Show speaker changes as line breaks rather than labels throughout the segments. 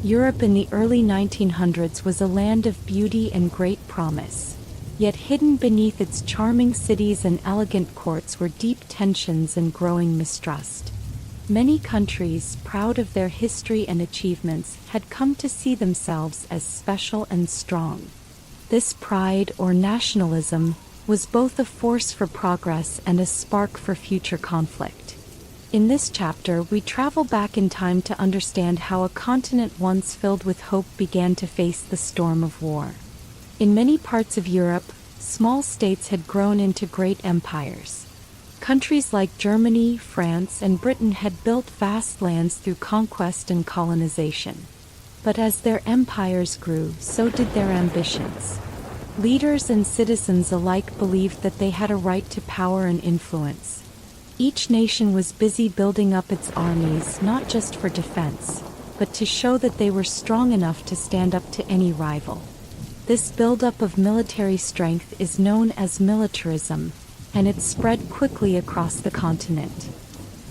Europe in the early 1900s was a land of beauty and great promise. Yet hidden beneath its charming cities and elegant courts were deep tensions and growing mistrust. Many countries, proud of their history and achievements, had come to see themselves as special and strong. This pride, or nationalism, was both a force for progress and a spark for future conflict. In this chapter, we travel back in time to understand how a continent once filled with hope began to face the storm of war. In many parts of Europe, small states had grown into great empires. Countries like Germany, France, and Britain had built vast lands through conquest and colonization. But as their empires grew, so did their ambitions. Leaders and citizens alike believed that they had a right to power and influence. Each nation was busy building up its armies not just for defense, but to show that they were strong enough to stand up to any rival. This buildup of military strength is known as militarism, and it spread quickly across the continent.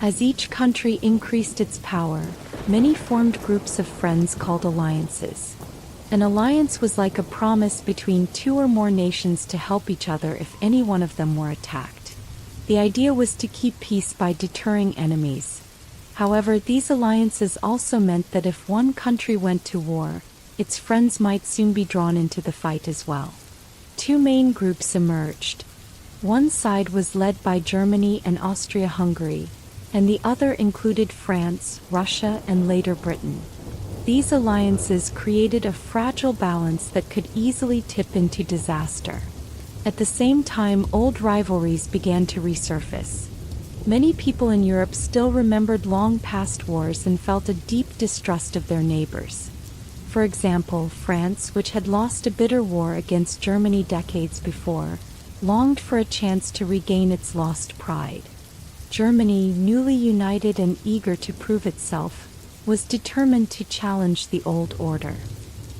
As each country increased its power, many formed groups of friends called alliances. An alliance was like a promise between two or more nations to help each other if any one of them were attacked. The idea was to keep peace by deterring enemies. However, these alliances also meant that if one country went to war, its friends might soon be drawn into the fight as well. Two main groups emerged. One side was led by Germany and Austria-Hungary, and the other included France, Russia, and later Britain. These alliances created a fragile balance that could easily tip into disaster. At the same time, old rivalries began to resurface. Many people in Europe still remembered long past wars and felt a deep distrust of their neighbors. For example, France, which had lost a bitter war against Germany decades before, longed for a chance to regain its lost pride. Germany, newly united and eager to prove itself, was determined to challenge the old order.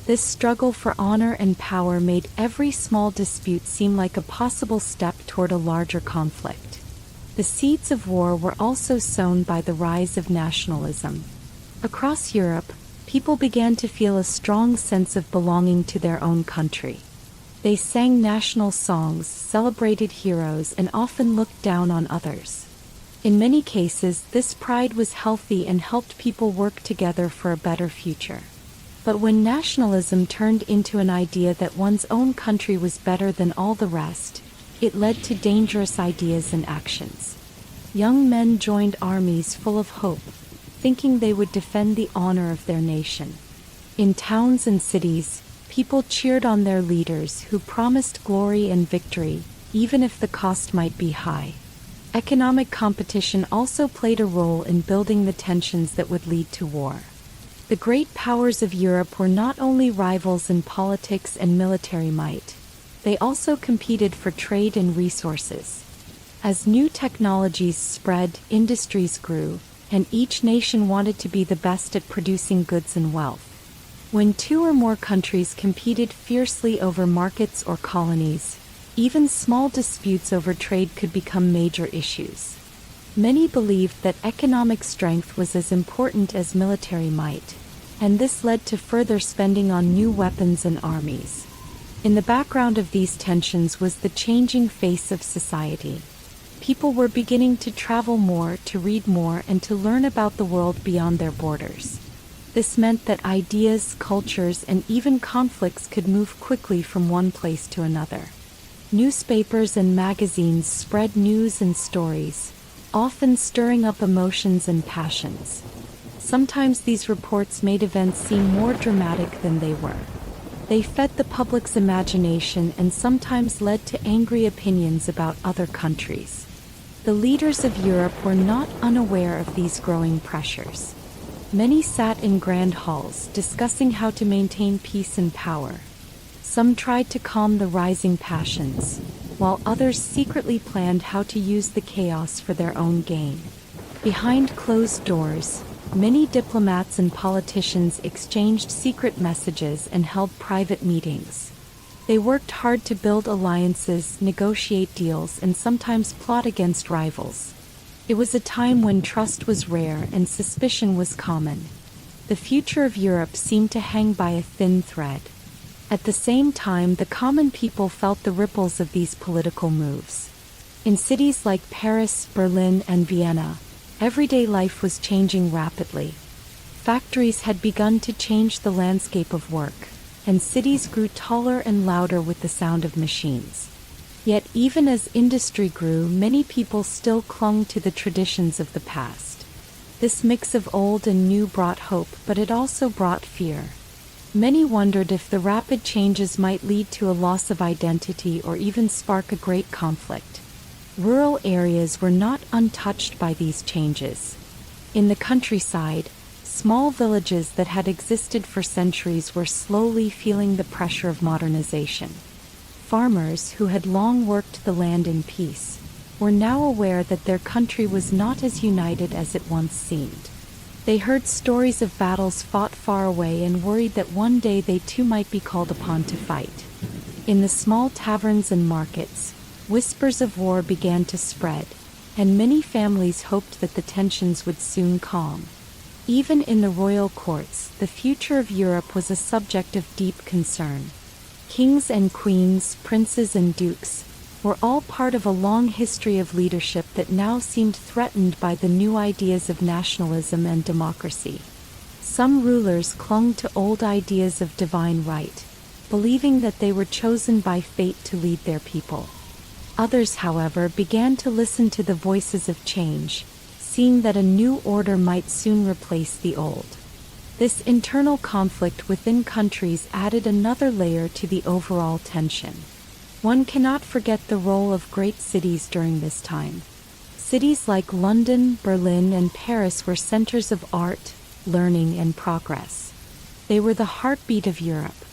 This struggle for honor and power made every small dispute seem like a possible step toward a larger conflict. The seeds of war were also sown by the rise of nationalism. Across Europe, people began to feel a strong sense of belonging to their own country. They sang national songs, celebrated heroes, and often looked down on others. In many cases, this pride was healthy and helped people work together for a better future. But when nationalism turned into an idea that one's own country was better than all the rest, it led to dangerous ideas and actions. Young men joined armies full of hope, thinking they would defend the honor of their nation. In towns and cities, people cheered on their leaders who promised glory and victory, even if the cost might be high. Economic competition also played a role in building the tensions that would lead to war. The great powers of Europe were not only rivals in politics and military might, they also competed for trade and resources. As new technologies spread, industries grew, and each nation wanted to be the best at producing goods and wealth. When two or more countries competed fiercely over markets or colonies, even small disputes over trade could become major issues. Many believed that economic strength was as important as military might, and this led to further spending on new weapons and armies. In the background of these tensions was the changing face of society. People were beginning to travel more, to read more, and to learn about the world beyond their borders. This meant that ideas, cultures, and even conflicts could move quickly from one place to another. Newspapers and magazines spread news and stories, often stirring up emotions and passions. Sometimes these reports made events seem more dramatic than they were. They fed the public's imagination and sometimes led to angry opinions about other countries. The leaders of Europe were not unaware of these growing pressures. Many sat in grand halls, discussing how to maintain peace and power. Some tried to calm the rising passions, while others secretly planned how to use the chaos for their own gain. Behind closed doors, many diplomats and politicians exchanged secret messages and held private meetings. They worked hard to build alliances, negotiate deals, and sometimes plot against rivals. It was a time when trust was rare and suspicion was common. The future of Europe seemed to hang by a thin thread. At the same time, the common people felt the ripples of these political moves. In cities like Paris, Berlin, and Vienna, everyday life was changing rapidly. Factories had begun to change the landscape of work, and cities grew taller and louder with the sound of machines. Yet even as industry grew, many people still clung to the traditions of the past. This mix of old and new brought hope, but it also brought fear. Many wondered if the rapid changes might lead to a loss of identity or even spark a great conflict. Rural areas were not untouched by these changes. In the countryside, small villages that had existed for centuries were slowly feeling the pressure of modernization. Farmers, who had long worked the land in peace, were now aware that their country was not as united as it once seemed. They heard stories of battles fought far away and worried that one day they too might be called upon to fight. In the small taverns and markets, whispers of war began to spread, and many families hoped that the tensions would soon calm. Even in the royal courts, the future of Europe was a subject of deep concern. Kings and queens, princes and dukes, were all part of a long history of leadership that now seemed threatened by the new ideas of nationalism and democracy. Some rulers clung to old ideas of divine right, believing that they were chosen by fate to lead their people. Others, however, began to listen to the voices of change, seeing that a new order might soon replace the old. This internal conflict within countries added another layer to the overall tension. One cannot forget the role of great cities during this time. Cities like London, Berlin, and Paris were centers of art, learning, and progress. They were the heartbeat of Europe.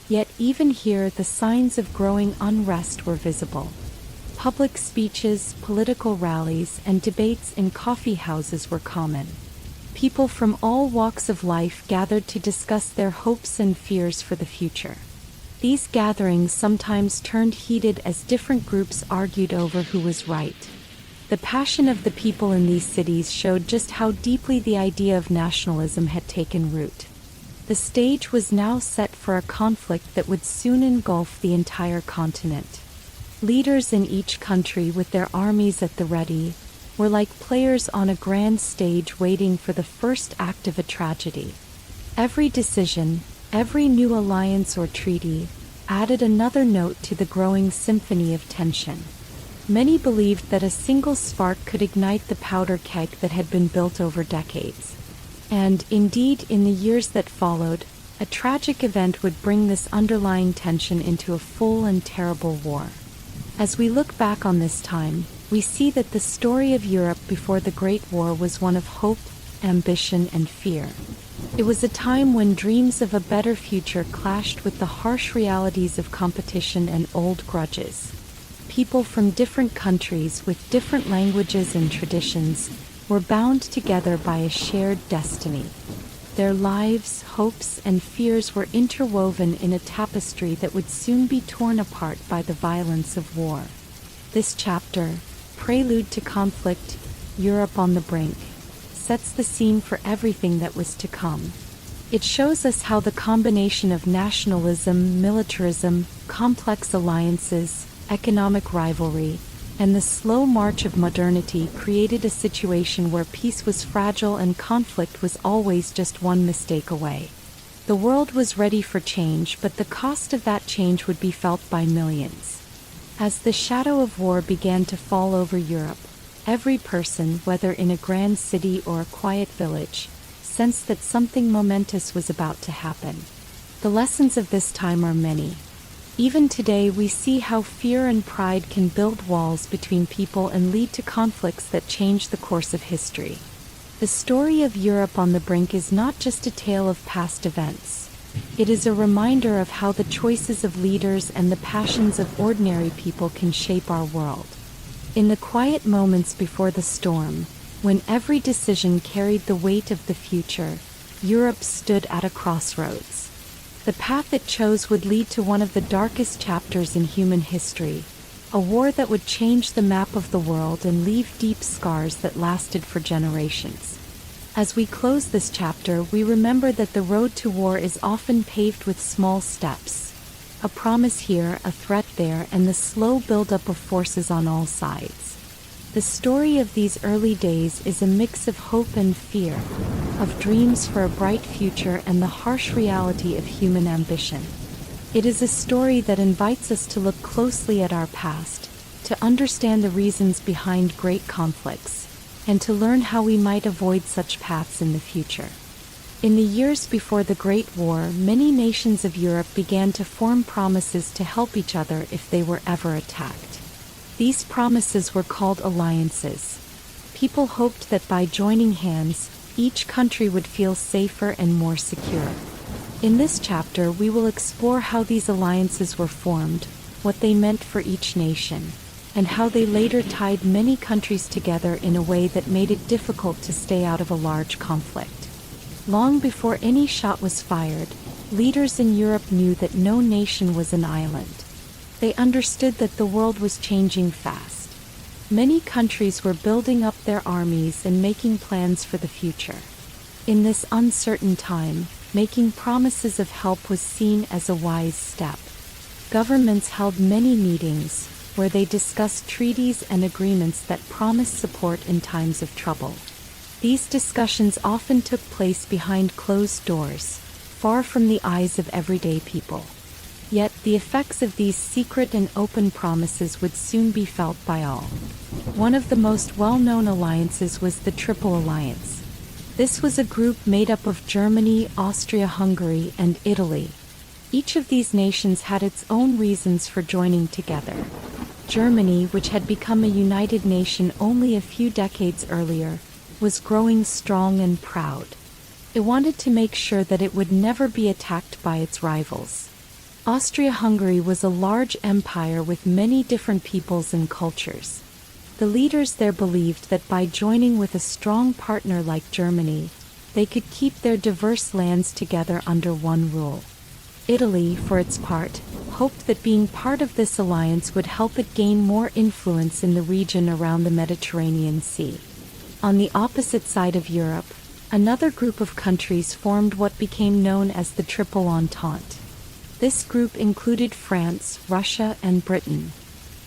Yet even here, the signs of growing unrest were visible. Public speeches, political rallies, and debates in coffee houses were common. People from all walks of life gathered to discuss their hopes and fears for the future. These gatherings sometimes turned heated as different groups argued over who was right. The passion of the people in these cities showed just how deeply the idea of nationalism had taken root. The stage was now set for a conflict that would soon engulf the entire continent. Leaders in each country, with their armies at the ready, were like players on a grand stage waiting for the first act of a tragedy. Every decision, every new alliance or treaty, added another note to the growing symphony of tension. Many believed that a single spark could ignite the powder keg that had been built over decades. And, indeed, in the years that followed, a tragic event would bring this underlying tension into a full and terrible war. As we look back on this time, we see that the story of Europe before the Great War was one of hope, ambition, and fear. It was a time when dreams of a better future clashed with the harsh realities of competition and old grudges. People from different countries with different languages and traditions were bound together by a shared destiny. Their lives, hopes, and fears were interwoven in a tapestry that would soon be torn apart by the violence of war. This chapter, Prelude to Conflict, Europe on the Brink, sets the scene for everything that was to come. It shows us how the combination of nationalism, militarism, complex alliances, economic rivalry, and the slow march of modernity created a situation where peace was fragile and conflict was always just one mistake away. The world was ready for change, but the cost of that change would be felt by millions. As the shadow of war began to fall over Europe, every person, whether in a grand city or a quiet village, sensed that something momentous was about to happen. The lessons of this time are many. Even today, we see how fear and pride can build walls between people and lead to conflicts that change the course of history. The story of Europe on the Brink is not just a tale of past events. It is a reminder of how the choices of leaders and the passions of ordinary people can shape our world. In the quiet moments before the storm, when every decision carried the weight of the future, Europe stood at a crossroads. The path it chose would lead to one of the darkest chapters in human history, a war that would change the map of the world and leave deep scars that lasted for generations. As we close this chapter, we remember that the road to war is often paved with small steps. A promise here, a threat there, and the slow buildup of forces on all sides. The story of these early days is a mix of hope and fear, of dreams for a bright future and the harsh reality of human ambition. It is a story that invites us to look closely at our past, to understand the reasons behind great conflicts, and to learn how we might avoid such paths in the future. In the years before the Great War, many nations of Europe began to form promises to help each other if they were ever attacked. These promises were called alliances. People hoped that by joining hands, each country would feel safer and more secure. In this chapter, we will explore how these alliances were formed, what they meant for each nation, and how they later tied many countries together in a way that made it difficult to stay out of a large conflict. Long before any shot was fired, leaders in Europe knew that no nation was an island. They understood that the world was changing fast. Many countries were building up their armies and making plans for the future. In this uncertain time, making promises of help was seen as a wise step. Governments held many meetings, where they discussed treaties and agreements that promised support in times of trouble. These discussions often took place behind closed doors, far from the eyes of everyday people. Yet the effects of these secret and open promises would soon be felt by all. One of the most well-known alliances was the Triple Alliance. This was a group made up of Germany, Austria-Hungary, and Italy. Each of these nations had its own reasons for joining together. Germany, which had become a united nation only a few decades earlier, was growing strong and proud. It wanted to make sure that it would never be attacked by its rivals. Austria-Hungary was a large empire with many different peoples and cultures. The leaders there believed that by joining with a strong partner like Germany, they could keep their diverse lands together under one rule. Italy, for its part, hoped that being part of this alliance would help it gain more influence in the region around the Mediterranean Sea. On the opposite side of Europe, another group of countries formed what became known as the Triple Entente. This group included France, Russia, and Britain.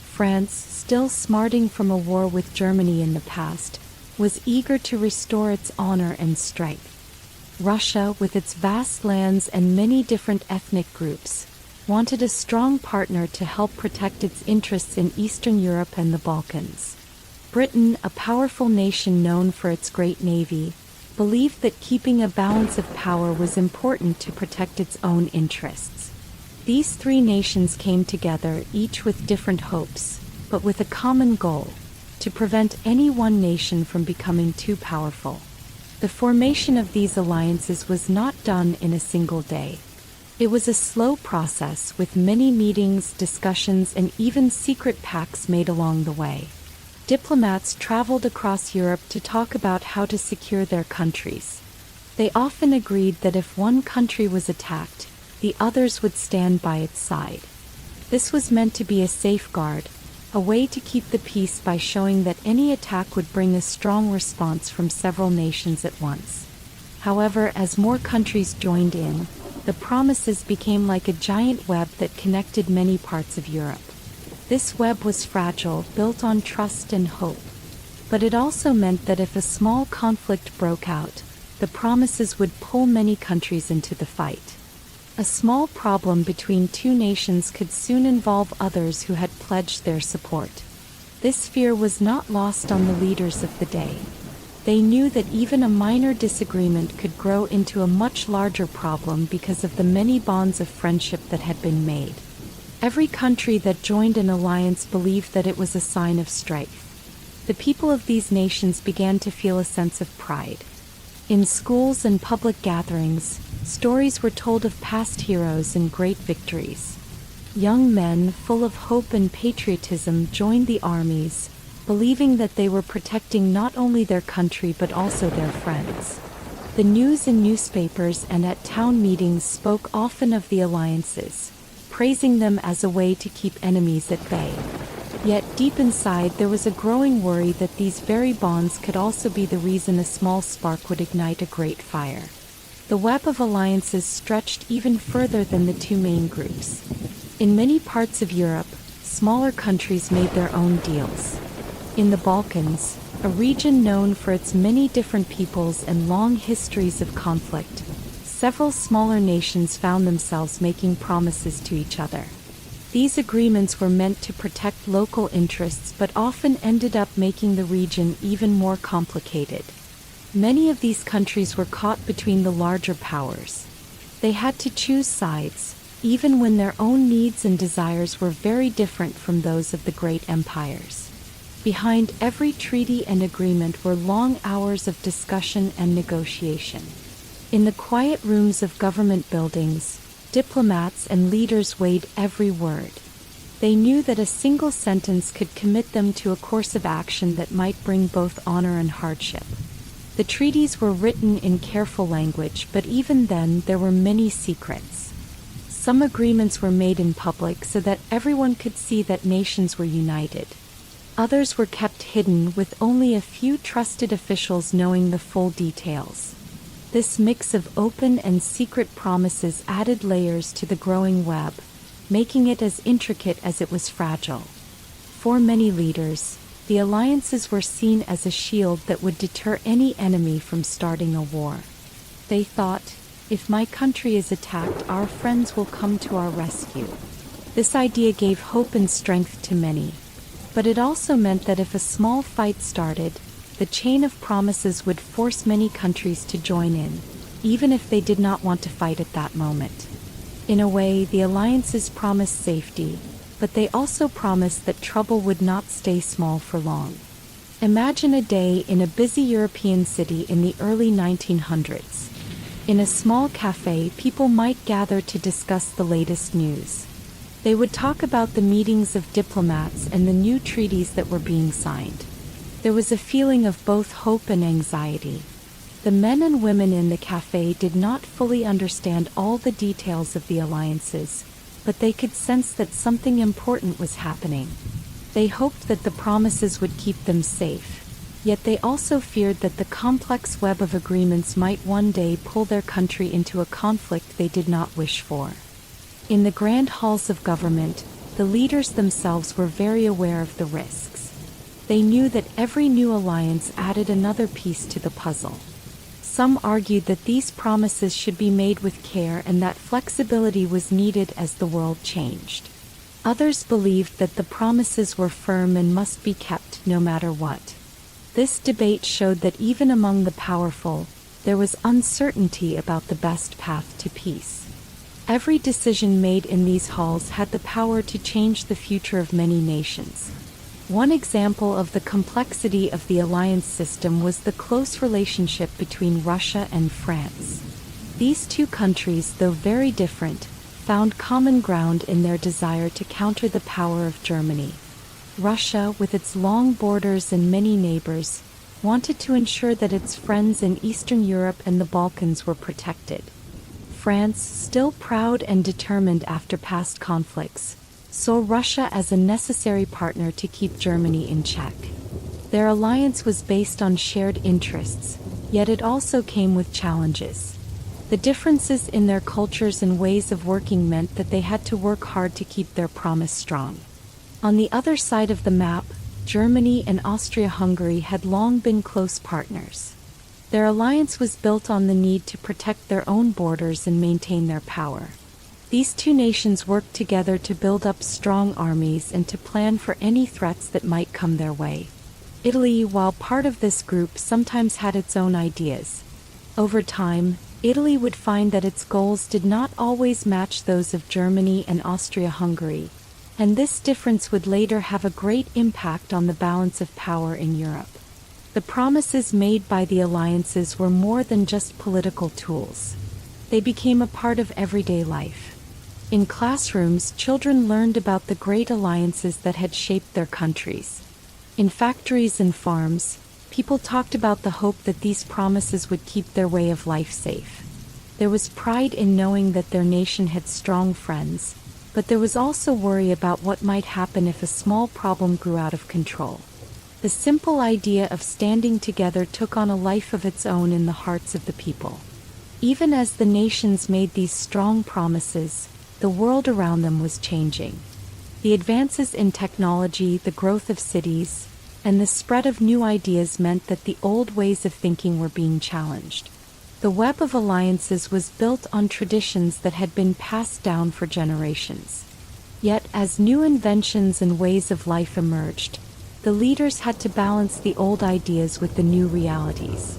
France, still smarting from a war with Germany in the past, was eager to restore its honor and strength. Russia, with its vast lands and many different ethnic groups, wanted a strong partner to help protect its interests in Eastern Europe and the Balkans. Britain, a powerful nation known for its great navy, believed that keeping a balance of power was important to protect its own interests. These three nations came together, each with different hopes, but with a common goal: to prevent any one nation from becoming too powerful. The formation of these alliances was not done in a single day. It was a slow process with many meetings, discussions, and even secret pacts made along the way. Diplomats traveled across Europe to talk about how to secure their countries. They often agreed that if one country was attacked, the others would stand by its side. This was meant to be a safeguard, a way to keep the peace by showing that any attack would bring a strong response from several nations at once. However, as more countries joined in, the promises became like a giant web that connected many parts of Europe. This web was fragile, built on trust and hope. But it also meant that if a small conflict broke out, the promises would pull many countries into the fight. A small problem between two nations could soon involve others who had pledged their support. This fear was not lost on the leaders of the day. They knew that even a minor disagreement could grow into a much larger problem because of the many bonds of friendship that had been made. Every country that joined an alliance believed that it was a sign of strength. The people of these nations began to feel a sense of pride. In schools and public gatherings, stories were told of past heroes and great victories. Young men, full of hope and patriotism, joined the armies, believing that they were protecting not only their country but also their friends. The news in newspapers and at town meetings spoke often of the alliances, praising them as a way to keep enemies at bay. Yet deep inside there was a growing worry that these very bonds could also be the reason a small spark would ignite a great fire. The web of alliances stretched even further than the two main groups. In many parts of Europe, smaller countries made their own deals. In the Balkans, a region known for its many different peoples and long histories of conflict, several smaller nations found themselves making promises to each other. These agreements were meant to protect local interests but often ended up making the region even more complicated. Many of these countries were caught between the larger powers. They had to choose sides, even when their own needs and desires were very different from those of the great empires. Behind every treaty and agreement were long hours of discussion and negotiation. In the quiet rooms of government buildings, diplomats and leaders weighed every word. They knew that a single sentence could commit them to a course of action that might bring both honor and hardship. The treaties were written in careful language, but even then there were many secrets. Some agreements were made in public so that everyone could see that nations were united. Others were kept hidden with only a few trusted officials knowing the full details. This mix of open and secret promises added layers to the growing web, making it as intricate as it was fragile. For many leaders, the alliances were seen as a shield that would deter any enemy from starting a war. They thought, if my country is attacked, our friends will come to our rescue. This idea gave hope and strength to many. But it also meant that if a small fight started, the chain of promises would force many countries to join in, even if they did not want to fight at that moment. In a way, the alliances promised safety, but they also promised that trouble would not stay small for long. Imagine a day in a busy European city in the early 1900s. In a small cafe, people might gather to discuss the latest news. They would talk about the meetings of diplomats and the new treaties that were being signed. There was a feeling of both hope and anxiety. The men and women in the cafe did not fully understand all the details of the alliances, but they could sense that something important was happening. They hoped that the promises would keep them safe, yet they also feared that the complex web of agreements might one day pull their country into a conflict they did not wish for. In the grand halls of government, the leaders themselves were very aware of the risks. They knew that every new alliance added another piece to the puzzle. Some argued that these promises should be made with care and that flexibility was needed as the world changed. Others believed that the promises were firm and must be kept no matter what. This debate showed that even among the powerful, there was uncertainty about the best path to peace. Every decision made in these halls had the power to change the future of many nations. One example of the complexity of the alliance system was the close relationship between Russia and France. These two countries, though very different, found common ground in their desire to counter the power of Germany. Russia, with its long borders and many neighbors, wanted to ensure that its friends in Eastern Europe and the Balkans were protected. France, still proud and determined after past conflicts, saw Russia as a necessary partner to keep Germany in check. Their alliance was based on shared interests, yet it also came with challenges. The differences in their cultures and ways of working meant that they had to work hard to keep their promise strong. On the other side of the map, Germany and Austria-Hungary had long been close partners. Their alliance was built on the need to protect their own borders and maintain their power. These two nations worked together to build up strong armies and to plan for any threats that might come their way. Italy, while part of this group, sometimes had its own ideas. Over time, Italy would find that its goals did not always match those of Germany and Austria-Hungary, and this difference would later have a great impact on the balance of power in Europe. The promises made by the alliances were more than just political tools. They became a part of everyday life. In classrooms, children learned about the great alliances that had shaped their countries. In factories and farms, people talked about the hope that these promises would keep their way of life safe. There was pride in knowing that their nation had strong friends, But there was also worry about what might happen if a small problem grew out of control. The simple idea of standing together took on a life of its own in the hearts of the people. Even as the nations made these strong promises, the world around them was changing. The advances in technology, the growth of cities, and the spread of new ideas meant that the old ways of thinking were being challenged. The web of alliances was built on traditions that had been passed down for generations. Yet, as new inventions and ways of life emerged, the leaders had to balance the old ideas with the new realities.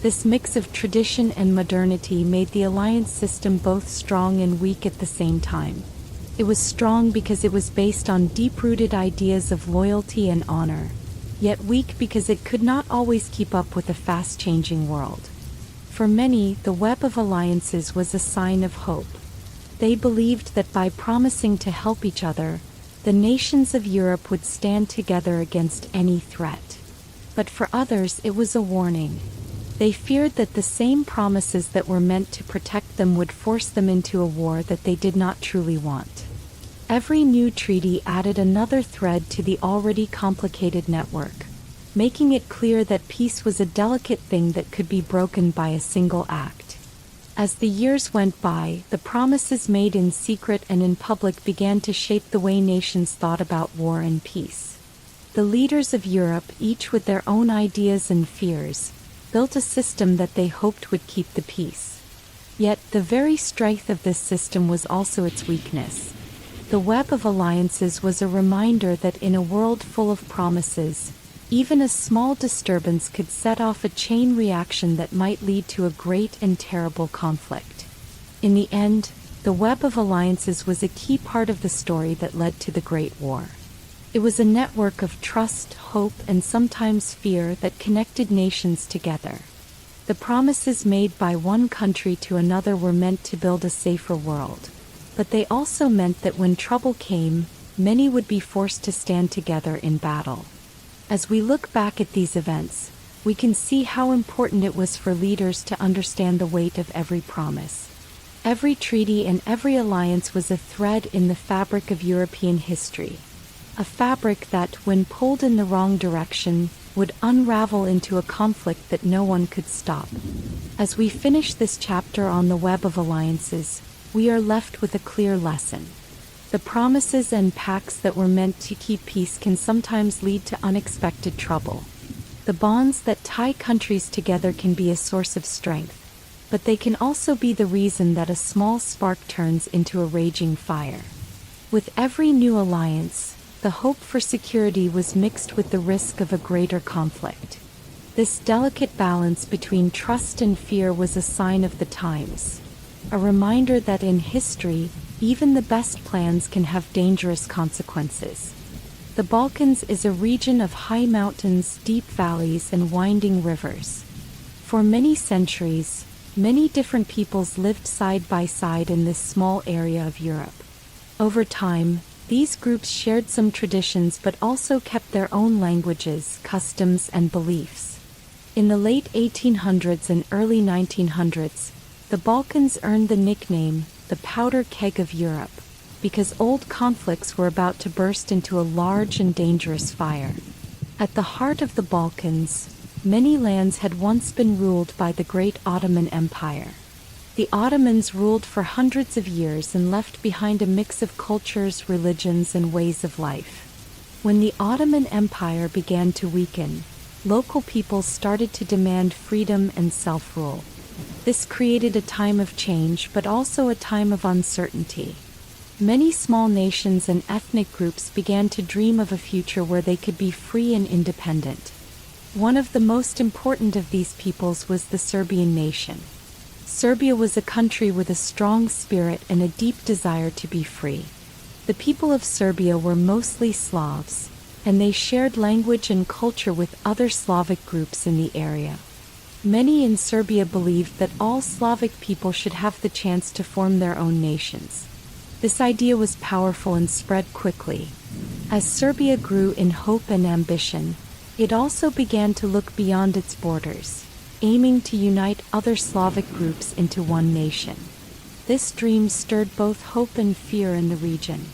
This mix of tradition and modernity made the alliance system both strong and weak at the same time. It was strong because it was based on deep-rooted ideas of loyalty and honor, yet weak because it could not always keep up with a fast-changing world. For many, the web of alliances was a sign of hope. They believed that by promising to help each other, the nations of Europe would stand together against any threat. But for others, it was a warning. They feared that the same promises that were meant to protect them would force them into a war that they did not truly want. Every new treaty added another thread to the already complicated network, making it clear that peace was a delicate thing that could be broken by a single act. As the years went by, the promises made in secret and in public began to shape the way nations thought about war and peace. The leaders of Europe, each with their own ideas and fears, built a system that they hoped would keep the peace. Yet, the very strength of this system was also its weakness. The web of alliances was a reminder that in a world full of promises, even a small disturbance could set off a chain reaction that might lead to a great and terrible conflict. In the end, the web of alliances was a key part of the story that led to the Great War. It was a network of trust, hope, and sometimes fear that connected nations together. The promises made by one country to another were meant to build a safer world. But they also meant that when trouble came, many would be forced to stand together in battle. As we look back at these events, we can see how important it was for leaders to understand the weight of every promise. Every treaty and every alliance was a thread in the fabric of European history. A fabric that, when pulled in the wrong direction, would unravel into a conflict that no one could stop. As we finish this chapter on the web of alliances, we are left with a clear lesson. The promises and pacts that were meant to keep peace can sometimes lead to unexpected trouble. The bonds that tie countries together can be a source of strength, but they can also be the reason that a small spark turns into a raging fire. With every new alliance, the hope for security was mixed with the risk of a greater conflict. This delicate balance between trust and fear was a sign of the times, a reminder that in history, even the best plans can have dangerous consequences. The Balkans is a region of high mountains, deep valleys, and winding rivers. For many centuries, many different peoples lived side by side in this small area of Europe. Over time, these groups shared some traditions but also kept their own languages, customs, and beliefs. In the late 1800s and early 1900s, the Balkans earned the nickname, the powder keg of Europe, because old conflicts were about to burst into a large and dangerous fire. At the heart of the Balkans, many lands had once been ruled by the great Ottoman Empire. The Ottomans ruled for hundreds of years and left behind a mix of cultures, religions, and ways of life. When the Ottoman Empire began to weaken, local peoples started to demand freedom and self-rule. This created a time of change, but also a time of uncertainty. Many small nations and ethnic groups began to dream of a future where they could be free and independent. One of the most important of these peoples was the Serbian nation. Serbia was a country with a strong spirit and a deep desire to be free. The people of Serbia were mostly Slavs, and they shared language and culture with other Slavic groups in the area. Many in Serbia believed that all Slavic people should have the chance to form their own nations. This idea was powerful and spread quickly. As Serbia grew in hope and ambition, it also began to look beyond its borders, aiming to unite other Slavic groups into one nation. This dream stirred both hope and fear in the region.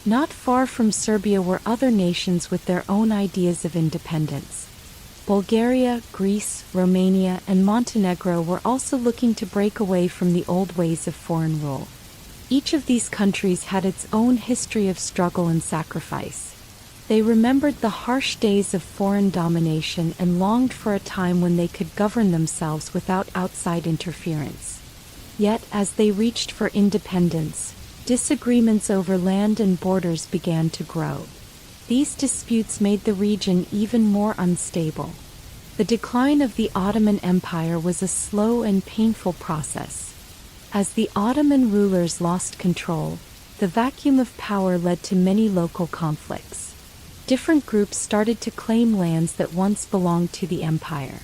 Not far from Serbia were other nations with their own ideas of independence. Bulgaria, Greece, Romania, and Montenegro were also looking to break away from the old ways of foreign rule. Each of these countries had its own history of struggle and sacrifice. They remembered the harsh days of foreign domination and longed for a time when they could govern themselves without outside interference. Yet, as they reached for independence, disagreements over land and borders began to grow. These disputes made the region even more unstable. The decline of the Ottoman Empire was a slow and painful process. As the Ottoman rulers lost control, the vacuum of power led to many local conflicts. Different groups started to claim lands that once belonged to the empire.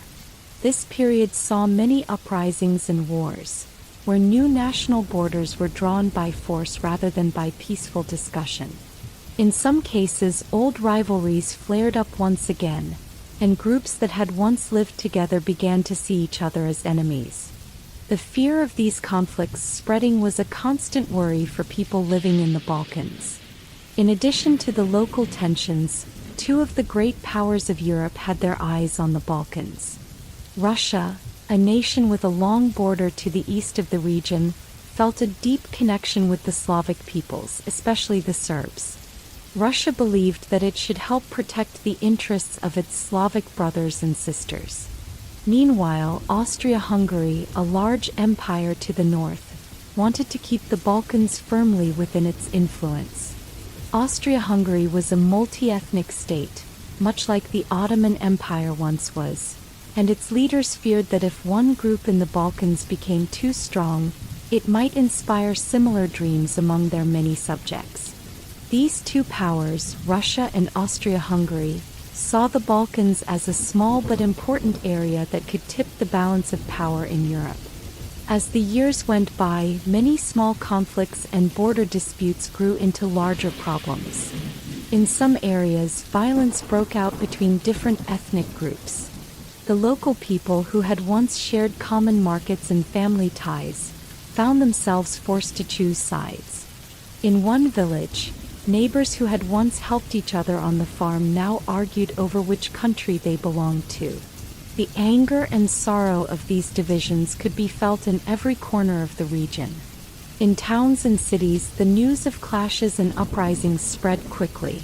This period saw many uprisings and wars, where new national borders were drawn by force rather than by peaceful discussion. In some cases, old rivalries flared up once again, and groups that had once lived together began to see each other as enemies. The fear of these conflicts spreading was a constant worry for people living in the Balkans. In addition to the local tensions, two of the great powers of Europe had their eyes on the Balkans. Russia, a nation with a long border to the east of the region, felt a deep connection with the Slavic peoples, especially the Serbs. Russia believed that it should help protect the interests of its Slavic brothers and sisters. Meanwhile, Austria-Hungary, a large empire to the north, wanted to keep the Balkans firmly within its influence. Austria-Hungary was a multi-ethnic state, much like the Ottoman Empire once was, and its leaders feared that if one group in the Balkans became too strong, it might inspire similar dreams among their many subjects. These two powers, Russia and Austria-Hungary, saw the Balkans as a small but important area that could tip the balance of power in Europe. As the years went by, many small conflicts and border disputes grew into larger problems. In some areas, violence broke out between different ethnic groups. The local people who had once shared common markets and family ties found themselves forced to choose sides. In one village, neighbors who had once helped each other on the farm now argued over which country they belonged to. The anger and sorrow of these divisions could be felt in every corner of the region. In towns and cities, the news of clashes and uprisings spread quickly.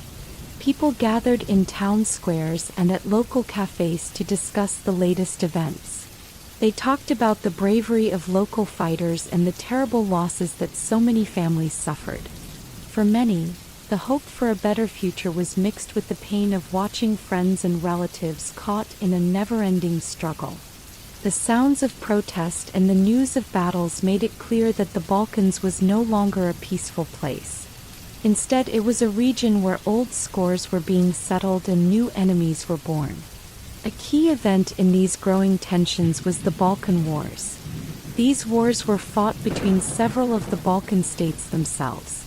People gathered in town squares and at local cafes to discuss the latest events. They talked about the bravery of local fighters and the terrible losses that so many families suffered. For many, the hope for a better future was mixed with the pain of watching friends and relatives caught in a never-ending struggle. The sounds of protest and the news of battles made it clear that the Balkans was no longer a peaceful place. Instead, it was a region where old scores were being settled and new enemies were born. A key event in these growing tensions was the Balkan Wars. These wars were fought between several of the Balkan states themselves.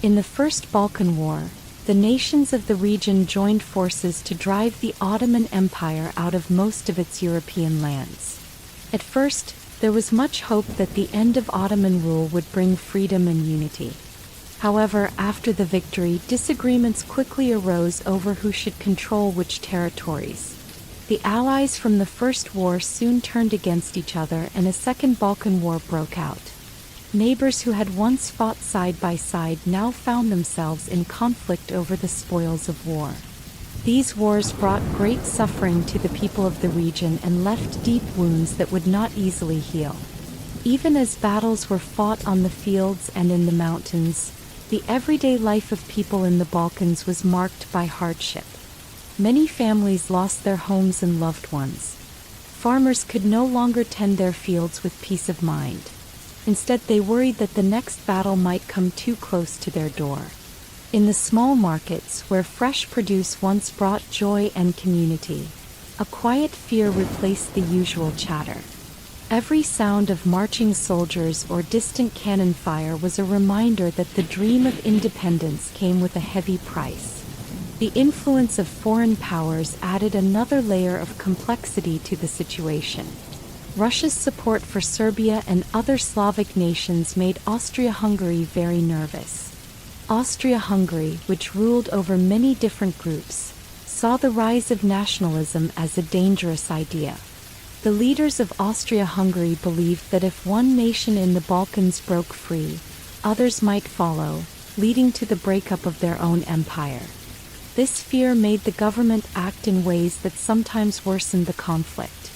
In the First Balkan War, the nations of the region joined forces to drive the Ottoman Empire out of most of its European lands. At first, there was much hope that the end of Ottoman rule would bring freedom and unity. However, after the victory, disagreements quickly arose over who should control which territories. The allies from the First War soon turned against each other and a Second Balkan War broke out. Neighbors who had once fought side by side now found themselves in conflict over the spoils of war. These wars brought great suffering to the people of the region and left deep wounds that would not easily heal. Even as battles were fought on the fields and in the mountains, the everyday life of people in the Balkans was marked by hardship. Many families lost their homes and loved ones. Farmers could no longer tend their fields with peace of mind. Instead, they worried that the next battle might come too close to their door. In the small markets, where fresh produce once brought joy and community, a quiet fear replaced the usual chatter. Every sound of marching soldiers or distant cannon fire was a reminder that the dream of independence came with a heavy price. The influence of foreign powers added another layer of complexity to the situation. Russia's support for Serbia and other Slavic nations made Austria-Hungary very nervous. Austria-Hungary, which ruled over many different groups, saw the rise of nationalism as a dangerous idea. The leaders of Austria-Hungary believed that if one nation in the Balkans broke free, others might follow, leading to the breakup of their own empire. This fear made the government act in ways that sometimes worsened the conflict.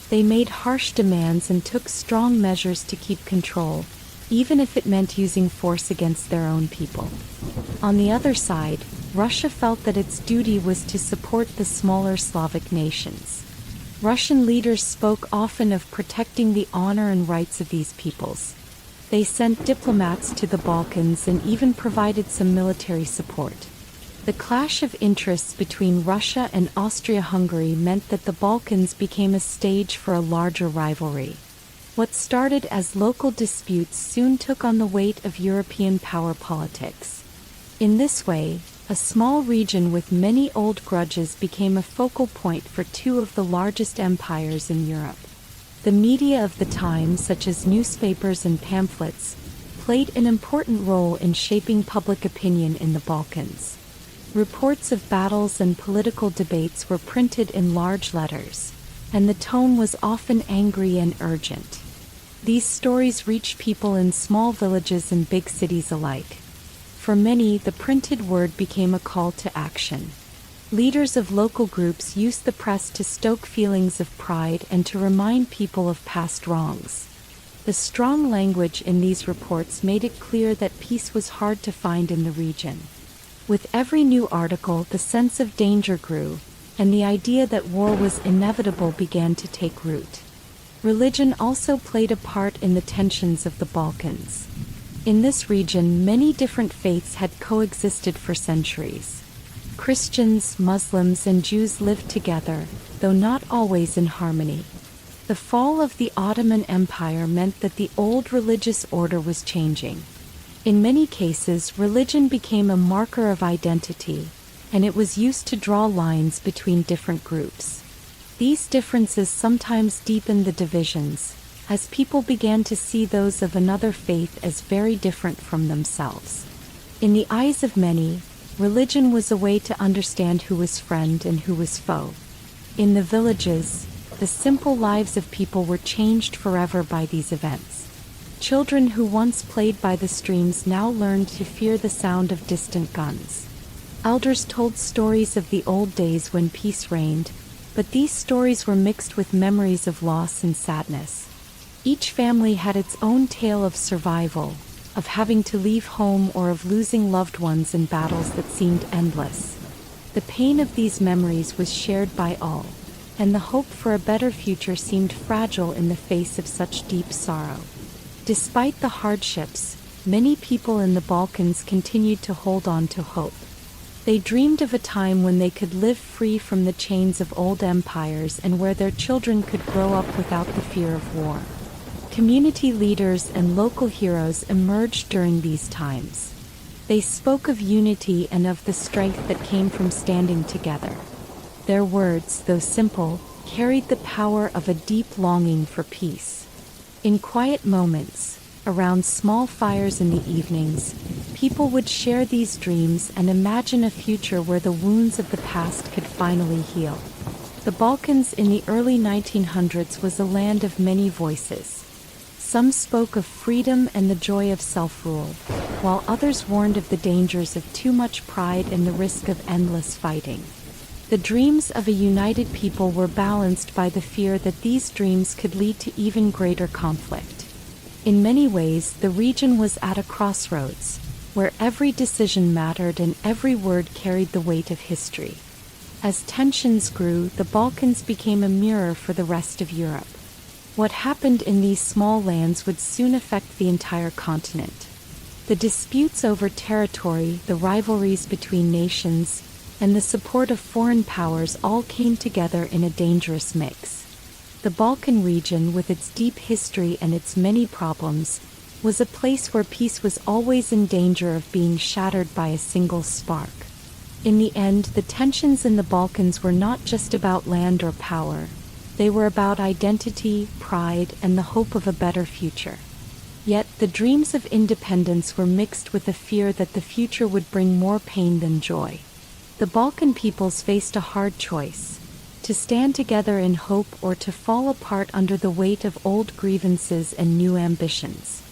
They made harsh demands and took strong measures to keep control, even if it meant using force against their own people. On the other side, Russia felt that its duty was to support the smaller Slavic nations. Russian leaders spoke often of protecting the honor and rights of these peoples. They sent diplomats to the Balkans and even provided some military support. The clash of interests between Russia and Austria-Hungary meant that the Balkans became a stage for a larger rivalry. What started as local disputes soon took on the weight of European power politics. In this way, a small region with many old grudges became a focal point for two of the largest empires in Europe. The media of the time, such as newspapers and pamphlets, played an important role in shaping public opinion in the Balkans. Reports of battles and political debates were printed in large letters, and the tone was often angry and urgent. These stories reached people in small villages and big cities alike. For many, the printed word became a call to action. Leaders of local groups used the press to stoke feelings of pride and to remind people of past wrongs. The strong language in these reports made it clear that peace was hard to find in the region. With every new article, the sense of danger grew, and the idea that war was inevitable began to take root. Religion also played a part in the tensions of the Balkans. In this region, many different faiths had coexisted for centuries. Christians, Muslims, and Jews lived together, though not always in harmony. The fall of the Ottoman Empire meant that the old religious order was changing. In many cases, religion became a marker of identity, and it was used to draw lines between different groups. These differences sometimes deepened the divisions, as people began to see those of another faith as very different from themselves. In the eyes of many, religion was a way to understand who was friend and who was foe. In the villages, the simple lives of people were changed forever by these events. Children who once played by the streams now learned to fear the sound of distant guns. Elders told stories of the old days when peace reigned, but these stories were mixed with memories of loss and sadness. Each family had its own tale of survival, of having to leave home or of losing loved ones in battles that seemed endless. The pain of these memories was shared by all, and the hope for a better future seemed fragile in the face of such deep sorrow. Despite the hardships, many people in the Balkans continued to hold on to hope. They dreamed of a time when they could live free from the chains of old empires and where their children could grow up without the fear of war. Community leaders and local heroes emerged during these times. They spoke of unity and of the strength that came from standing together. Their words, though simple, carried the power of a deep longing for peace. In quiet moments, around small fires in the evenings, people would share these dreams and imagine a future where the wounds of the past could finally heal. The Balkans in the early 1900s was a land of many voices. Some spoke of freedom and the joy of self-rule, while others warned of the dangers of too much pride and the risk of endless fighting. The dreams of a united people were balanced by the fear that these dreams could lead to even greater conflict. In many ways, the region was at a crossroads, where every decision mattered and every word carried the weight of history. As tensions grew, the Balkans became a mirror for the rest of Europe. What happened in these small lands would soon affect the entire continent. The disputes over territory, the rivalries between nations, and the support of foreign powers all came together in a dangerous mix. The Balkan region, with its deep history and its many problems, was a place where peace was always in danger of being shattered by a single spark. In the end, the tensions in the Balkans were not just about land or power. They were about identity, pride, and the hope of a better future. Yet, the dreams of independence were mixed with a fear that the future would bring more pain than joy. The Balkan peoples faced a hard choice: to stand together in hope or to fall apart under the weight of old grievances and new ambitions.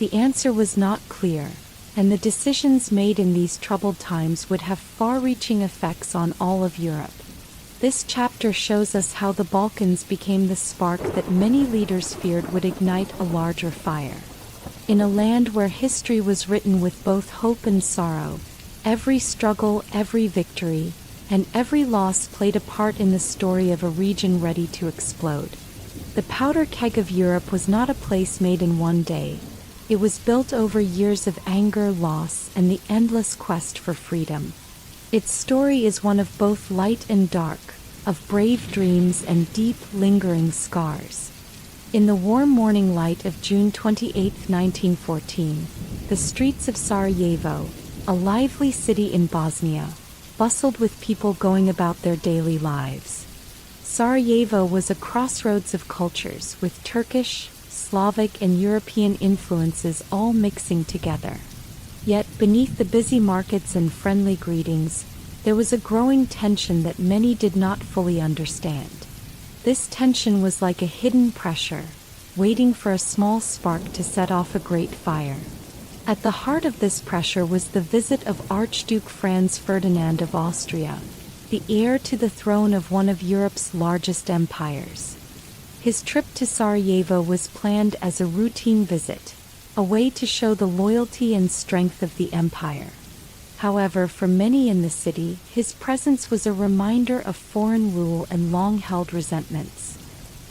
The answer was not clear, and the decisions made in these troubled times would have far-reaching effects on all of Europe. This chapter shows us how the Balkans became the spark that many leaders feared would ignite a larger fire. In a land where history was written with both hope and sorrow, every struggle, every victory, and every loss played a part in the story of a region ready to explode. The powder keg of Europe was not a place made in one day. It was built over years of anger, loss, and the endless quest for freedom. Its story is one of both light and dark, of brave dreams and deep, lingering scars. In the warm morning light of June 28, 1914, the streets of Sarajevo, a lively city in Bosnia, bustled with people going about their daily lives. Sarajevo was a crossroads of cultures, with Turkish, Slavic, and European influences all mixing together. Yet, beneath the busy markets and friendly greetings, there was a growing tension that many did not fully understand. This tension was like a hidden pressure, waiting for a small spark to set off a great fire. At the heart of this pressure was the visit of Archduke Franz Ferdinand of Austria, the heir to the throne of one of Europe's largest empires. His trip to Sarajevo was planned as a routine visit, a way to show the loyalty and strength of the empire. However, for many in the city, his presence was a reminder of foreign rule and long-held resentments.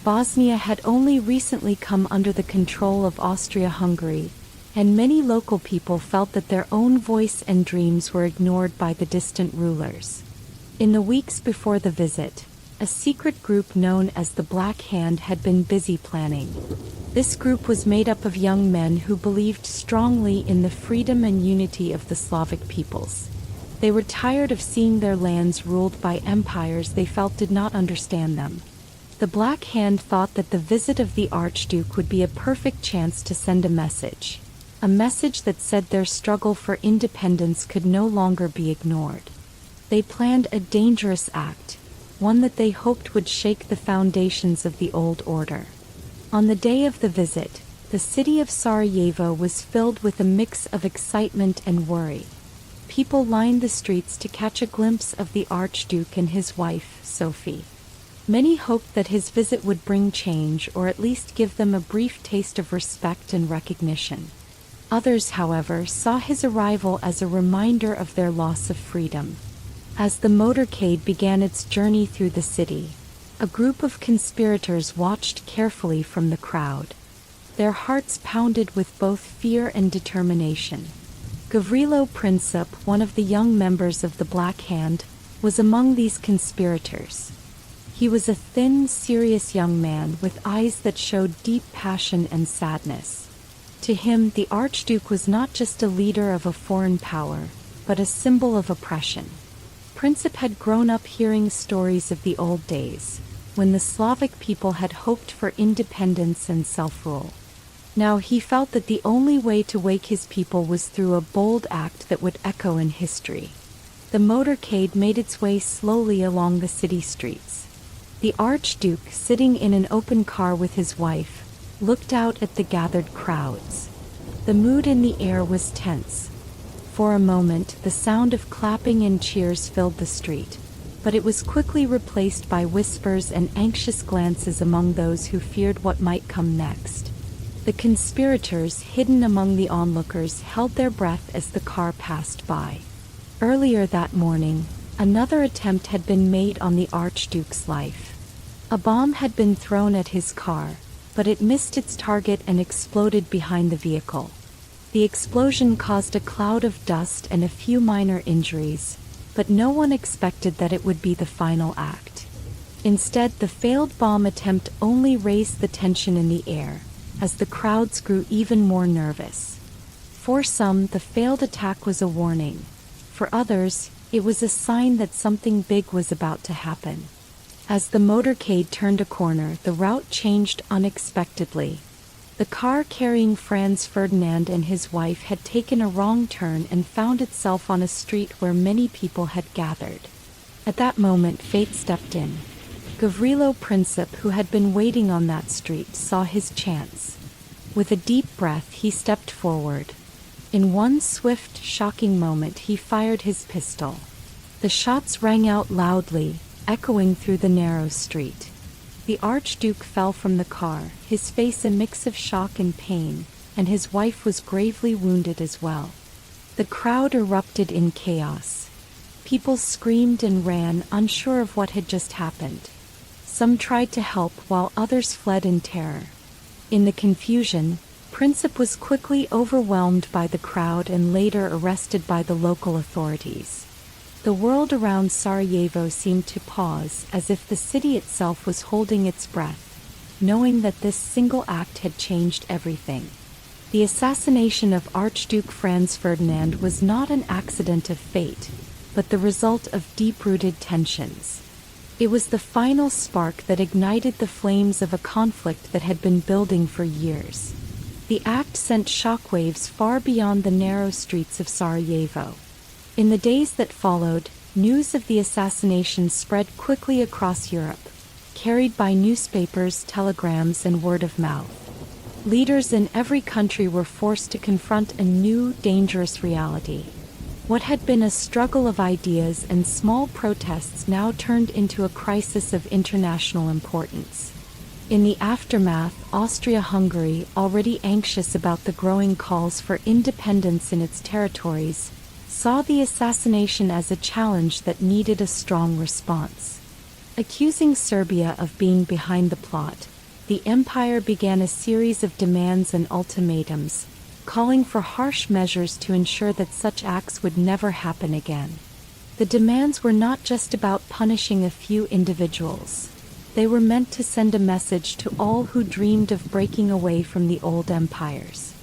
Bosnia had only recently come under the control of Austria-Hungary, and many local people felt that their own voice and dreams were ignored by the distant rulers. In the weeks before the visit, a secret group known as the Black Hand had been busy planning. This group was made up of young men who believed strongly in the freedom and unity of the Slavic peoples. They were tired of seeing their lands ruled by empires they felt did not understand them. The Black Hand thought that the visit of the Archduke would be a perfect chance to send a message that said their struggle for independence could no longer be ignored. They planned a dangerous act, one that they hoped would shake the foundations of the old order. On the day of the visit, the city of Sarajevo was filled with a mix of excitement and worry. People lined the streets to catch a glimpse of the Archduke and his wife, Sophie. Many hoped that his visit would bring change or at least give them a brief taste of respect and recognition. Others, however, saw his arrival as a reminder of their loss of freedom. As the motorcade began its journey through the city, a group of conspirators watched carefully from the crowd. Their hearts pounded with both fear and determination. Gavrilo Princip, one of the young members of the Black Hand, was among these conspirators. He was a thin, serious young man with eyes that showed deep passion and sadness. To him, the Archduke was not just a leader of a foreign power, but a symbol of oppression. Princip had grown up hearing stories of the old days, when the Slavic people had hoped for independence and self-rule. Now he felt that the only way to wake his people was through a bold act that would echo in history. The motorcade made its way slowly along the city streets. The Archduke, sitting in an open car with his wife, looked out at the gathered crowds. The mood in the air was tense. For a moment, the sound of clapping and cheers filled the street, but it was quickly replaced by whispers and anxious glances among those who feared what might come next. The conspirators, hidden among the onlookers, held their breath as the car passed by. Earlier that morning, another attempt had been made on the Archduke's life. A bomb had been thrown at his car, but it missed its target and exploded behind the vehicle. The explosion caused a cloud of dust and a few minor injuries, but no one expected that it would be the final act. Instead, the failed bomb attempt only raised the tension in the air, as the crowds grew even more nervous. For some, the failed attack was a warning. For others, it was a sign that something big was about to happen. As the motorcade turned a corner, the route changed unexpectedly. The car carrying Franz Ferdinand and his wife had taken a wrong turn and found itself on a street where many people had gathered. At that moment, fate stepped in. Gavrilo Princip, who had been waiting on that street, saw his chance. With a deep breath, he stepped forward. In one swift, shocking moment, he fired his pistol. The shots rang out loudly, echoing through the narrow street. The Archduke fell from the car, his face a mix of shock and pain, and his wife was gravely wounded as well. The crowd erupted in chaos. People screamed and ran, unsure of what had just happened. Some tried to help while others fled in terror. In the confusion, Princip was quickly overwhelmed by the crowd and later arrested by the local authorities. The world around Sarajevo seemed to pause, as if the city itself was holding its breath, knowing that this single act had changed everything. The assassination of Archduke Franz Ferdinand was not an accident of fate, but the result of deep-rooted tensions. It was the final spark that ignited the flames of a conflict that had been building for years. The act sent shockwaves far beyond the narrow streets of Sarajevo. In the days that followed, news of the assassination spread quickly across Europe, carried by newspapers, telegrams, and word of mouth. Leaders in every country were forced to confront a new, dangerous reality. What had been a struggle of ideas and small protests now turned into a crisis of international importance. In the aftermath, Austria-Hungary, already anxious about the growing calls for independence in its territories, saw the assassination as a challenge that needed a strong response. Accusing Serbia of being behind the plot, the empire began a series of demands and ultimatums, calling for harsh measures to ensure that such acts would never happen again. The demands were not just about punishing a few individuals. They were meant to send a message to all who dreamed of breaking away from the old empires.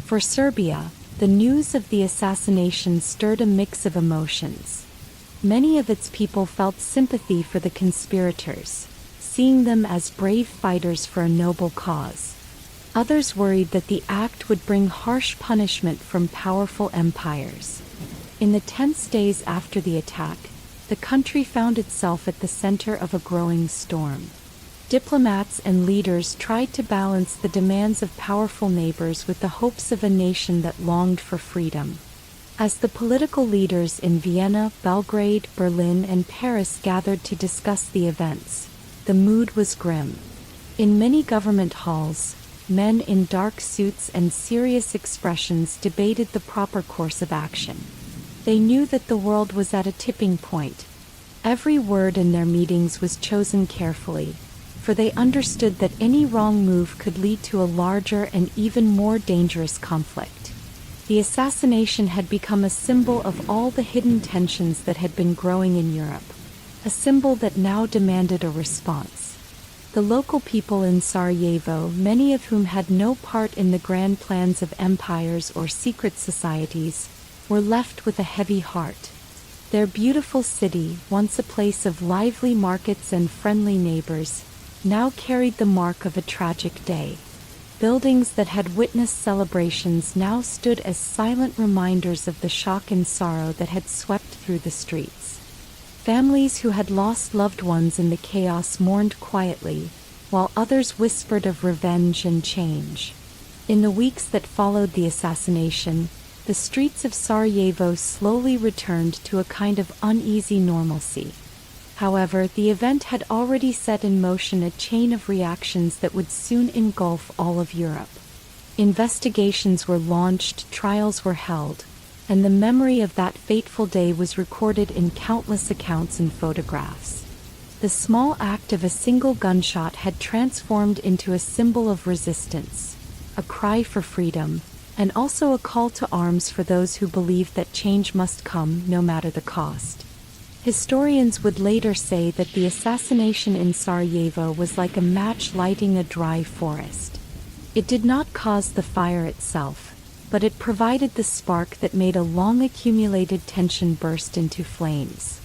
For Serbia, the news of the assassination stirred a mix of emotions. Many of its people felt sympathy for the conspirators, seeing them as brave fighters for a noble cause. Others worried that the act would bring harsh punishment from powerful empires. In the tense days after the attack, the country found itself at the center of a growing storm. Diplomats and leaders tried to balance the demands of powerful neighbors with the hopes of a nation that longed for freedom. As the political leaders in Vienna, Belgrade, Berlin, and Paris gathered to discuss the events, the mood was grim. In many government halls, men in dark suits and serious expressions debated the proper course of action. They knew that the world was at a tipping point. Every word in their meetings was chosen carefully, for they understood that any wrong move could lead to a larger and even more dangerous conflict. The assassination had become a symbol of all the hidden tensions that had been growing in Europe, a symbol that now demanded a response. The local people in Sarajevo, many of whom had no part in the grand plans of empires or secret societies, were left with a heavy heart. Their beautiful city, once a place of lively markets and friendly neighbors, now carried the mark of a tragic day. Buildings that had witnessed celebrations now stood as silent reminders of the shock and sorrow that had swept through the streets. Families who had lost loved ones in the chaos mourned quietly, while others whispered of revenge and change. In the weeks that followed the assassination, the streets of Sarajevo slowly returned to a kind of uneasy normalcy. However, the event had already set in motion a chain of reactions that would soon engulf all of Europe. Investigations were launched, trials were held, and the memory of that fateful day was recorded in countless accounts and photographs. The small act of a single gunshot had transformed into a symbol of resistance, a cry for freedom, and also a call to arms for those who believed that change must come no matter the cost. Historians would later say that the assassination in Sarajevo was like a match lighting a dry forest. It did not cause the fire itself, but it provided the spark that made a long-accumulated tension burst into flames.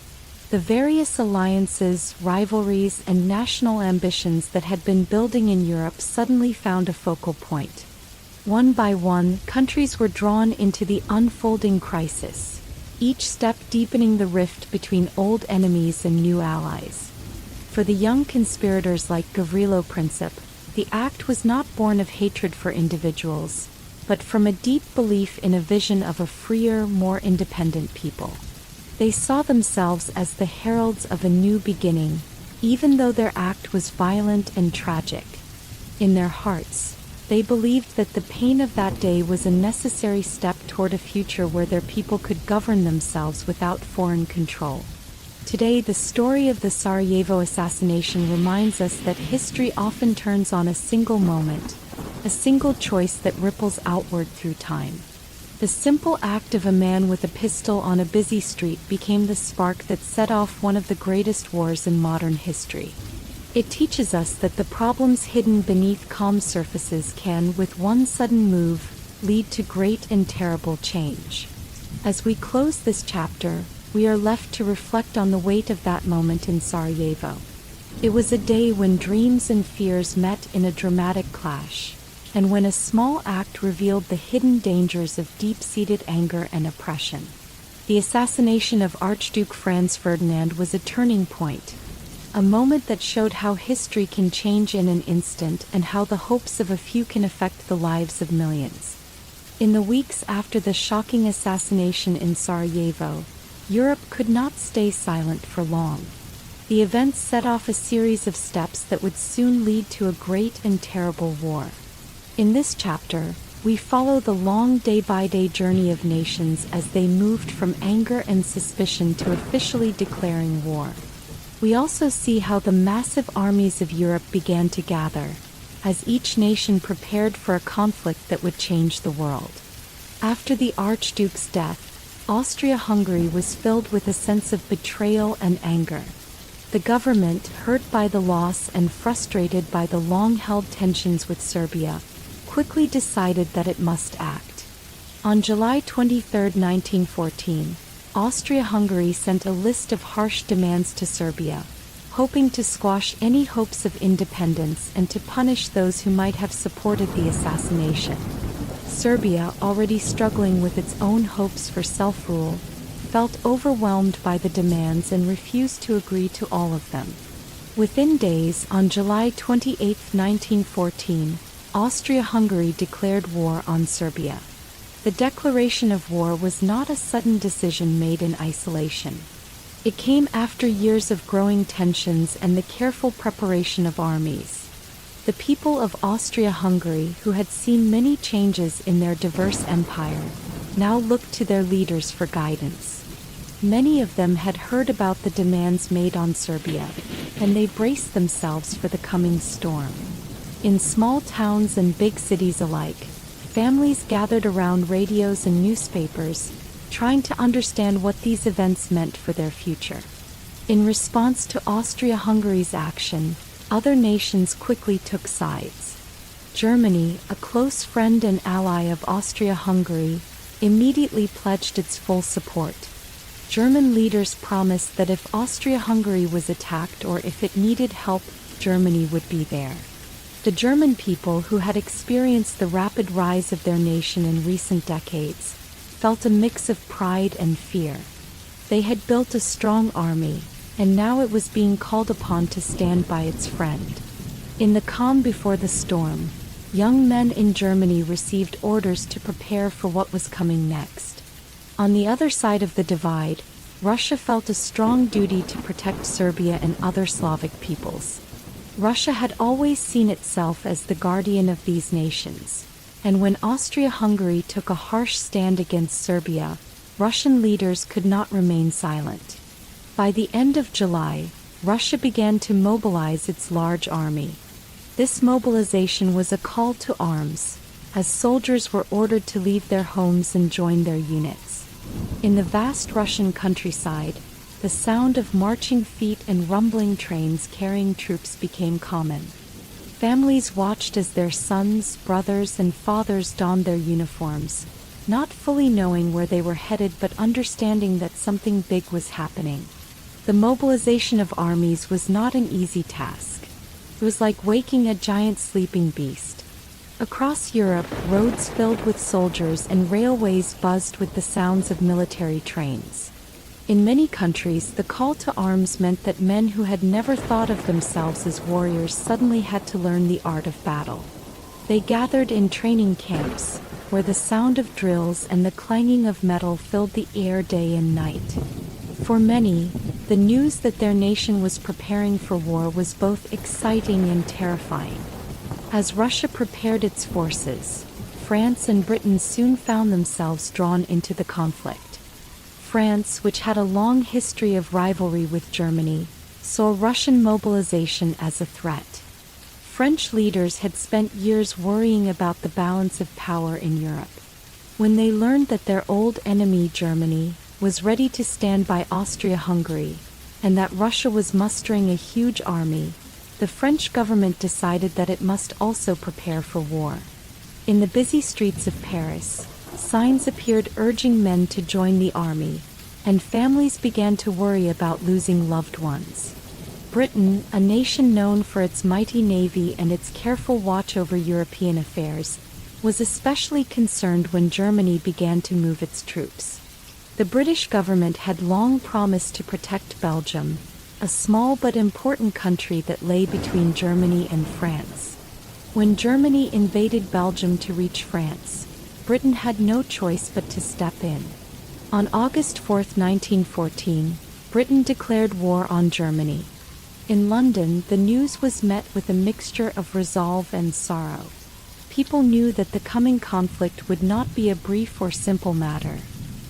The various alliances, rivalries, and national ambitions that had been building in Europe suddenly found a focal point. One by one, countries were drawn into the unfolding crisis, each step deepening the rift between old enemies and new allies. For the young conspirators like Gavrilo Princip, the act was not born of hatred for individuals, but from a deep belief in a vision of a freer, more independent people. They saw themselves as the heralds of a new beginning, even though their act was violent and tragic. In their hearts, they believed that the pain of that day was a necessary step toward a future where their people could govern themselves without foreign control. Today, the story of the Sarajevo assassination reminds us that history often turns on a single moment, a single choice that ripples outward through time. The simple act of a man with a pistol on a busy street became the spark that set off one of the greatest wars in modern history. It teaches us that the problems hidden beneath calm surfaces can, with one sudden move, lead to great and terrible change. As we close this chapter, we are left to reflect on the weight of that moment in Sarajevo. It was a day when dreams and fears met in a dramatic clash, and when a small act revealed the hidden dangers of deep-seated anger and oppression. The assassination of Archduke Franz Ferdinand was a turning point, a moment that showed how history can change in an instant and how the hopes of a few can affect the lives of millions. In the weeks after the shocking assassination in Sarajevo, Europe could not stay silent for long. The events set off a series of steps that would soon lead to a great and terrible war. In this chapter, we follow the long day-by-day journey of nations as they moved from anger and suspicion to officially declaring war. We also see how the massive armies of Europe began to gather, as each nation prepared for a conflict that would change the world. After the Archduke's death, Austria-Hungary was filled with a sense of betrayal and anger. The government, hurt by the loss and frustrated by the long-held tensions with Serbia, quickly decided that it must act. On July 23, 1914, Austria-Hungary sent a list of harsh demands to Serbia, hoping to squash any hopes of independence and to punish those who might have supported the assassination. Serbia, already struggling with its own hopes for self-rule, felt overwhelmed by the demands and refused to agree to all of them. Within days, on July 28, 1914, Austria-Hungary declared war on Serbia. The declaration of war was not a sudden decision made in isolation. It came after years of growing tensions and the careful preparation of armies. The people of Austria-Hungary, who had seen many changes in their diverse empire, now looked to their leaders for guidance. Many of them had heard about the demands made on Serbia, and they braced themselves for the coming storm. In small towns and big cities alike, families gathered around radios and newspapers, trying to understand what these events meant for their future. In response to Austria-Hungary's action, other nations quickly took sides. Germany, a close friend and ally of Austria-Hungary, immediately pledged its full support. German leaders promised that if Austria-Hungary was attacked or if it needed help, Germany would be there. The German people, who had experienced the rapid rise of their nation in recent decades, felt a mix of pride and fear. They had built a strong army, and now it was being called upon to stand by its friend. In the calm before the storm, young men in Germany received orders to prepare for what was coming next. On the other side of the divide, Russia felt a strong duty to protect Serbia and other Slavic peoples. Russia had always seen itself as the guardian of these nations, and when Austria-Hungary took a harsh stand against Serbia, Russian leaders could not remain silent. By the end of July, Russia began to mobilize its large army. This mobilization was a call to arms, as soldiers were ordered to leave their homes and join their units. In the vast Russian countryside, the sound of marching feet and rumbling trains carrying troops became common. Families watched as their sons, brothers, and fathers donned their uniforms, not fully knowing where they were headed but understanding that something big was happening. The mobilization of armies was not an easy task. It was like waking a giant sleeping beast. Across Europe, roads filled with soldiers and railways buzzed with the sounds of military trains. In many countries, the call to arms meant that men who had never thought of themselves as warriors suddenly had to learn the art of battle. They gathered in training camps, where the sound of drills and the clanging of metal filled the air day and night. For many, the news that their nation was preparing for war was both exciting and terrifying. As Russia prepared its forces, France and Britain soon found themselves drawn into the conflict. France, which had a long history of rivalry with Germany, saw Russian mobilization as a threat. French leaders had spent years worrying about the balance of power in Europe. When they learned that their old enemy Germany was ready to stand by Austria-Hungary, and that Russia was mustering a huge army, the French government decided that it must also prepare for war. In the busy streets of Paris, signs appeared urging men to join the army, and families began to worry about losing loved ones. Britain, a nation known for its mighty navy and its careful watch over European affairs, was especially concerned when Germany began to move its troops. The British government had long promised to protect Belgium, a small but important country that lay between Germany and France. When Germany invaded Belgium to reach France, Britain had no choice but to step in. On August 4, 1914, Britain declared war on Germany. In London, the news was met with a mixture of resolve and sorrow. People knew that the coming conflict would not be a brief or simple matter,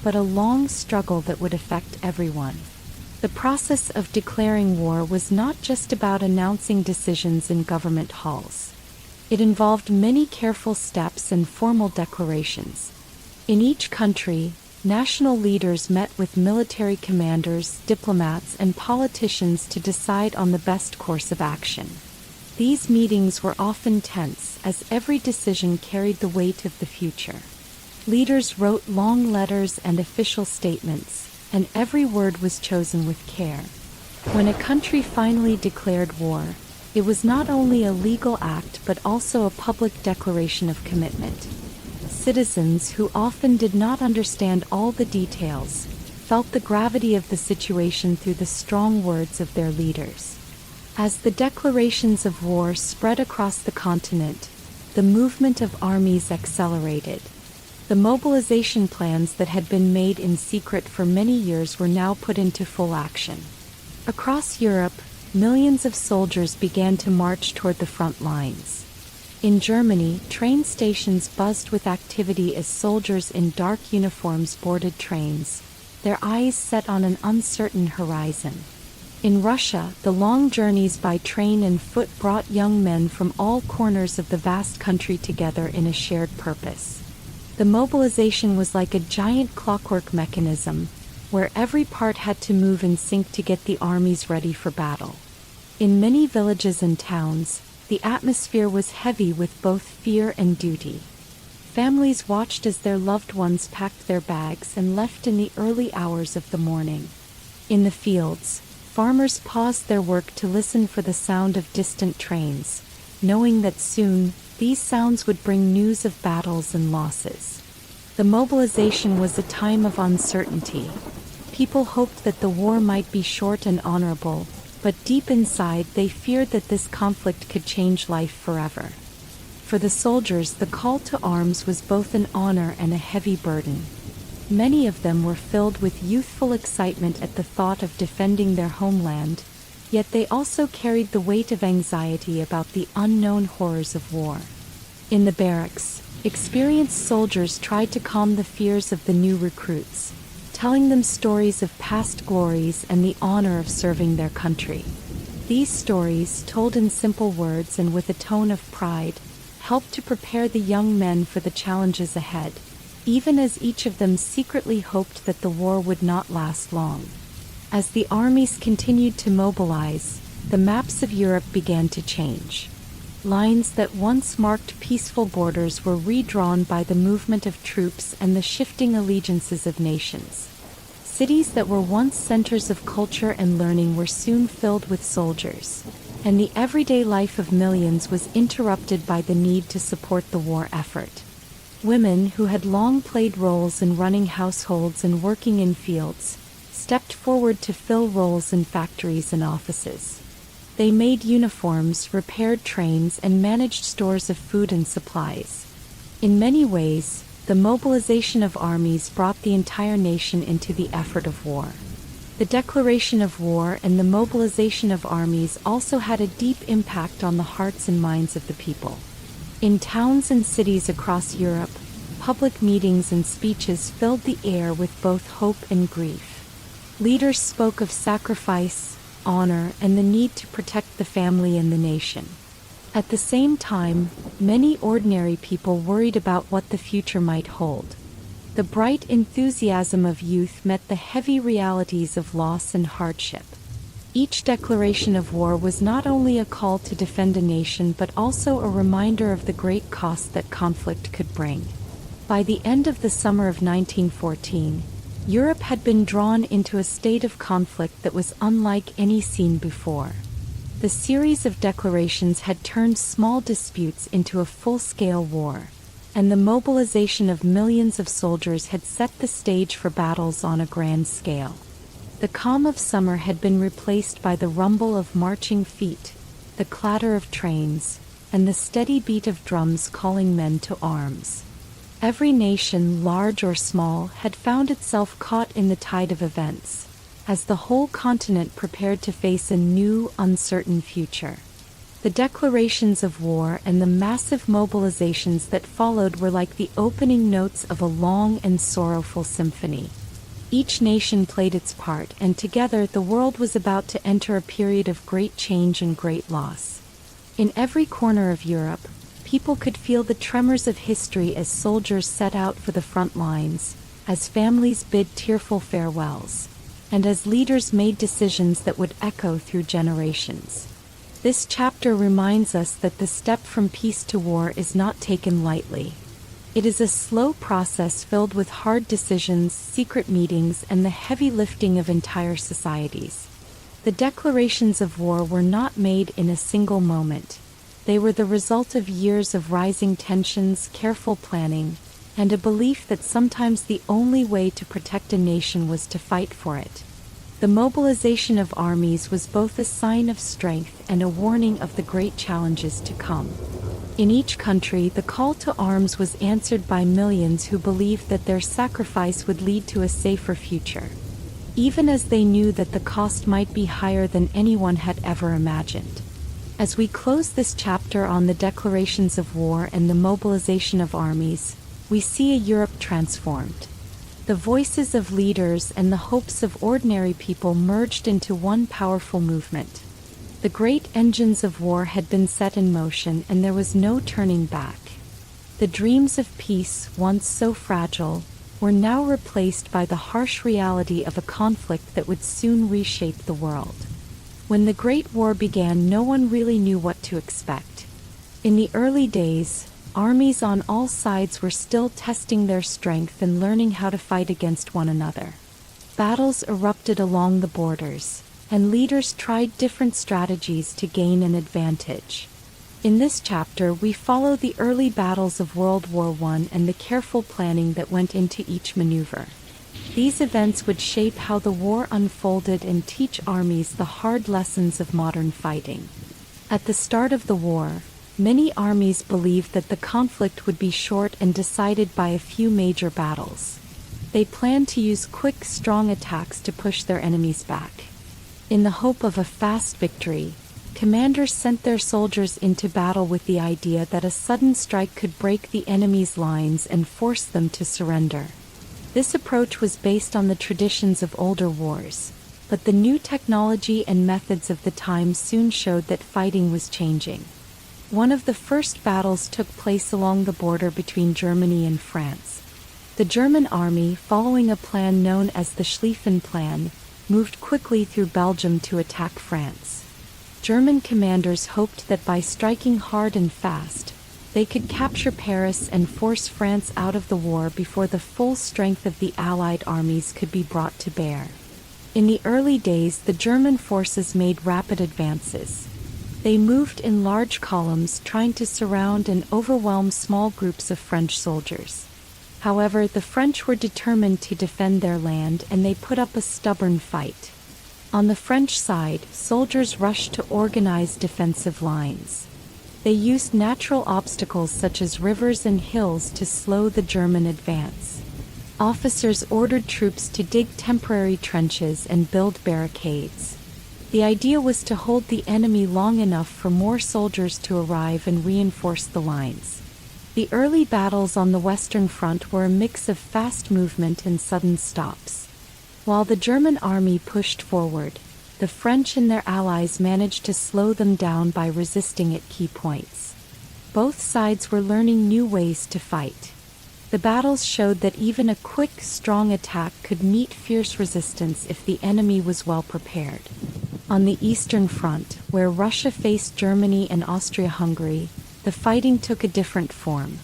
but a long struggle that would affect everyone. The process of declaring war was not just about announcing decisions in government halls. It involved many careful steps and formal declarations. In each country, national leaders met with military commanders, diplomats, and politicians to decide on the best course of action. These meetings were often tense, as every decision carried the weight of the future. Leaders wrote long letters and official statements, and every word was chosen with care. When a country finally declared war, it was not only a legal act but also a public declaration of commitment. Citizens, who often did not understand all the details, felt the gravity of the situation through the strong words of their leaders. As the declarations of war spread across the continent, the movement of armies accelerated. The mobilization plans that had been made in secret for many years were now put into full action. Across Europe, millions of soldiers began to march toward the front lines. In Germany, train stations buzzed with activity as soldiers in dark uniforms boarded trains, their eyes set on an uncertain horizon. In Russia, the long journeys by train and foot brought young men from all corners of the vast country together in a shared purpose. The mobilization was like a giant clockwork mechanism, where every part had to move in sync to get the armies ready for battle. In many villages and towns, the atmosphere was heavy with both fear and duty. Families watched as their loved ones packed their bags and left in the early hours of the morning. In the fields, farmers paused their work to listen for the sound of distant trains, knowing that soon, these sounds would bring news of battles and losses. The mobilization was a time of uncertainty. People hoped that the war might be short and honorable, but deep inside they feared that this conflict could change life forever. For the soldiers, the call to arms was both an honor and a heavy burden. Many of them were filled with youthful excitement at the thought of defending their homeland, yet they also carried the weight of anxiety about the unknown horrors of war. In the barracks, experienced soldiers tried to calm the fears of the new recruits, telling them stories of past glories and the honor of serving their country. These stories, told in simple words and with a tone of pride, helped to prepare the young men for the challenges ahead, even as each of them secretly hoped that the war would not last long. As the armies continued to mobilize, the maps of Europe began to change. Lines that once marked peaceful borders were redrawn by the movement of troops and the shifting allegiances of nations. Cities that were once centers of culture and learning were soon filled with soldiers, and the everyday life of millions was interrupted by the need to support the war effort. Women, who had long played roles in running households and working in fields, stepped forward to fill roles in factories and offices. They made uniforms, repaired trains, and managed stores of food and supplies. In many ways, the mobilization of armies brought the entire nation into the effort of war. The declaration of war and the mobilization of armies also had a deep impact on the hearts and minds of the people. In towns and cities across Europe, public meetings and speeches filled the air with both hope and grief. Leaders spoke of sacrifice, honor, and the need to protect the family and the nation. At the same time, many ordinary people worried about what the future might hold. The bright enthusiasm of youth met the heavy realities of loss and hardship. Each declaration of war was not only a call to defend a nation but also a reminder of the great cost that conflict could bring. By the end of the summer of 1914, Europe had been drawn into a state of conflict that was unlike any seen before. The series of declarations had turned small disputes into a full-scale war, and the mobilization of millions of soldiers had set the stage for battles on a grand scale. The calm of summer had been replaced by the rumble of marching feet, the clatter of trains, and the steady beat of drums calling men to arms. Every nation, large or small, had found itself caught in the tide of events, as the whole continent prepared to face a new, uncertain future. The declarations of war and the massive mobilizations that followed were like the opening notes of a long and sorrowful symphony. Each nation played its part, and together the world was about to enter a period of great change and great loss. In every corner of Europe, people could feel the tremors of history as soldiers set out for the front lines, as families bid tearful farewells, and as leaders made decisions that would echo through generations. This chapter reminds us that the step from peace to war is not taken lightly. It is a slow process filled with hard decisions, secret meetings, and the heavy lifting of entire societies. The declarations of war were not made in a single moment. They were the result of years of rising tensions, careful planning, and a belief that sometimes the only way to protect a nation was to fight for it. The mobilization of armies was both a sign of strength and a warning of the great challenges to come. In each country, the call to arms was answered by millions who believed that their sacrifice would lead to a safer future, even as they knew that the cost might be higher than anyone had ever imagined. As we close this chapter on the declarations of war and the mobilization of armies, we see a Europe transformed. The voices of leaders and the hopes of ordinary people merged into one powerful movement. The great engines of war had been set in motion, and there was no turning back. The dreams of peace, once so fragile, were now replaced by the harsh reality of a conflict that would soon reshape the world. When the Great War began, no one really knew what to expect. In the early days, armies on all sides were still testing their strength and learning how to fight against one another. Battles erupted along the borders, and leaders tried different strategies to gain an advantage. In this chapter, we follow the early battles of World War I and the careful planning that went into each maneuver. These events would shape how the war unfolded and teach armies the hard lessons of modern fighting. At the start of the war, many armies believed that the conflict would be short and decided by a few major battles. They planned to use quick, strong attacks to push their enemies back. In the hope of a fast victory, commanders sent their soldiers into battle with the idea that a sudden strike could break the enemy's lines and force them to surrender. This approach was based on the traditions of older wars, but the new technology and methods of the time soon showed that fighting was changing. One of the first battles took place along the border between Germany and France. The German army, following a plan known as the Schlieffen Plan, moved quickly through Belgium to attack France. German commanders hoped that by striking hard and fast, They could capture Paris and force France out of the war before the full strength of the Allied armies could be brought to bear. In the early days, the German forces made rapid advances. They moved in large columns, trying to surround and overwhelm small groups of French soldiers. However, the French were determined to defend their land, and they put up a stubborn fight. On the French side, soldiers rushed to organize defensive lines. They used natural obstacles such as rivers and hills to slow the German advance. Officers ordered troops to dig temporary trenches and build barricades. The idea was to hold the enemy long enough for more soldiers to arrive and reinforce the lines. The early battles on the Western Front were a mix of fast movement and sudden stops. While the German army pushed forward, the French and their allies managed to slow them down by resisting at key points. Both sides were learning new ways to fight. The battles showed that even a quick, strong attack could meet fierce resistance if the enemy was well prepared. On the Eastern Front, where Russia faced Germany and Austria-Hungary, the fighting took a different form.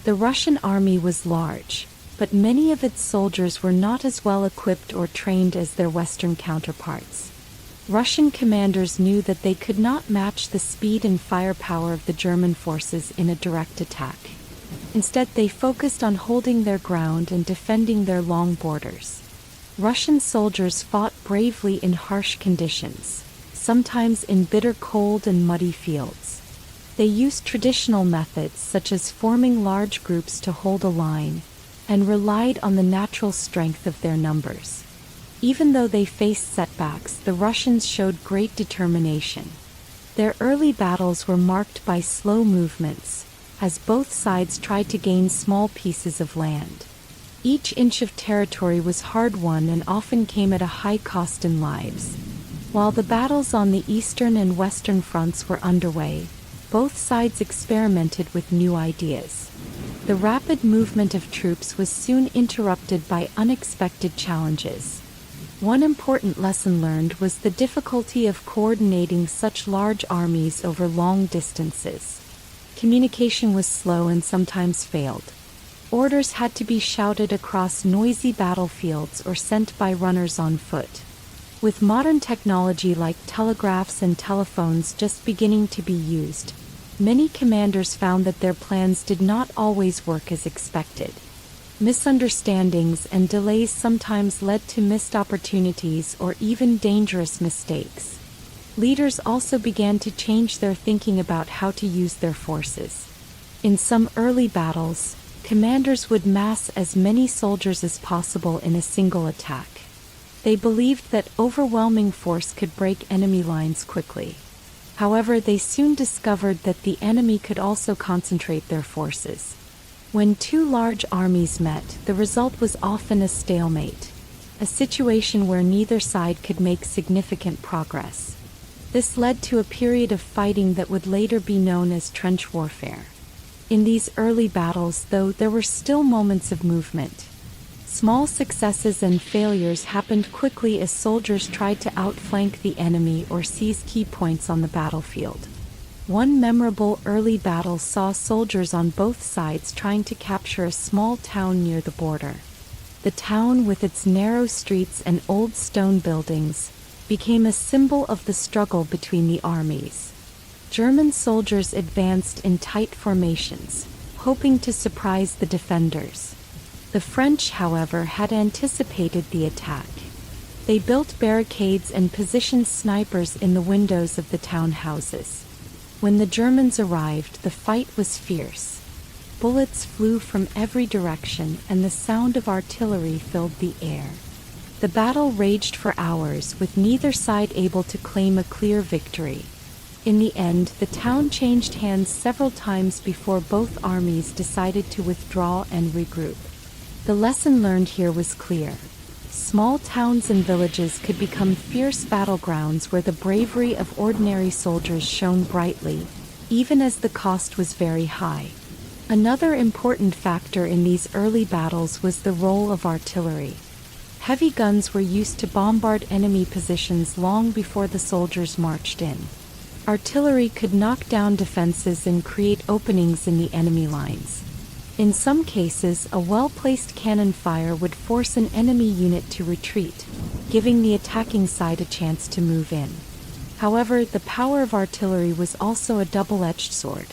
The Russian army was large, but many of its soldiers were not as well equipped or trained as their Western counterparts. Russian commanders knew that they could not match the speed and firepower of the German forces in a direct attack. Instead, they focused on holding their ground and defending their long borders. Russian soldiers fought bravely in harsh conditions, sometimes in bitter cold and muddy fields. They used traditional methods such as forming large groups to hold a line, and relied on the natural strength of their numbers. Even though they faced setbacks, the Russians showed great determination. Their early battles were marked by slow movements, as both sides tried to gain small pieces of land. Each inch of territory was hard-won and often came at a high cost in lives. While the battles on the Eastern and Western fronts were underway, both sides experimented with new ideas. The rapid movement of troops was soon interrupted by unexpected challenges. One important lesson learned was the difficulty of coordinating such large armies over long distances. Communication was slow and sometimes failed. Orders had to be shouted across noisy battlefields or sent by runners on foot. With modern technology like telegraphs and telephones just beginning to be used, many commanders found that their plans did not always work as expected. Misunderstandings and delays sometimes led to missed opportunities or even dangerous mistakes. Leaders also began to change their thinking about how to use their forces. In some early battles, commanders would mass as many soldiers as possible in a single attack. They believed that overwhelming force could break enemy lines quickly. However, they soon discovered that the enemy could also concentrate their forces. When two large armies met, the result was often a stalemate, a situation where neither side could make significant progress. This led to a period of fighting that would later be known as trench warfare. In these early battles, though, there were still moments of movement. Small successes and failures happened quickly as soldiers tried to outflank the enemy or seize key points on the battlefield. One memorable early battle saw soldiers on both sides trying to capture a small town near the border. The town, with its narrow streets and old stone buildings, became a symbol of the struggle between the armies. German soldiers advanced in tight formations, hoping to surprise the defenders. The French, however, had anticipated the attack. They built barricades and positioned snipers in the windows of the town houses. When the Germans arrived, the fight was fierce. Bullets flew from every direction, and the sound of artillery filled the air. The battle raged for hours, with neither side able to claim a clear victory. In the end, the town changed hands several times before both armies decided to withdraw and regroup. The lesson learned here was clear. Small towns and villages could become fierce battlegrounds where the bravery of ordinary soldiers shone brightly, even as the cost was very high. Another important factor in these early battles was the role of artillery. Heavy guns were used to bombard enemy positions long before the soldiers marched in. Artillery could knock down defenses and create openings in the enemy lines. In some cases, a well-placed cannon fire would force an enemy unit to retreat, giving the attacking side a chance to move in. However, the power of artillery was also a double-edged sword.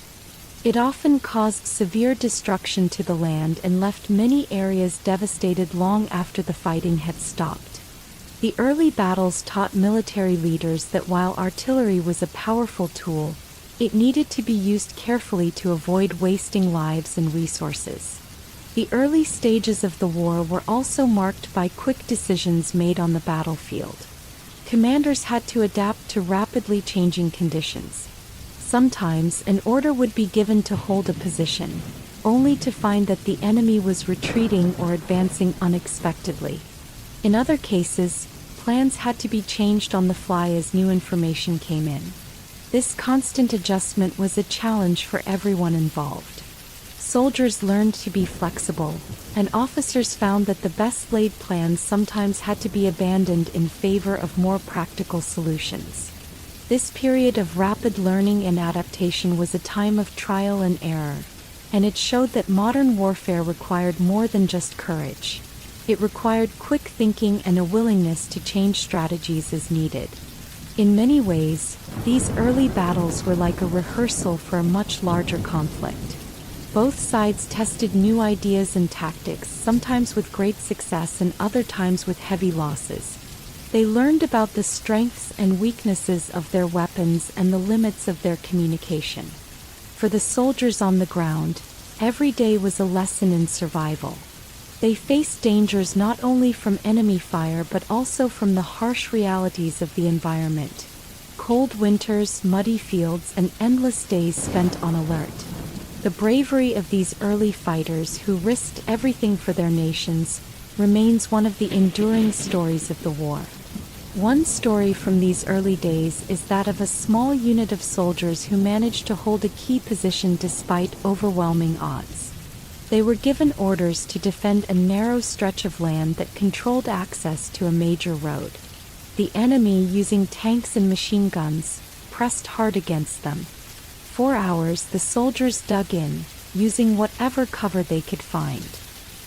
It often caused severe destruction to the land and left many areas devastated long after the fighting had stopped. The early battles taught military leaders that while artillery was a powerful tool, it needed to be used carefully to avoid wasting lives and resources. The early stages of the war were also marked by quick decisions made on the battlefield. Commanders had to adapt to rapidly changing conditions. Sometimes an order would be given to hold a position, only to find that the enemy was retreating or advancing unexpectedly. In other cases, plans had to be changed on the fly as new information came in. This constant adjustment was a challenge for everyone involved. Soldiers learned to be flexible, and officers found that the best-laid plans sometimes had to be abandoned in favor of more practical solutions. This period of rapid learning and adaptation was a time of trial and error, and it showed that modern warfare required more than just courage. It required quick thinking and a willingness to change strategies as needed. In many ways, these early battles were like a rehearsal for a much larger conflict. Both sides tested new ideas and tactics, sometimes with great success and other times with heavy losses. They learned about the strengths and weaknesses of their weapons and the limits of their communication. For the soldiers on the ground, every day was a lesson in survival. They faced dangers not only from enemy fire but also from the harsh realities of the environment. Cold winters, muddy fields, and endless days spent on alert. The bravery of these early fighters who risked everything for their nations remains one of the enduring stories of the war. One story from these early days is that of a small unit of soldiers who managed to hold a key position despite overwhelming odds. They were given orders to defend a narrow stretch of land that controlled access to a major road. The enemy, using tanks and machine guns, pressed hard against them. For hours the soldiers dug in, using whatever cover they could find.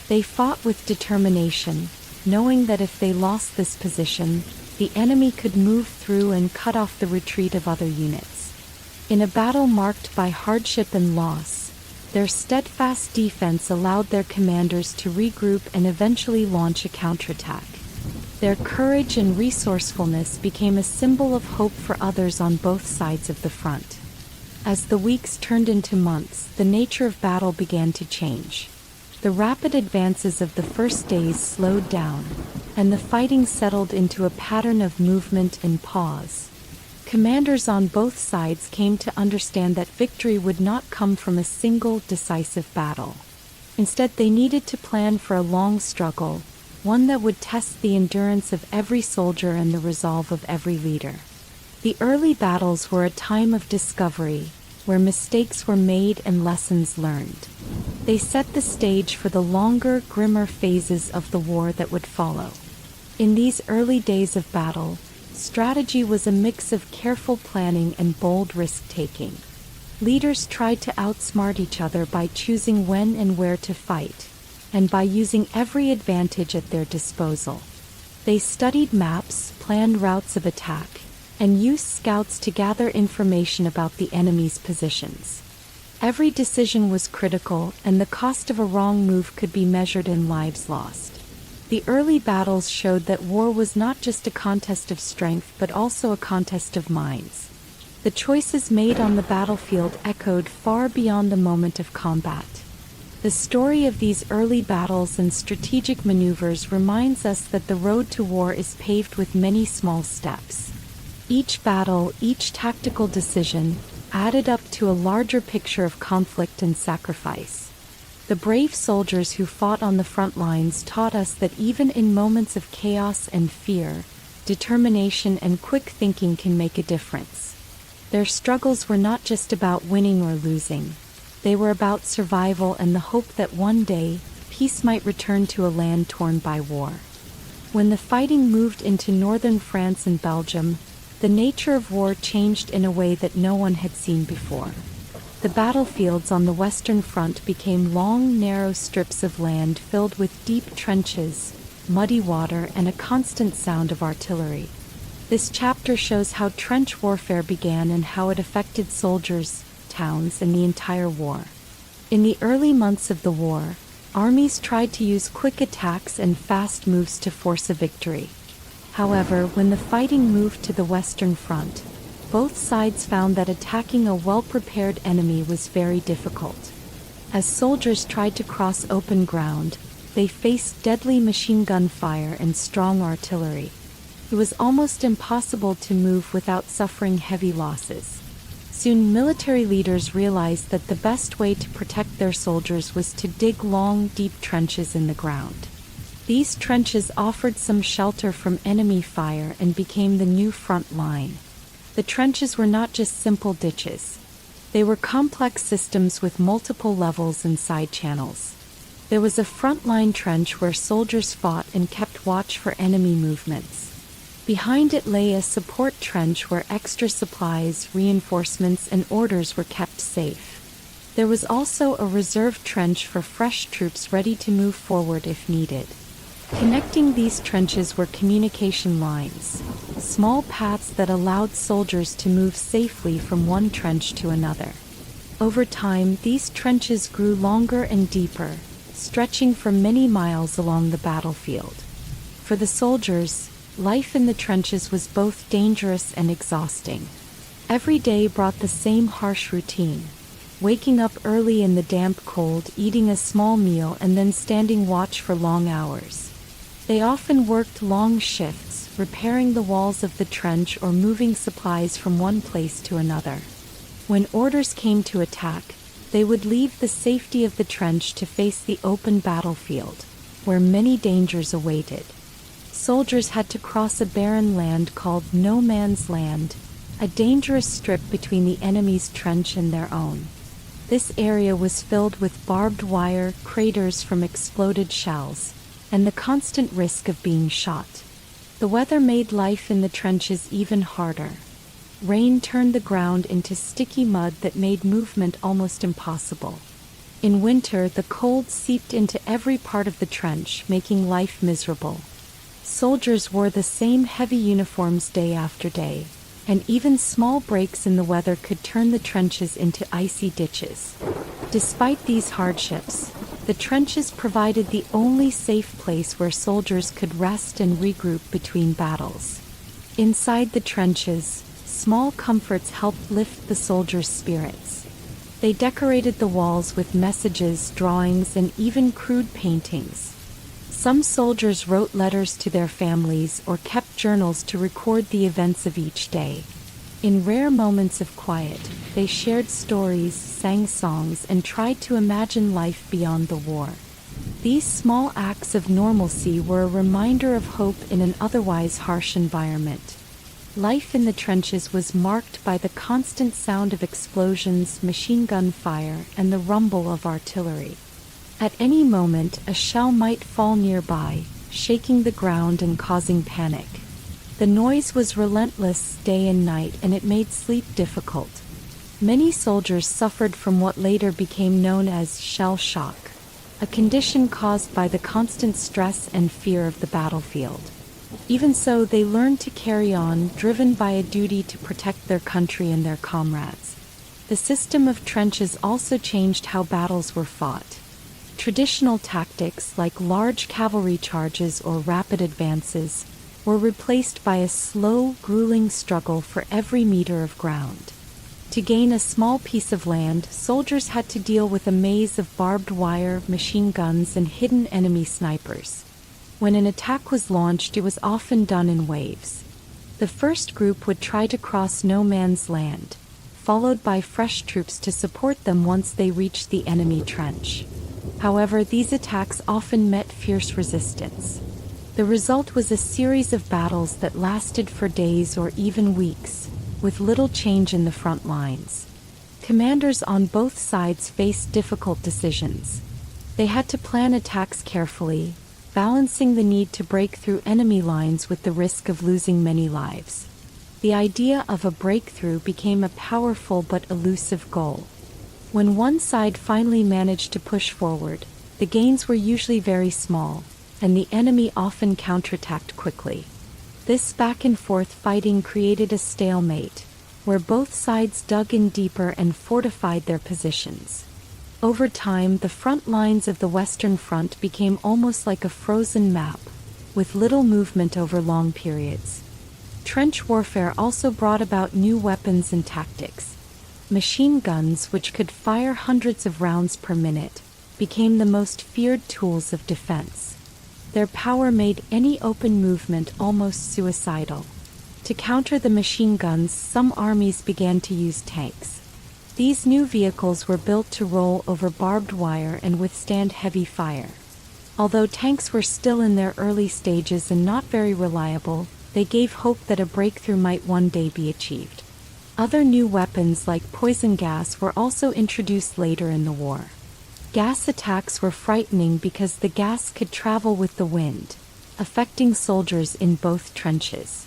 They fought with determination, knowing that if they lost this position, the enemy could move through and cut off the retreat of other units. In a battle marked by hardship and loss, their steadfast defense allowed their commanders to regroup and eventually launch a counterattack. Their courage and resourcefulness became a symbol of hope for others on both sides of the front. As the weeks turned into months, the nature of battle began to change. The rapid advances of the first days slowed down, and the fighting settled into a pattern of movement and pause. Commanders on both sides came to understand that victory would not come from a single decisive battle. Instead, they needed to plan for a long struggle, one that would test the endurance of every soldier and the resolve of every leader. The early battles were a time of discovery, where mistakes were made and lessons learned. They set the stage for the longer, grimmer phases of the war that would follow. In these early days of battle, strategy was a mix of careful planning and bold risk-taking. Leaders tried to outsmart each other by choosing when and where to fight, and by using every advantage at their disposal. They studied maps, planned routes of attack, and used scouts to gather information about the enemy's positions. Every decision was critical, and the cost of a wrong move could be measured in lives lost. The early battles showed that war was not just a contest of strength but also a contest of minds. The choices made on the battlefield echoed far beyond the moment of combat. The story of these early battles and strategic maneuvers reminds us that the road to war is paved with many small steps. Each battle, each tactical decision, added up to a larger picture of conflict and sacrifice. The brave soldiers who fought on the front lines taught us that even in moments of chaos and fear, determination and quick thinking can make a difference. Their struggles were not just about winning or losing. They were about survival and the hope that one day, peace might return to a land torn by war. When the fighting moved into northern France and Belgium, The nature of war changed in a way that no one had seen before. The battlefields on the Western Front became long, narrow strips of land filled with deep trenches, muddy water, and a constant sound of artillery. This chapter shows how trench warfare began and how it affected soldiers, towns, and the entire war. In the early months of the war, armies tried to use quick attacks and fast moves to force a victory. However, when the fighting moved to the Western Front, both sides found that attacking a well-prepared enemy was very difficult. As soldiers tried to cross open ground, they faced deadly machine gun fire and strong artillery. It was almost impossible to move without suffering heavy losses. Soon military leaders realized that the best way to protect their soldiers was to dig long, deep trenches in the ground. These trenches offered some shelter from enemy fire and became the new front line. The trenches were not just simple ditches. They were complex systems with multiple levels and side channels. There was a front-line trench where soldiers fought and kept watch for enemy movements. Behind it lay a support trench where extra supplies, reinforcements, and orders were kept safe. There was also a reserve trench for fresh troops ready to move forward if needed. Connecting these trenches were communication lines, small paths that allowed soldiers to move safely from one trench to another. Over time, these trenches grew longer and deeper, stretching for many miles along the battlefield. For the soldiers, life in the trenches was both dangerous and exhausting. Every day brought the same harsh routine: waking up early in the damp cold, eating a small meal, and then standing watch for long hours. They often worked long shifts, repairing the walls of the trench or moving supplies from one place to another. When orders came to attack, they would leave the safety of the trench to face the open battlefield, where many dangers awaited. Soldiers had to cross a barren land called no man's land, a dangerous strip between the enemy's trench and their own. This area was filled with barbed wire, craters from exploded shells, and the constant risk of being shot. The weather made life in the trenches even harder. Rain turned the ground into sticky mud that made movement almost impossible. In winter, the cold seeped into every part of the trench, making life miserable. Soldiers wore the same heavy uniforms day after day, and even small breaks in the weather could turn the trenches into icy ditches. Despite these hardships, the trenches provided the only safe place where soldiers could rest and regroup between battles. Inside the trenches, small comforts helped lift the soldiers' spirits. They decorated the walls with messages, drawings, and even crude paintings. Some soldiers wrote letters to their families or kept journals to record the events of each day. In rare moments of quiet, they shared stories, sang songs, and tried to imagine life beyond the war. These small acts of normalcy were a reminder of hope in an otherwise harsh environment. Life in the trenches was marked by the constant sound of explosions, machine gun fire, and the rumble of artillery. At any moment, a shell might fall nearby, shaking the ground and causing panic. The noise was relentless day and night, and it made sleep difficult. Many soldiers suffered from what later became known as shell shock, a condition caused by the constant stress and fear of the battlefield. Even so, they learned to carry on, driven by a duty to protect their country and their comrades. The system of trenches also changed how battles were fought. Traditional tactics like large cavalry charges or rapid advances were replaced by a slow, grueling struggle for every meter of ground. To gain a small piece of land, soldiers had to deal with a maze of barbed wire, machine guns, and hidden enemy snipers. When an attack was launched, it was often done in waves. The first group would try to cross no man's land, followed by fresh troops to support them once they reached the enemy trench. However, these attacks often met fierce resistance. The result was a series of battles that lasted for days or even weeks, with little change in the front lines. Commanders on both sides faced difficult decisions. They had to plan attacks carefully, balancing the need to break through enemy lines with the risk of losing many lives. The idea of a breakthrough became a powerful but elusive goal. When one side finally managed to push forward, the gains were usually very small, and the enemy often counterattacked quickly. This back-and-forth fighting created a stalemate, where both sides dug in deeper and fortified their positions. Over time, the front lines of the Western Front became almost like a frozen map, with little movement over long periods. Trench warfare also brought about new weapons and tactics. Machine guns, which could fire hundreds of rounds per minute, became the most feared tools of defense. Their power made any open movement almost suicidal. To counter the machine guns, some armies began to use tanks. These new vehicles were built to roll over barbed wire and withstand heavy fire. Although tanks were still in their early stages and not very reliable, they gave hope that a breakthrough might one day be achieved. Other new weapons like poison gas were also introduced later in the war. Gas attacks were frightening because the gas could travel with the wind, affecting soldiers in both trenches.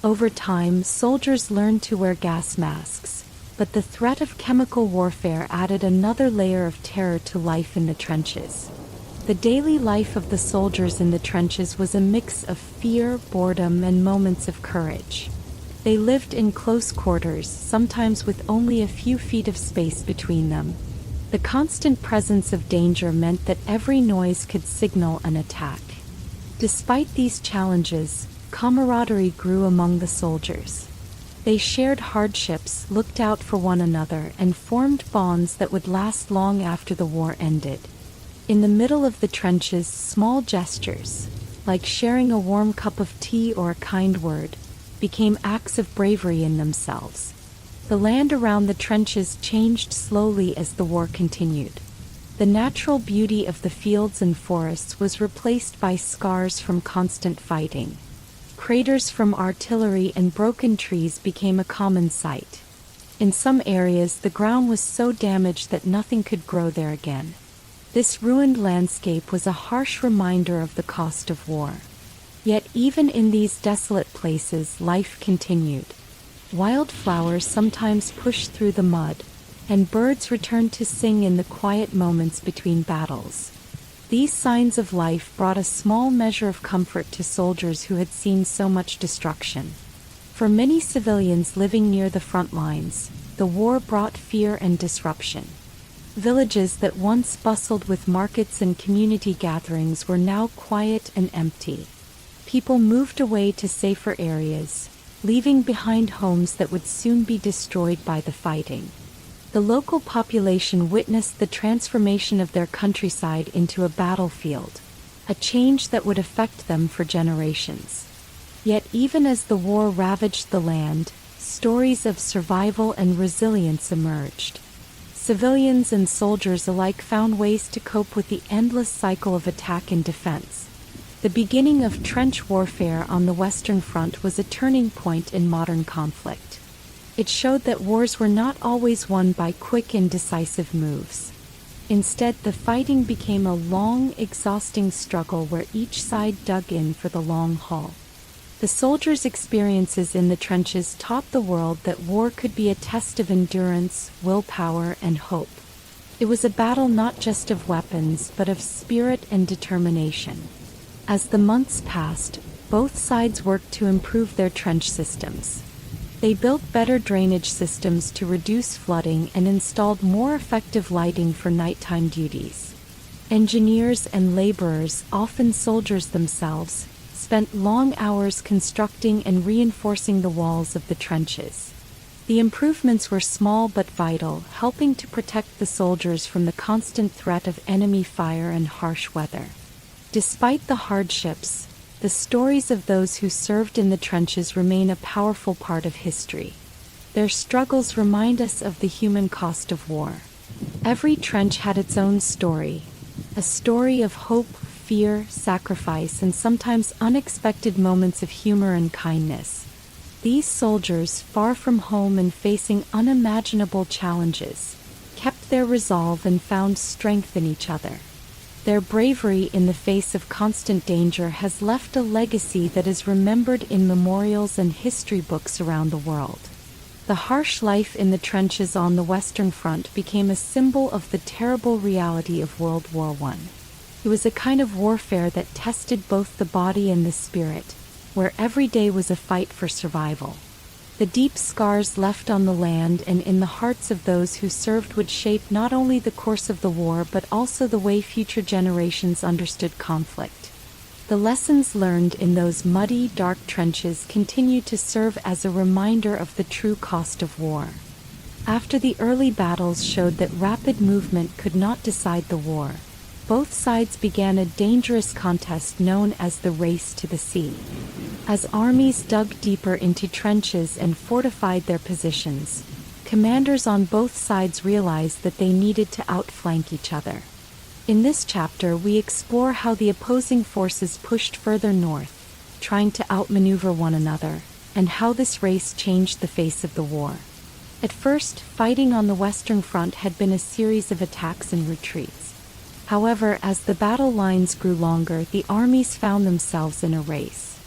Over time, soldiers learned to wear gas masks, but the threat of chemical warfare added another layer of terror to life in the trenches. The daily life of the soldiers in the trenches was a mix of fear, boredom, and moments of courage. They lived in close quarters, sometimes with only a few feet of space between them. The constant presence of danger meant that every noise could signal an attack. Despite these challenges, camaraderie grew among the soldiers. They shared hardships, looked out for one another, and formed bonds that would last long after the war ended. In the middle of the trenches, small gestures, like sharing a warm cup of tea or a kind word, became acts of bravery in themselves. The land around the trenches changed slowly as the war continued. The natural beauty of the fields and forests was replaced by scars from constant fighting. Craters from artillery and broken trees became a common sight. In some areas, the ground was so damaged that nothing could grow there again. This ruined landscape was a harsh reminder of the cost of war. Yet even in these desolate places, life continued. Wildflowers sometimes pushed through the mud, and birds returned to sing in the quiet moments between battles. These signs of life brought a small measure of comfort to soldiers who had seen so much destruction. For many civilians living near the front lines, the war brought fear and disruption. Villages that once bustled with markets and community gatherings were now quiet and empty. People moved away to safer areas, leaving behind homes that would soon be destroyed by the fighting. The local population witnessed the transformation of their countryside into a battlefield, a change that would affect them for generations. Yet even as the war ravaged the land, stories of survival and resilience emerged. Civilians and soldiers alike found ways to cope with the endless cycle of attack and defense. The beginning of trench warfare on the Western Front was a turning point in modern conflict. It showed that wars were not always won by quick and decisive moves. Instead, the fighting became a long, exhausting struggle where each side dug in for the long haul. The soldiers' experiences in the trenches taught the world that war could be a test of endurance, willpower, and hope. It was a battle not just of weapons, but of spirit and determination. As the months passed, both sides worked to improve their trench systems. They built better drainage systems to reduce flooding and installed more effective lighting for nighttime duties. Engineers and laborers, often soldiers themselves, spent long hours constructing and reinforcing the walls of the trenches. The improvements were small but vital, helping to protect the soldiers from the constant threat of enemy fire and harsh weather. Despite the hardships, the stories of those who served in the trenches remain a powerful part of history. Their struggles remind us of the human cost of war. Every trench had its own story, a story of hope, fear, sacrifice, and sometimes unexpected moments of humor and kindness. These soldiers, far from home and facing unimaginable challenges, kept their resolve and found strength in each other. Their bravery in the face of constant danger has left a legacy that is remembered in memorials and history books around the world. The harsh life in the trenches on the Western Front became a symbol of the terrible reality of World War I. It was a kind of warfare that tested both the body and the spirit, where every day was a fight for survival. The deep scars left on the land and in the hearts of those who served would shape not only the course of the war but also the way future generations understood conflict. The lessons learned in those muddy, dark trenches continue to serve as a reminder of the true cost of war. After the early battles showed that rapid movement could not decide the war, both sides began a dangerous contest known as the race to the sea. As armies dug deeper into trenches and fortified their positions, commanders on both sides realized that they needed to outflank each other. In this chapter, we explore how the opposing forces pushed further north, trying to outmaneuver one another, and how this race changed the face of the war. At first, fighting on the Western Front had been a series of attacks and retreats. However, as the battle lines grew longer, the armies found themselves in a race.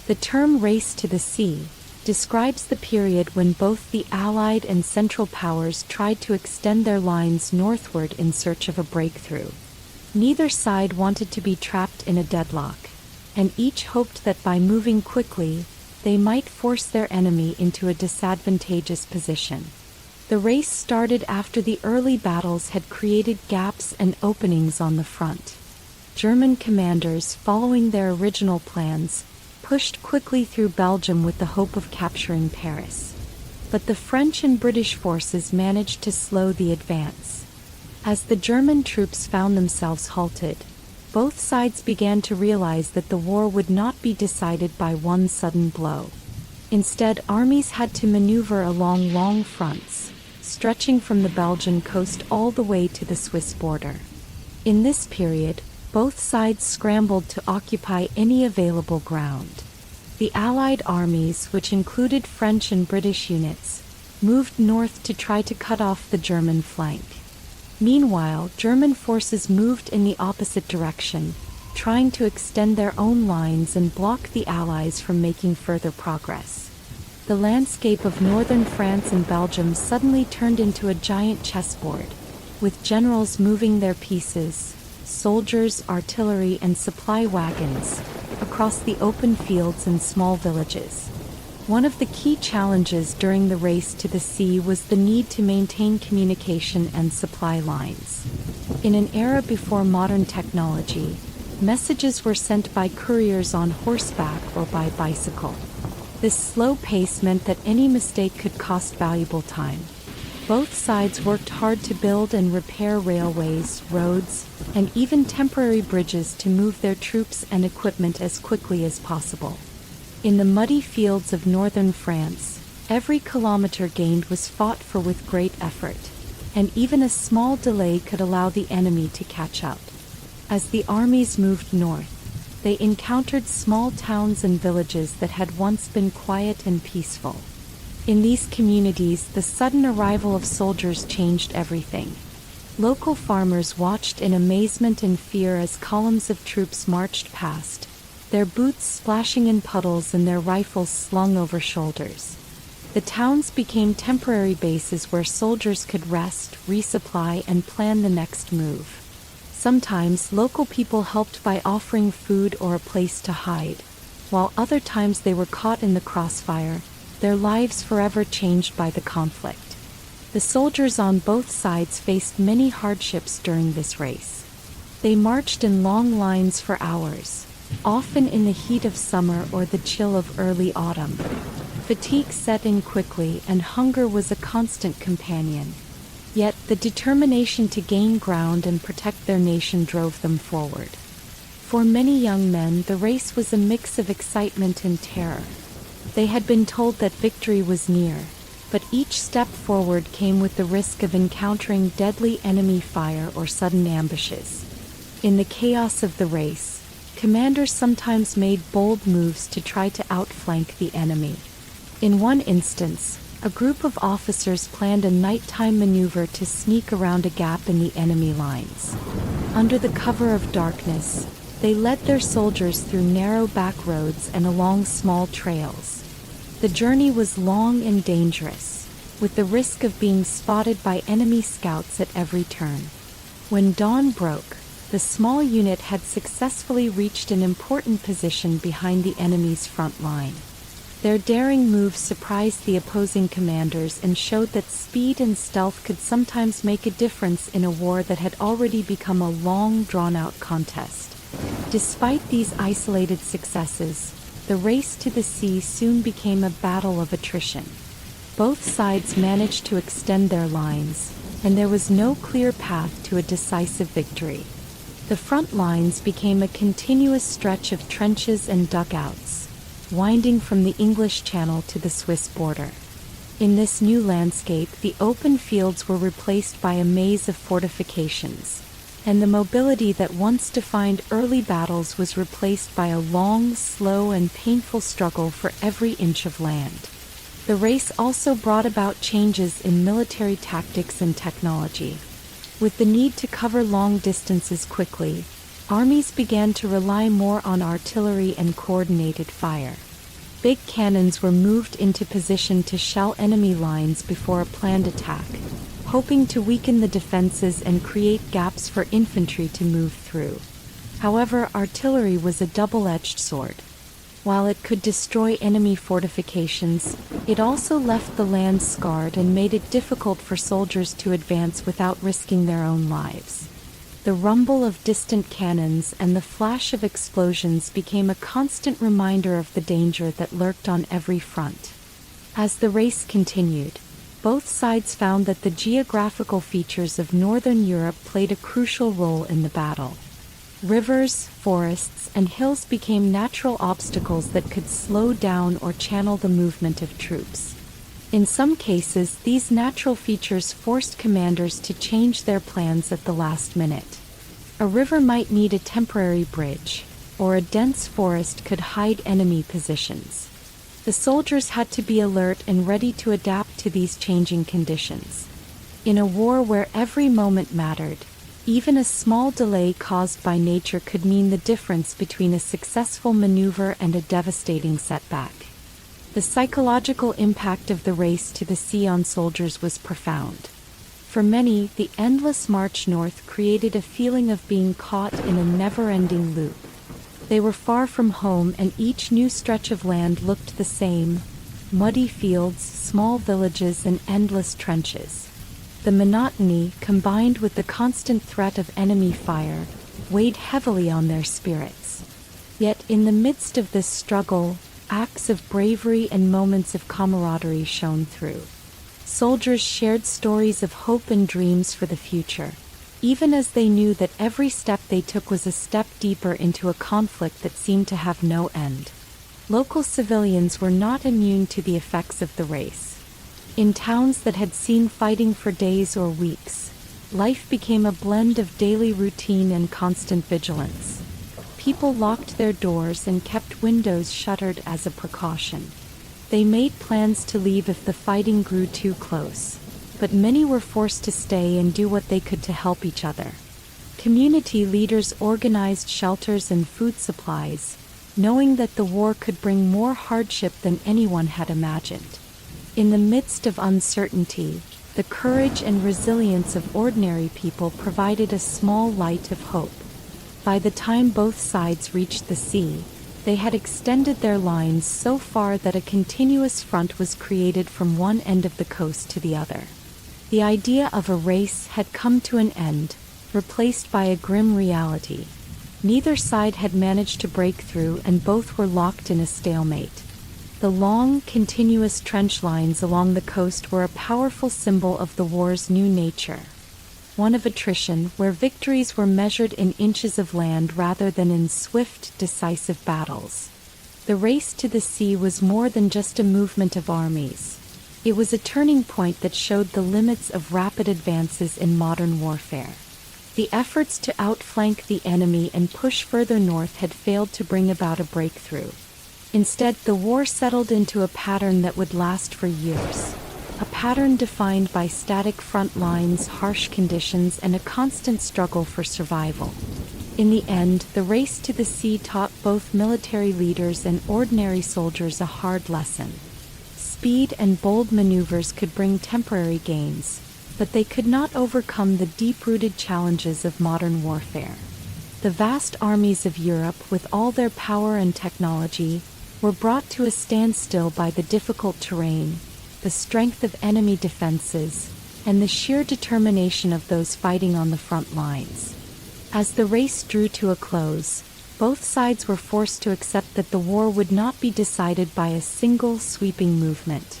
The term race to the sea describes the period when both the Allied and Central powers tried to extend their lines northward in search of a breakthrough. Neither side wanted to be trapped in a deadlock, and each hoped that by moving quickly, they might force their enemy into a disadvantageous position. The race started after the early battles had created gaps and openings on the front. German commanders, following their original plans, pushed quickly through Belgium with the hope of capturing Paris. But the French and British forces managed to slow the advance. As the German troops found themselves halted, both sides began to realize that the war would not be decided by one sudden blow. Instead, armies had to maneuver along long fronts, stretching from the Belgian coast all the way to the Swiss border. In this period, both sides scrambled to occupy any available ground. The Allied armies, which included French and British units, moved north to try to cut off the German flank. Meanwhile, German forces moved in the opposite direction, trying to extend their own lines and block the Allies from making further progress. The landscape of northern France and Belgium suddenly turned into a giant chessboard, with generals moving their pieces, soldiers, artillery, and supply wagons, across the open fields and small villages. One of the key challenges during the race to the sea was the need to maintain communication and supply lines. In an era before modern technology, messages were sent by couriers on horseback or by bicycle. This slow pace meant that any mistake could cost valuable time. Both sides worked hard to build and repair railways, roads, and even temporary bridges to move their troops and equipment as quickly as possible. In the muddy fields of northern France, every kilometer gained was fought for with great effort, and even a small delay could allow the enemy to catch up. As the armies moved north, they encountered small towns and villages that had once been quiet and peaceful. In these communities, the sudden arrival of soldiers changed everything. Local farmers watched in amazement and fear as columns of troops marched past, their boots splashing in puddles and their rifles slung over shoulders. The towns became temporary bases where soldiers could rest, resupply, and plan the next move. Sometimes local people helped by offering food or a place to hide, while other times they were caught in the crossfire, their lives forever changed by the conflict. The soldiers on both sides faced many hardships during this race. They marched in long lines for hours, often in the heat of summer or the chill of early autumn. Fatigue set in quickly and hunger was a constant companion. Yet the determination to gain ground and protect their nation drove them forward. For many young men, the race was a mix of excitement and terror. They had been told that victory was near, but each step forward came with the risk of encountering deadly enemy fire or sudden ambushes. In the chaos of the race, commanders sometimes made bold moves to try to outflank the enemy. In one instance, A group of officers planned a nighttime maneuver to sneak around a gap in the enemy lines. Under the cover of darkness, they led their soldiers through narrow back roads and along small trails. The journey was long and dangerous, with the risk of being spotted by enemy scouts at every turn. When dawn broke, the small unit had successfully reached an important position behind the enemy's front line. Their daring move surprised the opposing commanders and showed that speed and stealth could sometimes make a difference in a war that had already become a long, drawn-out contest. Despite these isolated successes, the race to the sea soon became a battle of attrition. Both sides managed to extend their lines, and there was no clear path to a decisive victory. The front lines became a continuous stretch of trenches and dugouts, winding from the English Channel to the Swiss border. In this new landscape, the open fields were replaced by a maze of fortifications, and the mobility that once defined early battles was replaced by a long, slow, and painful struggle for every inch of land. The race also brought about changes in military tactics and technology. With the need to cover long distances quickly, armies began to rely more on artillery and coordinated fire. Big cannons were moved into position to shell enemy lines before a planned attack, hoping to weaken the defenses and create gaps for infantry to move through. However, artillery was a double-edged sword. While it could destroy enemy fortifications, it also left the land scarred and made it difficult for soldiers to advance without risking their own lives. The rumble of distant cannons and the flash of explosions became a constant reminder of the danger that lurked on every front. As the race continued, both sides found that the geographical features of Northern Europe played a crucial role in the battle. Rivers, forests, and hills became natural obstacles that could slow down or channel the movement of troops. In some cases, these natural features forced commanders to change their plans at the last minute. A river might need a temporary bridge, or a dense forest could hide enemy positions. The soldiers had to be alert and ready to adapt to these changing conditions. In a war where every moment mattered, even a small delay caused by nature could mean the difference between a successful maneuver and a devastating setback. The psychological impact of the race to the sea on soldiers was profound. For many, the endless march north created a feeling of being caught in a never-ending loop. They were far from home, and each new stretch of land looked the same: muddy fields, small villages, and endless trenches. The monotony, combined with the constant threat of enemy fire, weighed heavily on their spirits. Yet in the midst of this struggle, acts of bravery and moments of camaraderie shone through. Soldiers shared stories of hope and dreams for the future, even as they knew that every step they took was a step deeper into a conflict that seemed to have no end. Local civilians were not immune to the effects of the race. In towns that had seen fighting for days or weeks, life became a blend of daily routine and constant vigilance. People locked their doors and kept windows shuttered as a precaution. They made plans to leave if the fighting grew too close, but many were forced to stay and do what they could to help each other. Community leaders organized shelters and food supplies, knowing that the war could bring more hardship than anyone had imagined. In the midst of uncertainty, the courage and resilience of ordinary people provided a small light of hope. By the time both sides reached the sea, they had extended their lines so far that a continuous front was created from one end of the coast to the other. The idea of a race had come to an end, replaced by a grim reality. Neither side had managed to break through, and both were locked in a stalemate. The long, continuous trench lines along the coast were a powerful symbol of the war's new nature. One of attrition, where victories were measured in inches of land rather than in swift, decisive battles. The race to the sea was more than just a movement of armies. It was a turning point that showed the limits of rapid advances in modern warfare. The efforts to outflank the enemy and push further north had failed to bring about a breakthrough. Instead, the war settled into a pattern that would last for years. a pattern defined by static front lines, harsh conditions, and a constant struggle for survival. In the end, the race to the sea taught both military leaders and ordinary soldiers a hard lesson. Speed and bold maneuvers could bring temporary gains, but they could not overcome the deep-rooted challenges of modern warfare. The vast armies of Europe, with all their power and technology, were brought to a standstill by the difficult terrain, the strength of enemy defenses, and the sheer determination of those fighting on the front lines. As the race drew to a close, both sides were forced to accept that the war would not be decided by a single sweeping movement.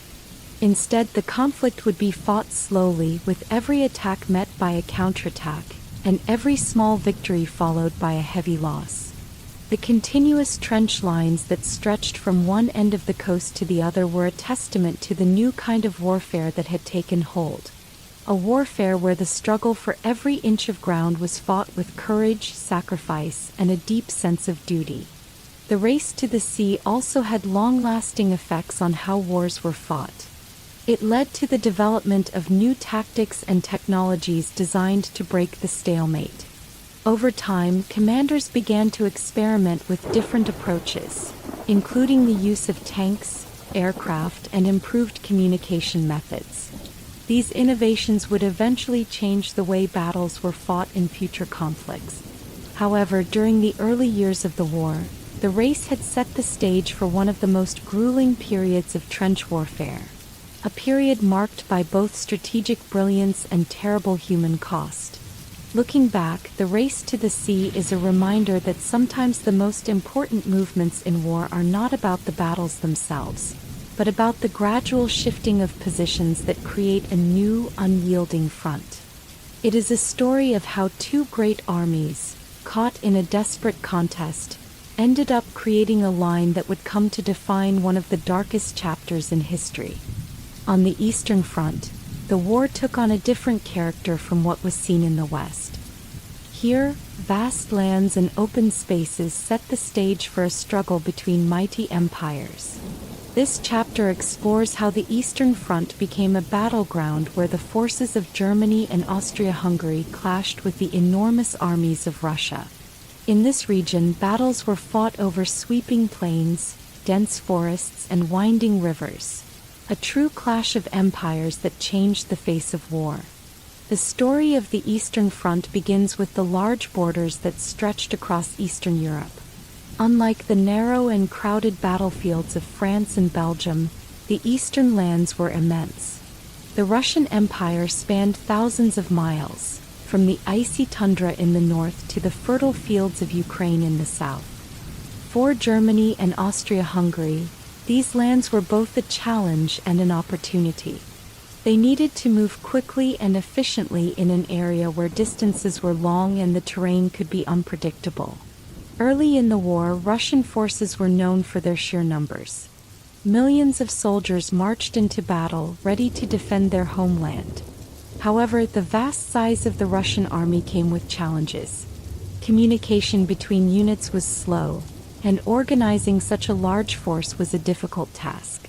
Instead, the conflict would be fought slowly, with every attack met by a counterattack, and every small victory followed by a heavy loss. The continuous trench lines that stretched from one end of the coast to the other were a testament to the new kind of warfare that had taken hold. A warfare where the struggle for every inch of ground was fought with courage, sacrifice, and a deep sense of duty. The race to the sea also had long-lasting effects on how wars were fought. It led to the development of new tactics and technologies designed to break the stalemate. Over time, commanders began to experiment with different approaches, including the use of tanks, aircraft, and improved communication methods. These innovations would eventually change the way battles were fought in future conflicts. However, during the early years of the war, the race had set the stage for one of the most grueling periods of trench warfare, a period marked by both strategic brilliance and terrible human cost. Looking back, the race to the sea is a reminder that sometimes the most important movements in war are not about the battles themselves, but about the gradual shifting of positions that create a new, unyielding front. It is a story of how two great armies, caught in a desperate contest, ended up creating a line that would come to define one of the darkest chapters in history. On the Eastern Front, the war took on a different character from what was seen in the West. Here, vast lands and open spaces set the stage for a struggle between mighty empires. This chapter explores how the Eastern Front became a battleground where the forces of Germany and Austria-Hungary clashed with the enormous armies of Russia. In this region, battles were fought over sweeping plains, dense forests, and winding rivers, a true clash of empires that changed the face of war. The story of the Eastern Front begins with the large borders that stretched across Eastern Europe. Unlike the narrow and crowded battlefields of France and Belgium, the eastern lands were immense. The Russian Empire spanned thousands of miles, from the icy tundra in the north to the fertile fields of Ukraine in the south. For Germany and Austria-Hungary, these lands were both a challenge and an opportunity. They needed to move quickly and efficiently in an area where distances were long and the terrain could be unpredictable. Early in the war, Russian forces were known for their sheer numbers. Millions of soldiers marched into battle, ready to defend their homeland. However, the vast size of the Russian army came with challenges. Communication between units was slow, and organizing such a large force was a difficult task.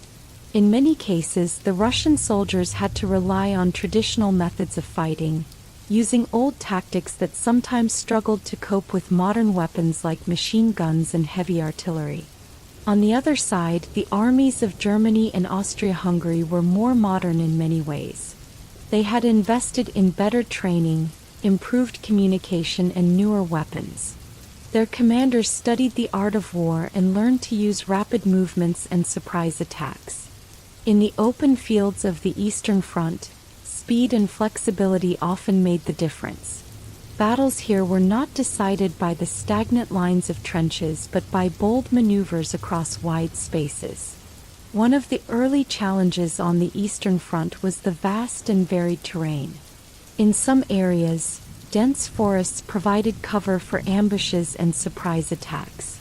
In many cases, the Russian soldiers had to rely on traditional methods of fighting, using old tactics that sometimes struggled to cope with modern weapons like machine guns and heavy artillery. On the other side, the armies of Germany and Austria-Hungary were more modern in many ways. They had invested in better training, improved communication, and newer weapons. Their commanders studied the art of war and learned to use rapid movements and surprise attacks. In the open fields of the Eastern Front, speed and flexibility often made the difference. Battles here were not decided by the stagnant lines of trenches but by bold maneuvers across wide spaces. One of the early challenges on the Eastern Front was the vast and varied terrain. In some areas, dense forests provided cover for ambushes and surprise attacks.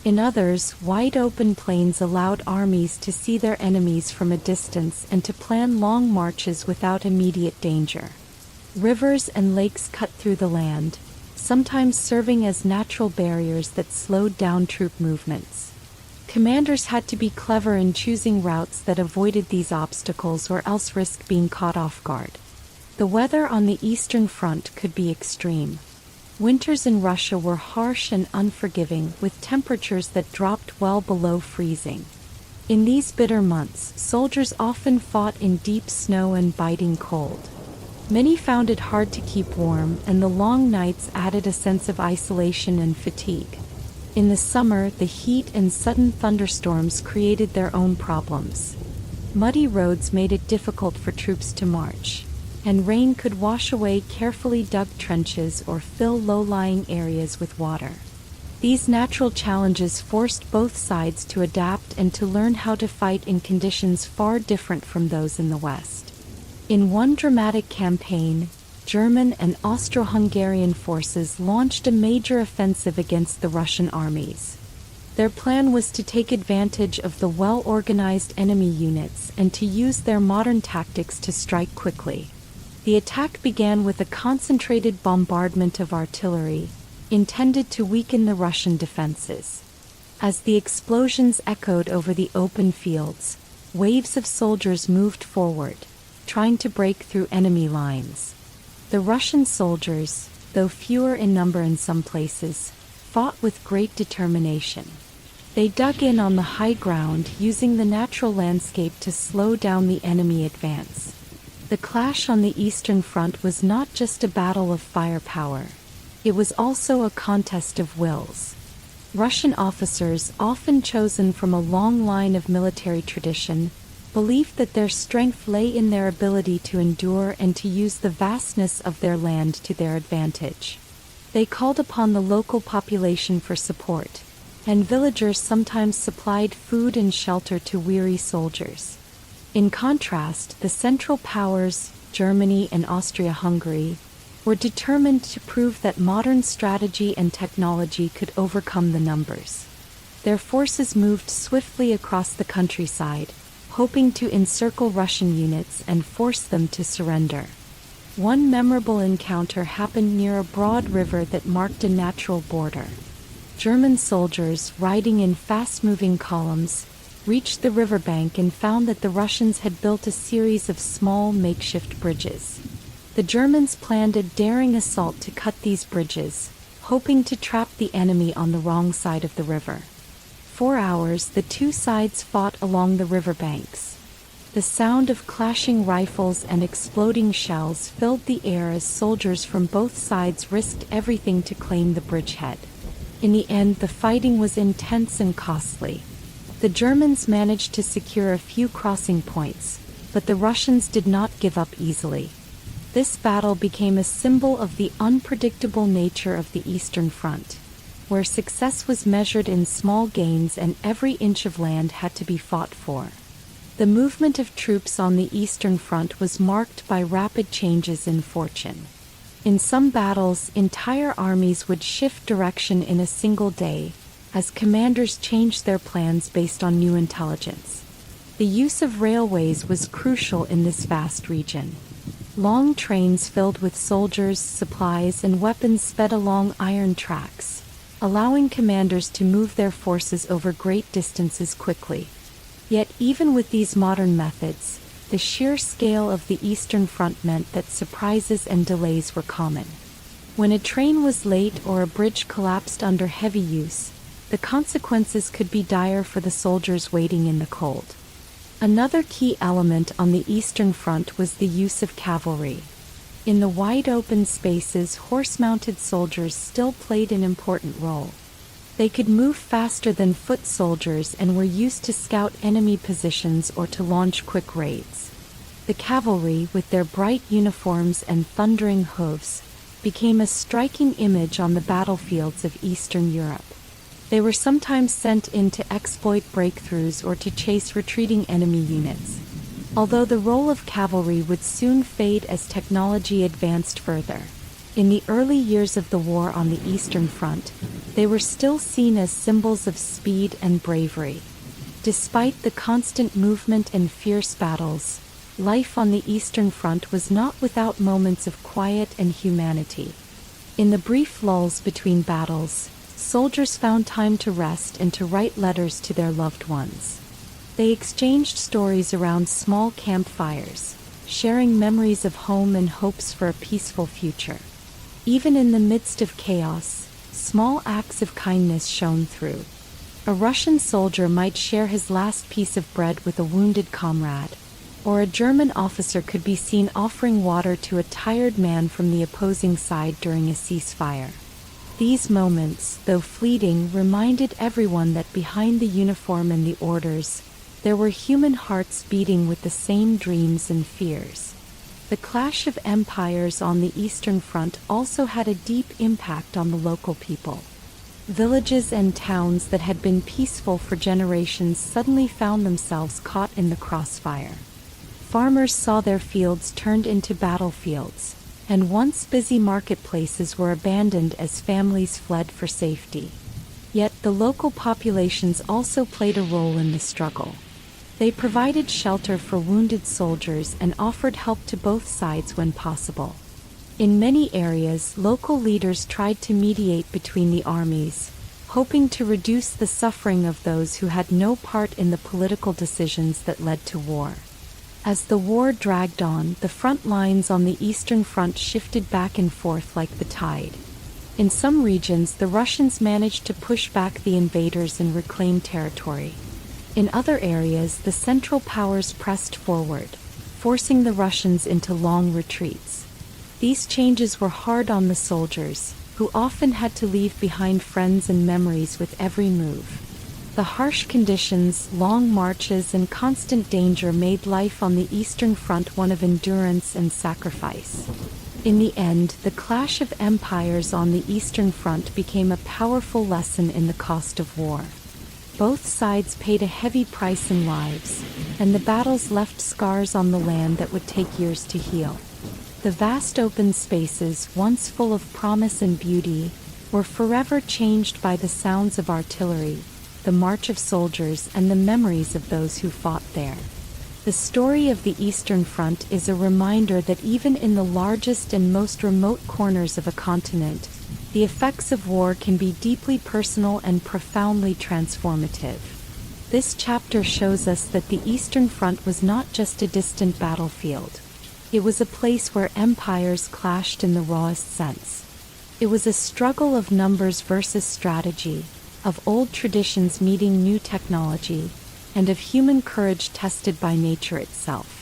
In others, wide-open plains allowed armies to see their enemies from a distance and to plan long marches without immediate danger. Rivers and lakes cut through the land, sometimes serving as natural barriers that slowed down troop movements. Commanders had to be clever in choosing routes that avoided these obstacles or else risk being caught off guard. The weather on the Eastern Front could be extreme. Winters in Russia were harsh and unforgiving, with temperatures that dropped well below freezing. In these bitter months, soldiers often fought in deep snow and biting cold. Many found it hard to keep warm, and the long nights added a sense of isolation and fatigue. In the summer, the heat and sudden thunderstorms created their own problems. Muddy roads made it difficult for troops to march, and rain could wash away carefully dug trenches or fill low-lying areas with water. These natural challenges forced both sides to adapt and to learn how to fight in conditions far different from those in the West. In one dramatic campaign, German and Austro-Hungarian forces launched a major offensive against the Russian armies. Their plan was to take advantage of the well-organized enemy units and to use their modern tactics to strike quickly. The attack began with a concentrated bombardment of artillery, intended to weaken the Russian defenses. As the explosions echoed over the open fields, waves of soldiers moved forward, trying to break through enemy lines. The Russian soldiers, though fewer in number in some places, fought with great determination. They dug in on the high ground, using the natural landscape to slow down the enemy advance. The clash on the Eastern Front was not just a battle of firepower. It was also a contest of wills. Russian officers, often chosen from a long line of military tradition, believed that their strength lay in their ability to endure and to use the vastness of their land to their advantage. They called upon the local population for support, and villagers sometimes supplied food and shelter to weary soldiers. In contrast, the Central Powers, Germany and Austria-Hungary, were determined to prove that modern strategy and technology could overcome the numbers. Their forces moved swiftly across the countryside, hoping to encircle Russian units and force them to surrender. One memorable encounter happened near a broad river that marked a natural border. German soldiers, riding in fast-moving columns, reached the riverbank and found that the Russians had built a series of small makeshift bridges. The Germans planned a daring assault to cut these bridges, hoping to trap the enemy on the wrong side of the river. For hours, the two sides fought along the riverbanks. The sound of clashing rifles and exploding shells filled the air as soldiers from both sides risked everything to claim the bridgehead. In the end, the fighting was intense and costly. The Germans managed to secure a few crossing points, but the Russians did not give up easily. This battle became a symbol of the unpredictable nature of the Eastern Front, where success was measured in small gains and every inch of land had to be fought for. The movement of troops on the Eastern Front was marked by rapid changes in fortune. In some battles, entire armies would shift direction in a single day, as commanders changed their plans based on new intelligence. The use of railways was crucial in this vast region. Long trains filled with soldiers, supplies, and weapons sped along iron tracks, allowing commanders to move their forces over great distances quickly. Yet even with these modern methods, the sheer scale of the Eastern Front meant that surprises and delays were common. When a train was late or a bridge collapsed under heavy use, the consequences could be dire for the soldiers waiting in the cold. Another key element on the Eastern Front was the use of cavalry. In the wide open spaces, horse-mounted soldiers still played an important role. They could move faster than foot soldiers and were used to scout enemy positions or to launch quick raids. The cavalry, with their bright uniforms and thundering hooves, became a striking image on the battlefields of Eastern Europe. They were sometimes sent in to exploit breakthroughs or to chase retreating enemy units. Although the role of cavalry would soon fade as technology advanced further, in the early years of the war on the Eastern Front, they were still seen as symbols of speed and bravery. Despite the constant movement and fierce battles, life on the Eastern Front was not without moments of quiet and humanity. In the brief lulls between battles, soldiers found time to rest and to write letters to their loved ones. They exchanged stories around small campfires, sharing memories of home and hopes for a peaceful future. Even in the midst of chaos, small acts of kindness shone through. A Russian soldier might share his last piece of bread with a wounded comrade, or a German officer could be seen offering water to a tired man from the opposing side during a ceasefire. These moments, though fleeting, reminded everyone that behind the uniform and the orders, there were human hearts beating with the same dreams and fears. The clash of empires on the Eastern Front also had a deep impact on the local people. Villages and towns that had been peaceful for generations suddenly found themselves caught in the crossfire. Farmers saw their fields turned into battlefields, and once busy marketplaces were abandoned as families fled for safety. Yet the local populations also played a role in the struggle. They provided shelter for wounded soldiers and offered help to both sides when possible. In many areas, local leaders tried to mediate between the armies, hoping to reduce the suffering of those who had no part in the political decisions that led to war. As the war dragged on, the front lines on the Eastern Front shifted back and forth like the tide. In some regions, the Russians managed to push back the invaders and reclaim territory. In other areas, the Central Powers pressed forward, forcing the Russians into long retreats. These changes were hard on the soldiers, who often had to leave behind friends and memories with every move. The harsh conditions, long marches, and constant danger made life on the Eastern Front one of endurance and sacrifice. In the end, the clash of empires on the Eastern Front became a powerful lesson in the cost of war. Both sides paid a heavy price in lives, and the battles left scars on the land that would take years to heal. The vast open spaces, once full of promise and beauty, were forever changed by the sounds of artillery, the march of soldiers, and the memories of those who fought there. The story of the Eastern Front is a reminder that even in the largest and most remote corners of a continent, the effects of war can be deeply personal and profoundly transformative. This chapter shows us that the Eastern Front was not just a distant battlefield. It was a place where empires clashed in the rawest sense. It was a struggle of numbers versus strategy, of old traditions meeting new technology, and of human courage tested by nature itself.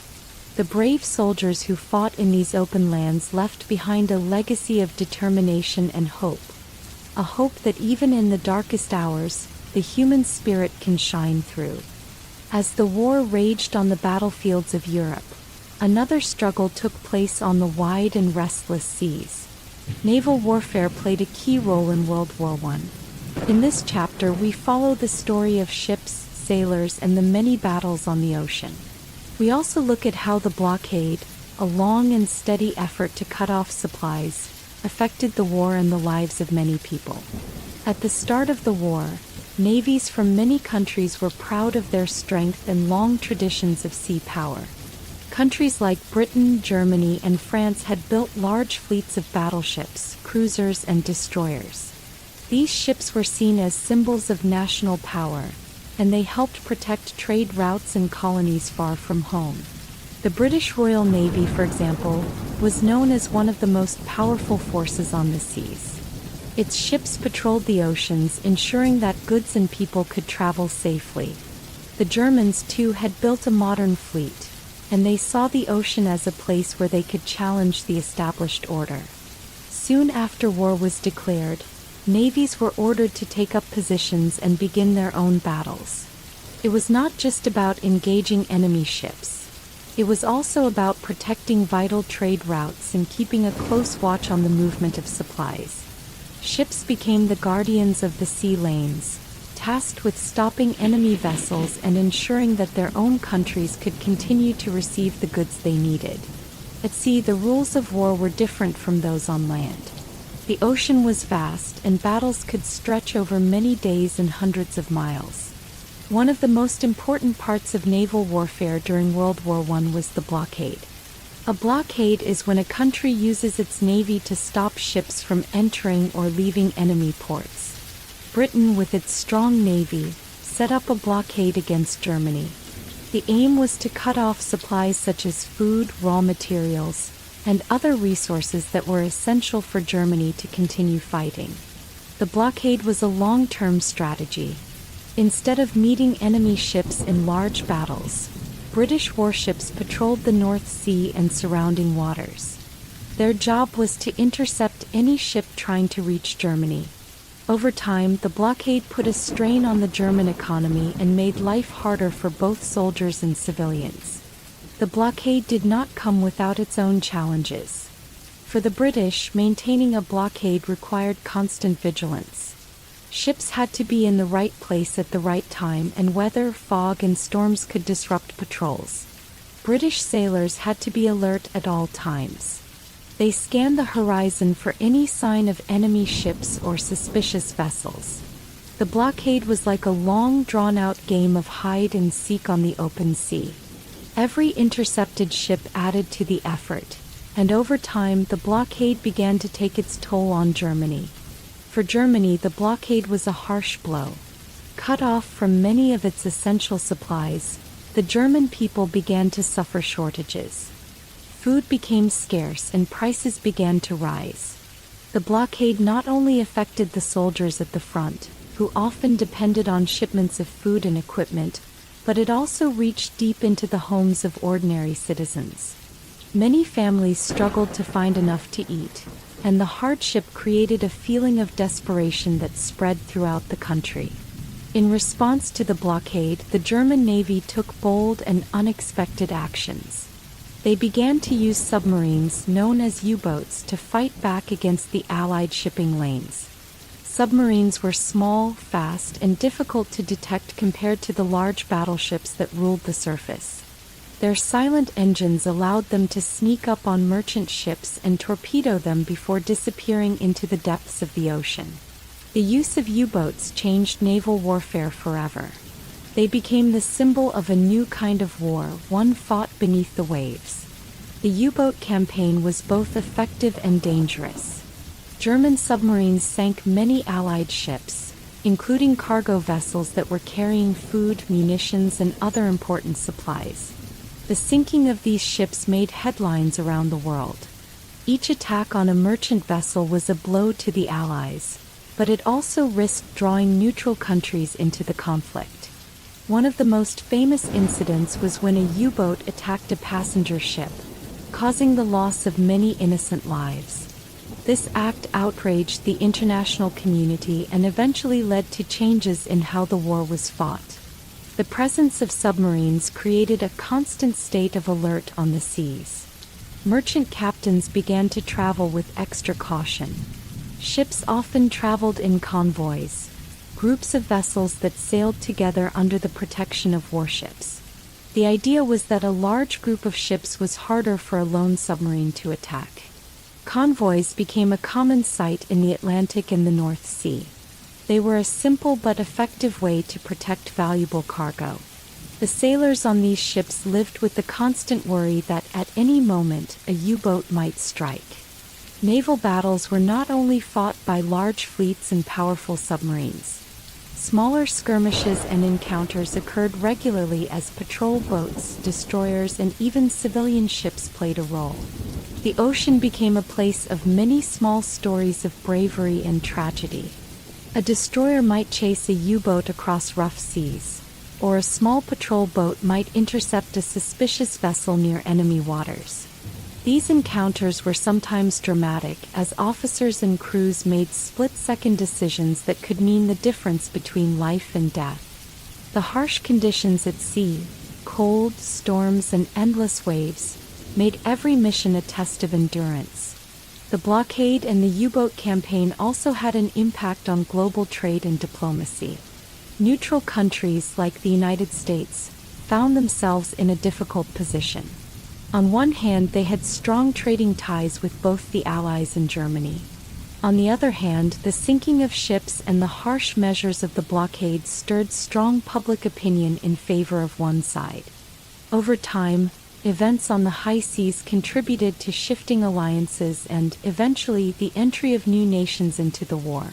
The brave soldiers who fought in these open lands left behind a legacy of determination and hope. A hope that even in the darkest hours, the human spirit can shine through. As the war raged on the battlefields of Europe, another struggle took place on the wide and restless seas. Naval warfare played a key role in World War I. In this chapter, we follow the story of ships, sailors, and the many battles on the ocean. We also look at how the blockade, a long and steady effort to cut off supplies, affected the war and the lives of many people. At the start of the war, navies from many countries were proud of their strength and long traditions of sea power. Countries like Britain, Germany, and France had built large fleets of battleships, cruisers, and destroyers. These ships were seen as symbols of national power, and they helped protect trade routes and colonies far from home. The British Royal Navy, for example, was known as one of the most powerful forces on the seas. Its ships patrolled the oceans, ensuring that goods and people could travel safely. The Germans, too, had built a modern fleet, and they saw the ocean as a place where they could challenge the established order. Soon after war was declared, navies were ordered to take up positions and begin their own battles. It was not just about engaging enemy ships. It was also about protecting vital trade routes and keeping a close watch on the movement of supplies. Ships became the guardians of the sea lanes, tasked with stopping enemy vessels and ensuring that their own countries could continue to receive the goods they needed. At sea, the rules of war were different from those on land. The ocean was vast, and battles could stretch over many days and hundreds of miles. One of the most important parts of naval warfare during World War I was the blockade. A blockade is when a country uses its navy to stop ships from entering or leaving enemy ports. Britain, with its strong navy, set up a blockade against Germany. The aim was to cut off supplies such as food, raw materials, and other resources that were essential for Germany to continue fighting. The blockade was a long-term strategy. Instead of meeting enemy ships in large battles, British warships patrolled the North Sea and surrounding waters. Their job was to intercept any ship trying to reach Germany. Over time, the blockade put a strain on the German economy and made life harder for both soldiers and civilians. The blockade did not come without its own challenges. For the British, maintaining a blockade required constant vigilance. Ships had to be in the right place at the right time, and weather, fog, and storms could disrupt patrols. British sailors had to be alert at all times. They scanned the horizon for any sign of enemy ships or suspicious vessels. The blockade was like a long, drawn-out game of hide-and-seek on the open sea. Every intercepted ship added to the effort, and over time the blockade began to take its toll on Germany. For Germany, the blockade was a harsh blow. Cut off from many of its essential supplies, the German people began to suffer shortages. Food became scarce and prices began to rise. The blockade not only affected the soldiers at the front, who often depended on shipments of food and equipment, but it also reached deep into the homes of ordinary citizens. Many families struggled to find enough to eat, and the hardship created a feeling of desperation that spread throughout the country. In response to the blockade, the German Navy took bold and unexpected actions. They began to use submarines, known as U-boats, to fight back against the Allied shipping lanes. Submarines were small, fast, and difficult to detect compared to the large battleships that ruled the surface. Their silent engines allowed them to sneak up on merchant ships and torpedo them before disappearing into the depths of the ocean. The use of U-boats changed naval warfare forever. They became the symbol of a new kind of war, one fought beneath the waves. The U-boat campaign was both effective and dangerous. German submarines sank many Allied ships, including cargo vessels that were carrying food, munitions, and other important supplies. The sinking of these ships made headlines around the world. Each attack on a merchant vessel was a blow to the Allies, but it also risked drawing neutral countries into the conflict. One of the most famous incidents was when a U-boat attacked a passenger ship, causing the loss of many innocent lives. This act outraged the international community and eventually led to changes in how the war was fought. The presence of submarines created a constant state of alert on the seas. Merchant captains began to travel with extra caution. Ships often traveled in convoys, groups of vessels that sailed together under the protection of warships. The idea was that a large group of ships was harder for a lone submarine to attack. Convoys became a common sight in the Atlantic and the North Sea. They were a simple but effective way to protect valuable cargo. The sailors on these ships lived with the constant worry that at any moment a U-boat might strike. Naval battles were not only fought by large fleets and powerful submarines. Smaller skirmishes and encounters occurred regularly as patrol boats, destroyers, and even civilian ships played a role. The ocean became a place of many small stories of bravery and tragedy. A destroyer might chase a U-boat across rough seas, or a small patrol boat might intercept a suspicious vessel near enemy waters. These encounters were sometimes dramatic, as officers and crews made split-second decisions that could mean the difference between life and death. The harsh conditions at sea, cold, storms, and endless waves, made every mission a test of endurance. The blockade and the U-boat campaign also had an impact on global trade and diplomacy. Neutral countries like the United States found themselves in a difficult position. On one hand, they had strong trading ties with both the Allies and Germany. On the other hand, the sinking of ships and the harsh measures of the blockade stirred strong public opinion in favor of one side. Over time, events on the high seas contributed to shifting alliances and, eventually, the entry of new nations into the war.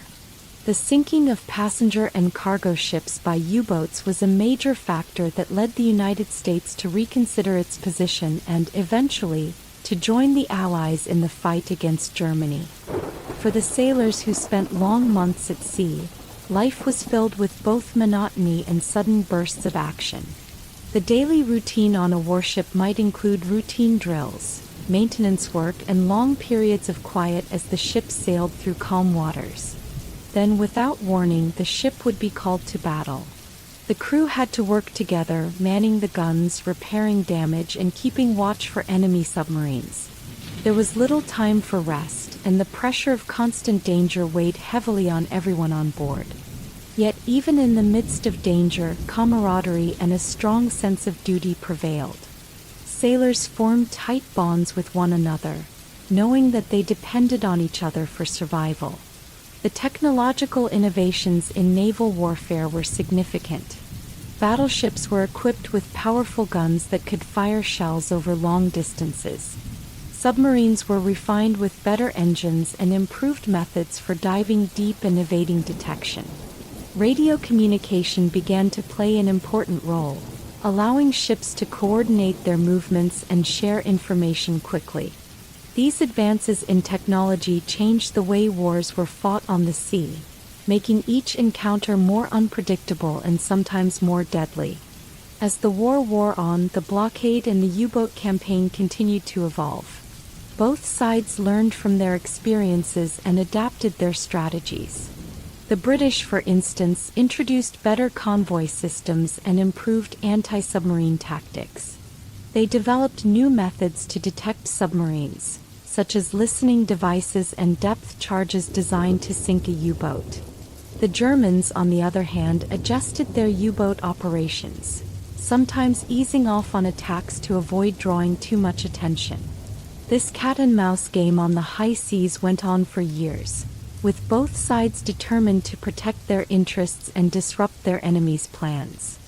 The sinking of passenger and cargo ships by U-boats was a major factor that led the United States to reconsider its position and, eventually, to join the Allies in the fight against Germany. For the sailors who spent long months at sea, life was filled with both monotony and sudden bursts of action. The daily routine on a warship might include routine drills, maintenance work, and long periods of quiet as the ship sailed through calm waters. Then, without warning, the ship would be called to battle. The crew had to work together, manning the guns, repairing damage, and keeping watch for enemy submarines. There was little time for rest, and the pressure of constant danger weighed heavily on everyone on board. Yet, even in the midst of danger, camaraderie and a strong sense of duty prevailed. Sailors formed tight bonds with one another, knowing that they depended on each other for survival. The technological innovations in naval warfare were significant. Battleships were equipped with powerful guns that could fire shells over long distances. Submarines were refined with better engines and improved methods for diving deep and evading detection. Radio communication began to play an important role, allowing ships to coordinate their movements and share information quickly. These advances in technology changed the way wars were fought on the sea, making each encounter more unpredictable and sometimes more deadly. As the war wore on, the blockade and the U-boat campaign continued to evolve. Both sides learned from their experiences and adapted their strategies. The British, for instance, introduced better convoy systems and improved anti-submarine tactics. They developed new methods to detect submarines, such as listening devices and depth charges designed to sink a U-boat. The Germans, on the other hand, adjusted their U-boat operations, sometimes easing off on attacks to avoid drawing too much attention. This cat-and-mouse game on the high seas went on for years, with both sides determined to protect their interests and disrupt their enemies' plans.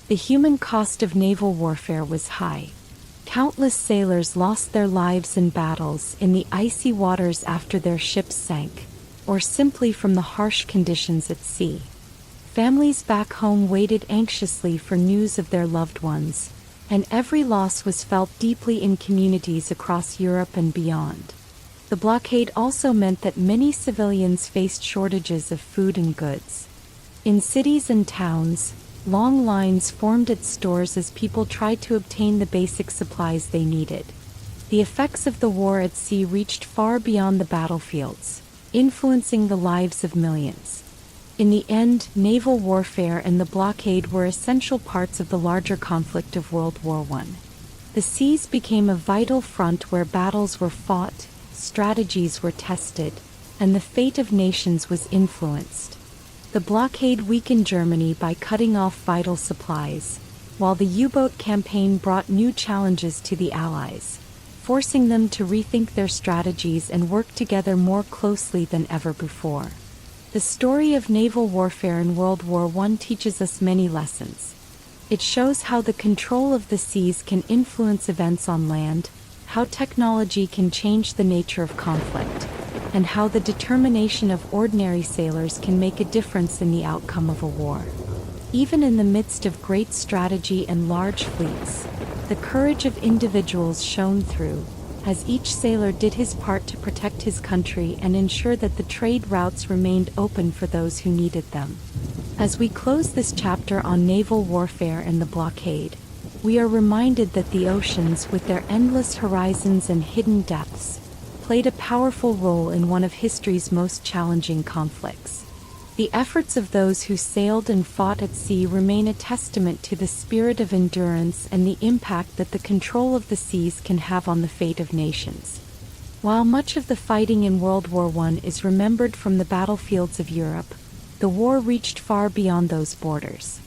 The human cost of naval warfare was high. Countless sailors lost their lives in battles in the icy waters after their ships sank, or simply from the harsh conditions at sea. Families back home waited anxiously for news of their loved ones, and every loss was felt deeply in communities across Europe and beyond. The blockade also meant that many civilians faced shortages of food and goods. In cities and towns, long lines formed at stores as people tried to obtain the basic supplies they needed. The effects of the war at sea reached far beyond the battlefields, influencing the lives of millions. In the end, naval warfare and the blockade were essential parts of the larger conflict of World War I. The seas became a vital front where battles were fought, strategies were tested, and the fate of nations was influenced. The blockade weakened Germany by cutting off vital supplies, while the U-boat campaign brought new challenges to the Allies, forcing them to rethink their strategies and work together more closely than ever before. The story of naval warfare in World War I teaches us many lessons. It shows how the control of the seas can influence events on land, how technology can change the nature of conflict, and how the determination of ordinary sailors can make a difference in the outcome of a war. Even in the midst of great strategy and large fleets, the courage of individuals shone through, as each sailor did his part to protect his country and ensure that the trade routes remained open for those who needed them. As we close this chapter on naval warfare and the blockade, we are reminded that the oceans, with their endless horizons and hidden depths, played a powerful role in one of history's most challenging conflicts. The efforts of those who sailed and fought at sea remain a testament to the spirit of endurance and the impact that the control of the seas can have on the fate of nations. While much of the fighting in World War I is remembered from the battlefields of Europe, the war reached far beyond those borders.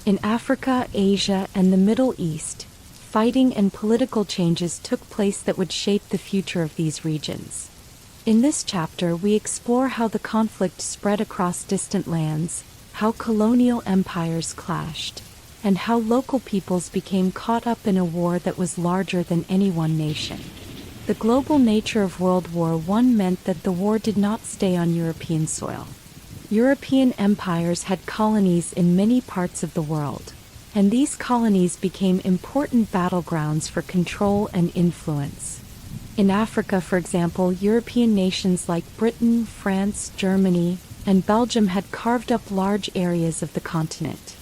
In Africa, Asia, and the Middle East, fighting and political changes took place that would shape the future of these regions. In this chapter, we explore how the conflict spread across distant lands, how colonial empires clashed, and how local peoples became caught up in a war that was larger than any one nation. The global nature of World War I meant that the war did not stay on European soil. European empires had colonies in many parts of the world, and these colonies became important battlegrounds for control and influence. In Africa, for example, European nations like Britain, France, Germany, and Belgium had carved up large areas of the continent.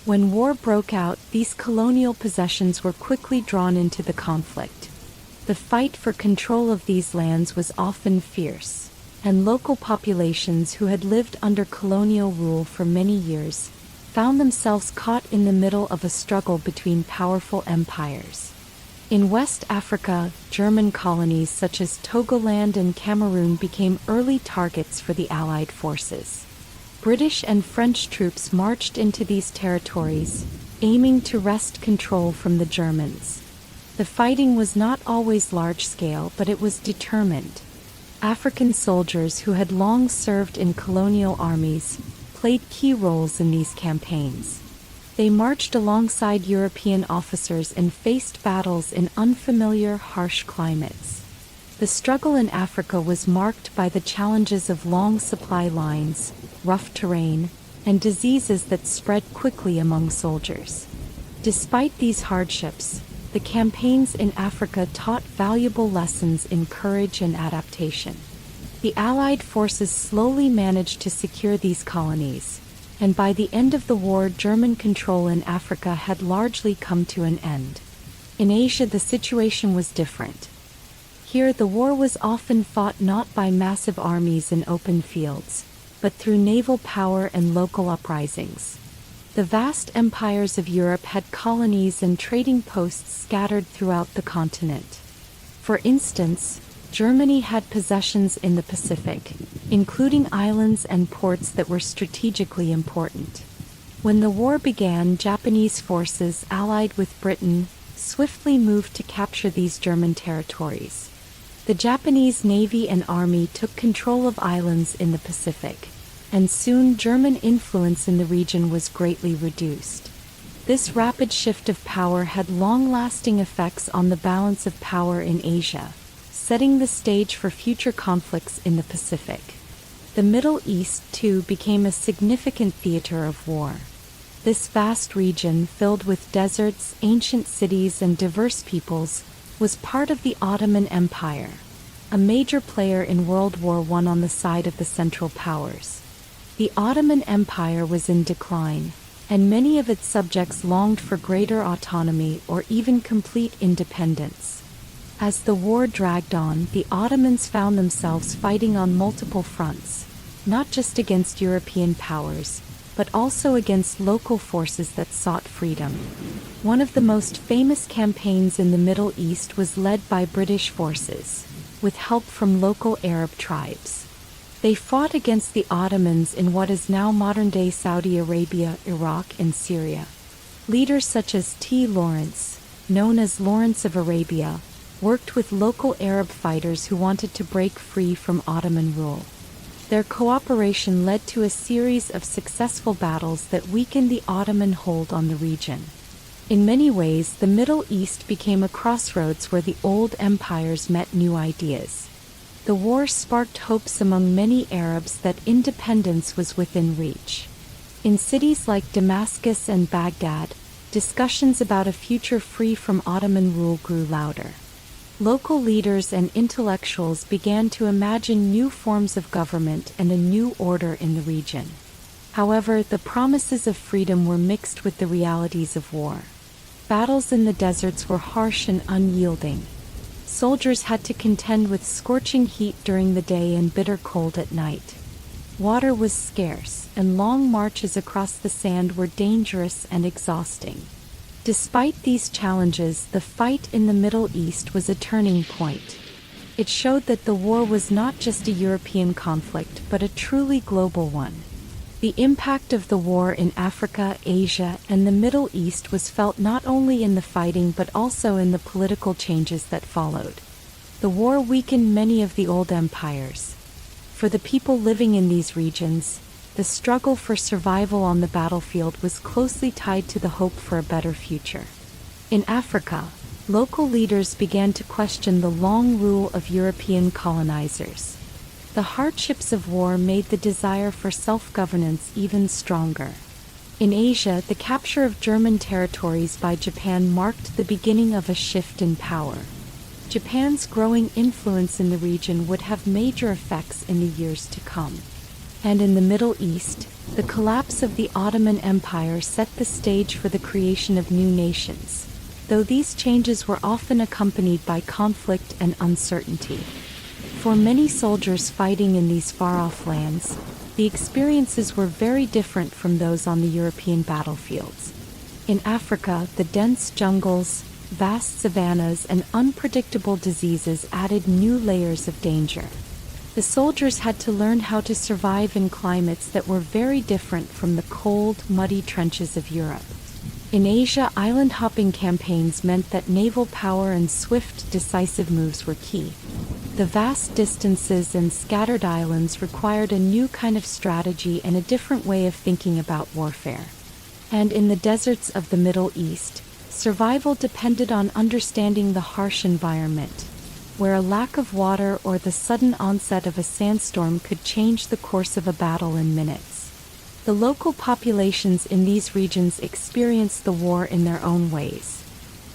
When war broke out, these colonial possessions were quickly drawn into the conflict. The fight for control of these lands was often fierce, and local populations who had lived under colonial rule for many years found themselves caught in the middle of a struggle between powerful empires. In West Africa, German colonies such as Togoland and Cameroon became early targets for the Allied forces. British and French troops marched into these territories, aiming to wrest control from the Germans. The fighting was not always large-scale, but it was determined. African soldiers who had long served in colonial armies played key roles in these campaigns. They marched alongside European officers and faced battles in unfamiliar, harsh climates. The struggle in Africa was marked by the challenges of long supply lines, rough terrain, and diseases that spread quickly among soldiers. Despite these hardships, the campaigns in Africa taught valuable lessons in courage and adaptation. The Allied forces slowly managed to secure these colonies, and by the end of the war, German control in Africa had largely come to an end. In Asia, the situation was different. Here, the war was often fought not by massive armies in open fields, but through naval power and local uprisings. The vast empires of Europe had colonies and trading posts scattered throughout the continent. For instance, Germany had possessions in the Pacific, including islands and ports that were strategically important. When the war began, Japanese forces allied with Britain swiftly moved to capture these German territories. The Japanese Navy and Army took control of islands in the Pacific, and soon German influence in the region was greatly reduced. This rapid shift of power had long-lasting effects on the balance of power in Asia, setting the stage for future conflicts in the Pacific. The Middle East, too, became a significant theater of war. This vast region, filled with deserts, ancient cities, and diverse peoples, was part of the Ottoman Empire, a major player in World War I on the side of the Central Powers. The Ottoman Empire was in decline, and many of its subjects longed for greater autonomy or even complete independence. As the war dragged on, the Ottomans found themselves fighting on multiple fronts, not just against European powers, but also against local forces that sought freedom. One of the most famous campaigns in the Middle East was led by British forces, with help from local Arab tribes. They fought against the Ottomans in what is now modern-day Saudi Arabia, Iraq, and Syria. Leaders such as T. Lawrence, known as Lawrence of Arabia, worked with local Arab fighters who wanted to break free from Ottoman rule. Their cooperation led to a series of successful battles that weakened the Ottoman hold on the region. In many ways, the Middle East became a crossroads where the old empires met new ideas. The war sparked hopes among many Arabs that independence was within reach. In cities like Damascus and Baghdad, discussions about a future free from Ottoman rule grew louder. Local leaders and intellectuals began to imagine new forms of government and a new order in the region. However, the promises of freedom were mixed with the realities of war. Battles in the deserts were harsh and unyielding. Soldiers had to contend with scorching heat during the day and bitter cold at night. Water was scarce, and long marches across the sand were dangerous and exhausting. Despite these challenges, the fight in the Middle East was a turning point. It showed that the war was not just a European conflict, but a truly global one. The impact of the war in Africa, Asia, and the Middle East was felt not only in the fighting but also in the political changes that followed. The war weakened many of the old empires. For the people living in these regions, the struggle for survival on the battlefield was closely tied to the hope for a better future. In Africa, local leaders began to question the long rule of European colonizers. The hardships of war made the desire for self-governance even stronger. In Asia, the capture of German territories by Japan marked the beginning of a shift in power. Japan's growing influence in the region would have major effects in the years to come. And in the Middle East, the collapse of the Ottoman Empire set the stage for the creation of new nations, though these changes were often accompanied by conflict and uncertainty. For many soldiers fighting in these far-off lands, the experiences were very different from those on the European battlefields. In Africa, the dense jungles, vast savannas, and unpredictable diseases added new layers of danger. The soldiers had to learn how to survive in climates that were very different from the cold, muddy trenches of Europe. In Asia, island-hopping campaigns meant that naval power and swift, decisive moves were key. The vast distances and scattered islands required a new kind of strategy and a different way of thinking about warfare. And in the deserts of the Middle East, survival depended on understanding the harsh environment, where a lack of water or the sudden onset of a sandstorm could change the course of a battle in minutes. The local populations in these regions experienced the war in their own ways.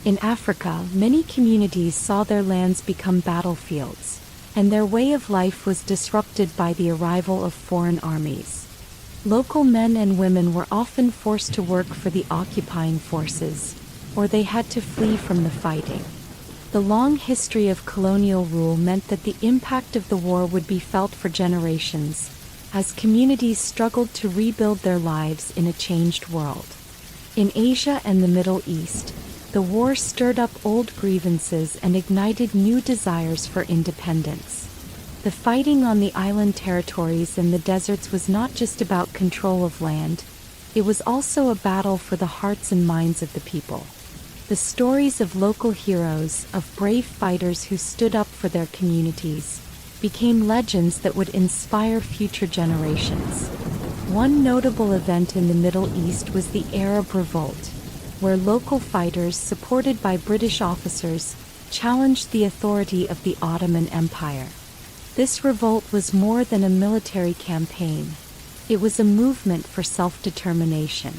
In Africa, many communities saw their lands become battlefields, and their way of life was disrupted by the arrival of foreign armies. Local men and women were often forced to work for the occupying forces, or they had to flee from the fighting. The long history of colonial rule meant that the impact of the war would be felt for generations, as communities struggled to rebuild their lives in a changed world. In Asia and the Middle East, the war stirred up old grievances and ignited new desires for independence. The fighting on the island territories and the deserts was not just about control of land, it was also a battle for the hearts and minds of the people. The stories of local heroes, of brave fighters who stood up for their communities, became legends that would inspire future generations. One notable event in the Middle East was the Arab Revolt, where local fighters, supported by British officers, challenged the authority of the Ottoman Empire. This revolt was more than a military campaign. It was a movement for self-determination.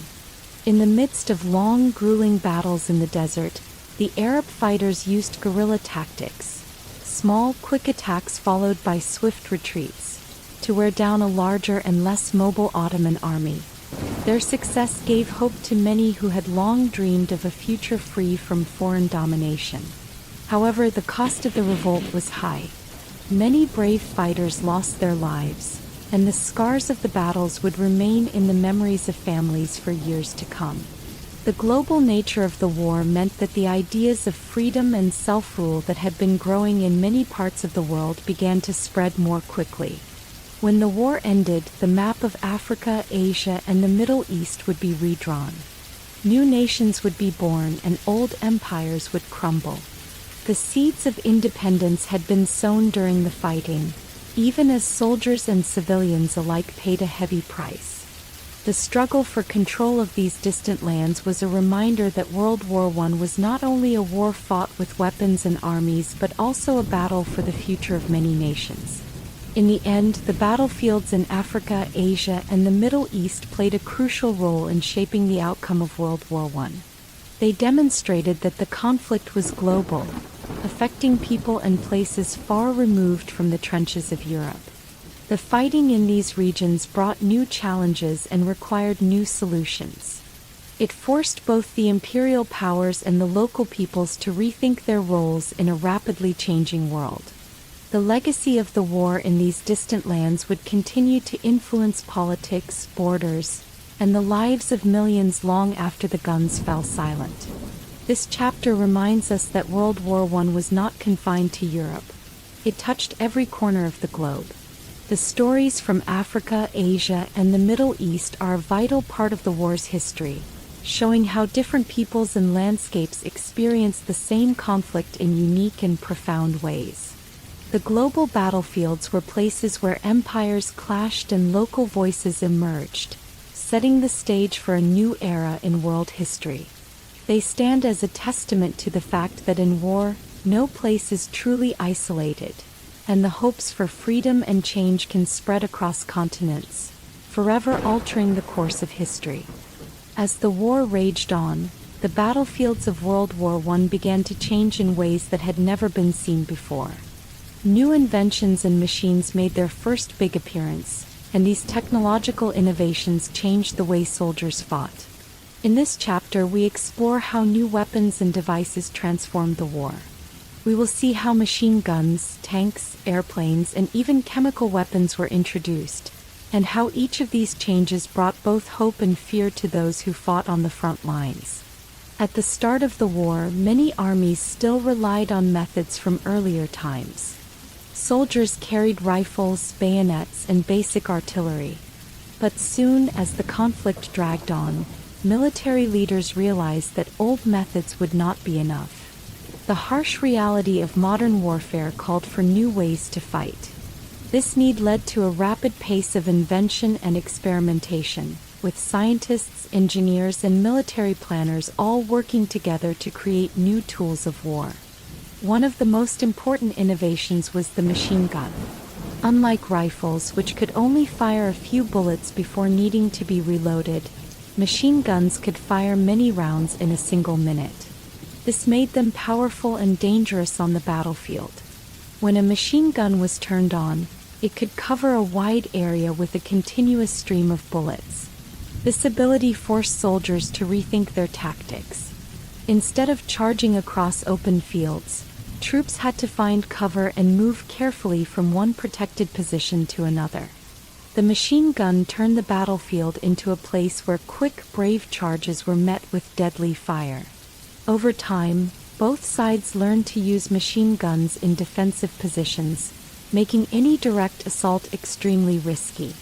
In the midst of long, grueling battles in the desert, the Arab fighters used guerrilla tactics, small, quick attacks followed by swift retreats, to wear down a larger and less mobile Ottoman army. Their success gave hope to many who had long dreamed of a future free from foreign domination. However, the cost of the revolt was high. Many brave fighters lost their lives, and the scars of the battles would remain in the memories of families for years to come. The global nature of the war meant that the ideas of freedom and self-rule that had been growing in many parts of the world began to spread more quickly. When the war ended, the map of Africa, Asia, and the Middle East would be redrawn. New nations would be born and old empires would crumble. The seeds of independence had been sown during the fighting, even as soldiers and civilians alike paid a heavy price. The struggle for control of these distant lands was a reminder that World War I was not only a war fought with weapons and armies but also a battle for the future of many nations. In the end, the battlefields in Africa, Asia, and the Middle East played a crucial role in shaping the outcome of World War I. They demonstrated that the conflict was global, affecting people and places far removed from the trenches of Europe. The fighting in these regions brought new challenges and required new solutions. It forced both the imperial powers and the local peoples to rethink their roles in a rapidly changing world. The legacy of the war in these distant lands would continue to influence politics, borders, and the lives of millions long after the guns fell silent. This chapter reminds us that World War I was not confined to Europe. It touched every corner of the globe. The stories from Africa, Asia, and the Middle East are a vital part of the war's history, showing how different peoples and landscapes experienced the same conflict in unique and profound ways. The global battlefields were places where empires clashed and local voices emerged, setting the stage for a new era in world history. They stand as a testament to the fact that in war, no place is truly isolated. and the hopes for freedom and change can spread across continents, forever altering the course of history. As the war raged on, the battlefields of World War I began to change in ways that had never been seen before. New inventions and machines made their first big appearance, and these technological innovations changed the way soldiers fought. In this chapter, we explore how new weapons and devices transformed the war. We will see how machine guns, tanks, airplanes, and even chemical weapons were introduced, and how each of these changes brought both hope and fear to those who fought on the front lines. At the start of the war, many armies still relied on methods from earlier times. Soldiers carried rifles, bayonets, and basic artillery. But soon as the conflict dragged on, military leaders realized that old methods would not be enough. The harsh reality of modern warfare called for new ways to fight. This need led to a rapid pace of invention and experimentation, with scientists, engineers, and military planners all working together to create new tools of war. One of the most important innovations was the machine gun. Unlike rifles, which could only fire a few bullets before needing to be reloaded, machine guns could fire many rounds in a single minute. This made them powerful and dangerous on the battlefield. When a machine gun was turned on, it could cover a wide area with a continuous stream of bullets. This ability forced soldiers to rethink their tactics. Instead of charging across open fields, troops had to find cover and move carefully from one protected position to another. The machine gun turned the battlefield into a place where quick, brave charges were met with deadly fire. Over time, both sides learned to use machine guns in defensive positions, making any direct assault extremely risky.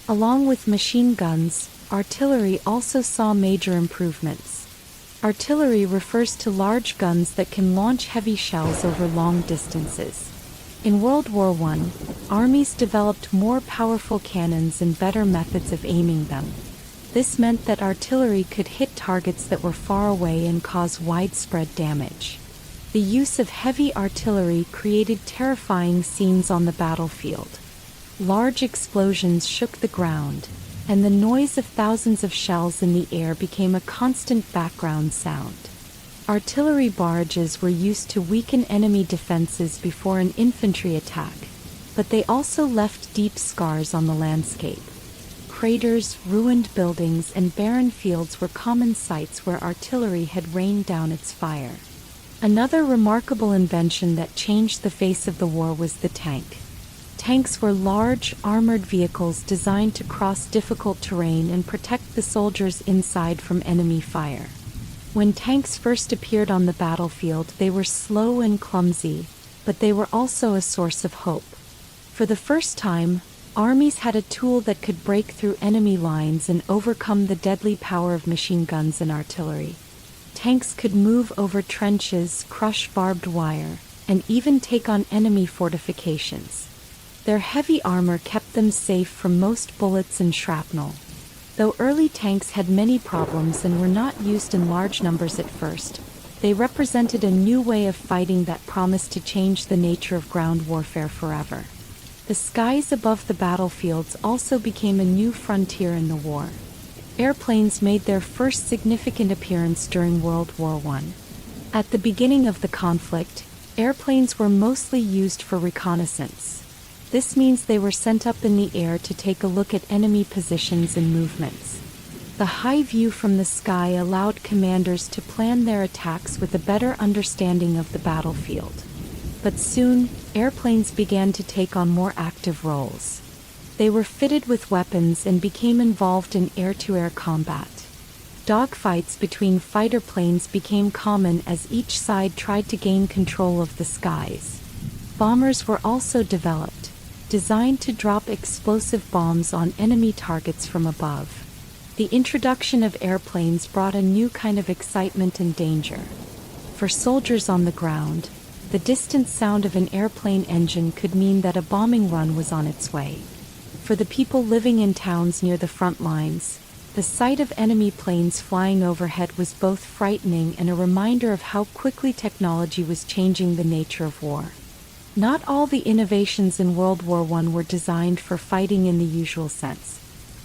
Along with machine guns, artillery also saw major improvements. Artillery refers to large guns that can launch heavy shells over long distances. In World War I, armies developed more powerful cannons and better methods of aiming them. This meant that artillery could hit targets that were far away and cause widespread damage. The use of heavy artillery created terrifying scenes on the battlefield. Large explosions shook the ground, and the noise of thousands of shells in the air became a constant background sound. Artillery barrages were used to weaken enemy defenses before an infantry attack, but they also left deep scars on the landscape. Craters, ruined buildings, and barren fields were common sights where artillery had rained down its fire. Another remarkable invention that changed the face of the war was the tank. Tanks were large, armored vehicles designed to cross difficult terrain and protect the soldiers inside from enemy fire. When tanks first appeared on the battlefield, they were slow and clumsy, but they were also a source of hope. For the first time, armies had a tool that could break through enemy lines and overcome the deadly power of machine guns and artillery. Tanks could move over trenches, crush barbed wire, and even take on enemy fortifications. Their heavy armor kept them safe from most bullets and shrapnel. Though early tanks had many problems and were not used in large numbers at first, they represented a new way of fighting that promised to change the nature of ground warfare forever. The skies above the battlefields also became a new frontier in the war. Airplanes made their first significant appearance during World War I. At the beginning of the conflict, airplanes were mostly used for reconnaissance. This means they were sent up in the air to take a look at enemy positions and movements. The high view from the sky allowed commanders to plan their attacks with a better understanding of the battlefield. But soon, airplanes began to take on more active roles. They were fitted with weapons and became involved in air-to-air combat. Dogfights between fighter planes became common as each side tried to gain control of the skies. Bombers were also developed, designed to drop explosive bombs on enemy targets from above. The introduction of airplanes brought a new kind of excitement and danger. For soldiers on the ground, the distant sound of an airplane engine could mean that a bombing run was on its way. For the people living in towns near the front lines, the sight of enemy planes flying overhead was both frightening and a reminder of how quickly technology was changing the nature of war. Not all the innovations in World War I were designed for fighting in the usual sense.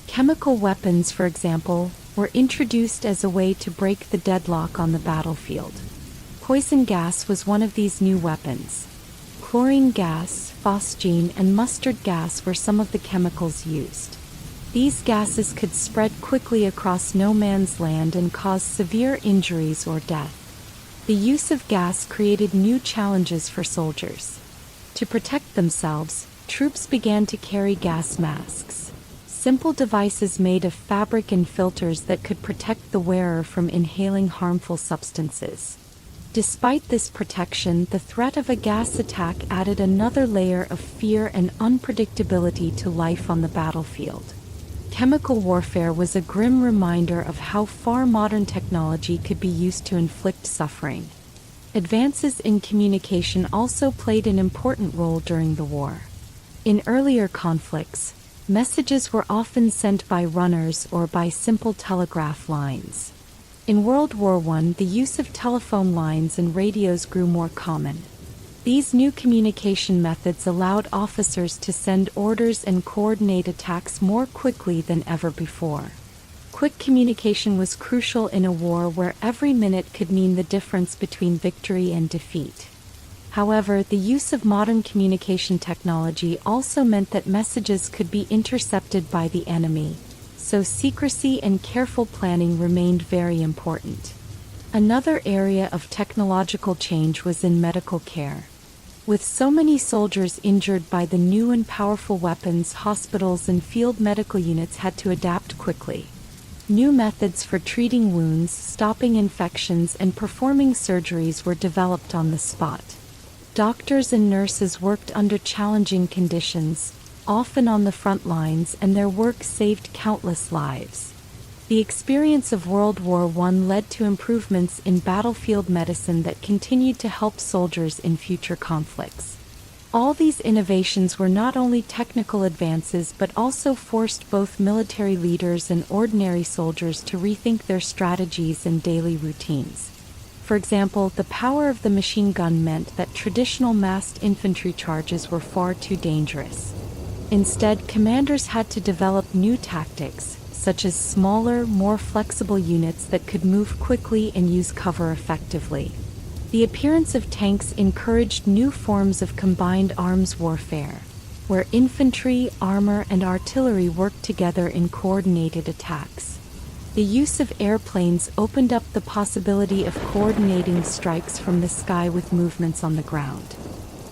Chemical weapons, for example, were introduced as a way to break the deadlock on the battlefield. Poison gas was one of these new weapons. Chlorine gas, phosgene, and mustard gas were some of the chemicals used. These gases could spread quickly across no man's land and cause severe injuries or death. The use of gas created new challenges for soldiers. To protect themselves, troops began to carry gas masks. Simple devices made of fabric and filters that could protect the wearer from inhaling harmful substances. Despite this protection, the threat of a gas attack added another layer of fear and unpredictability to life on the battlefield. Chemical warfare was a grim reminder of how far modern technology could be used to inflict suffering. Advances in communication also played an important role during the war. In earlier conflicts, messages were often sent by runners or by simple telegraph lines. In World War I, the use of telephone lines and radios grew more common. These new communication methods allowed officers to send orders and coordinate attacks more quickly than ever before. Quick communication was crucial in a war where every minute could mean the difference between victory and defeat. However, the use of modern communication technology also meant that messages could be intercepted by the enemy, so secrecy and careful planning remained very important. Another area of technological change was in medical care. With so many soldiers injured by the new and powerful weapons, hospitals and field medical units had to adapt quickly. New methods for treating wounds, stopping infections, and performing surgeries were developed on the spot. Doctors and nurses worked under challenging conditions, often on the front lines, and their work saved countless lives. The experience of World War I led to improvements in battlefield medicine that continued to help soldiers in future conflicts. All these innovations were not only technical advances but also forced both military leaders and ordinary soldiers to rethink their strategies and daily routines. For example, the power of the machine gun meant that traditional massed infantry charges were far too dangerous. Instead, commanders had to develop new tactics, such as smaller, more flexible units that could move quickly and use cover effectively. The appearance of tanks encouraged new forms of combined arms warfare, where infantry, armor, and artillery worked together in coordinated attacks. The use of airplanes opened up the possibility of coordinating strikes from the sky with movements on the ground.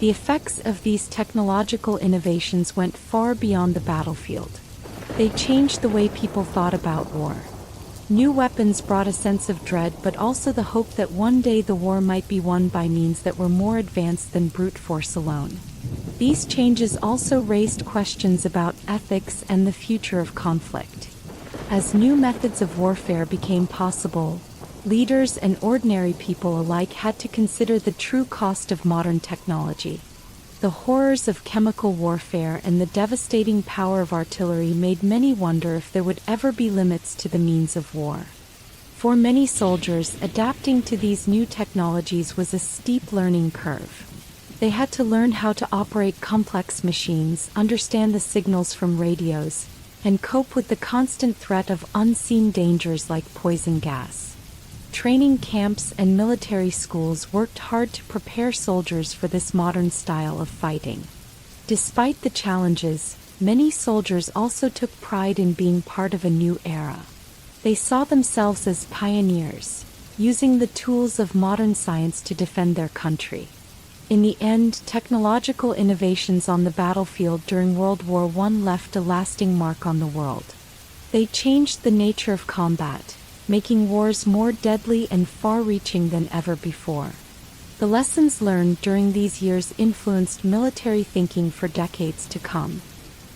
The effects of these technological innovations went far beyond the battlefield. They changed the way people thought about war. New weapons brought a sense of dread, but also the hope that one day the war might be won by means that were more advanced than brute force alone. These changes also raised questions about ethics and the future of conflict. As new methods of warfare became possible, leaders and ordinary people alike had to consider the true cost of modern technology. The horrors of chemical warfare and the devastating power of artillery made many wonder if there would ever be limits to the means of war. For many soldiers, adapting to these new technologies was a steep learning curve. They had to learn how to operate complex machines, understand the signals from radios, and cope with the constant threat of unseen dangers like poison gas. Training camps and military schools worked hard to prepare soldiers for this modern style of fighting. Despite the challenges, many soldiers also took pride in being part of a new era. They saw themselves as pioneers, using the tools of modern science to defend their country. In the end, technological innovations on the battlefield during World War I left a lasting mark on the world. They changed the nature of combat, making wars more deadly and far-reaching than ever before. The lessons learned during these years influenced military thinking for decades to come.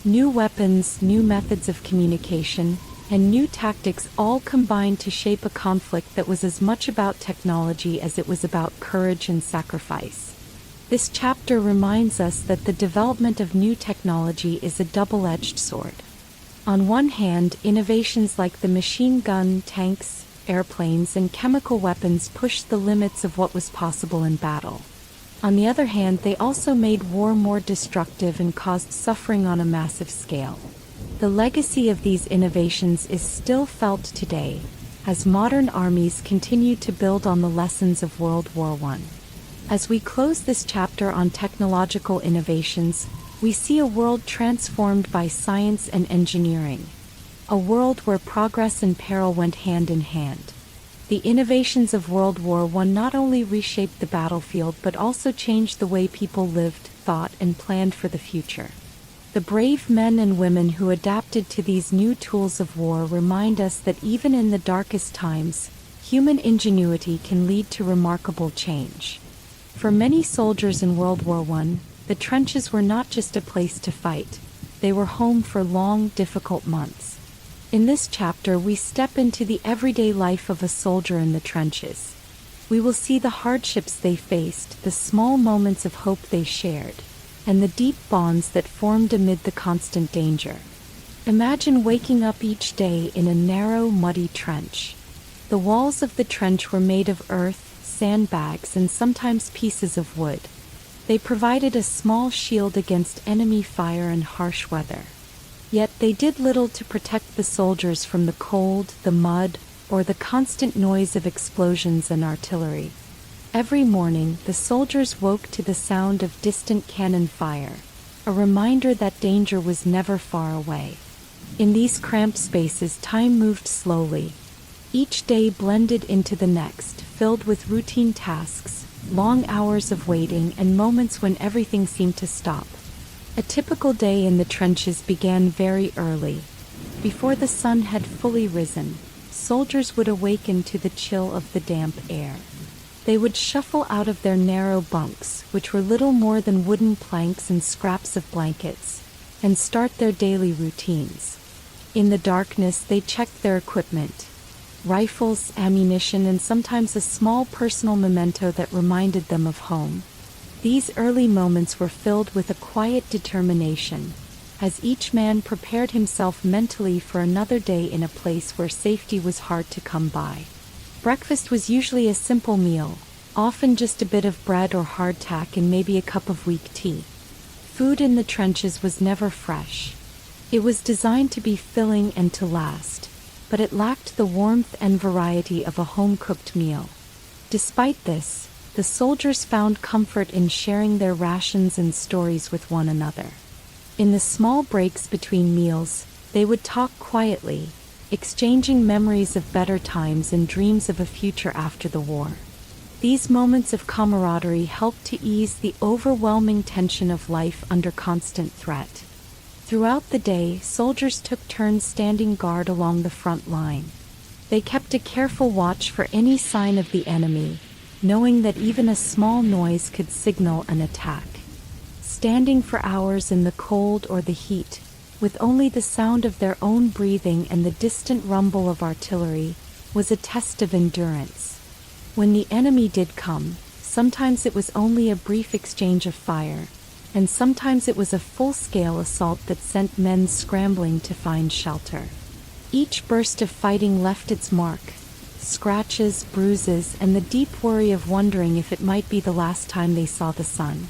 New weapons, new methods of communication, and new tactics all combined to shape a conflict that was as much about technology as it was about courage and sacrifice. This chapter reminds us that the development of new technology is a double-edged sword. On one hand, innovations like the machine gun, tanks, airplanes, and chemical weapons pushed the limits of what was possible in battle. On the other hand, they also made war more destructive and caused suffering on a massive scale. The legacy of these innovations is still felt today, as modern armies continue to build on the lessons of World War I. As we close this chapter on technological innovations, we see a world transformed by science and engineering. A world where progress and peril went hand in hand. The innovations of World War I not only reshaped the battlefield but also changed the way people lived, thought, and planned for the future. The brave men and women who adapted to these new tools of war remind us that even in the darkest times, human ingenuity can lead to remarkable change. For many soldiers in World War I, the trenches were not just a place to fight, they were home for long, difficult months. In this chapter, we step into the everyday life of a soldier in the trenches. We will see the hardships they faced, the small moments of hope they shared, and the deep bonds that formed amid the constant danger. Imagine waking up each day in a narrow, muddy trench. The walls of the trench were made of earth, sandbags, and sometimes pieces of wood. They provided a small shield against enemy fire and harsh weather. Yet they did little to protect the soldiers from the cold, the mud, or the constant noise of explosions and artillery. Every morning, the soldiers woke to the sound of distant cannon fire, a reminder that danger was never far away. In these cramped spaces, time moved slowly. Each day blended into the next, filled with routine tasks, long hours of waiting, and moments when everything seemed to stop. A typical day in the trenches began very early. Before the sun had fully risen, soldiers would awaken to the chill of the damp air. They would shuffle out of their narrow bunks, which were little more than wooden planks and scraps of blankets, and start their daily routines. In the darkness, they checked their equipment: rifles, ammunition, and sometimes a small personal memento that reminded them of home. These early moments were filled with a quiet determination, as each man prepared himself mentally for another day in a place where safety was hard to come by. Breakfast was usually a simple meal, often just a bit of bread or hardtack and maybe a cup of weak tea. Food in the trenches was never fresh. It was designed to be filling and to last, but it lacked the warmth and variety of a home-cooked meal. Despite this, the soldiers found comfort in sharing their rations and stories with one another. In the small breaks between meals, they would talk quietly, exchanging memories of better times and dreams of a future after the war. These moments of camaraderie helped to ease the overwhelming tension of life under constant threat. Throughout the day, soldiers took turns standing guard along the front line. They kept a careful watch for any sign of the enemy, knowing that even a small noise could signal an attack. Standing for hours in the cold or the heat, with only the sound of their own breathing and the distant rumble of artillery, was a test of endurance. When the enemy did come, sometimes it was only a brief exchange of fire, and sometimes it was a full-scale assault that sent men scrambling to find shelter. Each burst of fighting left its mark: scratches, bruises, and the deep worry of wondering if it might be the last time they saw the sun.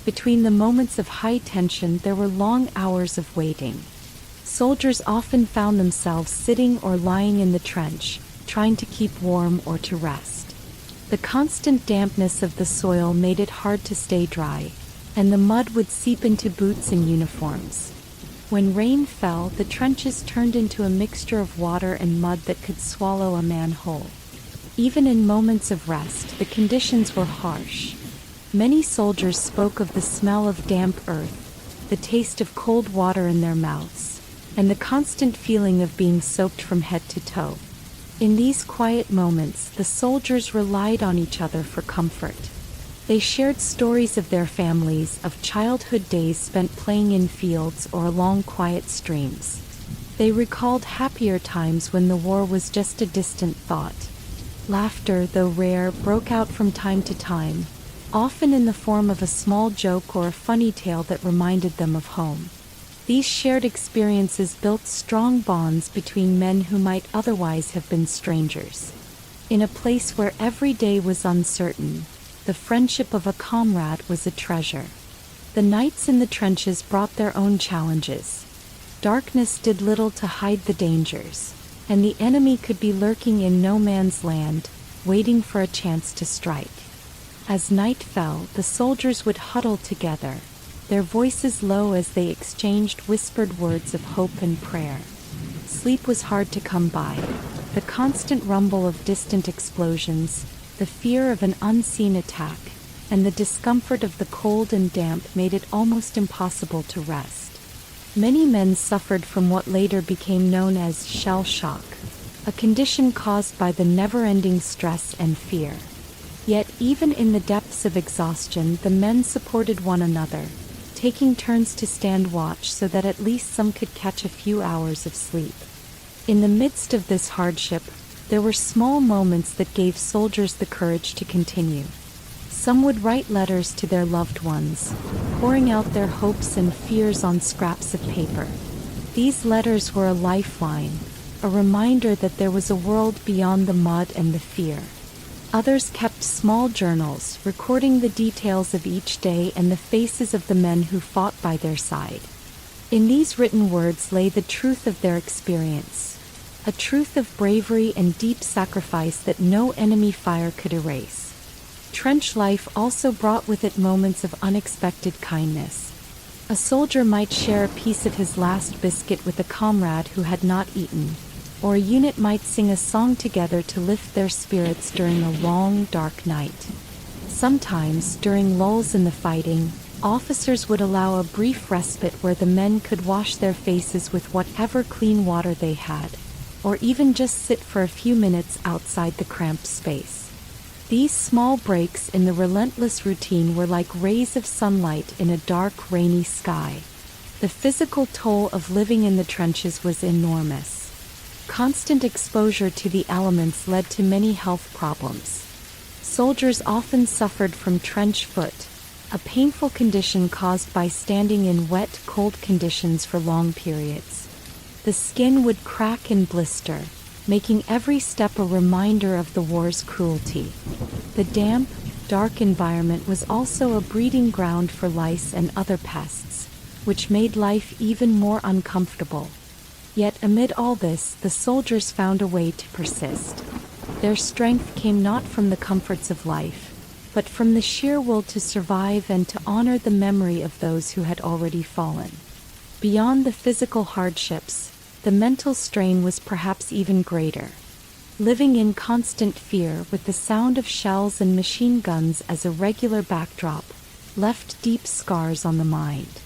Between the moments of high tension, there were long hours of waiting. Soldiers often found themselves sitting or lying in the trench, trying to keep warm or to rest. The constant dampness of the soil made it hard to stay dry, and the mud would seep into boots and uniforms. When rain fell, the trenches turned into a mixture of water and mud that could swallow a man whole. Even in moments of rest, the conditions were harsh. Many soldiers spoke of the smell of damp earth, the taste of cold water in their mouths, and the constant feeling of being soaked from head to toe. In these quiet moments, the soldiers relied on each other for comfort. They shared stories of their families, of childhood days spent playing in fields or along quiet streams. They recalled happier times when the war was just a distant thought. Laughter, though rare, broke out from time to time, often in the form of a small joke or a funny tale that reminded them of home. These shared experiences built strong bonds between men who might otherwise have been strangers. In a place where every day was uncertain, the friendship of a comrade was a treasure. The nights in the trenches brought their own challenges. Darkness did little to hide the dangers, and the enemy could be lurking in no man's land, waiting for a chance to strike. As night fell, the soldiers would huddle together, their voices low as they exchanged whispered words of hope and prayer. Sleep was hard to come by. The constant rumble of distant explosions, the fear of an unseen attack, and the discomfort of the cold and damp made it almost impossible to rest. Many men suffered from what later became known as shell shock, a condition caused by the never-ending stress and fear. Yet even in the depths of exhaustion, the men supported one another, taking turns to stand watch so that at least some could catch a few hours of sleep. In the midst of this hardship, there were small moments that gave soldiers the courage to continue. Some would write letters to their loved ones, pouring out their hopes and fears on scraps of paper. These letters were a lifeline, a reminder that there was a world beyond the mud and the fear. Others kept small journals, recording the details of each day and the faces of the men who fought by their side. In these written words lay the truth of their experience, a truth of bravery and deep sacrifice that no enemy fire could erase. Trench life also brought with it moments of unexpected kindness. A soldier might share a piece of his last biscuit with a comrade who had not eaten, or a unit might sing a song together to lift their spirits during a long, dark night. Sometimes, during lulls in the fighting, officers would allow a brief respite where the men could wash their faces with whatever clean water they had, or even just sit for a few minutes outside the cramped space. These small breaks in the relentless routine were like rays of sunlight in a dark, rainy sky. The physical toll of living in the trenches was enormous. Constant exposure to the elements led to many health problems. Soldiers often suffered from trench foot, a painful condition caused by standing in wet, cold conditions for long periods. The skin would crack and blister, making every step a reminder of the war's cruelty. The damp, dark environment was also a breeding ground for lice and other pests, which made life even more uncomfortable. Yet amid all this, the soldiers found a way to persist. Their strength came not from the comforts of life, but from the sheer will to survive and to honor the memory of those who had already fallen. Beyond the physical hardships, the mental strain was perhaps even greater. Living in constant fear with the sound of shells and machine guns as a regular backdrop left deep scars on the mind.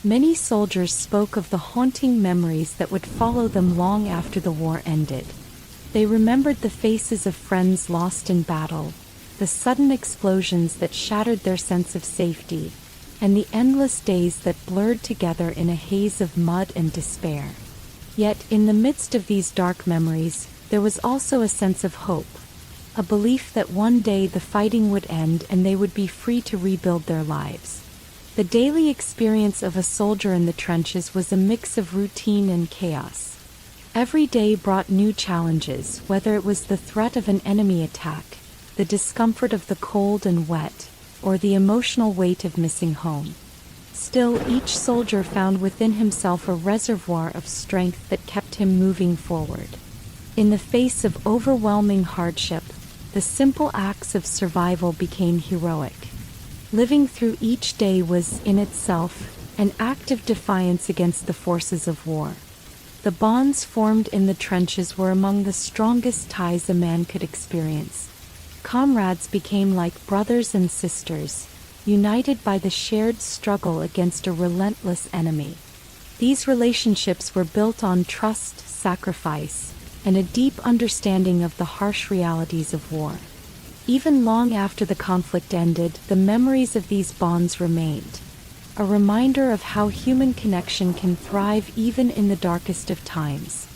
Many soldiers spoke of the haunting memories that would follow them long after the war ended. They remembered the faces of friends lost in battle, the sudden explosions that shattered their sense of safety, and the endless days that blurred together in a haze of mud and despair. Yet, in the midst of these dark memories, there was also a sense of hope, a belief that one day the fighting would end and they would be free to rebuild their lives. The daily experience of a soldier in the trenches was a mix of routine and chaos. Every day brought new challenges, whether it was the threat of an enemy attack, the discomfort of the cold and wet, or the emotional weight of missing home. Still, each soldier found within himself a reservoir of strength that kept him moving forward. In the face of overwhelming hardship, the simple acts of survival became heroic. Living through each day was, in itself, an act of defiance against the forces of war. The bonds formed in the trenches were among the strongest ties a man could experience. Comrades became like brothers and sisters, united by the shared struggle against a relentless enemy. These relationships were built on trust, sacrifice, and a deep understanding of the harsh realities of war. Even long after the conflict ended, the memories of these bonds remained, a reminder of how human connection can thrive even in the darkest of times.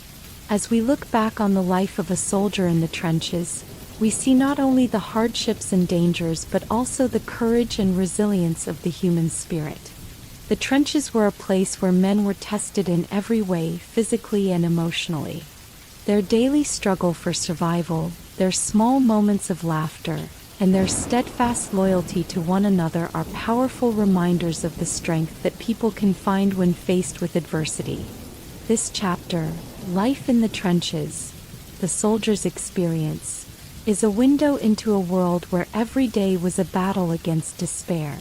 As we look back on the life of a soldier in the trenches, we see not only the hardships and dangers but also the courage and resilience of the human spirit. The trenches were a place where men were tested in every way, physically and emotionally. Their daily struggle for survival, their small moments of laughter, and their steadfast loyalty to one another are powerful reminders of the strength that people can find when faced with adversity. This chapter, Life in the Trenches, the Soldier's Experience, is a window into a world where every day was a battle against despair.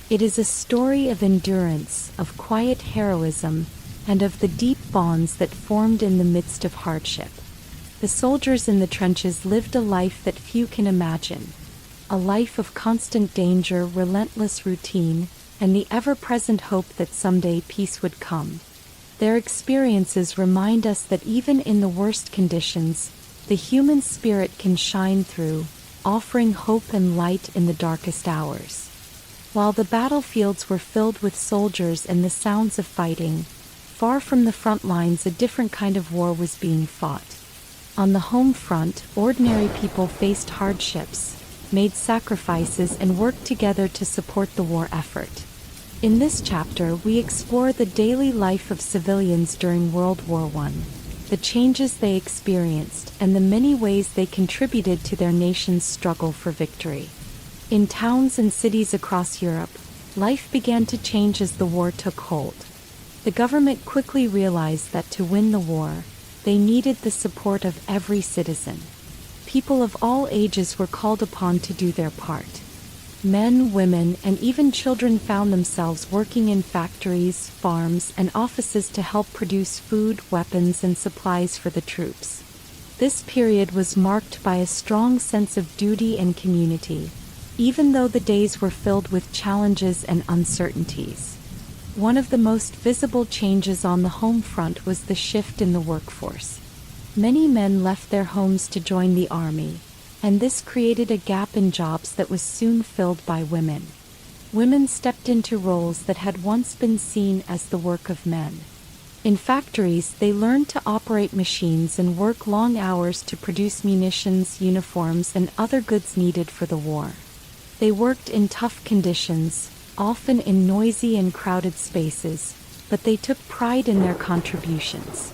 It is a story of endurance, of quiet heroism, and of the deep bonds that formed in the midst of hardship. The soldiers in the trenches lived a life that few can imagine, a life of constant danger, relentless routine, and the ever-present hope that someday peace would come. Their experiences remind us that even in the worst conditions, the human spirit can shine through, offering hope and light in the darkest hours. While the battlefields were filled with soldiers and the sounds of fighting, far from the front lines a different kind of war was being fought. On the home front, ordinary people faced hardships, made sacrifices, and worked together to support the war effort. In this chapter, we explore the daily life of civilians during World War I, the changes they experienced, and the many ways they contributed to their nation's struggle for victory. In towns and cities across Europe, life began to change as the war took hold. The government quickly realized that to win the war, they needed the support of every citizen. People of all ages were called upon to do their part. Men, women, and even children found themselves working in factories, farms, and offices to help produce food, weapons, and supplies for the troops. This period was marked by a strong sense of duty and community, even though the days were filled with challenges and uncertainties. One of the most visible changes on the home front was the shift in the workforce. Many men left their homes to join the army, and this created a gap in jobs that was soon filled by women. Women stepped into roles that had once been seen as the work of men. In factories, they learned to operate machines and work long hours to produce munitions, uniforms, and other goods needed for the war. They worked in tough conditions, often in noisy and crowded spaces, but they took pride in their contributions.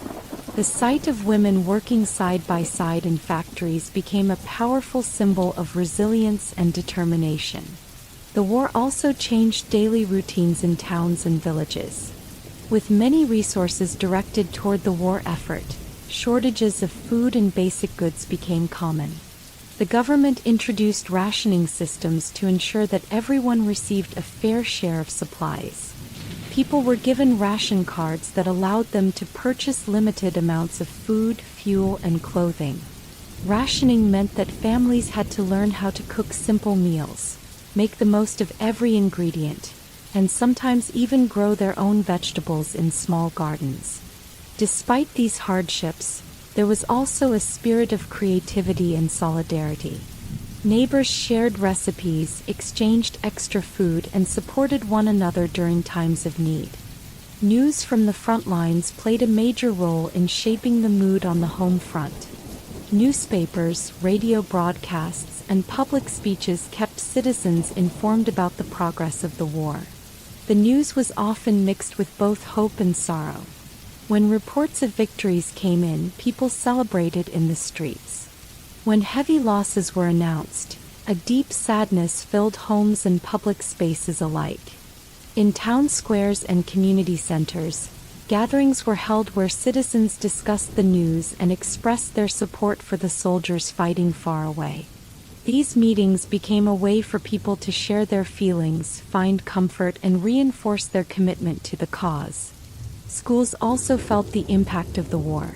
The sight of women working side by side in factories became a powerful symbol of resilience and determination. The war also changed daily routines in towns and villages. With many resources directed toward the war effort, shortages of food and basic goods became common. The government introduced rationing systems to ensure that everyone received a fair share of supplies. People were given ration cards that allowed them to purchase limited amounts of food, fuel, and clothing. Rationing meant that families had to learn how to cook simple meals, make the most of every ingredient, and sometimes even grow their own vegetables in small gardens. Despite these hardships, there was also a spirit of creativity and solidarity. Neighbors shared recipes, exchanged extra food, and supported one another during times of need. News from the front lines played a major role in shaping the mood on the home front. Newspapers, radio broadcasts, and public speeches kept citizens informed about the progress of the war. The news was often mixed with both hope and sorrow. When reports of victories came in, people celebrated in the streets. When heavy losses were announced, a deep sadness filled homes and public spaces alike. In town squares and community centers, gatherings were held where citizens discussed the news and expressed their support for the soldiers fighting far away. These meetings became a way for people to share their feelings, find comfort, and reinforce their commitment to the cause. Schools also felt the impact of the war.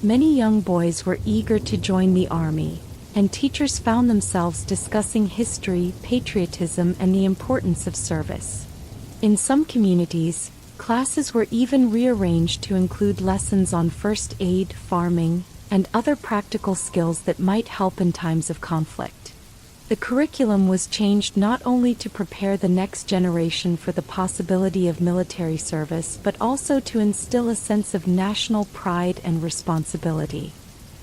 Many young boys were eager to join the army, and teachers found themselves discussing history, patriotism, and the importance of service. In some communities, classes were even rearranged to include lessons on first aid, farming, and other practical skills that might help in times of conflict. The curriculum was changed not only to prepare the next generation for the possibility of military service, but also to instill a sense of national pride and responsibility.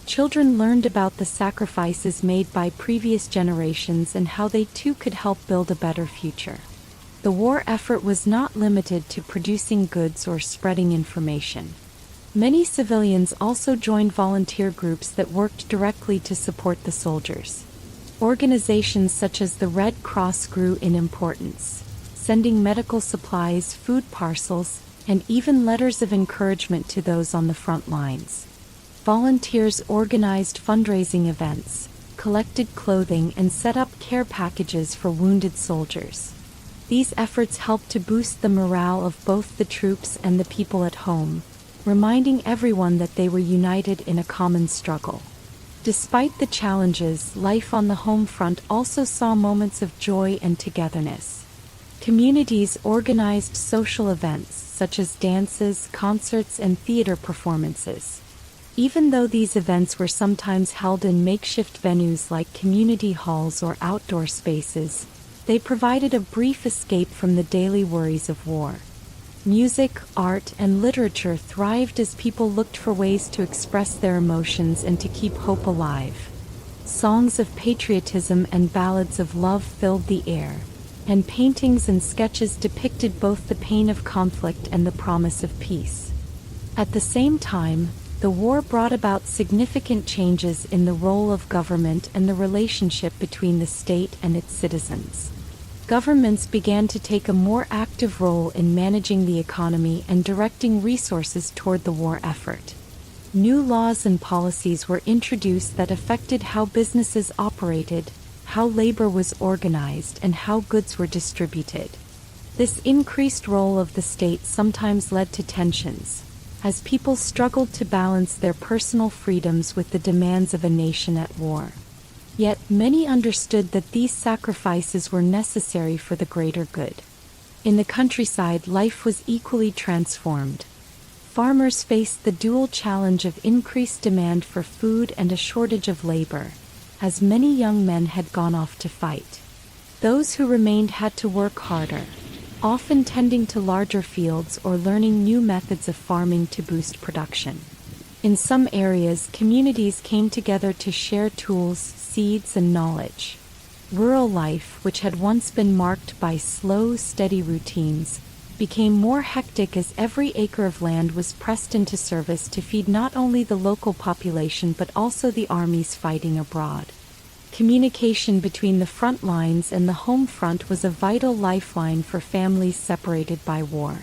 Children learned about the sacrifices made by previous generations and how they too could help build a better future. The war effort was not limited to producing goods or spreading information. Many civilians also joined volunteer groups that worked directly to support the soldiers. Organizations such as the Red Cross grew in importance, sending medical supplies, food parcels, and even letters of encouragement to those on the front lines. Volunteers organized fundraising events, collected clothing, and set up care packages for wounded soldiers. These efforts helped to boost the morale of both the troops and the people at home, reminding everyone that they were united in a common struggle. Despite the challenges, life on the home front also saw moments of joy and togetherness. Communities organized social events such as dances, concerts, and theater performances. Even though these events were sometimes held in makeshift venues like community halls or outdoor spaces, they provided a brief escape from the daily worries of war. Music, art, and literature thrived as people looked for ways to express their emotions and to keep hope alive. Songs of patriotism and ballads of love filled the air, and paintings and sketches depicted both the pain of conflict and the promise of peace. At the same time, the war brought about significant changes in the role of government and the relationship between the state and its citizens. Governments began to take a more active role in managing the economy and directing resources toward the war effort. New laws and policies were introduced that affected how businesses operated, how labor was organized, and how goods were distributed. This increased role of the state sometimes led to tensions, as people struggled to balance their personal freedoms with the demands of a nation at war. Yet, many understood that these sacrifices were necessary for the greater good. In the countryside, life was equally transformed. Farmers faced the dual challenge of increased demand for food and a shortage of labor, as many young men had gone off to fight. Those who remained had to work harder, often tending to larger fields or learning new methods of farming to boost production. In some areas, communities came together to share tools, seeds, and knowledge. Rural life, which had once been marked by slow, steady routines, became more hectic as every acre of land was pressed into service to feed not only the local population but also the armies fighting abroad. Communication between the front lines and the home front was a vital lifeline for families separated by war.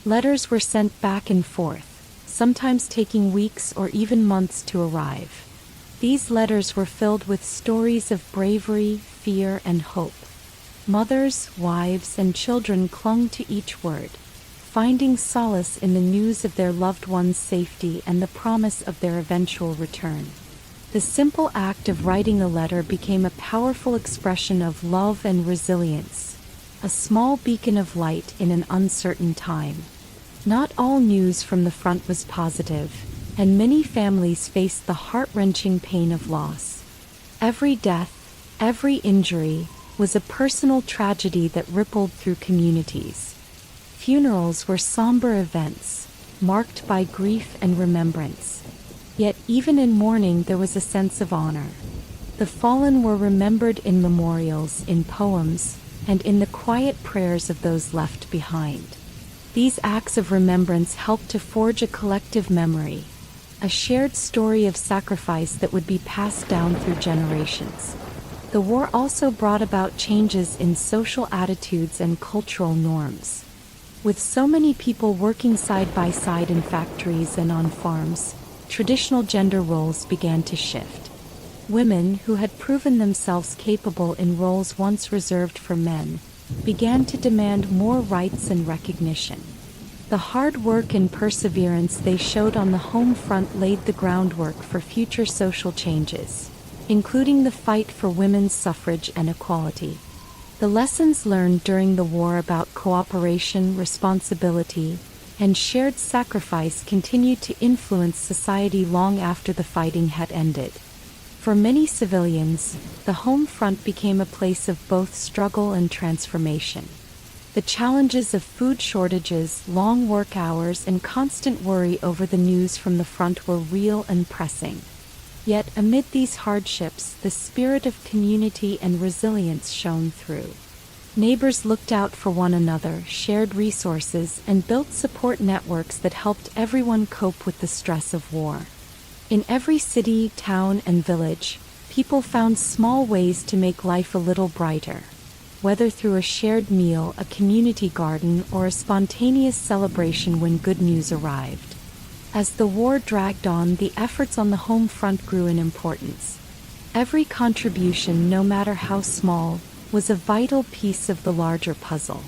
Letters were sent back and forth, sometimes taking weeks or even months to arrive. These letters were filled with stories of bravery, fear, and hope. Mothers, wives, and children clung to each word, finding solace in the news of their loved ones' safety and the promise of their eventual return. The simple act of writing a letter became a powerful expression of love and resilience, a small beacon of light in an uncertain time. Not all news from the front was positive, and many families faced the heart-wrenching pain of loss. Every death, every injury, was a personal tragedy that rippled through communities. Funerals were somber events, marked by grief and remembrance. Yet even in mourning there was a sense of honor. The fallen were remembered in memorials, in poems, and in the quiet prayers of those left behind. These acts of remembrance helped to forge a collective memory, a shared story of sacrifice that would be passed down through generations. The war also brought about changes in social attitudes and cultural norms. With so many people working side by side in factories and on farms, traditional gender roles began to shift. Women, who had proven themselves capable in roles once reserved for men, began to demand more rights and recognition. The hard work and perseverance they showed on the home front laid the groundwork for future social changes, including the fight for women's suffrage and equality. The lessons learned during the war about cooperation, responsibility, and shared sacrifice continued to influence society long after the fighting had ended. For many civilians, the home front became a place of both struggle and transformation. The challenges of food shortages, long work hours, and constant worry over the news from the front were real and pressing. Yet amid these hardships, the spirit of community and resilience shone through. Neighbors looked out for one another, shared resources, and built support networks that helped everyone cope with the stress of war. In every city, town, and village, people found small ways to make life a little brighter, whether through a shared meal, a community garden, or a spontaneous celebration when good news arrived. As the war dragged on, the efforts on the home front grew in importance. Every contribution, no matter how small, was a vital piece of the larger puzzle.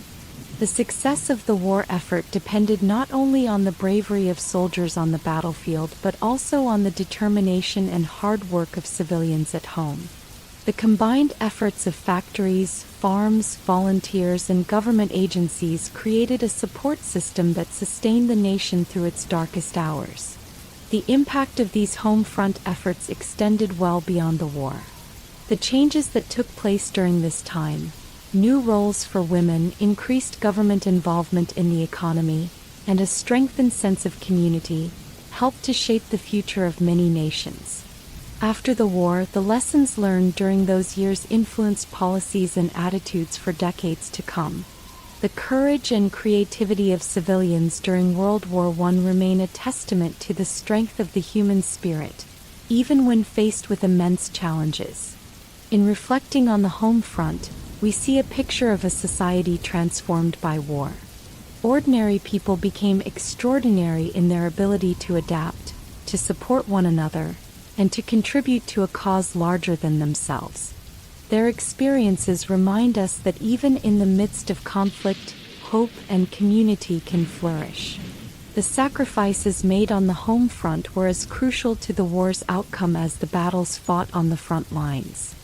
The success of the war effort depended not only on the bravery of soldiers on the battlefield but also on the determination and hard work of civilians at home. The combined efforts of factories, farms, volunteers, and government agencies created a support system that sustained the nation through its darkest hours. The impact of these home front efforts extended well beyond the war. The changes that took place during this time, new roles for women, increased government involvement in the economy, and a strengthened sense of community, helped to shape the future of many nations. After the war, the lessons learned during those years influenced policies and attitudes for decades to come. The courage and creativity of civilians during World War I remain a testament to the strength of the human spirit, even when faced with immense challenges. In reflecting on the home front, we see a picture of a society transformed by war. Ordinary people became extraordinary in their ability to adapt, to support one another, and to contribute to a cause larger than themselves. Their experiences remind us that even in the midst of conflict, hope and community can flourish. The sacrifices made on the home front were as crucial to the war's outcome as the battles fought on the front lines.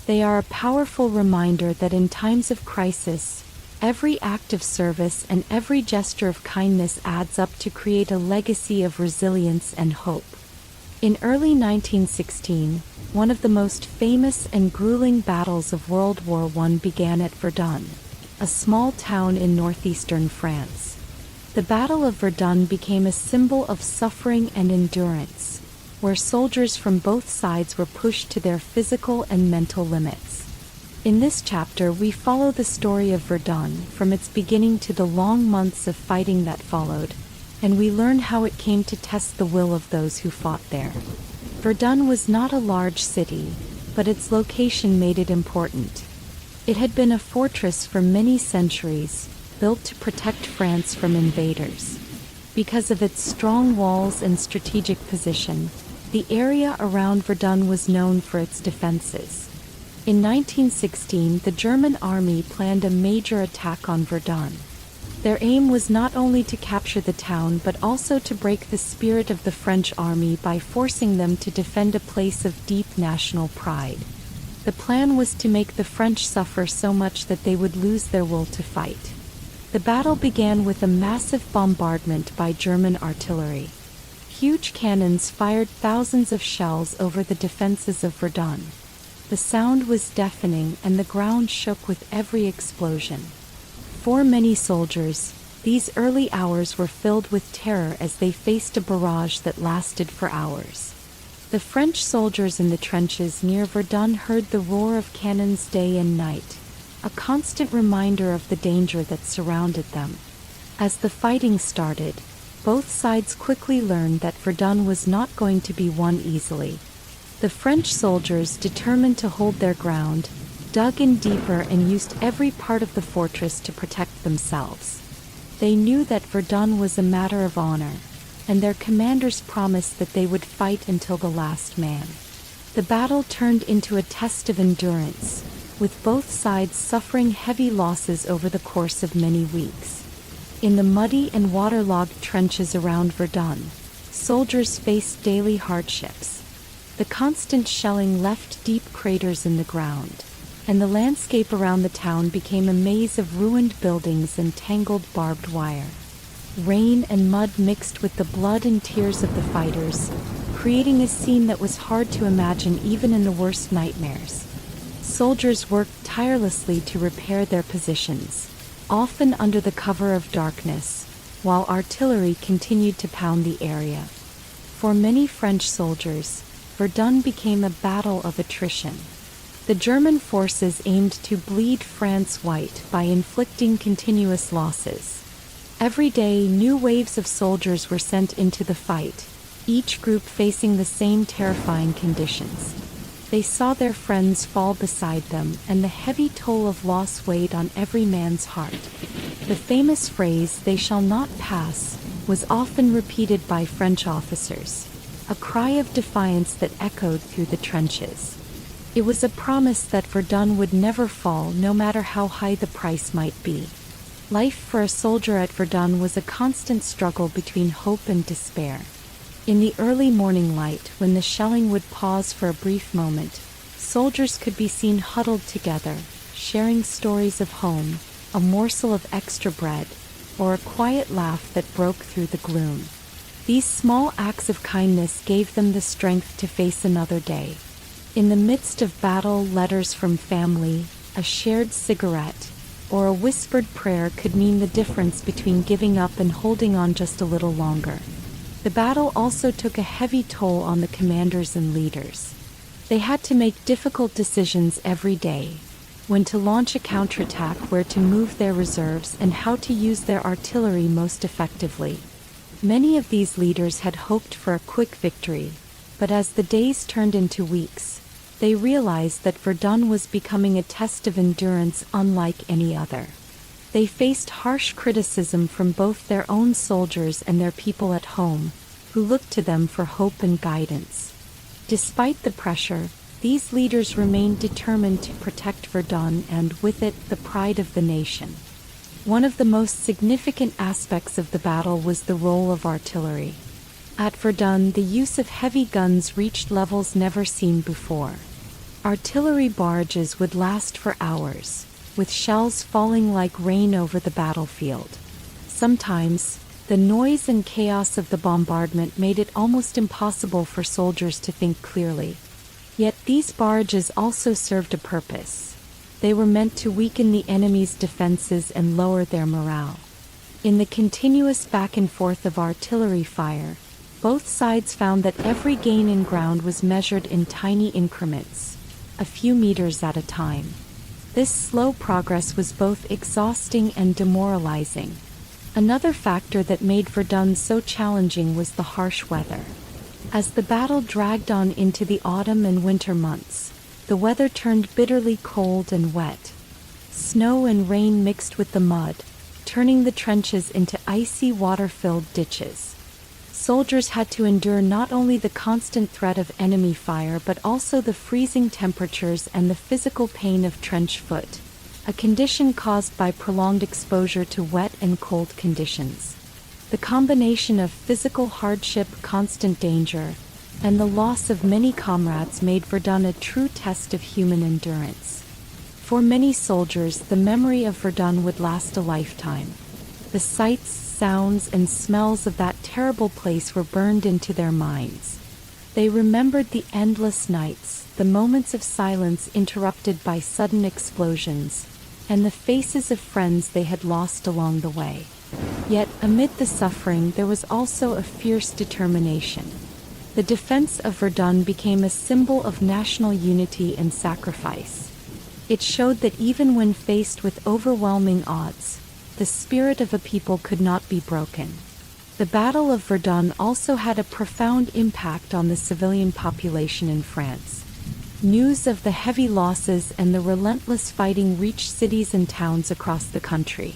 They are a powerful reminder that in times of crisis, every act of service and every gesture of kindness adds up to create a legacy of resilience and hope. In early 1916, one of the most famous and grueling battles of World War I began at Verdun, a small town in northeastern France. The Battle of Verdun became a symbol of suffering and endurance, where soldiers from both sides were pushed to their physical and mental limits. In this chapter, we follow the story of Verdun from its beginning to the long months of fighting that followed, and we learn how it came to test the will of those who fought there. Verdun was not a large city, but its location made it important. It had been a fortress for many centuries, built to protect France from invaders. Because of its strong walls and strategic position, the area around Verdun was known for its defenses. In 1916, the German army planned a major attack on Verdun. Their aim was not only to capture the town but also to break the spirit of the French army by forcing them to defend a place of deep national pride. The plan was to make the French suffer so much that they would lose their will to fight. The battle began with a massive bombardment by German artillery. Huge cannons fired thousands of shells over the defenses of Verdun. The sound was deafening and the ground shook with every explosion. For many soldiers, these early hours were filled with terror as they faced a barrage that lasted for hours. The French soldiers in the trenches near Verdun heard the roar of cannons day and night, a constant reminder of the danger that surrounded them. As the fighting started, both sides quickly learned that Verdun was not going to be won easily. The French soldiers, determined to hold their ground, dug in deeper and used every part of the fortress to protect themselves. They knew that Verdun was a matter of honor, and their commanders promised that they would fight until the last man. The battle turned into a test of endurance, with both sides suffering heavy losses over the course of many weeks. In the muddy and waterlogged trenches around Verdun, soldiers faced daily hardships. The constant shelling left deep craters in the ground, and the landscape around the town became a maze of ruined buildings and tangled barbed wire. Rain and mud mixed with the blood and tears of the fighters, creating a scene that was hard to imagine even in the worst nightmares. Soldiers worked tirelessly to repair their positions, often under the cover of darkness, while artillery continued to pound the area. For many French soldiers, Verdun became a battle of attrition. The German forces aimed to bleed France white by inflicting continuous losses. Every day, new waves of soldiers were sent into the fight, each group facing the same terrifying conditions. They saw their friends fall beside them, and the heavy toll of loss weighed on every man's heart. The famous phrase, "They shall not pass," was often repeated by French officers, a cry of defiance that echoed through the trenches. It was a promise that Verdun would never fall, no matter how high the price might be. Life for a soldier at Verdun was a constant struggle between hope and despair. In the early morning light, when the shelling would pause for a brief moment, soldiers could be seen huddled together, sharing stories of home, a morsel of extra bread, or a quiet laugh that broke through the gloom. These small acts of kindness gave them the strength to face another day. In the midst of battle, letters from family, a shared cigarette, or a whispered prayer could mean the difference between giving up and holding on just a little longer. The battle also took a heavy toll on the commanders and leaders. They had to make difficult decisions every day: when to launch a counterattack, where to move their reserves, and how to use their artillery most effectively. Many of these leaders had hoped for a quick victory, but as the days turned into weeks, they realized that Verdun was becoming a test of endurance unlike any other. They faced harsh criticism from both their own soldiers and their people at home, who looked to them for hope and guidance. Despite the pressure, these leaders remained determined to protect Verdun and, with it, the pride of the nation. One of the most significant aspects of the battle was the role of artillery. At Verdun, the use of heavy guns reached levels never seen before. Artillery barrages would last for hours, with shells falling like rain over the battlefield. Sometimes, the noise and chaos of the bombardment made it almost impossible for soldiers to think clearly. Yet these barrages also served a purpose. They were meant to weaken the enemy's defenses and lower their morale. In the continuous back and forth of artillery fire, both sides found that every gain in ground was measured in tiny increments, a few meters at a time. This slow progress was both exhausting and demoralizing. Another factor that made Verdun so challenging was the harsh weather. As the battle dragged on into the autumn and winter months, the weather turned bitterly cold and wet. Snow and rain mixed with the mud, turning the trenches into icy, water-filled ditches. Soldiers had to endure not only the constant threat of enemy fire but also the freezing temperatures and the physical pain of trench foot, a condition caused by prolonged exposure to wet and cold conditions. The combination of physical hardship, constant danger, and the loss of many comrades made Verdun a true test of human endurance. For many soldiers, the memory of Verdun would last a lifetime. The sights, sounds, and smells of that terrible place were burned into their minds. They remembered the endless nights, the moments of silence interrupted by sudden explosions, and the faces of friends they had lost along the way. Yet, amid the suffering, there was also a fierce determination. The defense of Verdun became a symbol of national unity and sacrifice. It showed that even when faced with overwhelming odds, the spirit of a people could not be broken. The Battle of Verdun also had a profound impact on the civilian population in France. News of the heavy losses and the relentless fighting reached cities and towns across the country.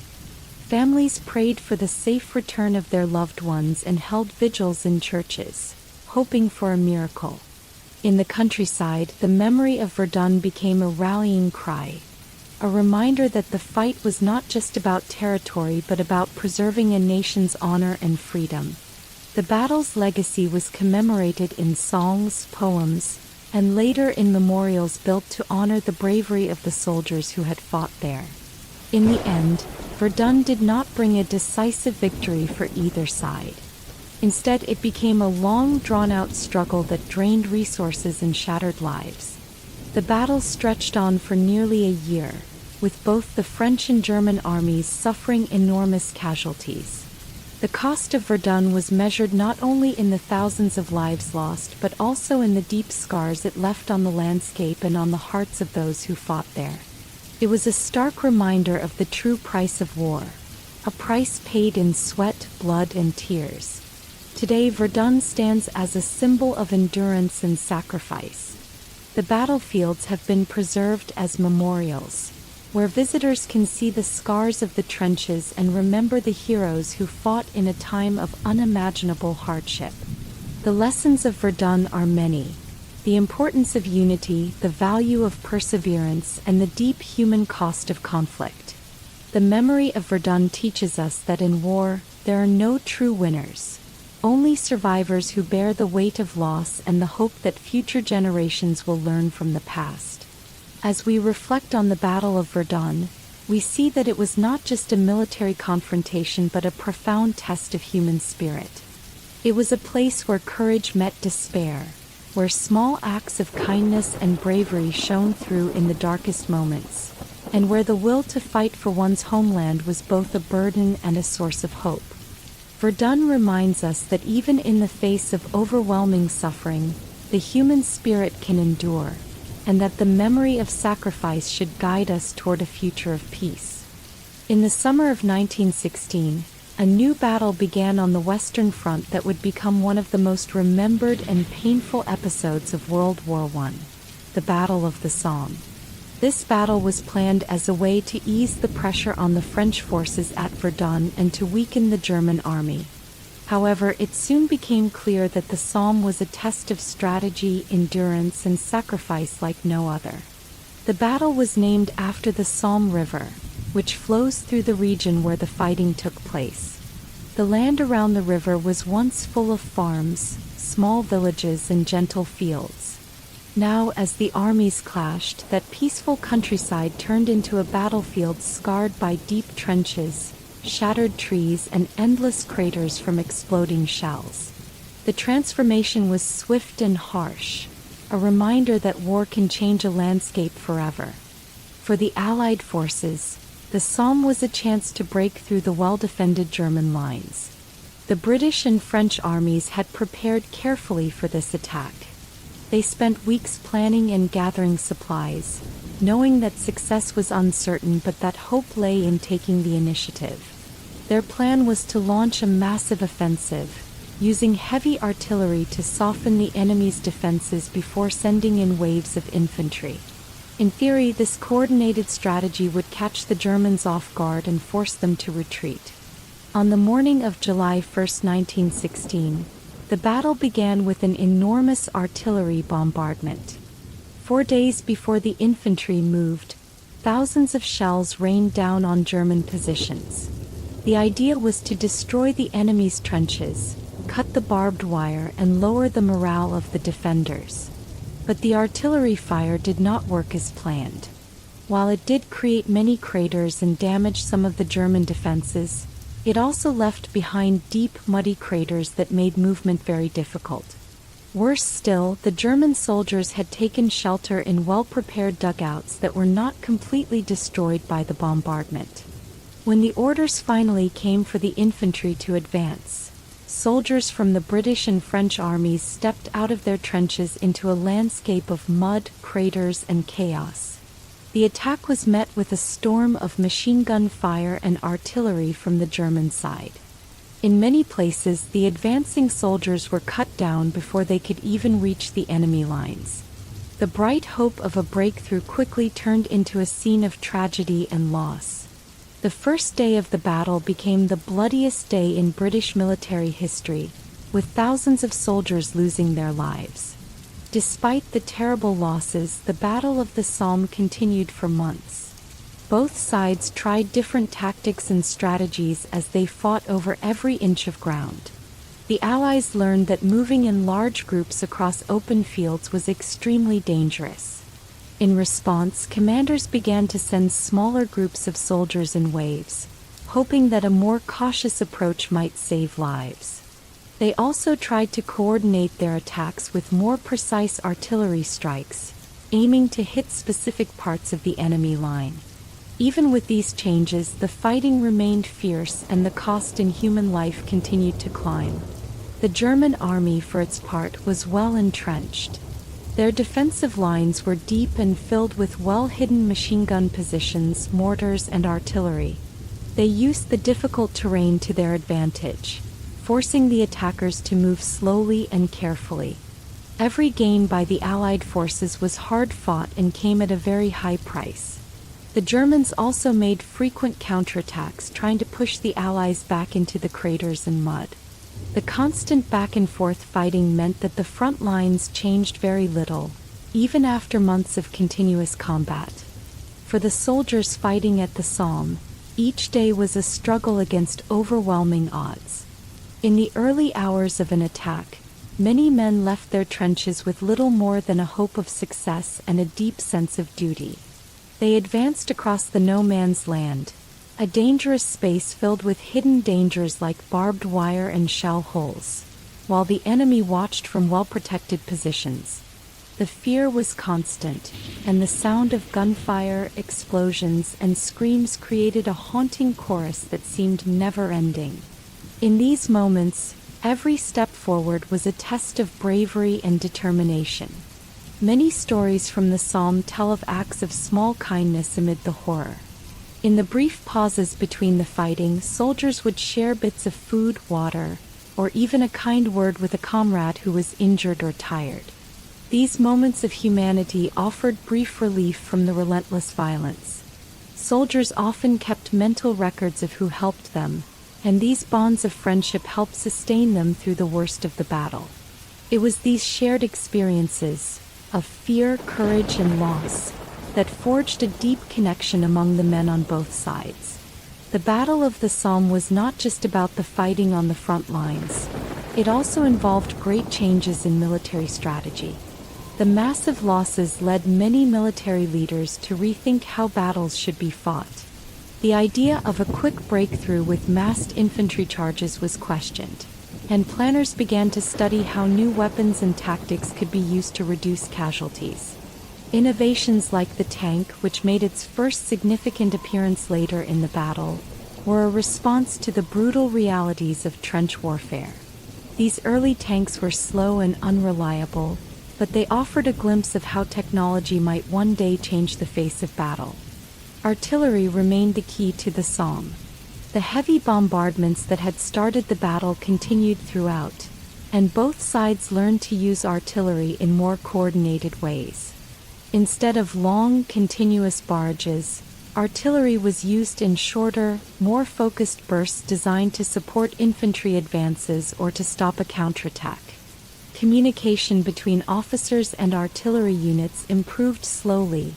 Families prayed for the safe return of their loved ones and held vigils in churches, hoping for a miracle. In the countryside, the memory of Verdun became a rallying cry, a reminder that the fight was not just about territory but about preserving a nation's honor and freedom. The battle's legacy was commemorated in songs, poems, and later in memorials built to honor the bravery of the soldiers who had fought there. In the end, Verdun did not bring a decisive victory for either side. Instead, it became a long, drawn-out struggle that drained resources and shattered lives. The battle stretched on for nearly a year, with both the French and German armies suffering enormous casualties. The cost of Verdun was measured not only in the thousands of lives lost but also in the deep scars it left on the landscape and on the hearts of those who fought there. It was a stark reminder of the true price of war, a price paid in sweat, blood, and tears. Today, Verdun stands as a symbol of endurance and sacrifice. The battlefields have been preserved as memorials, where visitors can see the scars of the trenches and remember the heroes who fought in a time of unimaginable hardship. The lessons of Verdun are many: the importance of unity, the value of perseverance, and the deep human cost of conflict. The memory of Verdun teaches us that in war, there are no true winners, only survivors who bear the weight of loss and the hope that future generations will learn from the past. As we reflect on the Battle of Verdun, we see that it was not just a military confrontation but a profound test of human spirit. It was a place where courage met despair, where small acts of kindness and bravery shone through in the darkest moments, and where the will to fight for one's homeland was both a burden and a source of hope. Verdun reminds us that even in the face of overwhelming suffering, the human spirit can endure, and that the memory of sacrifice should guide us toward a future of peace. In the summer of 1916, a new battle began on the Western Front that would become one of the most remembered and painful episodes of World War I, the Battle of the Somme. This battle was planned as a way to ease the pressure on the French forces at Verdun and to weaken the German army. However, it soon became clear that the Somme was a test of strategy, endurance, and sacrifice like no other. The battle was named after the Somme River, which flows through the region where the fighting took place. The land around the river was once full of farms, small villages, and gentle fields. Now, as the armies clashed, that peaceful countryside turned into a battlefield scarred by deep trenches, shattered trees, and endless craters from exploding shells. The transformation was swift and harsh, a reminder that war can change a landscape forever. For the Allied forces, the Somme was a chance to break through the well-defended German lines. The British and French armies had prepared carefully for this attack. They spent weeks planning and gathering supplies, knowing that success was uncertain but that hope lay in taking the initiative. Their plan was to launch a massive offensive, using heavy artillery to soften the enemy's defenses before sending in waves of infantry. In theory, this coordinated strategy would catch the Germans off guard and force them to retreat. On the morning of July 1, 1916, the battle began with an enormous artillery bombardment. 4 days before the infantry moved, thousands of shells rained down on German positions. The idea was to destroy the enemy's trenches, cut the barbed wire, and lower the morale of the defenders. But the artillery fire did not work as planned. While it did create many craters and damage some of the German defenses, it also left behind deep, muddy craters that made movement very difficult. Worse still, the German soldiers had taken shelter in well-prepared dugouts that were not completely destroyed by the bombardment. When the orders finally came for the infantry to advance, soldiers from the British and French armies stepped out of their trenches into a landscape of mud, craters, and chaos. The attack was met with a storm of machine gun fire and artillery from the German side. In many places, the advancing soldiers were cut down before they could even reach the enemy lines. The bright hope of a breakthrough quickly turned into a scene of tragedy and loss. The first day of the battle became the bloodiest day in British military history, with thousands of soldiers losing their lives. Despite the terrible losses, the Battle of the Somme continued for months. Both sides tried different tactics and strategies as they fought over every inch of ground. The Allies learned that moving in large groups across open fields was extremely dangerous. In response, commanders began to send smaller groups of soldiers in waves, hoping that a more cautious approach might save lives. They also tried to coordinate their attacks with more precise artillery strikes, aiming to hit specific parts of the enemy line. Even with these changes, the fighting remained fierce and the cost in human life continued to climb. The German army, for its part, was well entrenched. Their defensive lines were deep and filled with well-hidden machine gun positions, mortars, and artillery. They used the difficult terrain to their advantage, forcing the attackers to move slowly and carefully. Every gain by the Allied forces was hard-fought and came at a very high price. The Germans also made frequent counterattacks, trying to push the Allies back into the craters and mud. The constant back-and-forth fighting meant that the front lines changed very little, even after months of continuous combat. For the soldiers fighting at the Somme, each day was a struggle against overwhelming odds. In the early hours of an attack, many men left their trenches with little more than a hope of success and a deep sense of duty. They advanced across the no-man's land, a dangerous space filled with hidden dangers like barbed wire and shell holes, while the enemy watched from well-protected positions. The fear was constant, and the sound of gunfire, explosions, and screams created a haunting chorus that seemed never-ending. In these moments, every step forward was a test of bravery and determination. Many stories from the Somme tell of acts of small kindness amid the horror. In the brief pauses between the fighting, soldiers would share bits of food, water, or even a kind word with a comrade who was injured or tired. These moments of humanity offered brief relief from the relentless violence. Soldiers often kept mental records of who helped them, and these bonds of friendship helped sustain them through the worst of the battle. It was these shared experiences of fear, courage, and loss that forged a deep connection among the men on both sides. The Battle of the Somme was not just about the fighting on the front lines. It also involved great changes in military strategy. The massive losses led many military leaders to rethink how battles should be fought. The idea of a quick breakthrough with massed infantry charges was questioned, and planners began to study how new weapons and tactics could be used to reduce casualties. Innovations like the tank, which made its first significant appearance later in the battle, were a response to the brutal realities of trench warfare. These early tanks were slow and unreliable, but they offered a glimpse of how technology might one day change the face of battle. Artillery remained the key to the Somme. The heavy bombardments that had started the battle continued throughout, and both sides learned to use artillery in more coordinated ways. Instead of long, continuous barrages, artillery was used in shorter, more focused bursts designed to support infantry advances or to stop a counterattack. Communication between officers and artillery units improved slowly,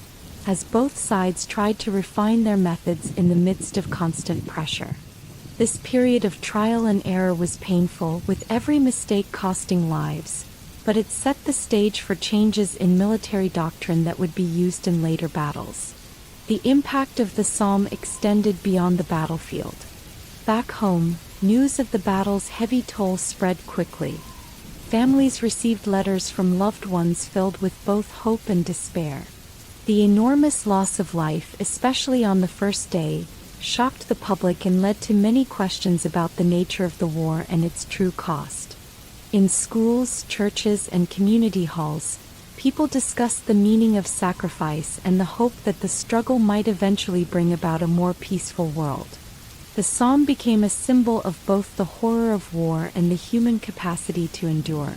as both sides tried to refine their methods in the midst of constant pressure. This period of trial and error was painful, with every mistake costing lives, but it set the stage for changes in military doctrine that would be used in later battles. The impact of the Somme extended beyond the battlefield. Back home, news of the battle's heavy toll spread quickly. Families received letters from loved ones filled with both hope and despair. The enormous loss of life, especially on the first day, shocked the public and led to many questions about the nature of the war and its true cost. In schools, churches, and community halls, people discussed the meaning of sacrifice and the hope that the struggle might eventually bring about a more peaceful world. The Somme became a symbol of both the horror of war and the human capacity to endure.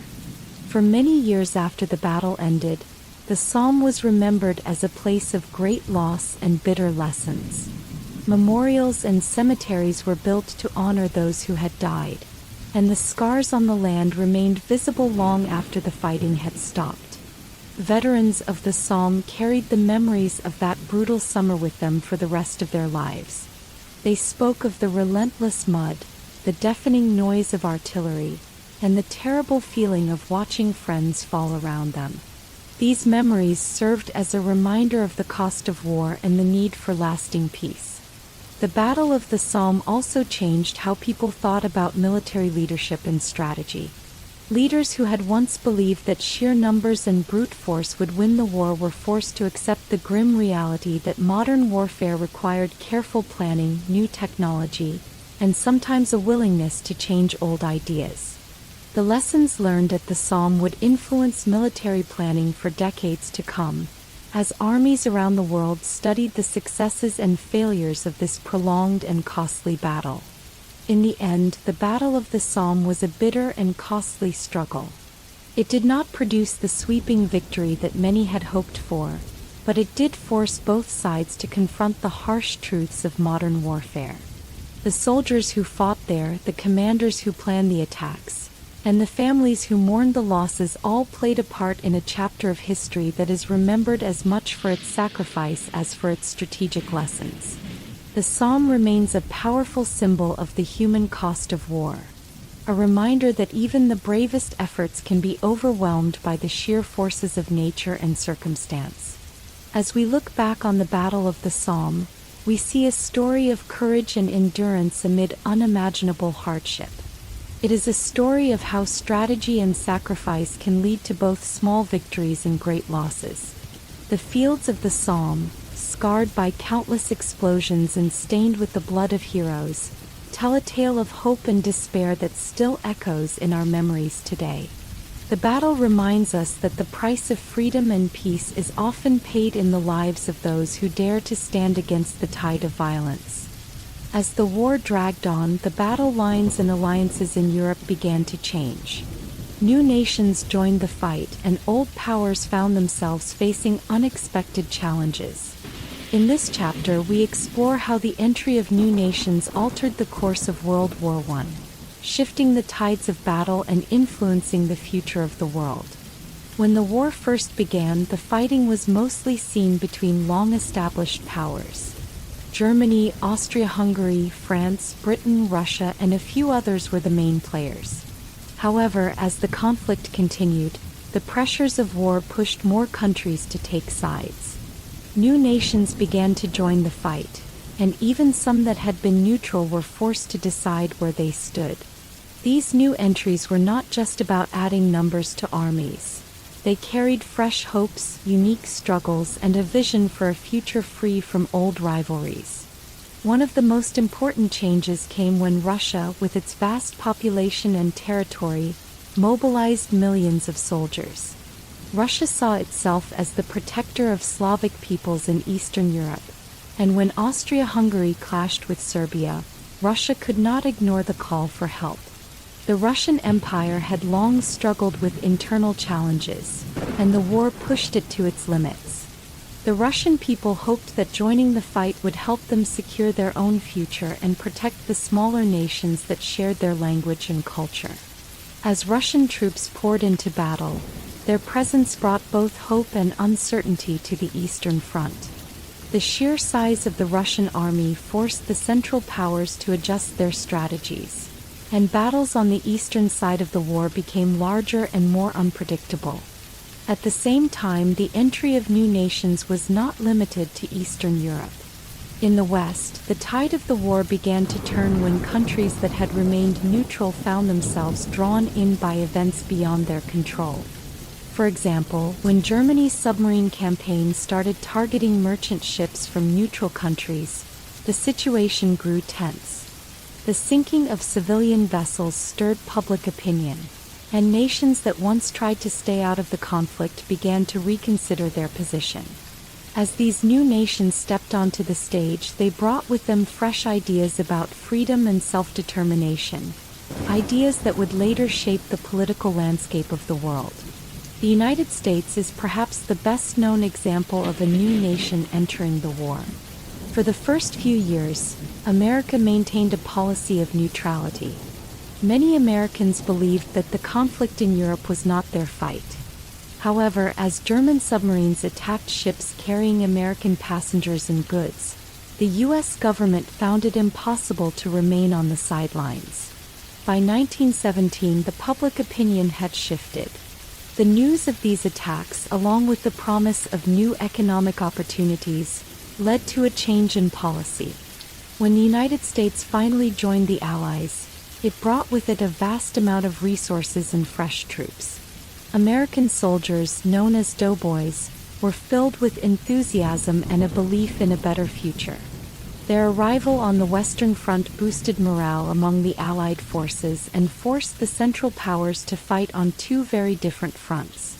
For many years after the battle ended, the Somme was remembered as a place of great loss and bitter lessons. Memorials and cemeteries were built to honor those who had died, and the scars on the land remained visible long after the fighting had stopped. Veterans of the Somme carried the memories of that brutal summer with them for the rest of their lives. They spoke of the relentless mud, the deafening noise of artillery, and the terrible feeling of watching friends fall around them. These memories served as a reminder of the cost of war and the need for lasting peace. The Battle of the Somme also changed how people thought about military leadership and strategy. Leaders who had once believed that sheer numbers and brute force would win the war were forced to accept the grim reality that modern warfare required careful planning, new technology, and sometimes a willingness to change old ideas. The lessons learned at the Somme would influence military planning for decades to come, as armies around the world studied the successes and failures of this prolonged and costly battle. In the end, the Battle of the Somme was a bitter and costly struggle. It did not produce the sweeping victory that many had hoped for, but it did force both sides to confront the harsh truths of modern warfare. The soldiers who fought there, the commanders who planned the attacks, and the families who mourned the losses all played a part in a chapter of history that is remembered as much for its sacrifice as for its strategic lessons. The psalm remains a powerful symbol of the human cost of war, a reminder that even the bravest efforts can be overwhelmed by the sheer forces of nature and circumstance. As we look back on the Battle of the Somme, we see a story of courage and endurance amid unimaginable hardship. It is a story of how strategy and sacrifice can lead to both small victories and great losses. The fields of the Somme, scarred by countless explosions and stained with the blood of heroes, tell a tale of hope and despair that still echoes in our memories today. The battle reminds us that the price of freedom and peace is often paid in the lives of those who dare to stand against the tide of violence. As the war dragged on, the battle lines and alliances in Europe began to change. New nations joined the fight, and old powers found themselves facing unexpected challenges. In this chapter, we explore how the entry of new nations altered the course of World War I, shifting the tides of battle and influencing the future of the world. When the war first began, the fighting was mostly seen between long-established powers. Germany, Austria-Hungary, France, Britain, Russia, and a few others were the main players. However, as the conflict continued, the pressures of war pushed more countries to take sides. New nations began to join the fight, and even some that had been neutral were forced to decide where they stood. These new entries were not just about adding numbers to armies. They carried fresh hopes, unique struggles, and a vision for a future free from old rivalries. One of the most important changes came when Russia, with its vast population and territory, mobilized millions of soldiers. Russia saw itself as the protector of Slavic peoples in Eastern Europe, and when Austria-Hungary clashed with Serbia, Russia could not ignore the call for help. The Russian Empire had long struggled with internal challenges, and the war pushed it to its limits. The Russian people hoped that joining the fight would help them secure their own future and protect the smaller nations that shared their language and culture. As Russian troops poured into battle, their presence brought both hope and uncertainty to the Eastern Front. The sheer size of the Russian army forced the Central Powers to adjust their strategies, and battles on the eastern side of the war became larger and more unpredictable. At the same time, the entry of new nations was not limited to Eastern Europe. In the West, the tide of the war began to turn when countries that had remained neutral found themselves drawn in by events beyond their control. For example, when Germany's submarine campaign started targeting merchant ships from neutral countries, the situation grew tense. The sinking of civilian vessels stirred public opinion, and nations that once tried to stay out of the conflict began to reconsider their position. As these new nations stepped onto the stage, they brought with them fresh ideas about freedom and self-determination, ideas that would later shape the political landscape of the world. The United States is perhaps the best-known example of a new nation entering the war. For the first few years, America maintained a policy of neutrality. Many Americans believed that the conflict in Europe was not their fight. However, as German submarines attacked ships carrying American passengers and goods, the U.S. government found it impossible to remain on the sidelines. By 1917, the public opinion had shifted. The news of these attacks, along with the promise of new economic opportunities, led to a change in policy. When the United States finally joined the Allies, it brought with it a vast amount of resources and fresh troops. American soldiers, known as doughboys, were filled with enthusiasm and a belief in a better future. Their arrival on the Western Front boosted morale among the Allied forces and forced the Central Powers to fight on two very different fronts.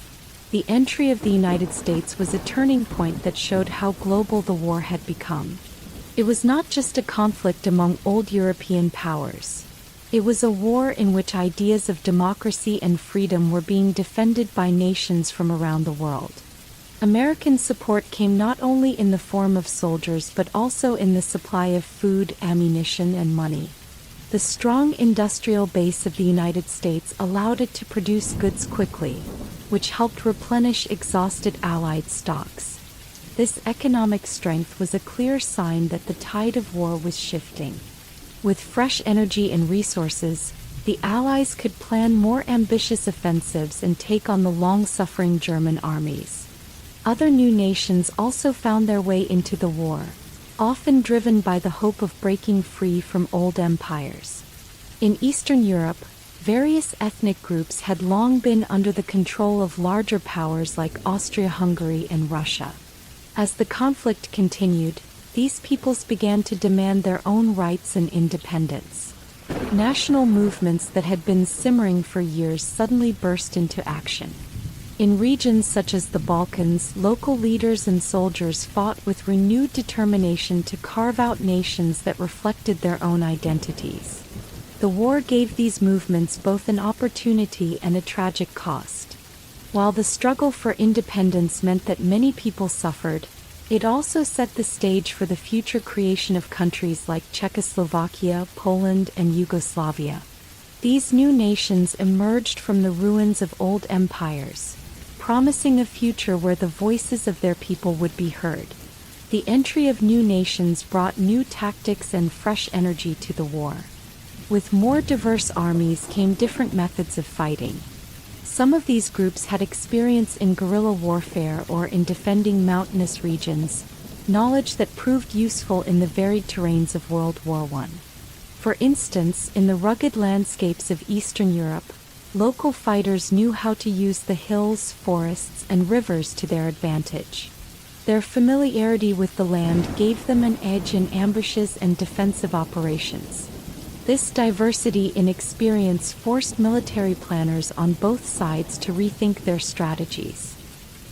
The entry of the United States was a turning point that showed how global the war had become. It was not just a conflict among old European powers. It was a war in which ideas of democracy and freedom were being defended by nations from around the world. American support came not only in the form of soldiers but also in the supply of food, ammunition, and money. The strong industrial base of the United States allowed it to produce goods quickly, which helped replenish exhausted Allied stocks. This economic strength was a clear sign that the tide of war was shifting. With fresh energy and resources, the Allies could plan more ambitious offensives and take on the long-suffering German armies. Other new nations also found their way into the war, often driven by the hope of breaking free from old empires. In Eastern Europe, various ethnic groups had long been under the control of larger powers like Austria-Hungary and Russia. As the conflict continued, these peoples began to demand their own rights and independence. National movements that had been simmering for years suddenly burst into action. In regions such as the Balkans, local leaders and soldiers fought with renewed determination to carve out nations that reflected their own identities. The war gave these movements both an opportunity and a tragic cost. While the struggle for independence meant that many people suffered, it also set the stage for the future creation of countries like Czechoslovakia, Poland, and Yugoslavia. These new nations emerged from the ruins of old empires, promising a future where the voices of their people would be heard. The entry of new nations brought new tactics and fresh energy to the war. With more diverse armies came different methods of fighting. Some of these groups had experience in guerrilla warfare or in defending mountainous regions, knowledge that proved useful in the varied terrains of World War I. For instance, in the rugged landscapes of Eastern Europe, local fighters knew how to use the hills, forests, and rivers to their advantage. Their familiarity with the land gave them an edge in ambushes and defensive operations. This diversity in experience forced military planners on both sides to rethink their strategies.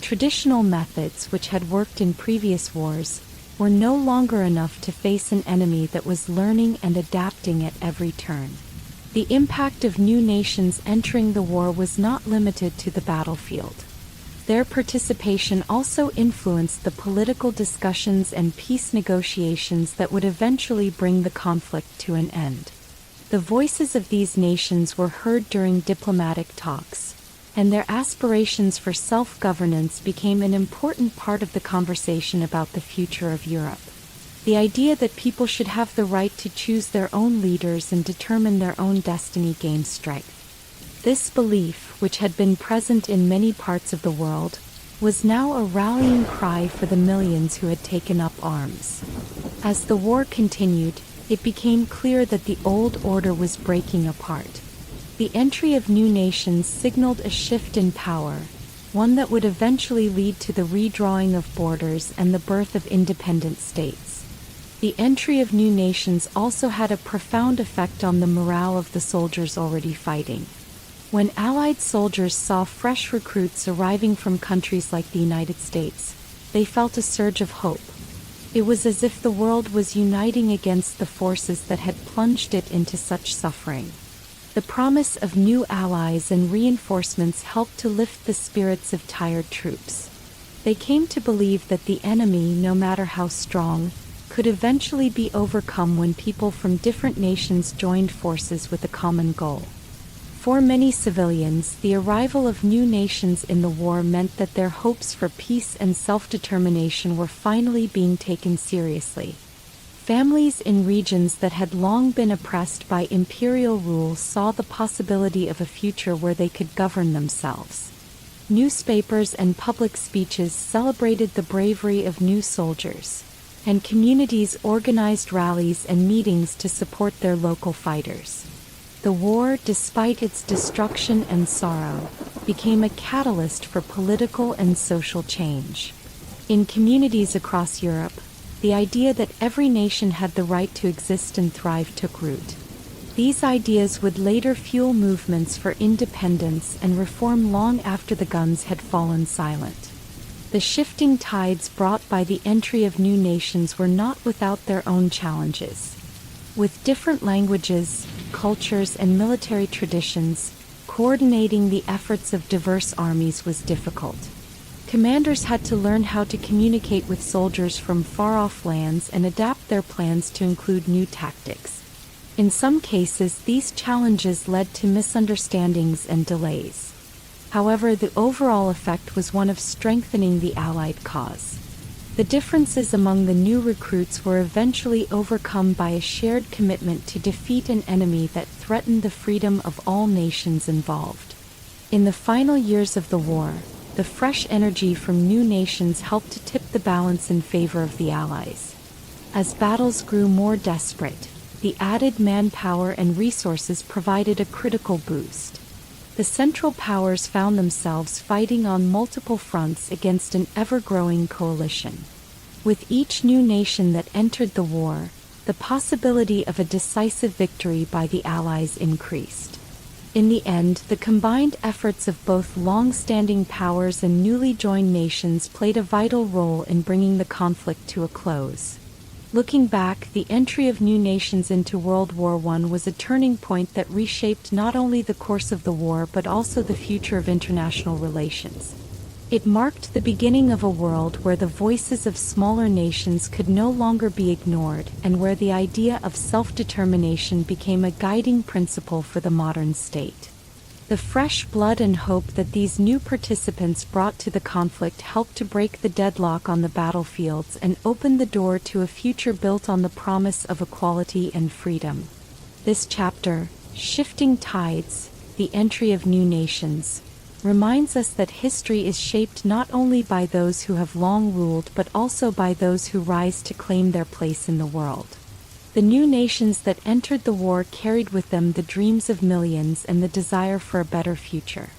Traditional methods, which had worked in previous wars, were no longer enough to face an enemy that was learning and adapting at every turn. The impact of new nations entering the war was not limited to the battlefield. Their participation also influenced the political discussions and peace negotiations that would eventually bring the conflict to an end. The voices of these nations were heard during diplomatic talks, and their aspirations for self-governance became an important part of the conversation about the future of Europe. The idea that people should have the right to choose their own leaders and determine their own destiny gained strength. This belief, which had been present in many parts of the world, was now a rallying cry for the millions who had taken up arms. As the war continued, it became clear that the old order was breaking apart. The entry of new nations signaled a shift in power, one that would eventually lead to the redrawing of borders and the birth of independent states. The entry of new nations also had a profound effect on the morale of the soldiers already fighting. When Allied soldiers saw fresh recruits arriving from countries like the United States, they felt a surge of hope. It was as if the world was uniting against the forces that had plunged it into such suffering. The promise of new allies and reinforcements helped to lift the spirits of tired troops. They came to believe that the enemy, no matter how strong, could eventually be overcome when people from different nations joined forces with a common goal. For many civilians, the arrival of new nations in the war meant that their hopes for peace and self-determination were finally being taken seriously. Families in regions that had long been oppressed by imperial rule saw the possibility of a future where they could govern themselves. Newspapers and public speeches celebrated the bravery of new soldiers, and communities organized rallies and meetings to support their local fighters. The war, despite its destruction and sorrow, became a catalyst for political and social change. In communities across Europe, the idea that every nation had the right to exist and thrive took root. These ideas would later fuel movements for independence and reform long after the guns had fallen silent. The shifting tides brought by the entry of new nations were not without their own challenges. With different languages, cultures and military traditions, coordinating the efforts of diverse armies was difficult. Commanders had to learn how to communicate with soldiers from far-off lands and adapt their plans to include new tactics. In some cases, these challenges led to misunderstandings and delays. However, the overall effect was one of strengthening the Allied cause. The differences among the new recruits were eventually overcome by a shared commitment to defeat an enemy that threatened the freedom of all nations involved. In the final years of the war, the fresh energy from new nations helped to tip the balance in favor of the Allies. As battles grew more desperate, the added manpower and resources provided a critical boost. The Central Powers found themselves fighting on multiple fronts against an ever-growing coalition. With each new nation that entered the war, the possibility of a decisive victory by the Allies increased. In the end, the combined efforts of both long-standing powers and newly joined nations played a vital role in bringing the conflict to a close. Looking back, the entry of new nations into World War I was a turning point that reshaped not only the course of the war but also the future of international relations. It marked the beginning of a world where the voices of smaller nations could no longer be ignored and where the idea of self-determination became a guiding principle for the modern state. The fresh blood and hope that these new participants brought to the conflict helped to break the deadlock on the battlefields and open the door to a future built on the promise of equality and freedom. This chapter, Shifting Tides, the Entry of New Nations, reminds us that history is shaped not only by those who have long ruled but also by those who rise to claim their place in the world. The new nations that entered the war carried with them the dreams of millions and the desire for a better future.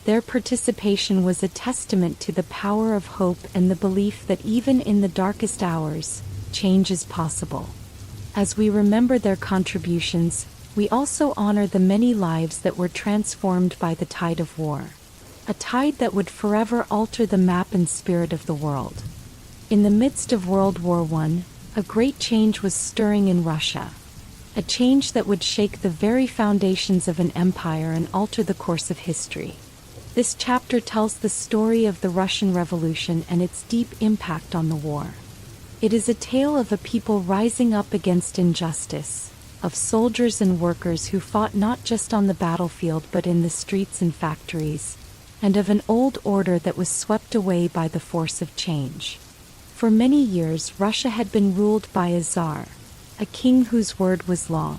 Their participation was a testament to the power of hope and the belief that even in the darkest hours, change is possible. As we remember their contributions, we also honor the many lives that were transformed by the tide of war. A tide that would forever alter the map and spirit of the world. In the midst of World War I, a great change was stirring in Russia. A change that would shake the very foundations of an empire and alter the course of history. This chapter tells the story of the Russian Revolution and its deep impact on the war. It is a tale of a people rising up against injustice, of soldiers and workers who fought not just on the battlefield but in the streets and factories, and of an old order that was swept away by the force of change. For many years, Russia had been ruled by a czar, a king whose word was law.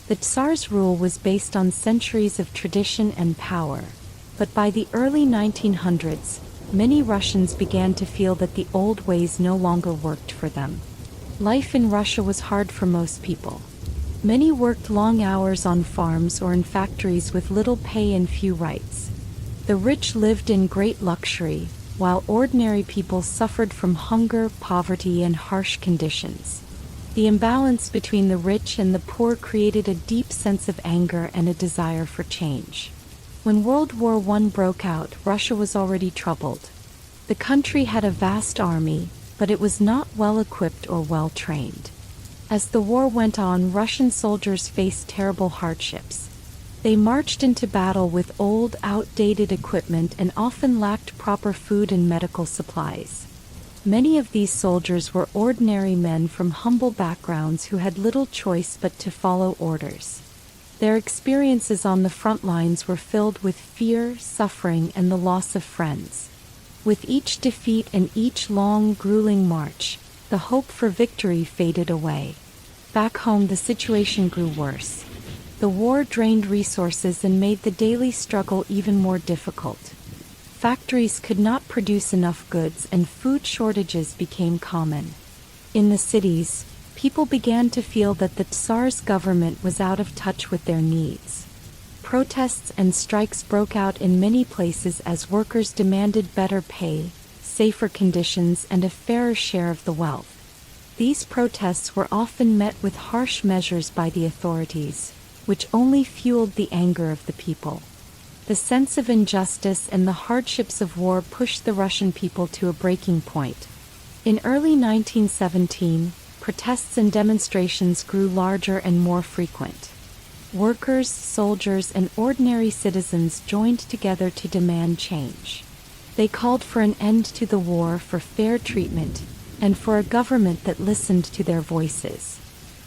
The Tsar's rule was based on centuries of tradition and power, but by the early 1900s, many Russians began to feel that the old ways no longer worked for them. Life in Russia was hard for most people. Many worked long hours on farms or in factories with little pay and few rights. The rich lived in great luxury, while ordinary people suffered from hunger, poverty, and harsh conditions. The imbalance between the rich and the poor created a deep sense of anger and a desire for change. When World War I broke out, Russia was already troubled. The country had a vast army, but it was not well equipped or well trained. As the war went on, Russian soldiers faced terrible hardships. They marched into battle with old, outdated equipment and often lacked proper food and medical supplies. Many of these soldiers were ordinary men from humble backgrounds who had little choice but to follow orders. Their experiences on the front lines were filled with fear, suffering, and the loss of friends. With each defeat and each long, grueling march, the hope for victory faded away. Back home, the situation grew worse. The war drained resources and made the daily struggle even more difficult. Factories could not produce enough goods and food shortages became common. In the cities, people began to feel that the Tsar's government was out of touch with their needs. Protests and strikes broke out in many places as workers demanded better pay, safer conditions, and a fairer share of the wealth. These protests were often met with harsh measures by the authorities, which only fueled the anger of the people. The sense of injustice and the hardships of war pushed the Russian people to a breaking point. In early 1917, protests and demonstrations grew larger and more frequent. Workers, soldiers, and ordinary citizens joined together to demand change. They called for an end to the war, for fair treatment, and for a government that listened to their voices.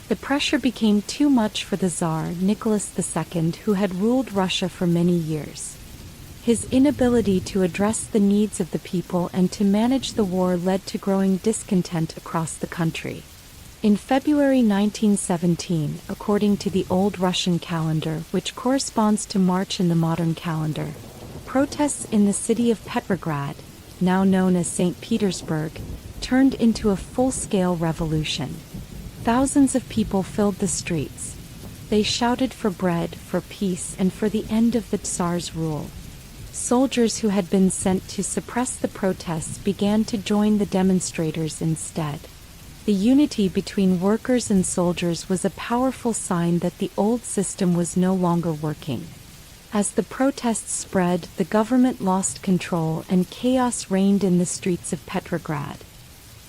The pressure became too much for the Tsar Nicholas II, who had ruled Russia for many years. His inability to address the needs of the people and to manage the war led to growing discontent across the country. In February 1917, according to the Old Russian calendar, which corresponds to March in the modern calendar, protests in the city of Petrograd, now known as St. Petersburg, turned into a full-scale revolution. Thousands of people filled the streets. They shouted for bread, for peace, and for the end of the Tsar's rule. Soldiers who had been sent to suppress the protests began to join the demonstrators instead. The unity between workers and soldiers was a powerful sign that the old system was no longer working. As the protests spread, the government lost control and chaos reigned in the streets of Petrograd.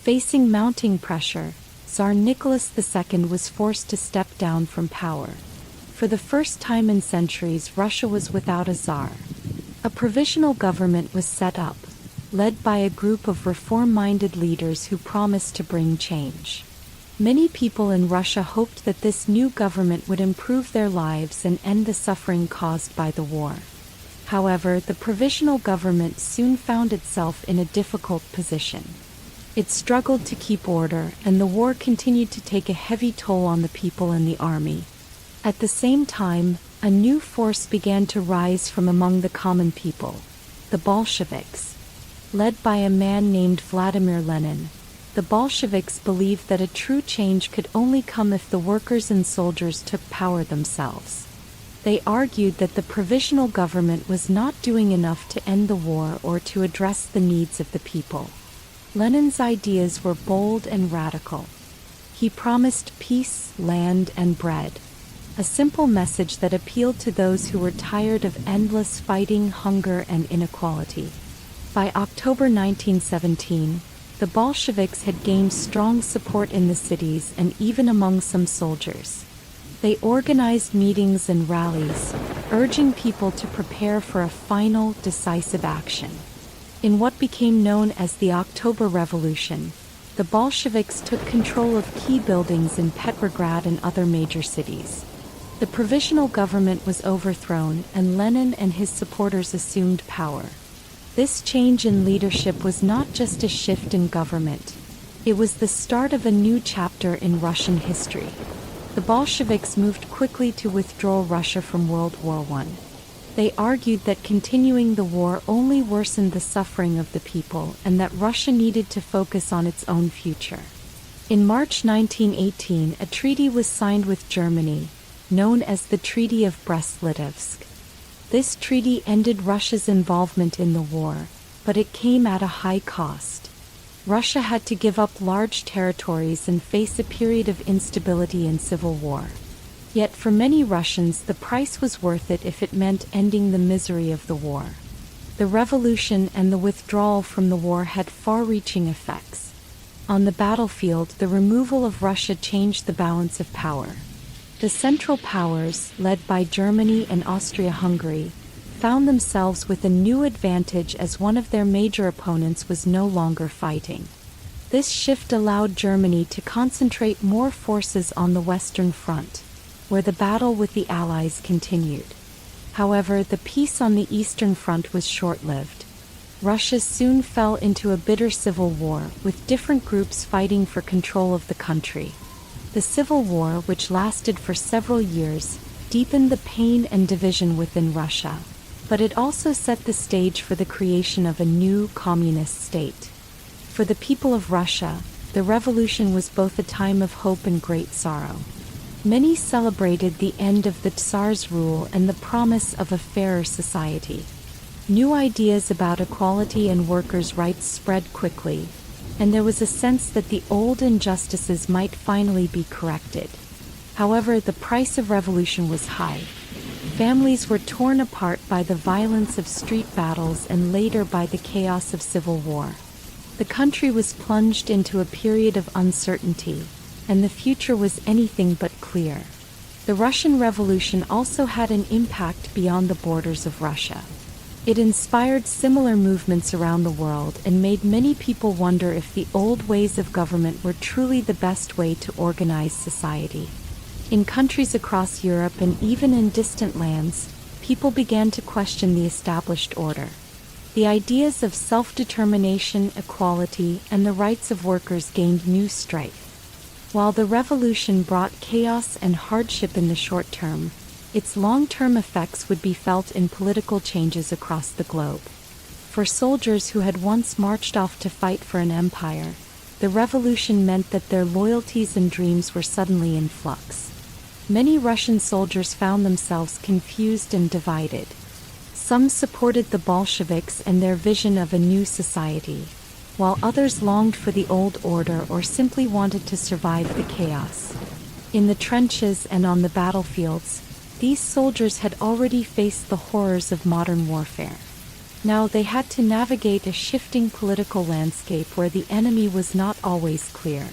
Facing mounting pressure, Tsar Nicholas II was forced to step down from power. For the first time in centuries, Russia was without a Tsar. A provisional government was set up, led by a group of reform-minded leaders who promised to bring change. Many people in Russia hoped that this new government would improve their lives and end the suffering caused by the war. However, the provisional government soon found itself in a difficult position. It struggled to keep order, and the war continued to take a heavy toll on the people and the army. At the same time, a new force began to rise from among the common people, the Bolsheviks. Led by a man named Vladimir Lenin, the Bolsheviks believed that a true change could only come if the workers and soldiers took power themselves. They argued that the provisional government was not doing enough to end the war or to address the needs of the people. Lenin's ideas were bold and radical. He promised peace, land, and bread. A simple message that appealed to those who were tired of endless fighting, hunger, and inequality. By October 1917, the Bolsheviks had gained strong support in the cities and even among some soldiers. They organized meetings and rallies, urging people to prepare for a final, decisive action. In what became known as the October Revolution, the Bolsheviks took control of key buildings in Petrograd and other major cities. The provisional government was overthrown, and Lenin and his supporters assumed power. This change in leadership was not just a shift in government. It was the start of a new chapter in Russian history. The Bolsheviks moved quickly to withdraw Russia from World War I. They argued that continuing the war only worsened the suffering of the people and that Russia needed to focus on its own future. In March 1918, a treaty was signed with Germany, known as the Treaty of Brest-Litovsk. This treaty ended Russia's involvement in the war, but it came at a high cost. Russia had to give up large territories and face a period of instability and civil war. Yet for many Russians, the price was worth it if it meant ending the misery of the war. The revolution and the withdrawal from the war had far-reaching effects. On the battlefield, the removal of Russia changed the balance of power. The Central Powers, led by Germany and Austria-Hungary, found themselves with a new advantage as one of their major opponents was no longer fighting. This shift allowed Germany to concentrate more forces on the Western Front, where the battle with the Allies continued. However, the peace on the Eastern Front was short-lived. Russia soon fell into a bitter civil war, with different groups fighting for control of the country. The Civil War, which lasted for several years, deepened the pain and division within Russia, but it also set the stage for the creation of a new communist state. For the people of Russia, the revolution was both a time of hope and great sorrow. Many celebrated the end of the Tsar's rule and the promise of a fairer society. New ideas about equality and workers' rights spread quickly, and there was a sense that the old injustices might finally be corrected. However, the price of revolution was high. Families were torn apart by the violence of street battles and later by the chaos of civil war. The country was plunged into a period of uncertainty, and the future was anything but clear. The Russian Revolution also had an impact beyond the borders of Russia. It inspired similar movements around the world and made many people wonder if the old ways of government were truly the best way to organize society. In countries across Europe and even in distant lands, people began to question the established order. The ideas of self-determination, equality, and the rights of workers gained new strength. While the revolution brought chaos and hardship in the short term, its long-term effects would be felt in political changes across the globe. For soldiers who had once marched off to fight for an empire, the revolution meant that their loyalties and dreams were suddenly in flux. Many Russian soldiers found themselves confused and divided. Some supported the Bolsheviks and their vision of a new society, while others longed for the old order or simply wanted to survive the chaos. In the trenches and on the battlefields, these soldiers had already faced the horrors of modern warfare. Now they had to navigate a shifting political landscape where the enemy was not always clear.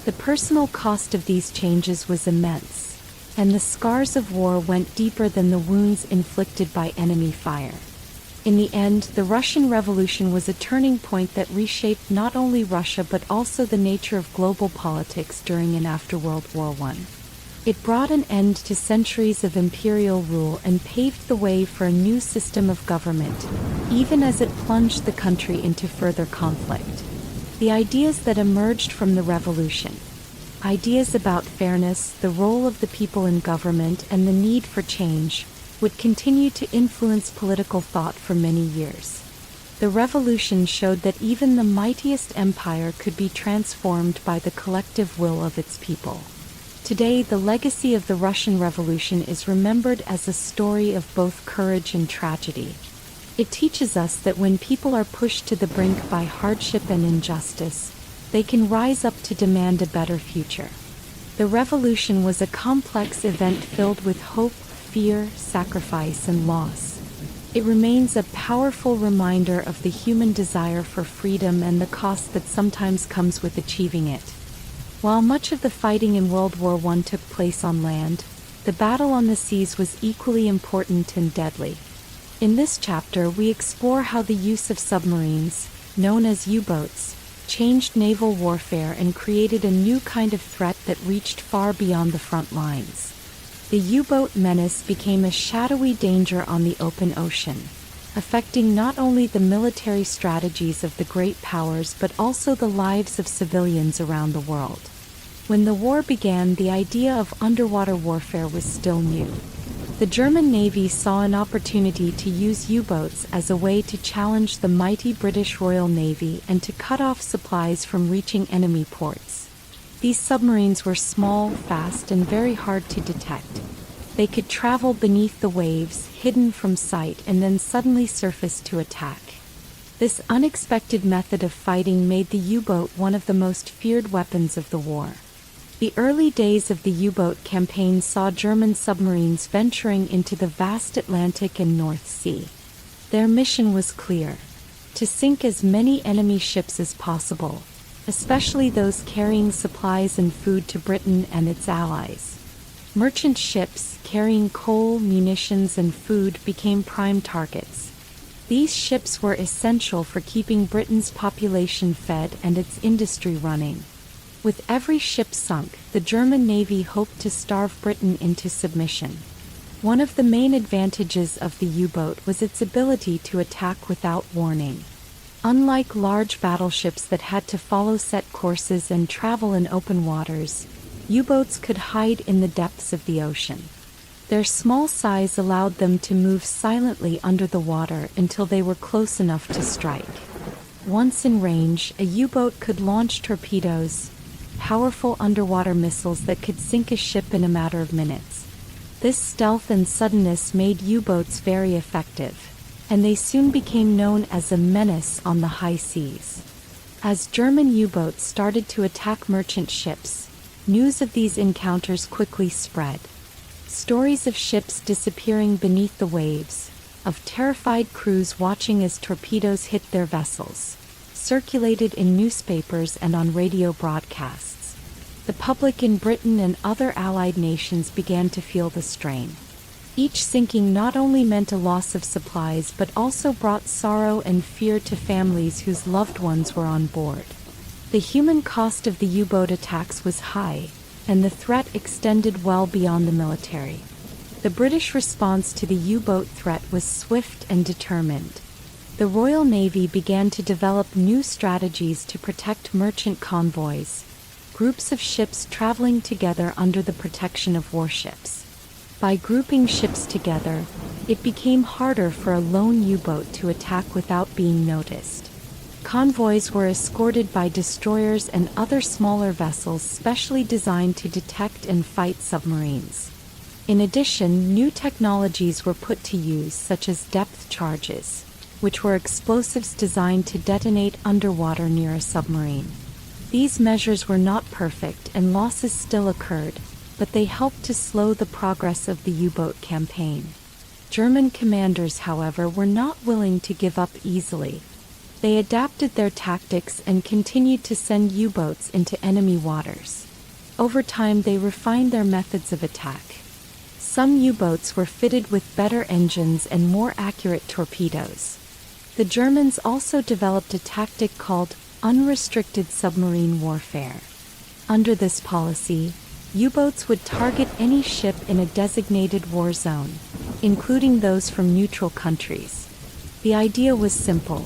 The personal cost of these changes was immense, and the scars of war went deeper than the wounds inflicted by enemy fire. In the end, the Russian Revolution was a turning point that reshaped not only Russia but also the nature of global politics during and after World War I. It brought an end to centuries of imperial rule and paved the way for a new system of government, even as it plunged the country into further conflict. The ideas that emerged from the revolution, ideas about fairness, the role of the people in government, and the need for change, would continue to influence political thought for many years. The revolution showed that even the mightiest empire could be transformed by the collective will of its people. Today, the legacy of the Russian Revolution is remembered as a story of both courage and tragedy. It teaches us that when people are pushed to the brink by hardship and injustice, they can rise up to demand a better future. The revolution was a complex event filled with hope, fear, sacrifice, and loss. It remains a powerful reminder of the human desire for freedom and the cost that sometimes comes with achieving it. While much of the fighting in World War I took place on land, the battle on the seas was equally important and deadly. In this chapter, we explore how the use of submarines, known as U-boats, changed naval warfare and created a new kind of threat that reached far beyond the front lines. The U-boat menace became a shadowy danger on the open ocean, affecting not only the military strategies of the great powers but also the lives of civilians around the world. When the war began, the idea of underwater warfare was still new. The German Navy saw an opportunity to use U-boats as a way to challenge the mighty British Royal Navy and to cut off supplies from reaching enemy ports. These submarines were small, fast, and very hard to detect. They could travel beneath the waves, hidden from sight, and then suddenly surface to attack. This unexpected method of fighting made the U-boat one of the most feared weapons of the war. The early days of the U-boat campaign saw German submarines venturing into the vast Atlantic and North Sea. Their mission was clear: to sink as many enemy ships as possible, especially those carrying supplies and food to Britain and its allies. Merchant ships carrying coal, munitions, and food became prime targets. These ships were essential for keeping Britain's population fed and its industry running. With every ship sunk, the German Navy hoped to starve Britain into submission. One of the main advantages of the U-boat was its ability to attack without warning. Unlike large battleships that had to follow set courses and travel in open waters, U-boats could hide in the depths of the ocean. Their small size allowed them to move silently under the water until they were close enough to strike. Once in range, a U-boat could launch torpedoes, powerful underwater missiles that could sink a ship in a matter of minutes. This stealth and suddenness made U-boats very effective, and they soon became known as a menace on the high seas. As German U-boats started to attack merchant ships, news of these encounters quickly spread. Stories of ships disappearing beneath the waves, of terrified crews watching as torpedoes hit their vessels, circulated in newspapers and on radio broadcasts. the public in Britain and other Allied nations began to feel the strain. Each sinking not only meant a loss of supplies but also brought sorrow and fear to families whose loved ones were on board. The human cost of the U-boat attacks was high, and the threat extended well beyond the military. The British response to the U-boat threat was swift and determined. The Royal Navy began to develop new strategies to protect merchant convoys, groups of ships traveling together under the protection of warships. By grouping ships together, it became harder for a lone U-boat to attack without being noticed. Convoys were escorted by destroyers and other smaller vessels specially designed to detect and fight submarines. In addition, new technologies were put to use, such as depth charges, which were explosives designed to detonate underwater near a submarine. These measures were not perfect and losses still occurred, but they helped to slow the progress of the U-boat campaign. German commanders, however, were not willing to give up easily. They adapted their tactics and continued to send U-boats into enemy waters. Over time, they refined their methods of attack. Some U-boats were fitted with better engines and more accurate torpedoes. The Germans also developed a tactic called unrestricted submarine warfare. Under this policy, U-boats would target any ship in a designated war zone, including those from neutral countries. The idea was simple.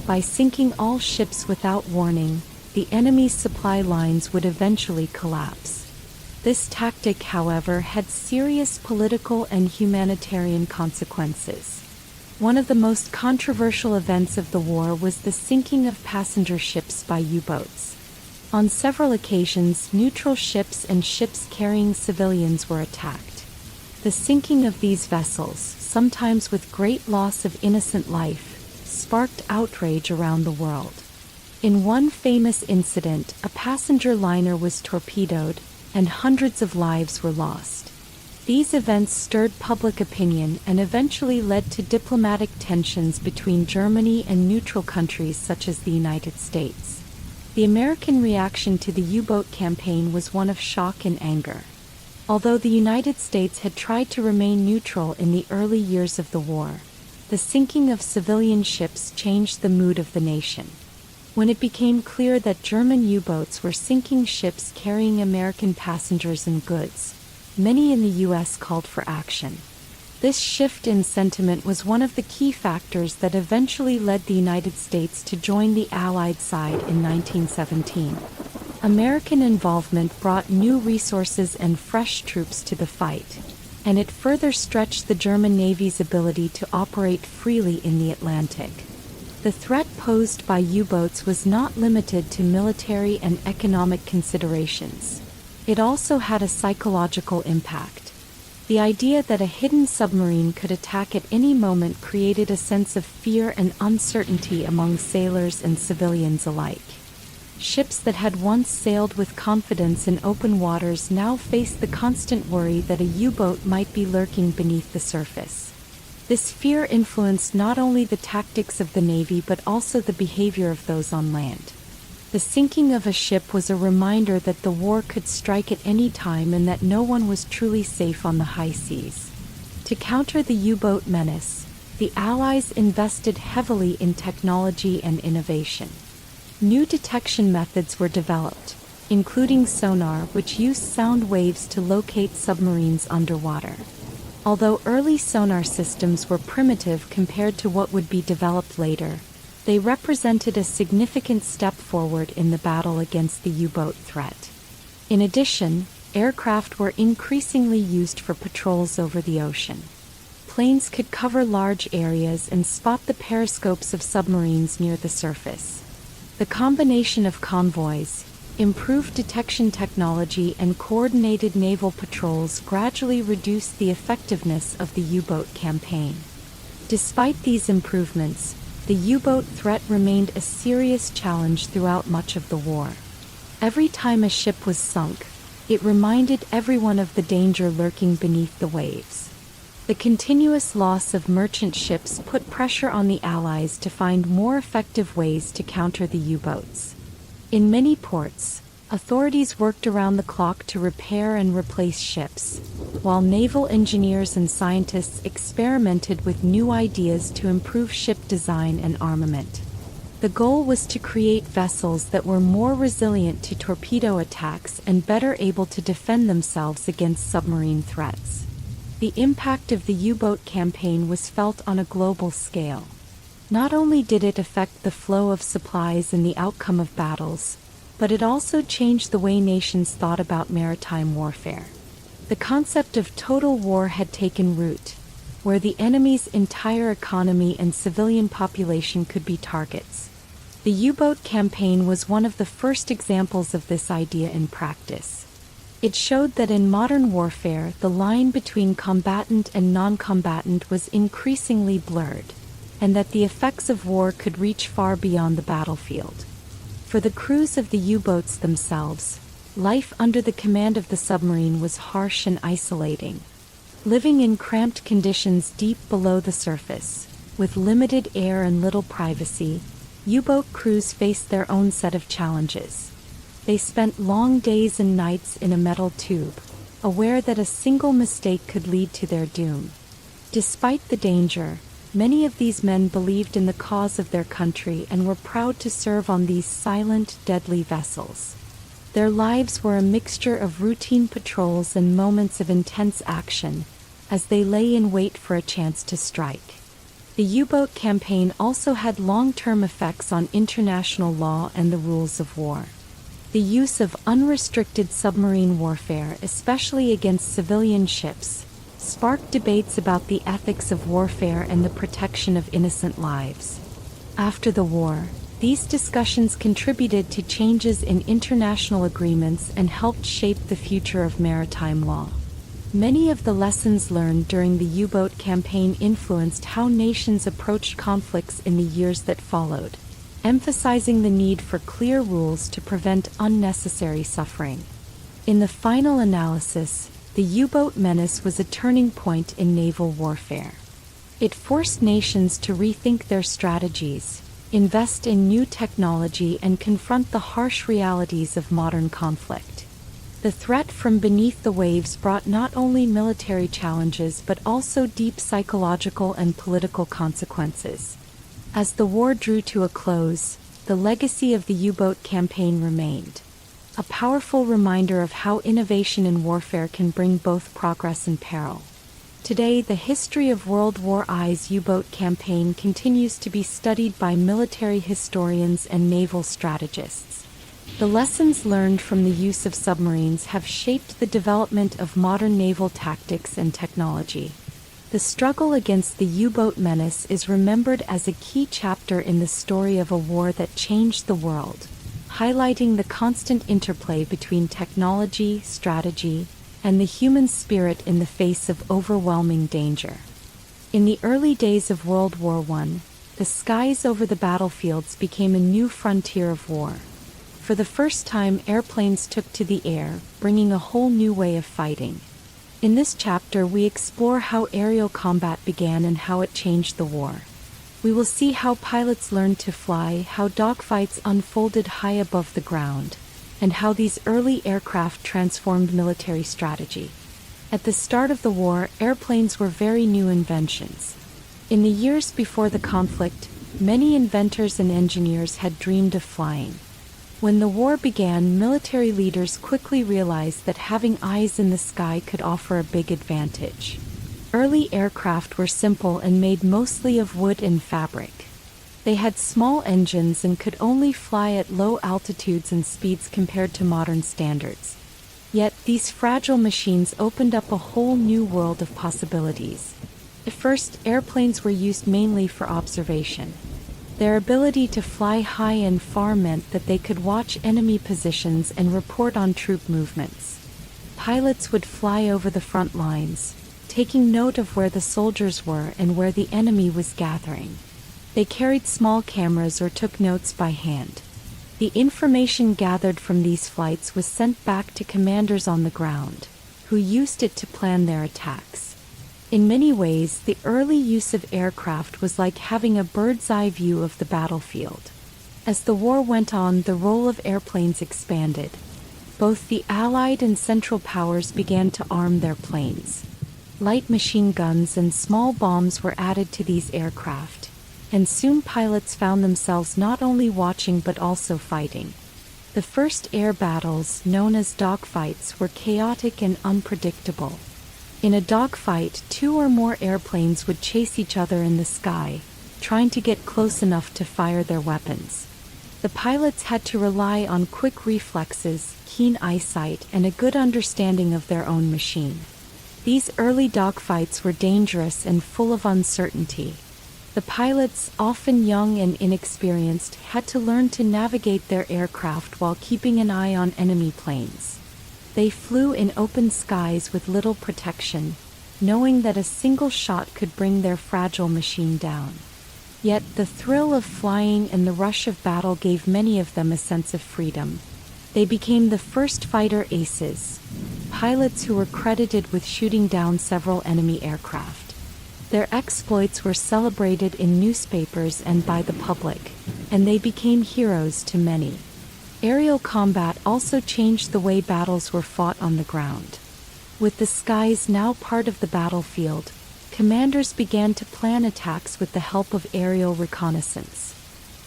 By sinking all ships without warning, the enemy's supply lines would eventually collapse. This tactic, however, had serious political and humanitarian consequences. One of the most controversial events of the war was the sinking of passenger ships by U-boats. On several occasions, neutral ships and ships carrying civilians were attacked. The sinking of these vessels, sometimes with great loss of innocent life, sparked outrage around the world. In one famous incident, a passenger liner was torpedoed, and hundreds of lives were lost. These events stirred public opinion and eventually led to diplomatic tensions between Germany and neutral countries such as the United States. The American reaction to the U-boat campaign was one of shock and anger. Although the United States had tried to remain neutral in the early years of the war, the sinking of civilian ships changed the mood of the nation. When it became clear that German U-boats were sinking ships carrying American passengers and goods, many in the U.S. called for action. This shift in sentiment was one of the key factors that eventually led the United States to join the Allied side in 1917. American involvement brought new resources and fresh troops to the fight, and it further stretched the German Navy's ability to operate freely in the Atlantic. The threat posed by U-boats was not limited to military and economic considerations. It also had a psychological impact. The idea that a hidden submarine could attack at any moment created a sense of fear and uncertainty among sailors and civilians alike. Ships that had once sailed with confidence in open waters now faced the constant worry that a U-boat might be lurking beneath the surface. This fear influenced not only the tactics of the Navy but also the behavior of those on land. The sinking of a ship was a reminder that the war could strike at any time and that no one was truly safe on the high seas. To counter the U-boat menace, the Allies invested heavily in technology and innovation. New detection methods were developed, including sonar, which used sound waves to locate submarines underwater. Although early sonar systems were primitive compared to what would be developed later, they represented a significant step forward in the battle against the U-boat threat. In addition, aircraft were increasingly used for patrols over the ocean. Planes could cover large areas and spot the periscopes of submarines near the surface. The combination of convoys, improved detection technology, and coordinated naval patrols gradually reduced the effectiveness of the U-boat campaign. Despite these improvements, the U-boat threat remained a serious challenge throughout much of the war. Every time a ship was sunk, it reminded everyone of the danger lurking beneath the waves. The continuous loss of merchant ships put pressure on the Allies to find more effective ways to counter the U-boats. In many ports, Authorities worked around the clock to repair and replace ships, while naval engineers and scientists experimented with new ideas to improve ship design and armament. The goal was to create vessels that were more resilient to torpedo attacks and better able to defend themselves against submarine threats. The impact of the U-boat campaign was felt on a global scale. Not only did it affect the flow of supplies and the outcome of battles, but it also changed the way nations thought about maritime warfare. The concept of total war had taken root, where the enemy's entire economy and civilian population could be targets. The U-boat campaign was one of the first examples of this idea in practice. It showed that in modern warfare, the line between combatant and non-combatant was increasingly blurred, and that the effects of war could reach far beyond the battlefield. For the crews of the U-boats themselves, life under the command of the submarine was harsh and isolating. Living in cramped conditions deep below the surface, with limited air and little privacy, U-boat crews faced their own set of challenges. They spent long days and nights in a metal tube, aware that a single mistake could lead to their doom. Despite the danger, many of these men believed in the cause of their country and were proud to serve on these silent, deadly vessels. Their lives were a mixture of routine patrols and moments of intense action, as they lay in wait for a chance to strike. The U-boat campaign also had long-term effects on international law and the rules of war. The use of unrestricted submarine warfare, especially against civilian ships, sparked debates about the ethics of warfare and the protection of innocent lives. After the war, these discussions contributed to changes in international agreements and helped shape the future of maritime law. Many of the lessons learned during the U-boat campaign influenced how nations approached conflicts in the years that followed, emphasizing the need for clear rules to prevent unnecessary suffering. In the final analysis, the U-boat menace was a turning point in naval warfare. It forced nations to rethink their strategies, invest in new technology, and confront the harsh realities of modern conflict. The threat from beneath the waves brought not only military challenges but also deep psychological and political consequences. As the war drew to a close, the legacy of the U-boat campaign remained, a powerful reminder of how innovation in warfare can bring both progress and peril. Today, the history of World War I's U-boat campaign continues to be studied by military historians and naval strategists. The lessons learned from the use of submarines have shaped the development of modern naval tactics and technology. The struggle against the U-boat menace is remembered as a key chapter in the story of a war that changed the world, highlighting the constant interplay between technology, strategy, and the human spirit in the face of overwhelming danger. In the early days of World War I, the skies over the battlefields became a new frontier of war. For the first time, airplanes took to the air, bringing a whole new way of fighting. In this chapter, we explore how aerial combat began and how it changed the war. We will see how pilots learned to fly, how dogfights unfolded high above the ground, and how these early aircraft transformed military strategy. At the start of the war, airplanes were very new inventions. In the years before the conflict, many inventors and engineers had dreamed of flying. When the war began, military leaders quickly realized that having eyes in the sky could offer a big advantage. Early aircraft were simple and made mostly of wood and fabric. They had small engines and could only fly at low altitudes and speeds compared to modern standards. Yet, these fragile machines opened up a whole new world of possibilities. At first, airplanes were used mainly for observation. Their ability to fly high and far meant that they could watch enemy positions and report on troop movements. Pilots would fly over the front lines, taking note of where the soldiers were and where the enemy was gathering. They carried small cameras or took notes by hand. The information gathered from these flights was sent back to commanders on the ground, who used it to plan their attacks. In many ways, the early use of aircraft was like having a bird's-eye view of the battlefield. As the war went on, the role of airplanes expanded. Both the Allied and Central powers began to arm their planes. Light machine guns and small bombs were added to these aircraft, and soon pilots found themselves not only watching but also fighting. The first air battles, known as dogfights, were chaotic and unpredictable. In a dogfight, 2 or more airplanes would chase each other in the sky, trying to get close enough to fire their weapons. The pilots had to rely on quick reflexes, keen eyesight, and a good understanding of their own machine. These early dogfights were dangerous and full of uncertainty. The pilots, often young and inexperienced, had to learn to navigate their aircraft while keeping an eye on enemy planes. They flew in open skies with little protection, knowing that a single shot could bring their fragile machine down. Yet the thrill of flying and the rush of battle gave many of them a sense of freedom. They became the first fighter aces, pilots who were credited with shooting down several enemy aircraft. Their exploits were celebrated in newspapers and by the public, and they became heroes to many. Aerial combat also changed the way battles were fought on the ground. With the skies now part of the battlefield, commanders began to plan attacks with the help of aerial reconnaissance.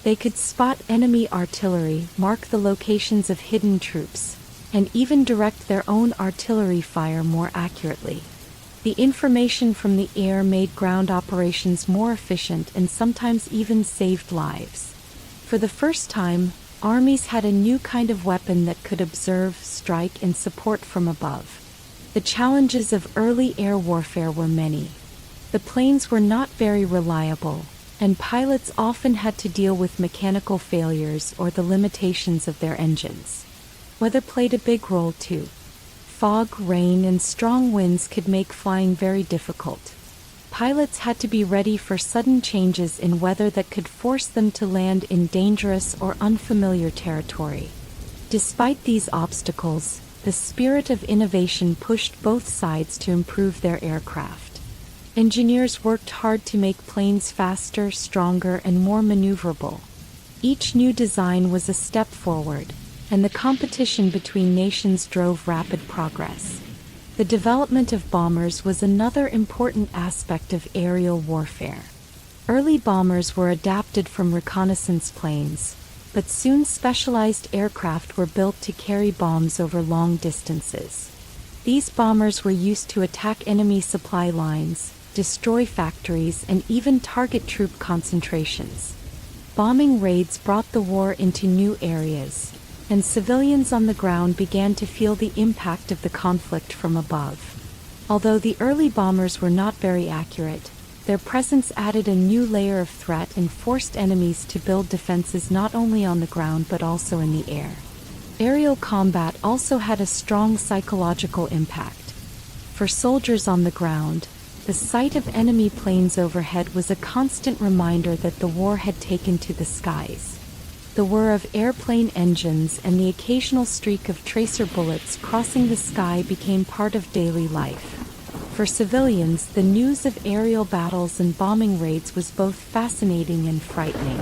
They could spot enemy artillery, mark the locations of hidden troops, and even direct their own artillery fire more accurately. The information from the air made ground operations more efficient and sometimes even saved lives. For the first time, armies had a new kind of weapon that could observe, strike, and support from above. The challenges of early air warfare were many. The planes were not very reliable, and pilots often had to deal with mechanical failures or the limitations of their engines. Weather played a big role too. Fog, rain, and strong winds could make flying very difficult. Pilots had to be ready for sudden changes in weather that could force them to land in dangerous or unfamiliar territory. Despite these obstacles, the spirit of innovation pushed both sides to improve their aircraft. Engineers worked hard to make planes faster, stronger, and more maneuverable. Each new design was a step forward, and the competition between nations drove rapid progress. The development of bombers was another important aspect of aerial warfare. Early bombers were adapted from reconnaissance planes, but soon specialized aircraft were built to carry bombs over long distances. These bombers were used to attack enemy supply lines, destroy factories, and even target troop concentrations. Bombing raids brought the war into new areas, and civilians on the ground began to feel the impact of the conflict from above. Although the early bombers were not very accurate, their presence added a new layer of threat and forced enemies to build defenses not only on the ground but also in the air. Aerial combat also had a strong psychological impact. For soldiers on the ground, the sight of enemy planes overhead was a constant reminder that the war had taken to the skies. The whir of airplane engines and the occasional streak of tracer bullets crossing the sky became part of daily life. For civilians, the news of aerial battles and bombing raids was both fascinating and frightening.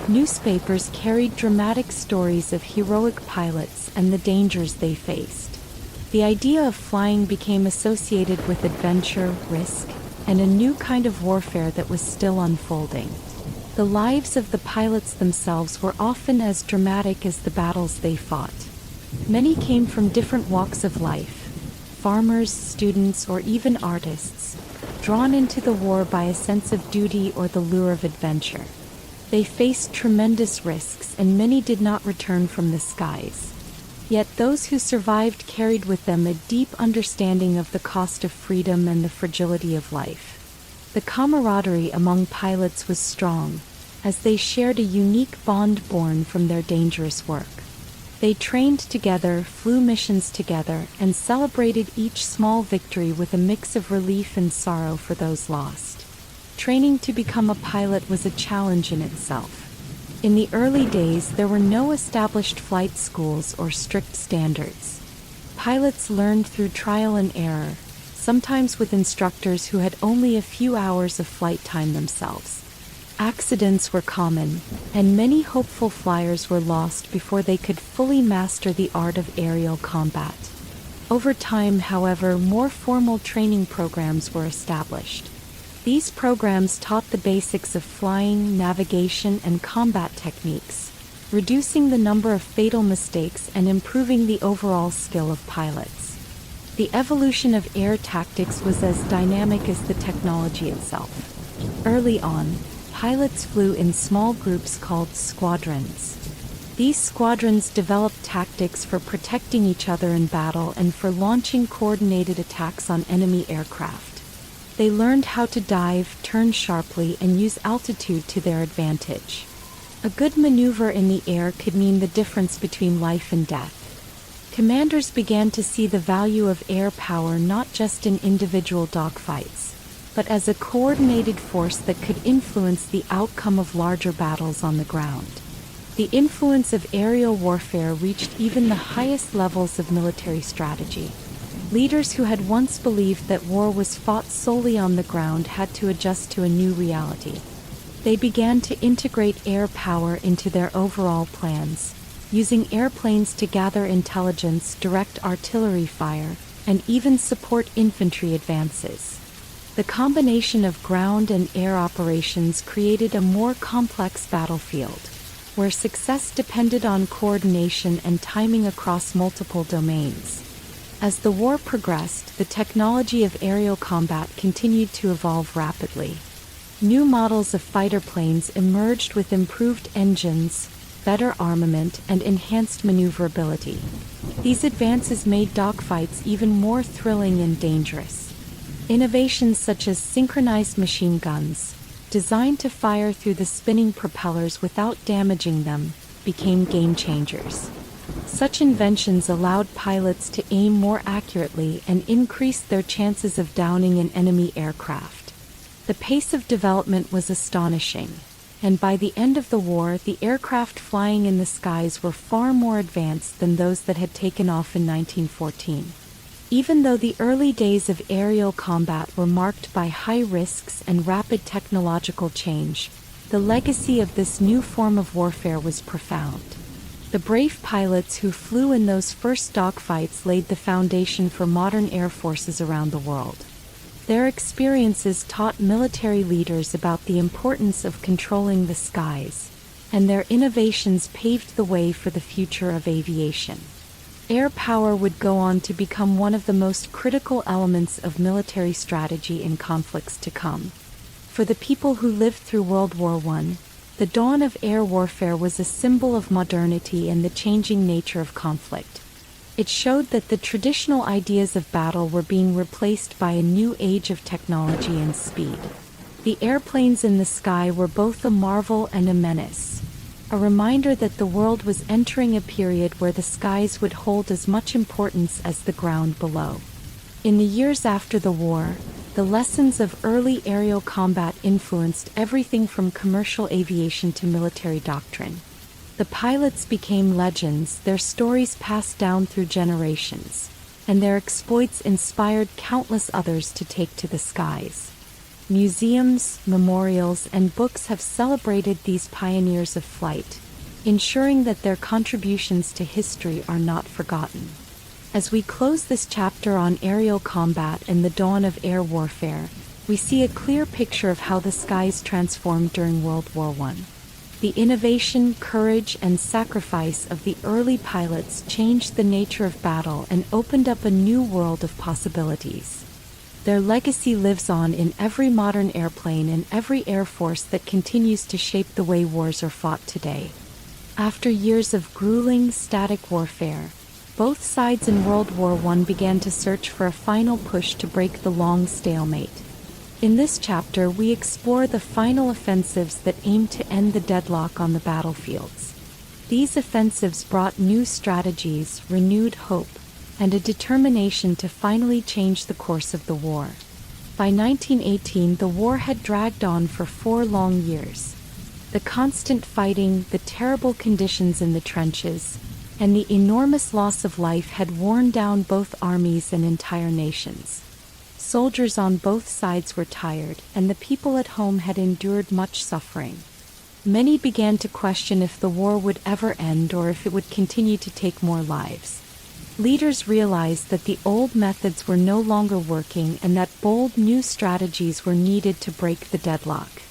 Newspapers carried dramatic stories of heroic pilots and the dangers they faced. The idea of flying became associated with adventure, risk, and a new kind of warfare that was still unfolding. The lives of the pilots themselves were often as dramatic as the battles they fought. Many came from different walks of life: farmers, students, or even artists, drawn into the war by a sense of duty or the lure of adventure. They faced tremendous risks, and many did not return from the skies. Yet those who survived carried with them a deep understanding of the cost of freedom and the fragility of life. The camaraderie among pilots was strong, as they shared a unique bond born from their dangerous work. They trained together, flew missions together, and celebrated each small victory with a mix of relief and sorrow for those lost. Training to become a pilot was a challenge in itself. In the early days, there were no established flight schools or strict standards. Pilots learned through trial and error, sometimes with instructors who had only a few hours of flight time themselves. Accidents were common, and many hopeful flyers were lost before they could fully master the art of aerial combat. Over time, however, more formal training programs were established. These programs taught the basics of flying, navigation, and combat techniques, reducing the number of fatal mistakes and improving the overall skill of pilots. The evolution of air tactics was as dynamic as the technology itself. Early on, pilots flew in small groups called squadrons. These squadrons developed tactics for protecting each other in battle and for launching coordinated attacks on enemy aircraft. They learned how to dive, turn sharply, and use altitude to their advantage. A good maneuver in the air could mean the difference between life and death. Commanders began to see the value of air power not just in individual dogfights, but as a coordinated force that could influence the outcome of larger battles on the ground. The influence of aerial warfare reached even the highest levels of military strategy. Leaders who had once believed that war was fought solely on the ground had to adjust to a new reality. They began to integrate air power into their overall plans, using airplanes to gather intelligence, direct artillery fire, and even support infantry advances. The combination of ground and air operations created a more complex battlefield, where success depended on coordination and timing across multiple domains. As the war progressed, the technology of aerial combat continued to evolve rapidly. New models of fighter planes emerged with improved engines, better armament, and enhanced maneuverability. These advances made dogfights even more thrilling and dangerous. Innovations such as synchronized machine guns, designed to fire through the spinning propellers without damaging them, became game changers. Such inventions allowed pilots to aim more accurately and increased their chances of downing an enemy aircraft. The pace of development was astonishing, and by the end of the war, the aircraft flying in the skies were far more advanced than those that had taken off in 1914. Even though the early days of aerial combat were marked by high risks and rapid technological change, the legacy of this new form of warfare was profound. The brave pilots who flew in those first dogfights laid the foundation for modern air forces around the world. Their experiences taught military leaders about the importance of controlling the skies, and their innovations paved the way for the future of aviation. Air power would go on to become one of the most critical elements of military strategy in conflicts to come. For the people who lived through World War I, the dawn of air warfare was a symbol of modernity and the changing nature of conflict. It showed that the traditional ideas of battle were being replaced by a new age of technology and speed. The airplanes in the sky were both a marvel and a menace, a reminder that the world was entering a period where the skies would hold as much importance as the ground below. In the years after the war, the lessons of early aerial combat influenced everything from commercial aviation to military doctrine. The pilots became legends, their stories passed down through generations, and their exploits inspired countless others to take to the skies. Museums, memorials, and books have celebrated these pioneers of flight, ensuring that their contributions to history are not forgotten. As we close this chapter on aerial combat and the dawn of air warfare, we see a clear picture of how the skies transformed during World War I. The innovation, courage, and sacrifice of the early pilots changed the nature of battle and opened up a new world of possibilities. Their legacy lives on in every modern airplane and every air force that continues to shape the way wars are fought today. After years of grueling, static warfare, both sides in World War I began to search for a final push to break the long stalemate. In this chapter, we explore the final offensives that aimed to end the deadlock on the battlefields. These offensives brought new strategies, renewed hope, and a determination to finally change the course of the war. By 1918, the war had dragged on for 4 long years. The constant fighting, the terrible conditions in the trenches, and the enormous loss of life had worn down both armies and entire nations. Soldiers on both sides were tired, and the people at home had endured much suffering. Many began to question if the war would ever end or if it would continue to take more lives. Leaders realized that the old methods were no longer working and that bold new strategies were needed to break the deadlock.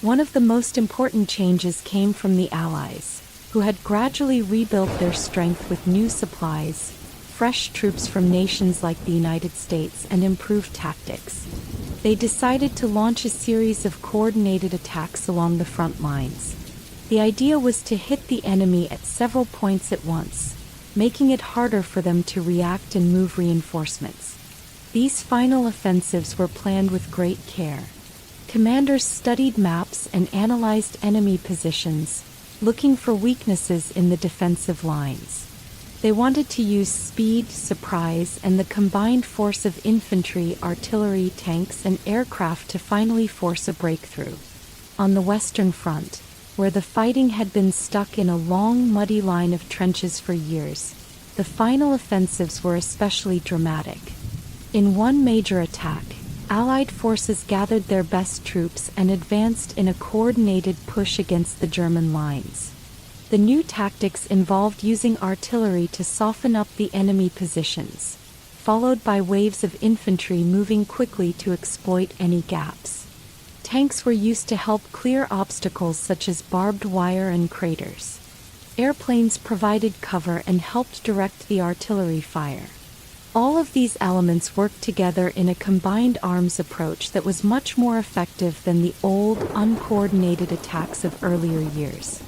One of the most important changes came from the Allies, who had gradually rebuilt their strength with new supplies, fresh troops from nations like the United States, and improved tactics. They decided to launch a series of coordinated attacks along the front lines. The idea was to hit the enemy at several points at once, making it harder for them to react and move reinforcements. These final offensives were planned with great care. Commanders studied maps and analyzed enemy positions, looking for weaknesses in the defensive lines. They wanted to use speed, surprise, and the combined force of infantry, artillery, tanks, and aircraft to finally force a breakthrough. On the Western Front, where the fighting had been stuck in a long, muddy line of trenches for years, the final offensives were especially dramatic. In one major attack, Allied forces gathered their best troops and advanced in a coordinated push against the German lines. The new tactics involved using artillery to soften up the enemy positions, followed by waves of infantry moving quickly to exploit any gaps. Tanks were used to help clear obstacles such as barbed wire and craters. Airplanes provided cover and helped direct the artillery fire. All of these elements worked together in a combined arms approach that was much more effective than the old, uncoordinated attacks of earlier years.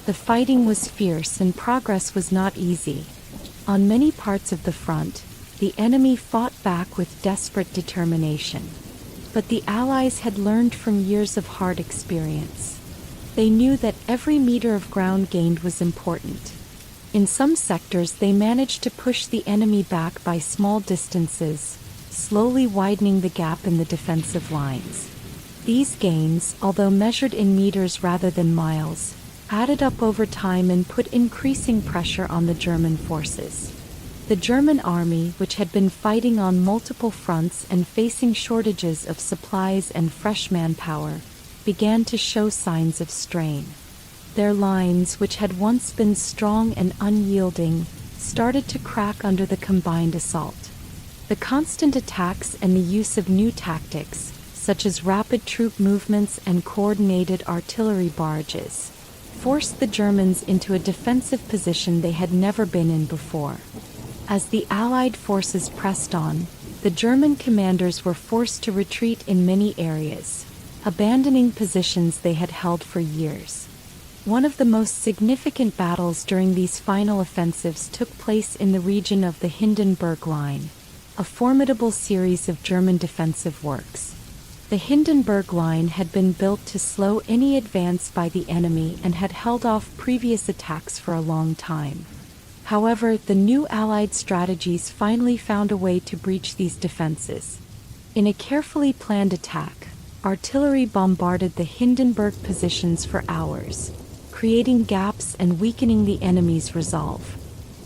The fighting was fierce and progress was not easy. On many parts of the front, the enemy fought back with desperate determination. But the Allies had learned from years of hard experience. They knew that every meter of ground gained was important. In some sectors they managed to push the enemy back by small distances, slowly widening the gap in the defensive lines. These gains, although measured in meters rather than miles, added up over time and put increasing pressure on the German forces. The German army, which had been fighting on multiple fronts and facing shortages of supplies and fresh manpower, began to show signs of strain. Their lines, which had once been strong and unyielding, started to crack under the combined assault. The constant attacks and the use of new tactics, such as rapid troop movements and coordinated artillery barrages, forced the Germans into a defensive position they had never been in before. As the Allied forces pressed on, the German commanders were forced to retreat in many areas, abandoning positions they had held for years. One of the most significant battles during these final offensives took place in the region of the Hindenburg Line, a formidable series of German defensive works. The Hindenburg Line had been built to slow any advance by the enemy and had held off previous attacks for a long time. However, the new Allied strategies finally found a way to breach these defenses. In a carefully planned attack, artillery bombarded the Hindenburg positions for hours, creating gaps and weakening the enemy's resolve.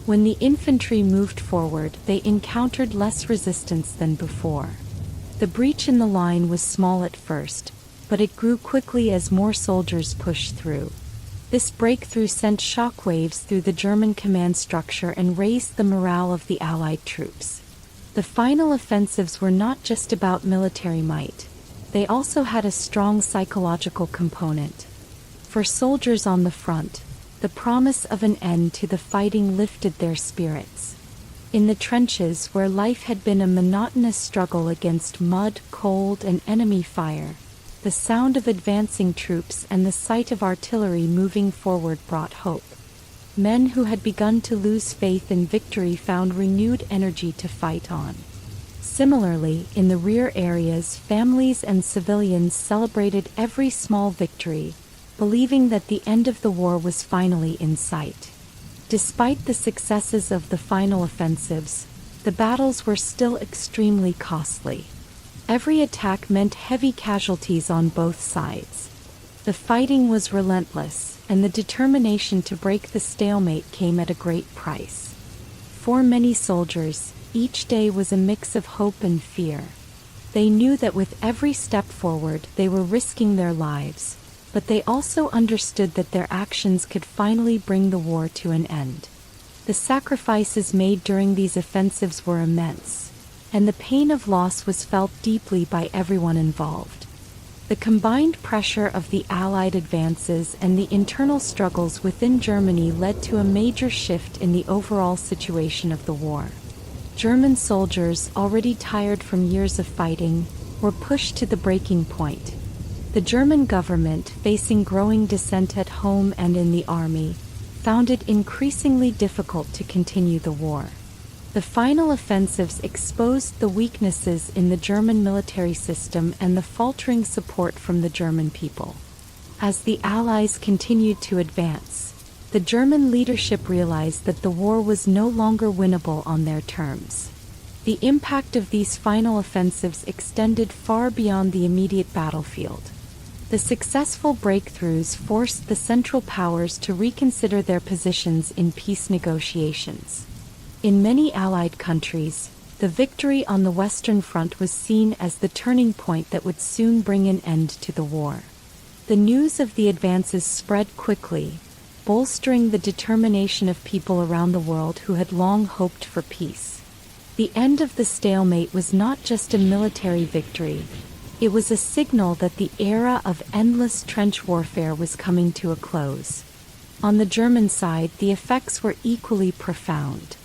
When the infantry moved forward, they encountered less resistance than before. The breach in the line was small at first, but it grew quickly as more soldiers pushed through. This breakthrough sent shockwaves through the German command structure and raised the morale of the Allied troops. The final offensives were not just about military might. They also had a strong psychological component. For soldiers on the front, the promise of an end to the fighting lifted their spirits. In the trenches, where life had been a monotonous struggle against mud, cold, and enemy fire, the sound of advancing troops and the sight of artillery moving forward brought hope. Men who had begun to lose faith in victory found renewed energy to fight on. Similarly, in the rear areas, families and civilians celebrated every small victory, believing that the end of the war was finally in sight. Despite the successes of the final offensives, the battles were still extremely costly. Every attack meant heavy casualties on both sides. The fighting was relentless, and the determination to break the stalemate came at a great price. For many soldiers, each day was a mix of hope and fear. They knew that with every step forward they were risking their lives, but they also understood that their actions could finally bring the war to an end. The sacrifices made during these offensives were immense, and the pain of loss was felt deeply by everyone involved. The combined pressure of the Allied advances and the internal struggles within Germany led to a major shift in the overall situation of the war. German soldiers, already tired from years of fighting, were pushed to the breaking point. The German government, facing growing dissent at home and in the army, found it increasingly difficult to continue the war. The final offensives exposed the weaknesses in the German military system and the faltering support from the German people. As the Allies continued to advance, the German leadership realized that the war was no longer winnable on their terms. The impact of these final offensives extended far beyond the immediate battlefield. The successful breakthroughs forced the Central Powers to reconsider their positions in peace negotiations. In many Allied countries, the victory on the Western Front was seen as the turning point that would soon bring an end to the war. The news of the advances spread quickly, bolstering the determination of people around the world who had long hoped for peace. The end of the stalemate was not just a military victory. It was a signal that the era of endless trench warfare was coming to a close. On the German side, the effects were equally profound.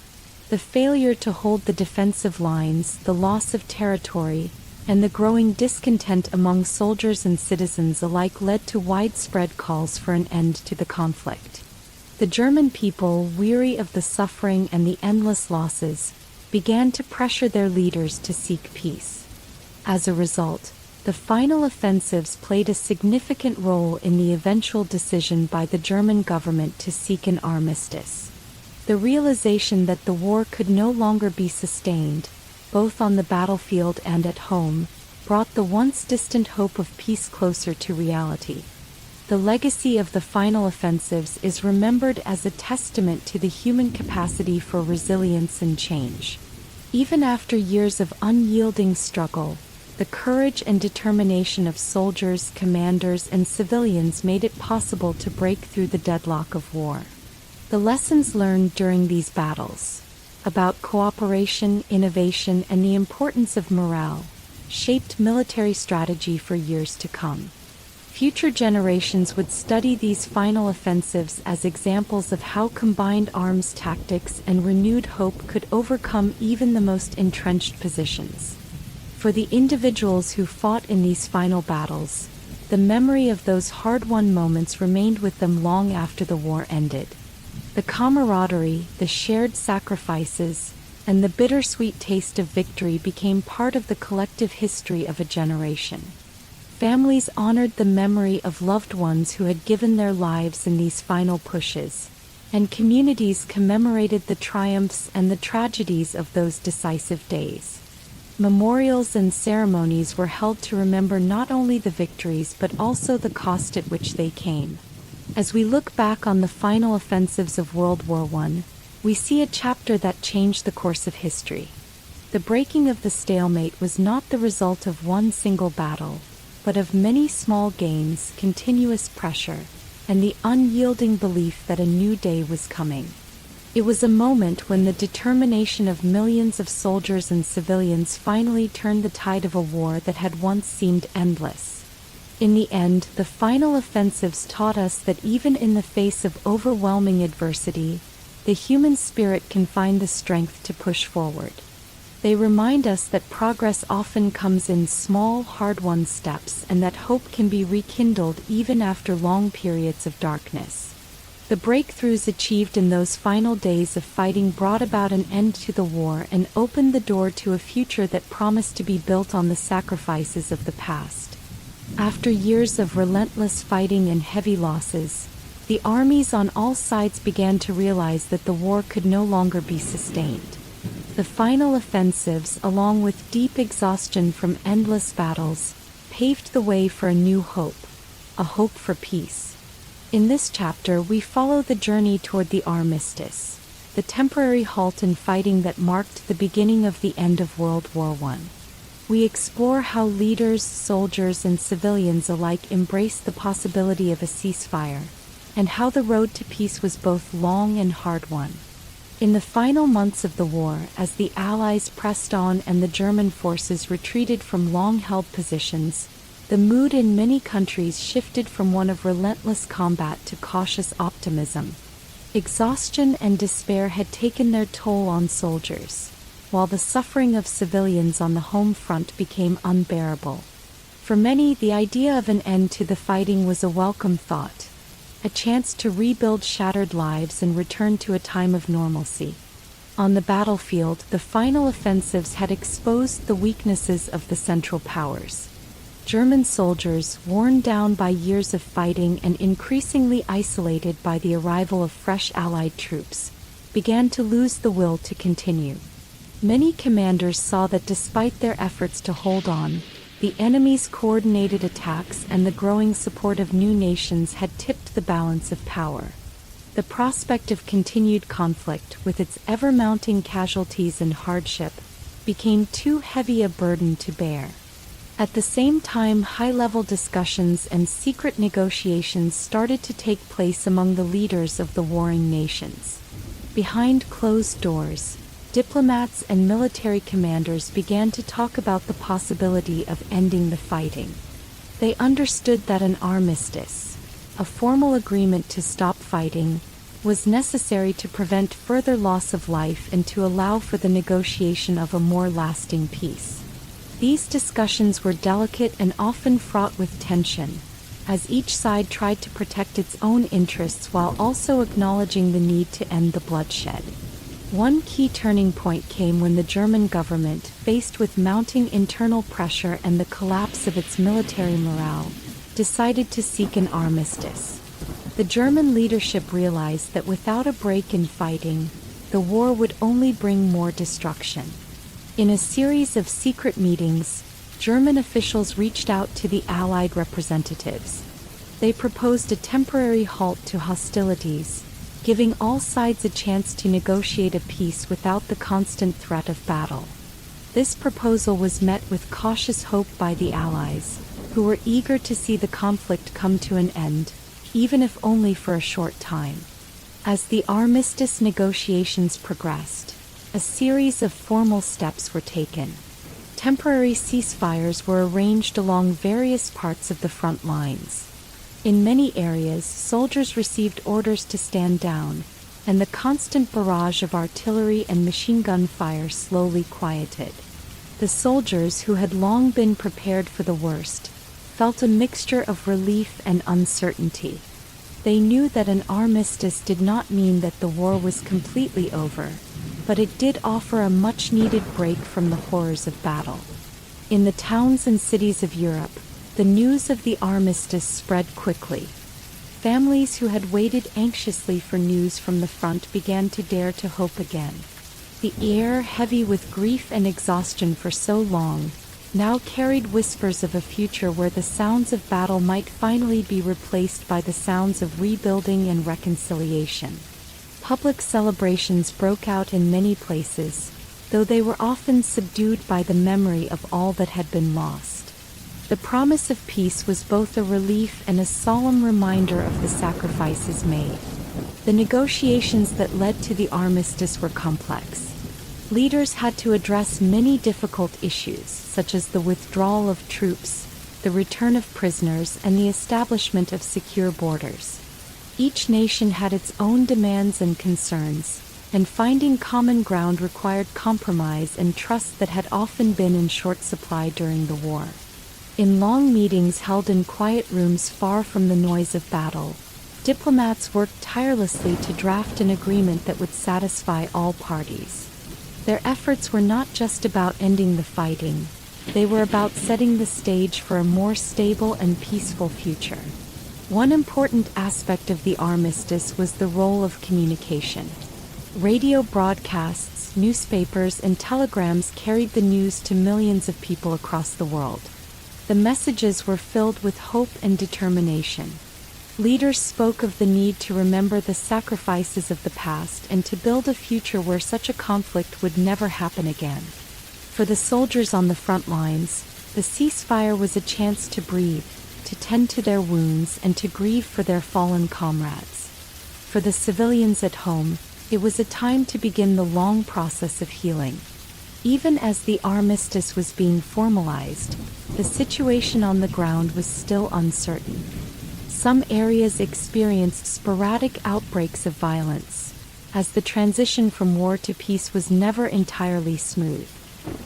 The failure to hold the defensive lines, the loss of territory, and the growing discontent among soldiers and citizens alike led to widespread calls for an end to the conflict. The German people, weary of the suffering and the endless losses, began to pressure their leaders to seek peace. As a result, the final offensives played a significant role in the eventual decision by the German government to seek an armistice. The realization that the war could no longer be sustained, both on the battlefield and at home, brought the once distant hope of peace closer to reality. The legacy of the final offensives is remembered as a testament to the human capacity for resilience and change. Even after years of unyielding struggle, the courage and determination of soldiers, commanders, and civilians made it possible to break through the deadlock of war. The lessons learned during these battles, about cooperation, innovation, and the importance of morale, shaped military strategy for years to come. Future generations would study these final offensives as examples of how combined arms tactics and renewed hope could overcome even the most entrenched positions. For the individuals who fought in these final battles, the memory of those hard-won moments remained with them long after the war ended. The camaraderie, the shared sacrifices, and the bittersweet taste of victory became part of the collective history of a generation. Families honored the memory of loved ones who had given their lives in these final pushes, and communities commemorated the triumphs and the tragedies of those decisive days. Memorials and ceremonies were held to remember not only the victories but also the cost at which they came. As we look back on the final offensives of World War I, we see a chapter that changed the course of history. The breaking of the stalemate was not the result of one single battle, but of many small gains, continuous pressure, and the unyielding belief that a new day was coming. It was a moment when the determination of millions of soldiers and civilians finally turned the tide of a war that had once seemed endless. In the end, the final offensives taught us that even in the face of overwhelming adversity, the human spirit can find the strength to push forward. They remind us that progress often comes in small, hard-won steps and that hope can be rekindled even after long periods of darkness. The breakthroughs achieved in those final days of fighting brought about an end to the war and opened the door to a future that promised to be built on the sacrifices of the past. After years of relentless fighting and heavy losses, the armies on all sides began to realize that the war could no longer be sustained. The final offensives, along with deep exhaustion from endless battles, paved the way for a new hope, a hope for peace. In this chapter, we follow the journey toward the armistice, the temporary halt in fighting that marked the beginning of the end of World War I. We explore how leaders, soldiers, and civilians alike embraced the possibility of a ceasefire, and how the road to peace was both long and hard-won. In the final months of the war, as the Allies pressed on and the German forces retreated from long-held positions, the mood in many countries shifted from one of relentless combat to cautious optimism. Exhaustion and despair had taken their toll on soldiers, while the suffering of civilians on the home front became unbearable. For many, the idea of an end to the fighting was a welcome thought, a chance to rebuild shattered lives and return to a time of normalcy. On the battlefield, the final offensives had exposed the weaknesses of the Central Powers. German soldiers, worn down by years of fighting and increasingly isolated by the arrival of fresh Allied troops, began to lose the will to continue. Many commanders saw that despite their efforts to hold on, the enemy's coordinated attacks and the growing support of new nations had tipped the balance of power. The prospect of continued conflict, with its ever-mounting casualties and hardship, became too heavy a burden to bear. At the same time, high-level discussions and secret negotiations started to take place among the leaders of the warring nations. Behind closed doors, diplomats and military commanders began to talk about the possibility of ending the fighting. They understood that an armistice, a formal agreement to stop fighting, was necessary to prevent further loss of life and to allow for the negotiation of a more lasting peace. These discussions were delicate and often fraught with tension, as each side tried to protect its own interests while also acknowledging the need to end the bloodshed. One key turning point came when the German government, faced with mounting internal pressure and the collapse of its military morale, decided to seek an armistice. The German leadership realized that without a break in fighting, the war would only bring more destruction. In a series of secret meetings, German officials reached out to the Allied representatives. They proposed a temporary halt to hostilities, giving all sides a chance to negotiate a peace without the constant threat of battle. This proposal was met with cautious hope by the Allies, who were eager to see the conflict come to an end, even if only for a short time. As the armistice negotiations progressed, a series of formal steps were taken. Temporary ceasefires were arranged along various parts of the front lines. In many areas, soldiers received orders to stand down, and the constant barrage of artillery and machine gun fire slowly quieted. The soldiers, who had long been prepared for the worst, felt a mixture of relief and uncertainty. They knew that an armistice did not mean that the war was completely over, but it did offer a much-needed break from the horrors of battle. In the towns and cities of Europe, the news of the armistice spread quickly. Families who had waited anxiously for news from the front began to dare to hope again. The air, heavy with grief and exhaustion for so long, now carried whispers of a future where the sounds of battle might finally be replaced by the sounds of rebuilding and reconciliation. Public celebrations broke out in many places, though they were often subdued by the memory of all that had been lost. The promise of peace was both a relief and a solemn reminder of the sacrifices made. The negotiations that led to the armistice were complex. Leaders had to address many difficult issues, such as the withdrawal of troops, the return of prisoners, and the establishment of secure borders. Each nation had its own demands and concerns, and finding common ground required compromise and trust that had often been in short supply during the war. In long meetings held in quiet rooms far from the noise of battle, diplomats worked tirelessly to draft an agreement that would satisfy all parties. Their efforts were not just about ending the fighting, they were about setting the stage for a more stable and peaceful future. One important aspect of the armistice was the role of communication. Radio broadcasts, newspapers, and telegrams carried the news to millions of people across the world. The messages were filled with hope and determination. Leaders spoke of the need to remember the sacrifices of the past and to build a future where such a conflict would never happen again. For the soldiers on the front lines, the ceasefire was a chance to breathe, to tend to their wounds and to grieve for their fallen comrades. For the civilians at home, it was a time to begin the long process of healing. Even as the armistice was being formalized, the situation on the ground was still uncertain. Some areas experienced sporadic outbreaks of violence, as the transition from war to peace was never entirely smooth.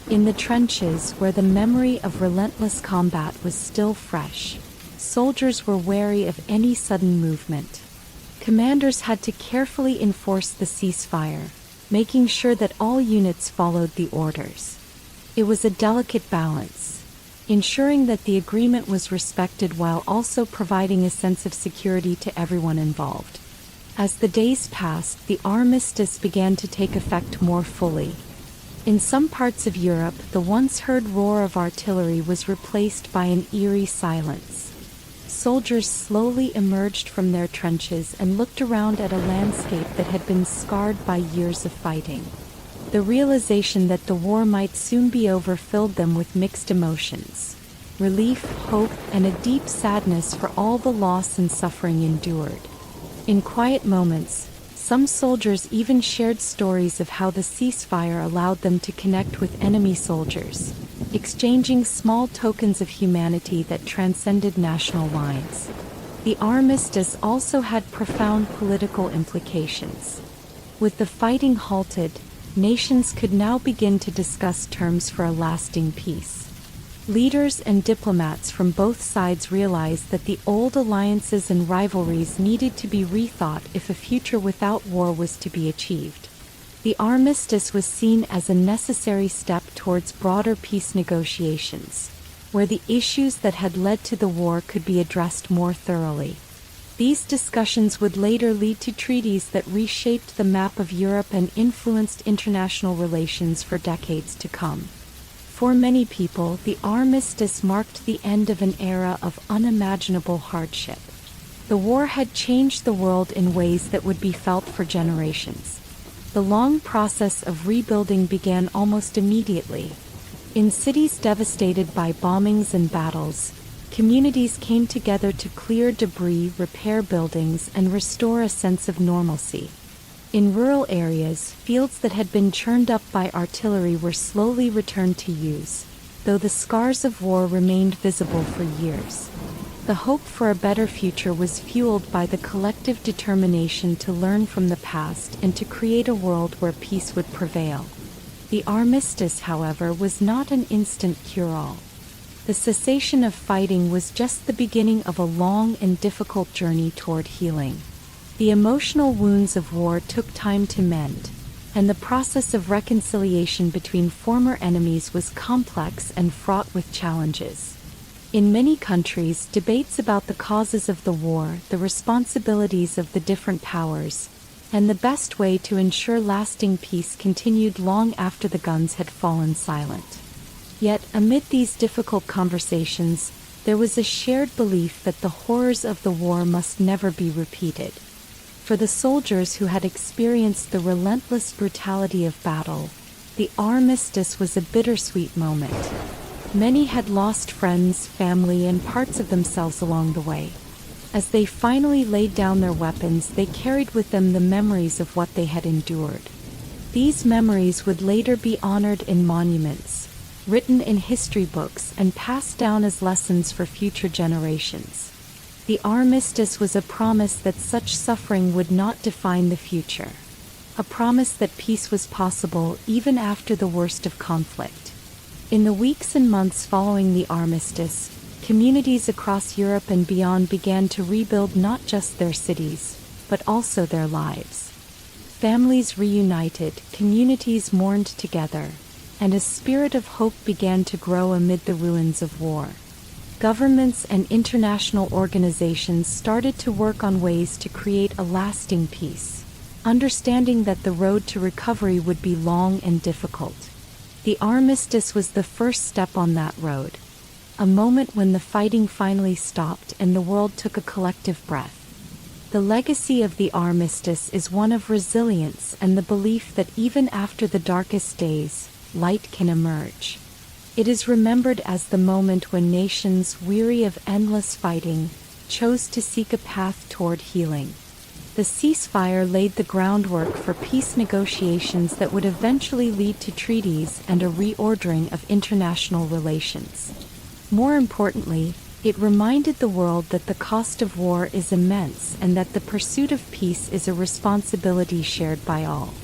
In the trenches, where the memory of relentless combat was still fresh, soldiers were wary of any sudden movement. Commanders had to carefully enforce the ceasefire, making sure that all units followed the orders. It was a delicate balance, ensuring that the agreement was respected while also providing a sense of security to everyone involved. As the days passed, the armistice began to take effect more fully. In some parts of Europe, the once heard roar of artillery was replaced by an eerie silence. Soldiers slowly emerged from their trenches and looked around at a landscape that had been scarred by years of fighting. The realization that the war might soon be over filled them with mixed emotions: relief, hope, and a deep sadness for all the loss and suffering endured. In quiet moments, some soldiers even shared stories of how the ceasefire allowed them to connect with enemy soldiers, exchanging small tokens of humanity that transcended national lines. The armistice also had profound political implications. With the fighting halted, nations could now begin to discuss terms for a lasting peace. Leaders and diplomats from both sides realized that the old alliances and rivalries needed to be rethought if a future without war was to be achieved. The armistice was seen as a necessary step towards broader peace negotiations, where the issues that had led to the war could be addressed more thoroughly. These discussions would later lead to treaties that reshaped the map of Europe and influenced international relations for decades to come. For many people, the armistice marked the end of an era of unimaginable hardship. The war had changed the world in ways that would be felt for generations. The long process of rebuilding began almost immediately. In cities devastated by bombings and battles, communities came together to clear debris, repair buildings, and restore a sense of normalcy. In rural areas, fields that had been churned up by artillery were slowly returned to use, though the scars of war remained visible for years. The hope for a better future was fueled by the collective determination to learn from the past and to create a world where peace would prevail. The armistice, however, was not an instant cure-all. The cessation of fighting was just the beginning of a long and difficult journey toward healing. The emotional wounds of war took time to mend, and the process of reconciliation between former enemies was complex and fraught with challenges. In many countries, debates about the causes of the war, the responsibilities of the different powers, and the best way to ensure lasting peace continued long after the guns had fallen silent. Yet, amid these difficult conversations, there was a shared belief that the horrors of the war must never be repeated. For the soldiers who had experienced the relentless brutality of battle, the armistice was a bittersweet moment. Many had lost friends, family, and parts of themselves along the way. As they finally laid down their weapons, they carried with them the memories of what they had endured. These memories would later be honored in monuments, written in history books, and passed down as lessons for future generations. The armistice was a promise that such suffering would not define the future. A promise that peace was possible even after the worst of conflict. In the weeks and months following the armistice, communities across Europe and beyond began to rebuild not just their cities, but also their lives. Families reunited, communities mourned together, and a spirit of hope began to grow amid the ruins of war. Governments and international organizations started to work on ways to create a lasting peace, understanding that the road to recovery would be long and difficult. The armistice was the first step on that road, a moment when the fighting finally stopped and the world took a collective breath. The legacy of the armistice is one of resilience and the belief that even after the darkest days, light can emerge. It is remembered as the moment when nations, weary of endless fighting, chose to seek a path toward healing. The ceasefire laid the groundwork for peace negotiations that would eventually lead to treaties and a reordering of international relations. More importantly, it reminded the world that the cost of war is immense and that the pursuit of peace is a responsibility shared by all.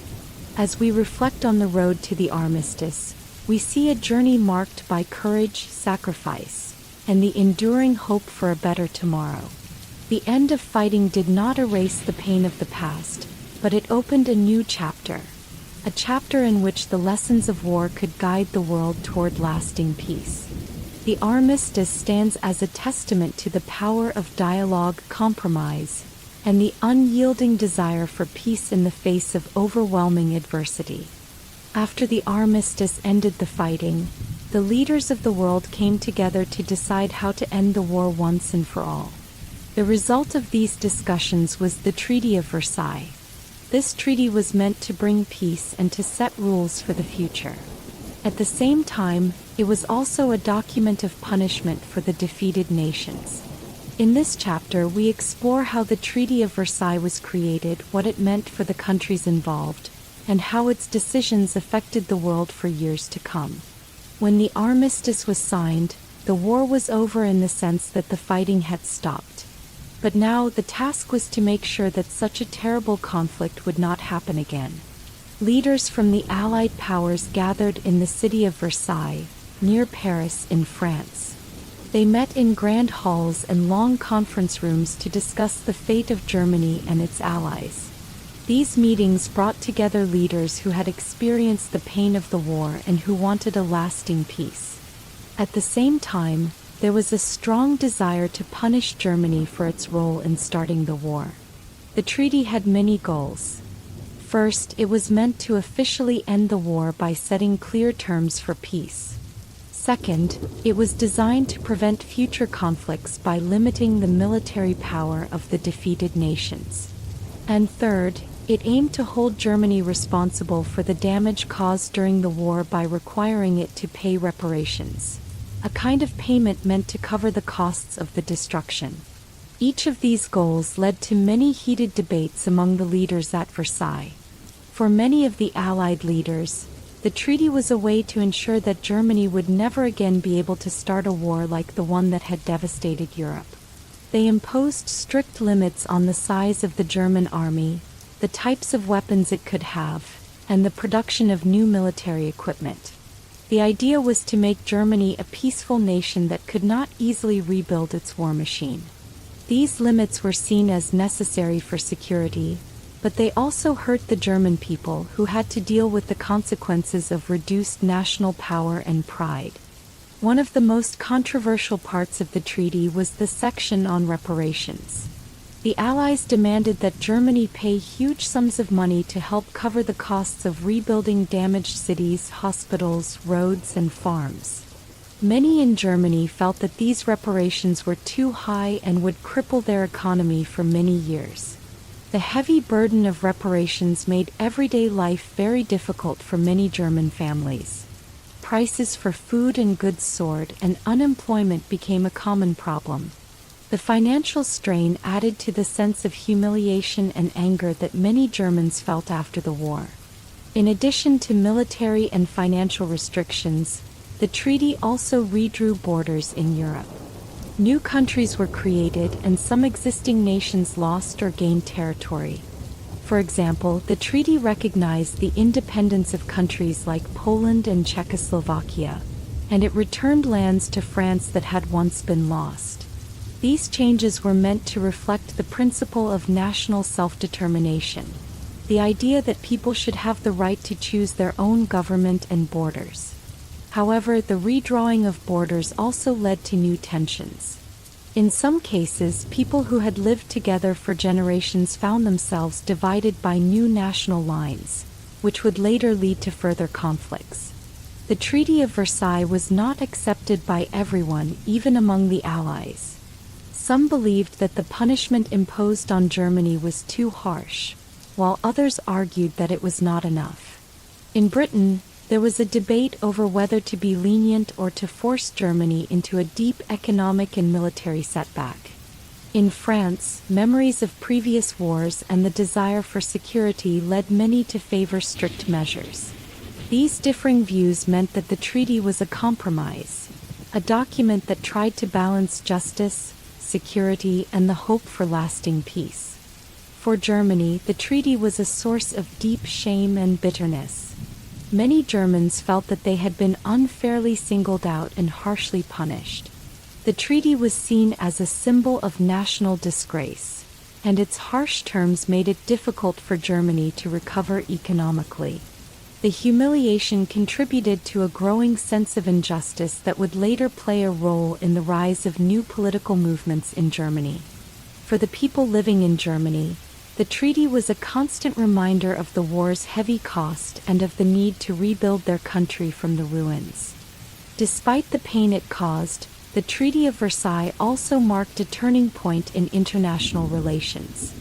As we reflect on the road to the armistice, we see a journey marked by courage, sacrifice, and the enduring hope for a better tomorrow. The end of fighting did not erase the pain of the past, but it opened a new chapter. A chapter in which the lessons of war could guide the world toward lasting peace. The armistice stands as a testament to the power of dialogue, compromise, and the unyielding desire for peace in the face of overwhelming adversity. After the armistice ended the fighting, the leaders of the world came together to decide how to end the war once and for all. The result of these discussions was the Treaty of Versailles. This treaty was meant to bring peace and to set rules for the future. At the same time, it was also a document of punishment for the defeated nations. In this chapter, we explore how the Treaty of Versailles was created, what it meant for the countries involved, and how its decisions affected the world for years to come. When the armistice was signed, the war was over in the sense that the fighting had stopped. But now the task was to make sure that such a terrible conflict would not happen again. Leaders from the Allied powers gathered in the city of Versailles, near Paris in France. They met in grand halls and long conference rooms to discuss the fate of Germany and its allies. These meetings brought together leaders who had experienced the pain of the war and who wanted a lasting peace. At the same time, there was a strong desire to punish Germany for its role in starting the war. The treaty had many goals. First, it was meant to officially end the war by setting clear terms for peace. Second, it was designed to prevent future conflicts by limiting the military power of the defeated nations. And third, it aimed to hold Germany responsible for the damage caused during the war by requiring it to pay reparations, a kind of payment meant to cover the costs of the destruction. Each of these goals led to many heated debates among the leaders at Versailles. For many of the Allied leaders, the treaty was a way to ensure that Germany would never again be able to start a war like the one that had devastated Europe. They imposed strict limits on the size of the German army, the types of weapons it could have, and the production of new military equipment. The idea was to make Germany a peaceful nation that could not easily rebuild its war machine. These limits were seen as necessary for security, but they also hurt the German people who had to deal with the consequences of reduced national power and pride. One of the most controversial parts of the treaty was the section on reparations. The Allies demanded that Germany pay huge sums of money to help cover the costs of rebuilding damaged cities, hospitals, roads, and farms. Many in Germany felt that these reparations were too high and would cripple their economy for many years. The heavy burden of reparations made everyday life very difficult for many German families. Prices for food and goods soared, and unemployment became a common problem. The financial strain added to the sense of humiliation and anger that many Germans felt after the war. In addition to military and financial restrictions, the treaty also redrew borders in Europe. New countries were created and some existing nations lost or gained territory. For example, the treaty recognized the independence of countries like Poland and Czechoslovakia, and it returned lands to France that had once been lost. These changes were meant to reflect the principle of national self-determination, the idea that people should have the right to choose their own government and borders. However, the redrawing of borders also led to new tensions. In some cases, people who had lived together for generations found themselves divided by new national lines, which would later lead to further conflicts. The Treaty of Versailles was not accepted by everyone, even among the Allies. Some believed that the punishment imposed on Germany was too harsh, while others argued that it was not enough. In Britain, There was a debate over whether to be lenient or to force Germany into a deep economic and military setback. In France, memories of previous wars and the desire for security led many to favor strict measures. These differing views meant that the treaty was a compromise, a document that tried to balance justice, security, and the hope for lasting peace. For Germany, the treaty was a source of deep shame and bitterness. Many Germans felt that they had been unfairly singled out and harshly punished. The treaty was seen as a symbol of national disgrace, and its harsh terms made it difficult for Germany to recover economically. The humiliation contributed to a growing sense of injustice that would later play a role in the rise of new political movements in Germany. For the people living in Germany, the treaty was a constant reminder of the war's heavy cost and of the need to rebuild their country from the ruins. Despite the pain it caused, the Treaty of Versailles also marked a turning point in international relations.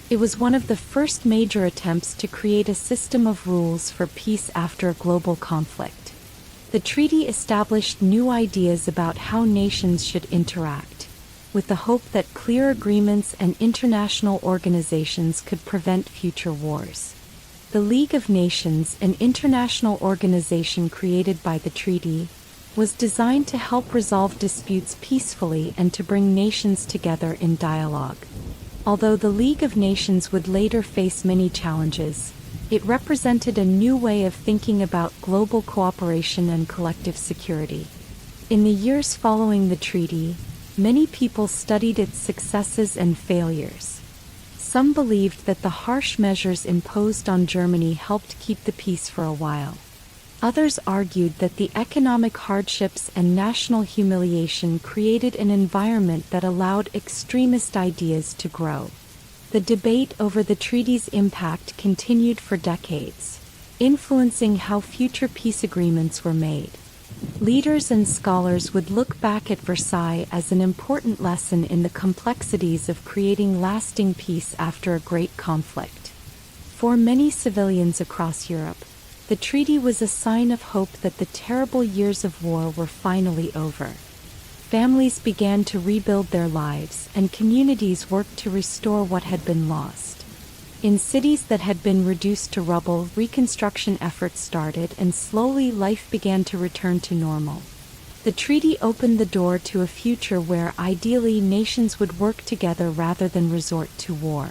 It was one of the first major attempts to create a system of rules for peace after a global conflict. The treaty established new ideas about how nations should interact, with the hope that clear agreements and international organizations could prevent future wars. The League of Nations, an international organization created by the treaty, was designed to help resolve disputes peacefully and to bring nations together in dialogue. Although the League of Nations would later face many challenges, it represented a new way of thinking about global cooperation and collective security. In the years following the treaty, many people studied its successes and failures. Some believed that the harsh measures imposed on Germany helped keep the peace for a while. Others argued that the economic hardships and national humiliation created an environment that allowed extremist ideas to grow. The debate over the treaty's impact continued for decades, influencing how future peace agreements were made. Leaders and scholars would look back at Versailles as an important lesson in the complexities of creating lasting peace after a great conflict. For many civilians across Europe, the treaty was a sign of hope that the terrible years of war were finally over. Families began to rebuild their lives, and communities worked to restore what had been lost. In cities that had been reduced to rubble, reconstruction efforts started, and slowly life began to return to normal. The treaty opened the door to a future where ideally nations would work together rather than resort to war.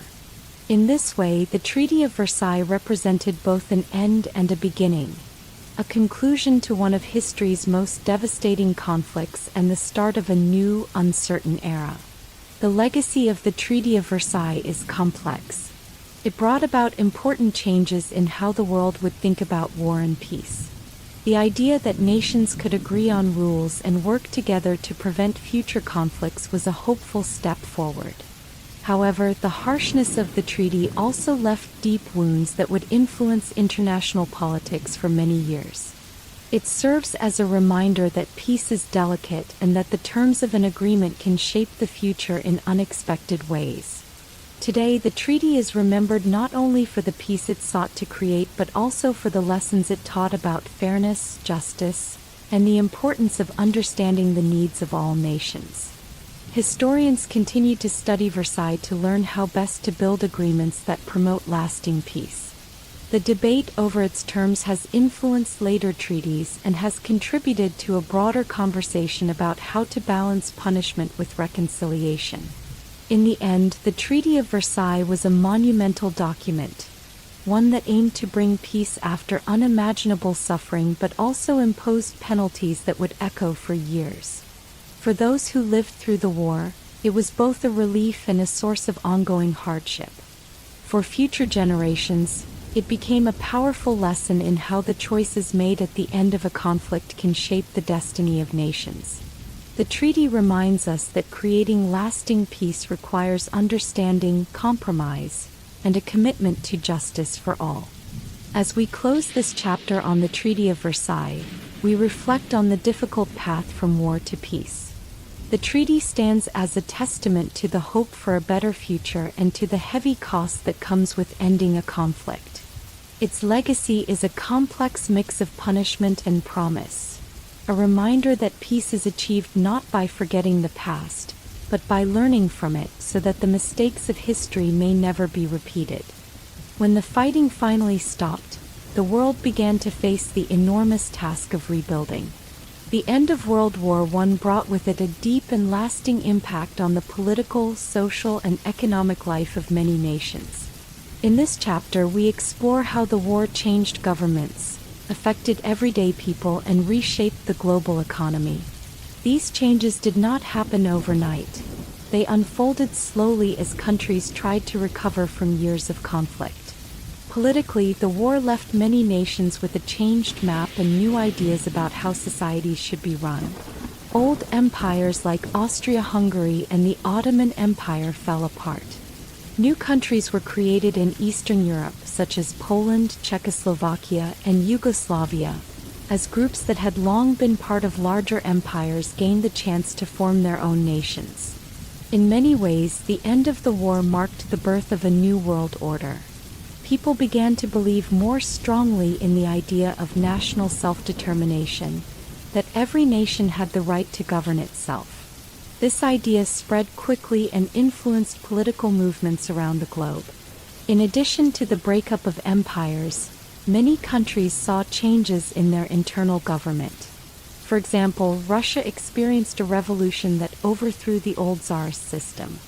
In this way, the Treaty of Versailles represented both an end and a beginning, a conclusion to one of history's most devastating conflicts and the start of a new, uncertain era. The legacy of the Treaty of Versailles is complex. It brought about important changes in how the world would think about war and peace. The idea that nations could agree on rules and work together to prevent future conflicts was a hopeful step forward. However, the harshness of the treaty also left deep wounds that would influence international politics for many years. It serves as a reminder that peace is delicate and that the terms of an agreement can shape the future in unexpected ways. Today, the treaty is remembered not only for the peace it sought to create but also for the lessons it taught about fairness, justice, and the importance of understanding the needs of all nations. Historians continue to study Versailles to learn how best to build agreements that promote lasting peace. The debate over its terms has influenced later treaties and has contributed to a broader conversation about how to balance punishment with reconciliation. In the end, the Treaty of Versailles was a monumental document, one that aimed to bring peace after unimaginable suffering but also imposed penalties that would echo for years. For those who lived through the war, it was both a relief and a source of ongoing hardship. For future generations, it became a powerful lesson in how the choices made at the end of a conflict can shape the destiny of nations. The treaty reminds us that creating lasting peace requires understanding, compromise, and a commitment to justice for all. As we close this chapter on the Treaty of Versailles, we reflect on the difficult path from war to peace. The treaty stands as a testament to the hope for a better future and to the heavy cost that comes with ending a conflict. Its legacy is a complex mix of punishment and promise, a reminder that peace is achieved not by forgetting the past, but by learning from it so that the mistakes of history may never be repeated. When the fighting finally stopped, the world began to face the enormous task of rebuilding. The end of World War I brought with it a deep and lasting impact on the political, social, and economic life of many nations. In this chapter, we explore how the war changed governments, affected everyday people, and reshaped the global economy. These changes did not happen overnight. They unfolded slowly as countries tried to recover from years of conflict. Politically, the war left many nations with a changed map and new ideas about how societies should be run. Old empires like Austria-Hungary and the Ottoman Empire fell apart. New countries were created in Eastern Europe, such as Poland, Czechoslovakia, and Yugoslavia, as groups that had long been part of larger empires gained the chance to form their own nations. In many ways, the end of the war marked the birth of a new world order. People began to believe more strongly in the idea of national self-determination, that every nation had the right to govern itself. This idea spread quickly and influenced political movements around the globe. In addition to the breakup of empires, many countries saw changes in their internal government. For example, Russia experienced a revolution that overthrew the old Tsarist system.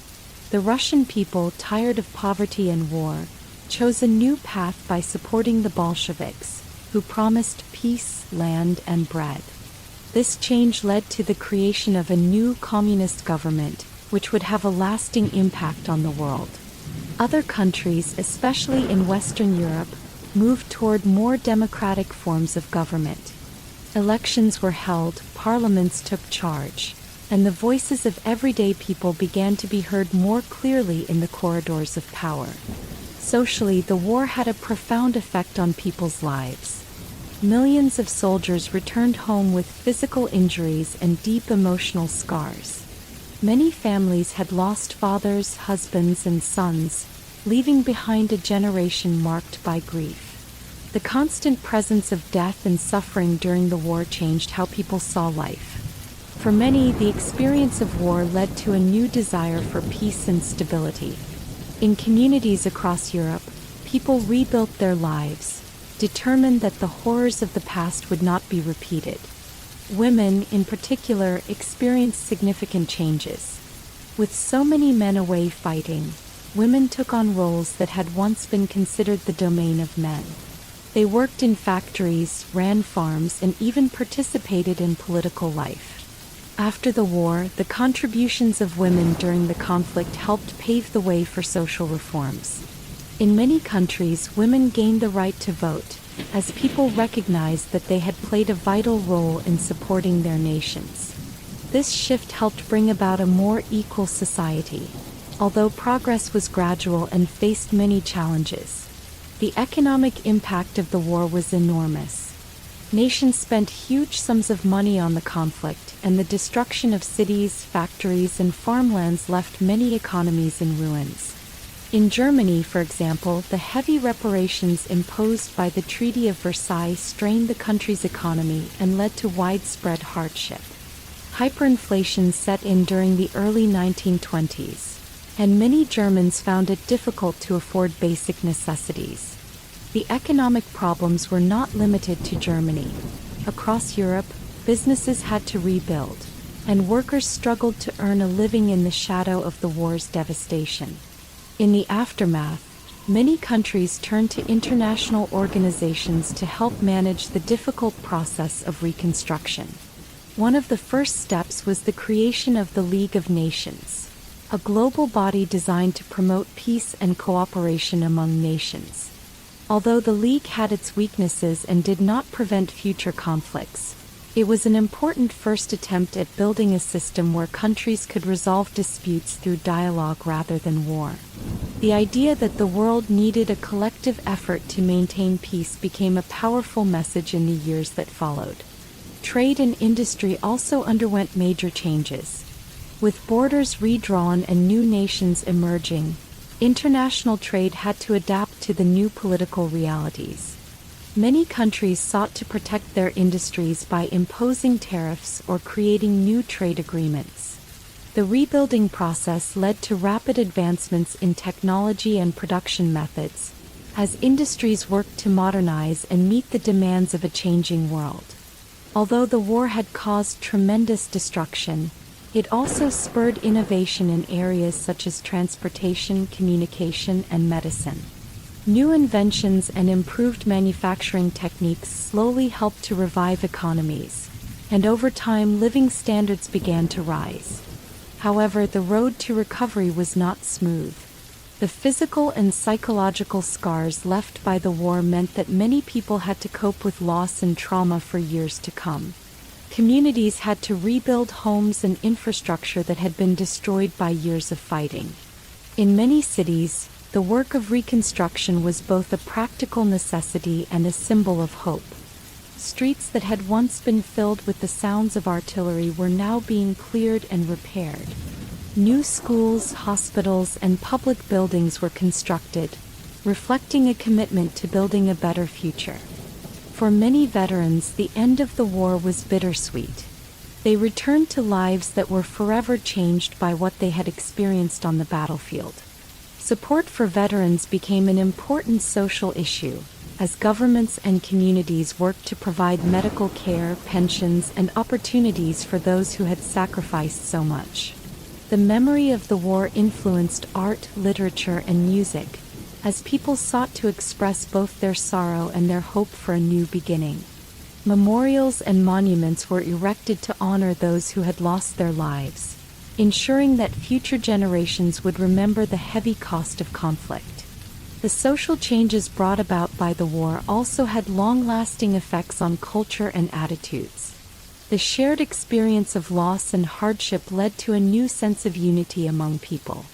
The Russian people, tired of poverty and war, chose a new path by supporting the Bolsheviks, who promised peace, land, and bread. This change led to the creation of a new communist government, which would have a lasting impact on the world. Other countries, especially in Western Europe, moved toward more democratic forms of government. Elections were held, parliaments took charge, and the voices of everyday people began to be heard more clearly in the corridors of power. Socially, the war had a profound effect on people's lives. Millions of soldiers returned home with physical injuries and deep emotional scars. Many families had lost fathers, husbands, and sons, leaving behind a generation marked by grief. The constant presence of death and suffering during the war changed how people saw life. For many, the experience of war led to a new desire for peace and stability. In communities across Europe, people rebuilt their lives, determined that the horrors of the past would not be repeated. Women, in particular, experienced significant changes. With so many men away fighting, women took on roles that had once been considered the domain of men. They worked in factories, ran farms, and even participated in political life. After the war, the contributions of women during the conflict helped pave the way for social reforms. In many countries, women gained the right to vote, as people recognized that they had played a vital role in supporting their nations. This shift helped bring about a more equal society. Although progress was gradual and faced many challenges, the economic impact of the war was enormous. Nations spent huge sums of money on the conflict, and the destruction of cities, factories, and farmlands left many economies in ruins. In Germany, for example, the heavy reparations imposed by the Treaty of Versailles strained the country's economy and led to widespread hardship. Hyperinflation set in during the early 1920s, and many Germans found it difficult to afford basic necessities. The economic problems were not limited to Germany. Across Europe, businesses had to rebuild, and workers struggled to earn a living in the shadow of the war's devastation. In the aftermath, many countries turned to international organizations to help manage the difficult process of reconstruction. One of the first steps was the creation of the League of Nations, a global body designed to promote peace and cooperation among nations. Although the League had its weaknesses and did not prevent future conflicts, it was an important first attempt at building a system where countries could resolve disputes through dialogue rather than war. The idea that the world needed a collective effort to maintain peace became a powerful message in the years that followed. Trade and industry also underwent major changes. With borders redrawn and new nations emerging, international trade had to adapt to the new political realities. Many countries sought to protect their industries by imposing tariffs or creating new trade agreements. The rebuilding process led to rapid advancements in technology and production methods, as industries worked to modernize and meet the demands of a changing world. Although the war had caused tremendous destruction, it also spurred innovation in areas such as transportation, communication, and medicine. New inventions and improved manufacturing techniques slowly helped to revive economies, and over time living standards began to rise. However, the road to recovery was not smooth. The physical and psychological scars left by the war meant that many people had to cope with loss and trauma for years to come. Communities had to rebuild homes and infrastructure that had been destroyed by years of fighting. In many cities, the work of reconstruction was both a practical necessity and a symbol of hope. Streets that had once been filled with the sounds of artillery were now being cleared and repaired. New schools, hospitals, and public buildings were constructed, reflecting a commitment to building a better future. For many veterans, the end of the war was bittersweet. They returned to lives that were forever changed by what they had experienced on the battlefield. Support for veterans became an important social issue, as governments and communities worked to provide medical care, pensions, and opportunities for those who had sacrificed so much. The memory of the war influenced art, literature, and music, as people sought to express both their sorrow and their hope for a new beginning. Memorials and monuments were erected to honor those who had lost their lives, ensuring that future generations would remember the heavy cost of conflict. The social changes brought about by the war also had long-lasting effects on culture and attitudes. The shared experience of loss and hardship led to a new sense of unity among people.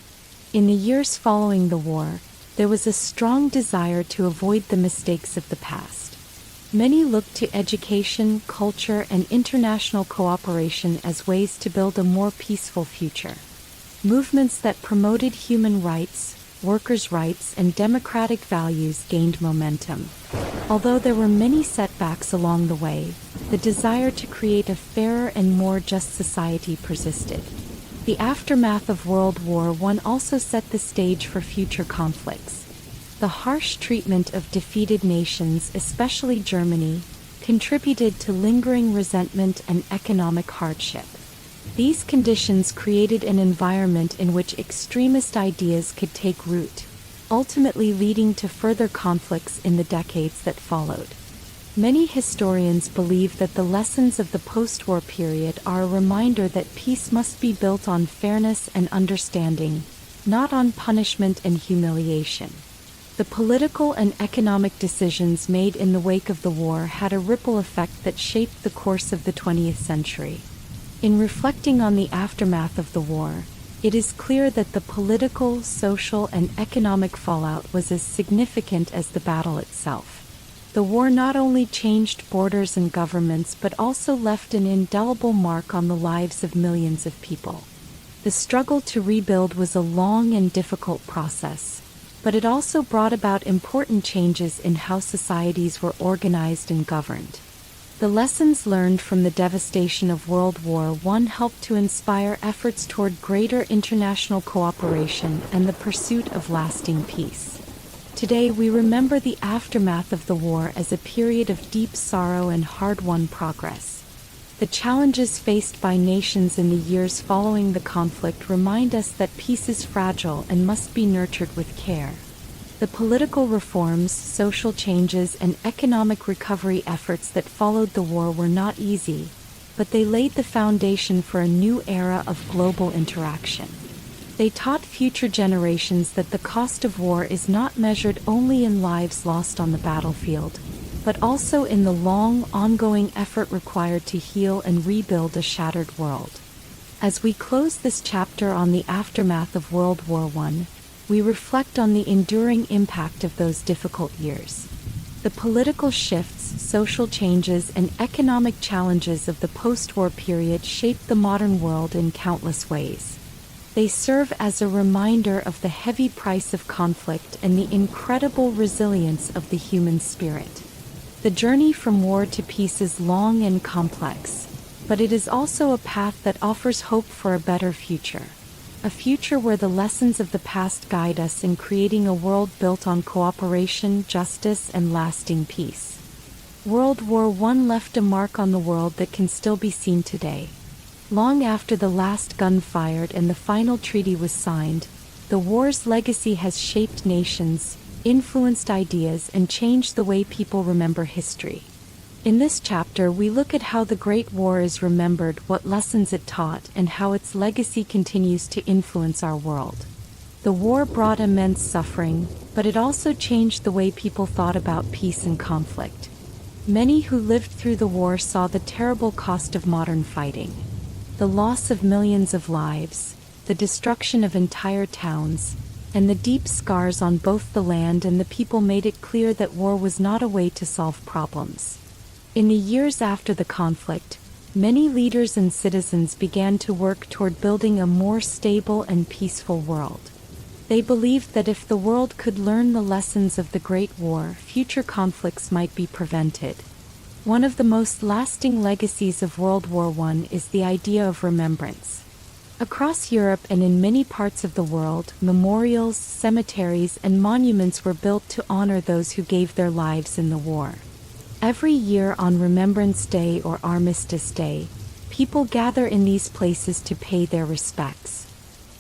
In the years following the war, there was a strong desire to avoid the mistakes of the past. Many looked to education, culture, and international cooperation as ways to build a more peaceful future. Movements that promoted human rights, workers' rights, and democratic values gained momentum. Although there were many setbacks along the way, the desire to create a fairer and more just society persisted. The aftermath of World War I also set the stage for future conflicts. The harsh treatment of defeated nations, especially Germany, contributed to lingering resentment and economic hardship. These conditions created an environment in which extremist ideas could take root, ultimately leading to further conflicts in the decades that followed. Many historians believe that the lessons of the post-war period are a reminder that peace must be built on fairness and understanding, not on punishment and humiliation. The political and economic decisions made in the wake of the war had a ripple effect that shaped the course of the 20th century. In reflecting on the aftermath of the war, it is clear that the political, social, and economic fallout was as significant as the battle itself. The war not only changed borders and governments but also left an indelible mark on the lives of millions of people. The struggle to rebuild was a long and difficult process, but it also brought about important changes in how societies were organized and governed. The lessons learned from the devastation of World War I helped to inspire efforts toward greater international cooperation and the pursuit of lasting peace. Today, we remember the aftermath of the war as a period of deep sorrow and hard-won progress. The challenges faced by nations in the years following the conflict remind us that peace is fragile and must be nurtured with care. The political reforms, social changes, and economic recovery efforts that followed the war were not easy, but they laid the foundation for a new era of global interaction. They taught future generations that the cost of war is not measured only in lives lost on the battlefield, but also in the long, ongoing effort required to heal and rebuild a shattered world. As we close this chapter on the aftermath of World War I, we reflect on the enduring impact of those difficult years. The political shifts, social changes, and economic challenges of the post-war period shaped the modern world in countless ways. They serve as a reminder of the heavy price of conflict and the incredible resilience of the human spirit. The journey from war to peace is long and complex, but it is also a path that offers hope for a better future. A future where the lessons of the past guide us in creating a world built on cooperation, justice, and lasting peace. World War I left a mark on the world that can still be seen today. Long after the last gun fired and the final treaty was signed, the war's legacy has shaped nations, influenced ideas, and changed the way people remember history. In this chapter, we look at how the Great War is remembered, what lessons it taught, and how its legacy continues to influence our world. The war brought immense suffering, but it also changed the way people thought about peace and conflict. Many who lived through the war saw the terrible cost of modern fighting. The loss of millions of lives, the destruction of entire towns, and the deep scars on both the land and the people made it clear that war was not a way to solve problems. In the years after the conflict, many leaders and citizens began to work toward building a more stable and peaceful world. They believed that if the world could learn the lessons of the Great War, future conflicts might be prevented. One of the most lasting legacies of World War I is the idea of remembrance. Across Europe and in many parts of the world, memorials, cemeteries, and monuments were built to honor those who gave their lives in the war. Every year on Remembrance Day or Armistice Day, people gather in these places to pay their respects.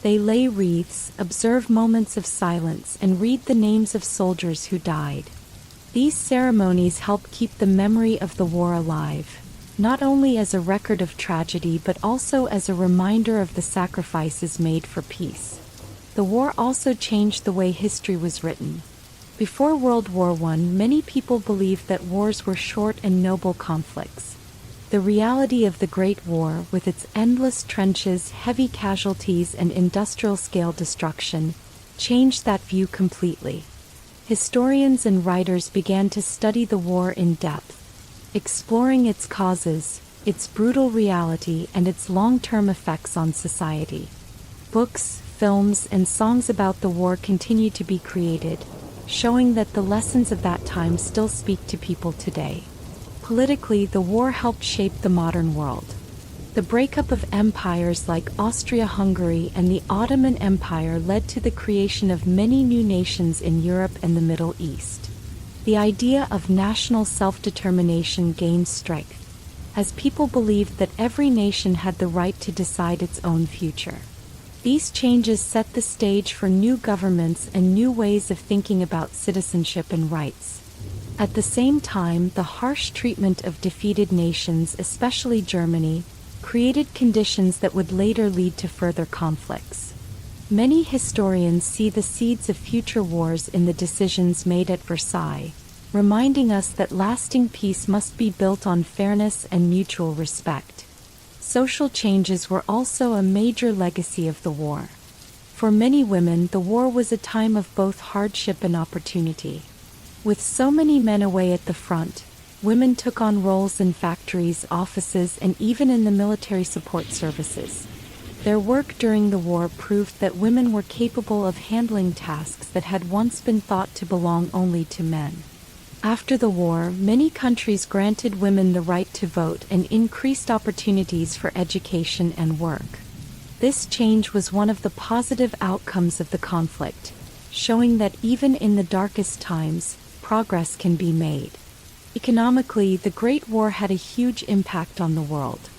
They lay wreaths, observe moments of silence, and read the names of soldiers who died. These ceremonies help keep the memory of the war alive, not only as a record of tragedy but also as a reminder of the sacrifices made for peace. The war also changed the way history was written. Before World War I, many people believed that wars were short and noble conflicts. The reality of the Great War, with its endless trenches, heavy casualties, and industrial-scale destruction, changed that view completely. Historians and writers began to study the war in depth, exploring its causes, its brutal reality, and its long-term effects on society. Books, films, and songs about the war continue to be created, showing that the lessons of that time still speak to people today. Politically, the war helped shape the modern world. The breakup of empires like Austria-Hungary and the Ottoman Empire led to the creation of many new nations in Europe and the Middle East. The idea of national self-determination gained strength, as people believed that every nation had the right to decide its own future. These changes set the stage for new governments and new ways of thinking about citizenship and rights. At the same time, the harsh treatment of defeated nations, especially Germany, created conditions that would later lead to further conflicts. Many historians see the seeds of future wars in the decisions made at Versailles, reminding us that lasting peace must be built on fairness and mutual respect. Social changes were also a major legacy of the war. For many women, the war was a time of both hardship and opportunity. With so many men away at the front, women took on roles in factories, offices, and even in the military support services. Their work during the war proved that women were capable of handling tasks that had once been thought to belong only to men. After the war, many countries granted women the right to vote and increased opportunities for education and work. This change was one of the positive outcomes of the conflict, showing that even in the darkest times, progress can be made. Economically, the Great War had a huge impact on the world.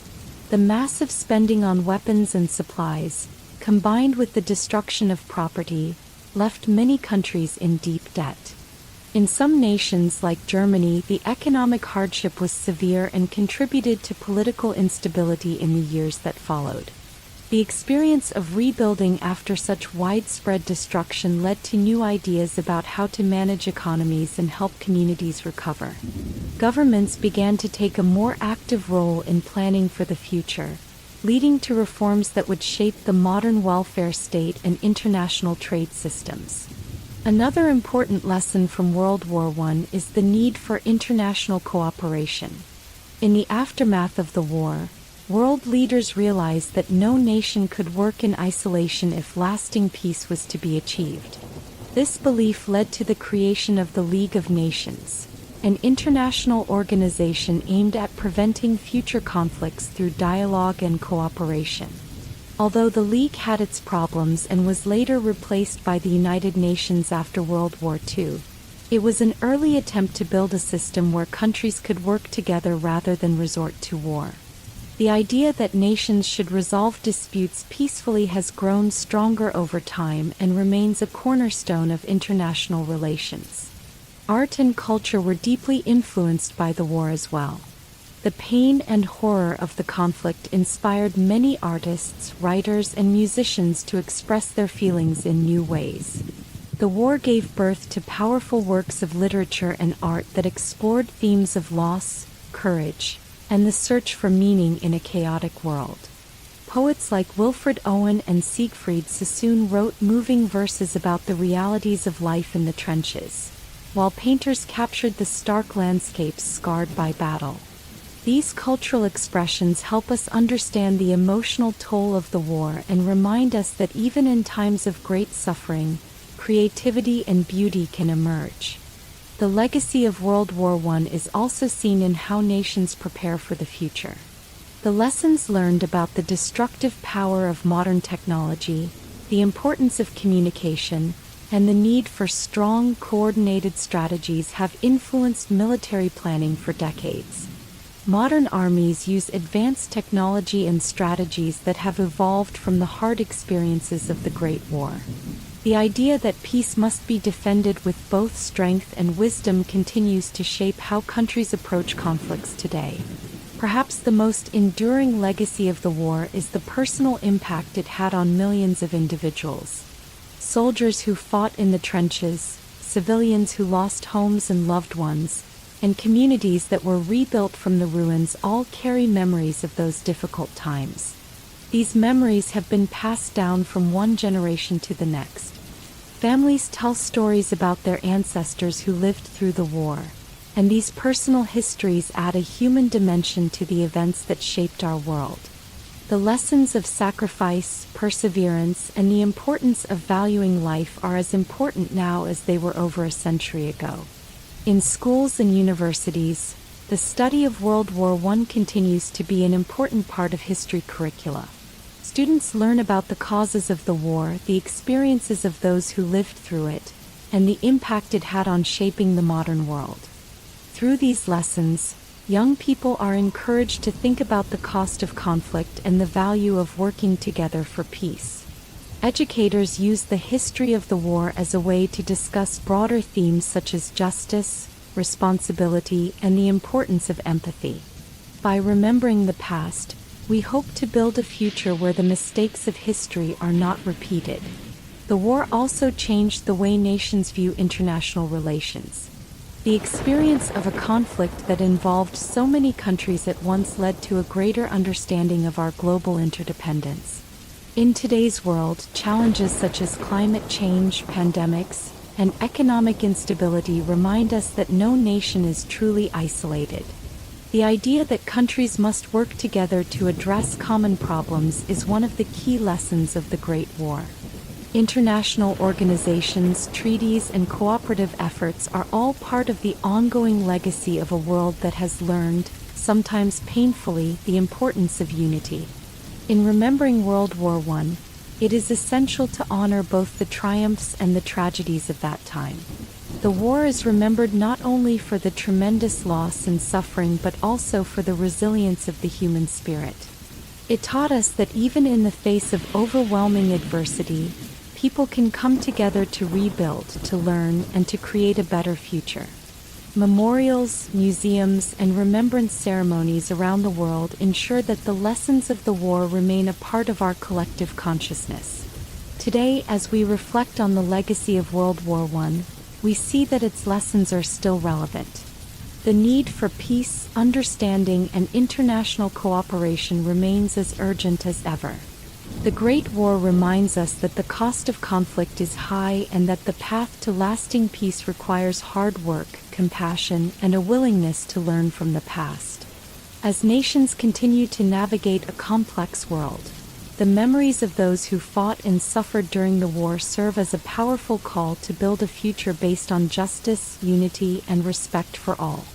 The massive spending on weapons and supplies, combined with the destruction of property, left many countries in deep debt. In some nations like Germany, the economic hardship was severe and contributed to political instability in the years that followed. The experience of rebuilding after such widespread destruction led to new ideas about how to manage economies and help communities recover. Governments began to take a more active role in planning for the future, leading to reforms that would shape the modern welfare state and international trade systems. Another important lesson from World War I is the need for international cooperation. In the aftermath of the war, World leaders realized that no nation could work in isolation if lasting peace was to be achieved. This belief led to the creation of the League of Nations, an international organization aimed at preventing future conflicts through dialogue and cooperation. Although the League had its problems and was later replaced by the United Nations after World War II, it was an early attempt to build a system where countries could work together rather than resort to war. The idea that nations should resolve disputes peacefully has grown stronger over time and remains a cornerstone of international relations. Art and culture were deeply influenced by the war as well. The pain and horror of the conflict inspired many artists, writers, and musicians to express their feelings in new ways. The war gave birth to powerful works of literature and art that explored themes of loss, courage, and the search for meaning in a chaotic world. Poets like Wilfred Owen and Siegfried Sassoon wrote moving verses about the realities of life in the trenches, while painters captured the stark landscapes scarred by battle. These cultural expressions help us understand the emotional toll of the war and remind us that even in times of great suffering, creativity and beauty can emerge. The legacy of World War I is also seen in how nations prepare for the future. The lessons learned about the destructive power of modern technology, the importance of communication, and the need for strong, coordinated strategies have influenced military planning for decades. Modern armies use advanced technology and strategies that have evolved from the hard experiences of the Great War. The idea that peace must be defended with both strength and wisdom continues to shape how countries approach conflicts today. Perhaps the most enduring legacy of the war is the personal impact it had on millions of individuals. Soldiers who fought in the trenches, civilians who lost homes and loved ones, and communities that were rebuilt from the ruins all carry memories of those difficult times. These memories have been passed down from one generation to the next. Families tell stories about their ancestors who lived through the war, and these personal histories add a human dimension to the events that shaped our world. The lessons of sacrifice, perseverance, and the importance of valuing life are as important now as they were over a century ago. In schools and universities, the study of World War I continues to be an important part of history curricula. Students learn about the causes of the war, the experiences of those who lived through it, and the impact it had on shaping the modern world. Through these lessons, young people are encouraged to think about the cost of conflict and the value of working together for peace. Educators use the history of the war as a way to discuss broader themes such as justice, responsibility, and the importance of empathy. By remembering the past, we hope to build a future where the mistakes of history are not repeated. The war also changed the way nations view international relations. The experience of a conflict that involved so many countries at once led to a greater understanding of our global interdependence. In today's world, challenges such as climate change, pandemics, and economic instability remind us that no nation is truly isolated. The idea that countries must work together to address common problems is one of the key lessons of the Great War. International organizations, treaties, and cooperative efforts are all part of the ongoing legacy of a world that has learned, sometimes painfully, the importance of unity. In remembering World War I, it is essential to honor both the triumphs and the tragedies of that time. The war is remembered not only for the tremendous loss and suffering but also for the resilience of the human spirit. It taught us that even in the face of overwhelming adversity, people can come together to rebuild, to learn, and to create a better future. Memorials, museums, and remembrance ceremonies around the world ensure that the lessons of the war remain a part of our collective consciousness. Today, as we reflect on the legacy of World War I, we see that its lessons are still relevant. The need for peace, understanding, and international cooperation remains as urgent as ever. The Great War reminds us that the cost of conflict is high and that the path to lasting peace requires hard work, compassion, and a willingness to learn from the past. As nations continue to navigate a complex world, the memories of those who fought and suffered during the war serve as a powerful call to build a future based on justice, unity, and respect for all.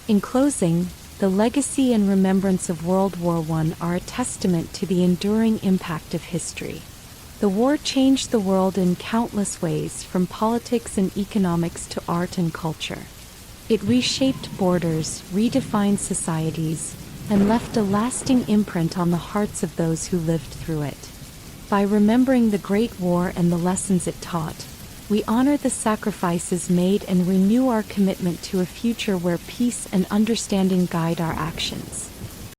In closing, the legacy and remembrance of World War I are a testament to the enduring impact of history. The war changed the world in countless ways, from politics and economics to art and culture. It reshaped borders, redefined societies, and left a lasting imprint on the hearts of those who lived through it. By remembering the Great War and the lessons it taught, we honor the sacrifices made and renew our commitment to a future where peace and understanding guide our actions.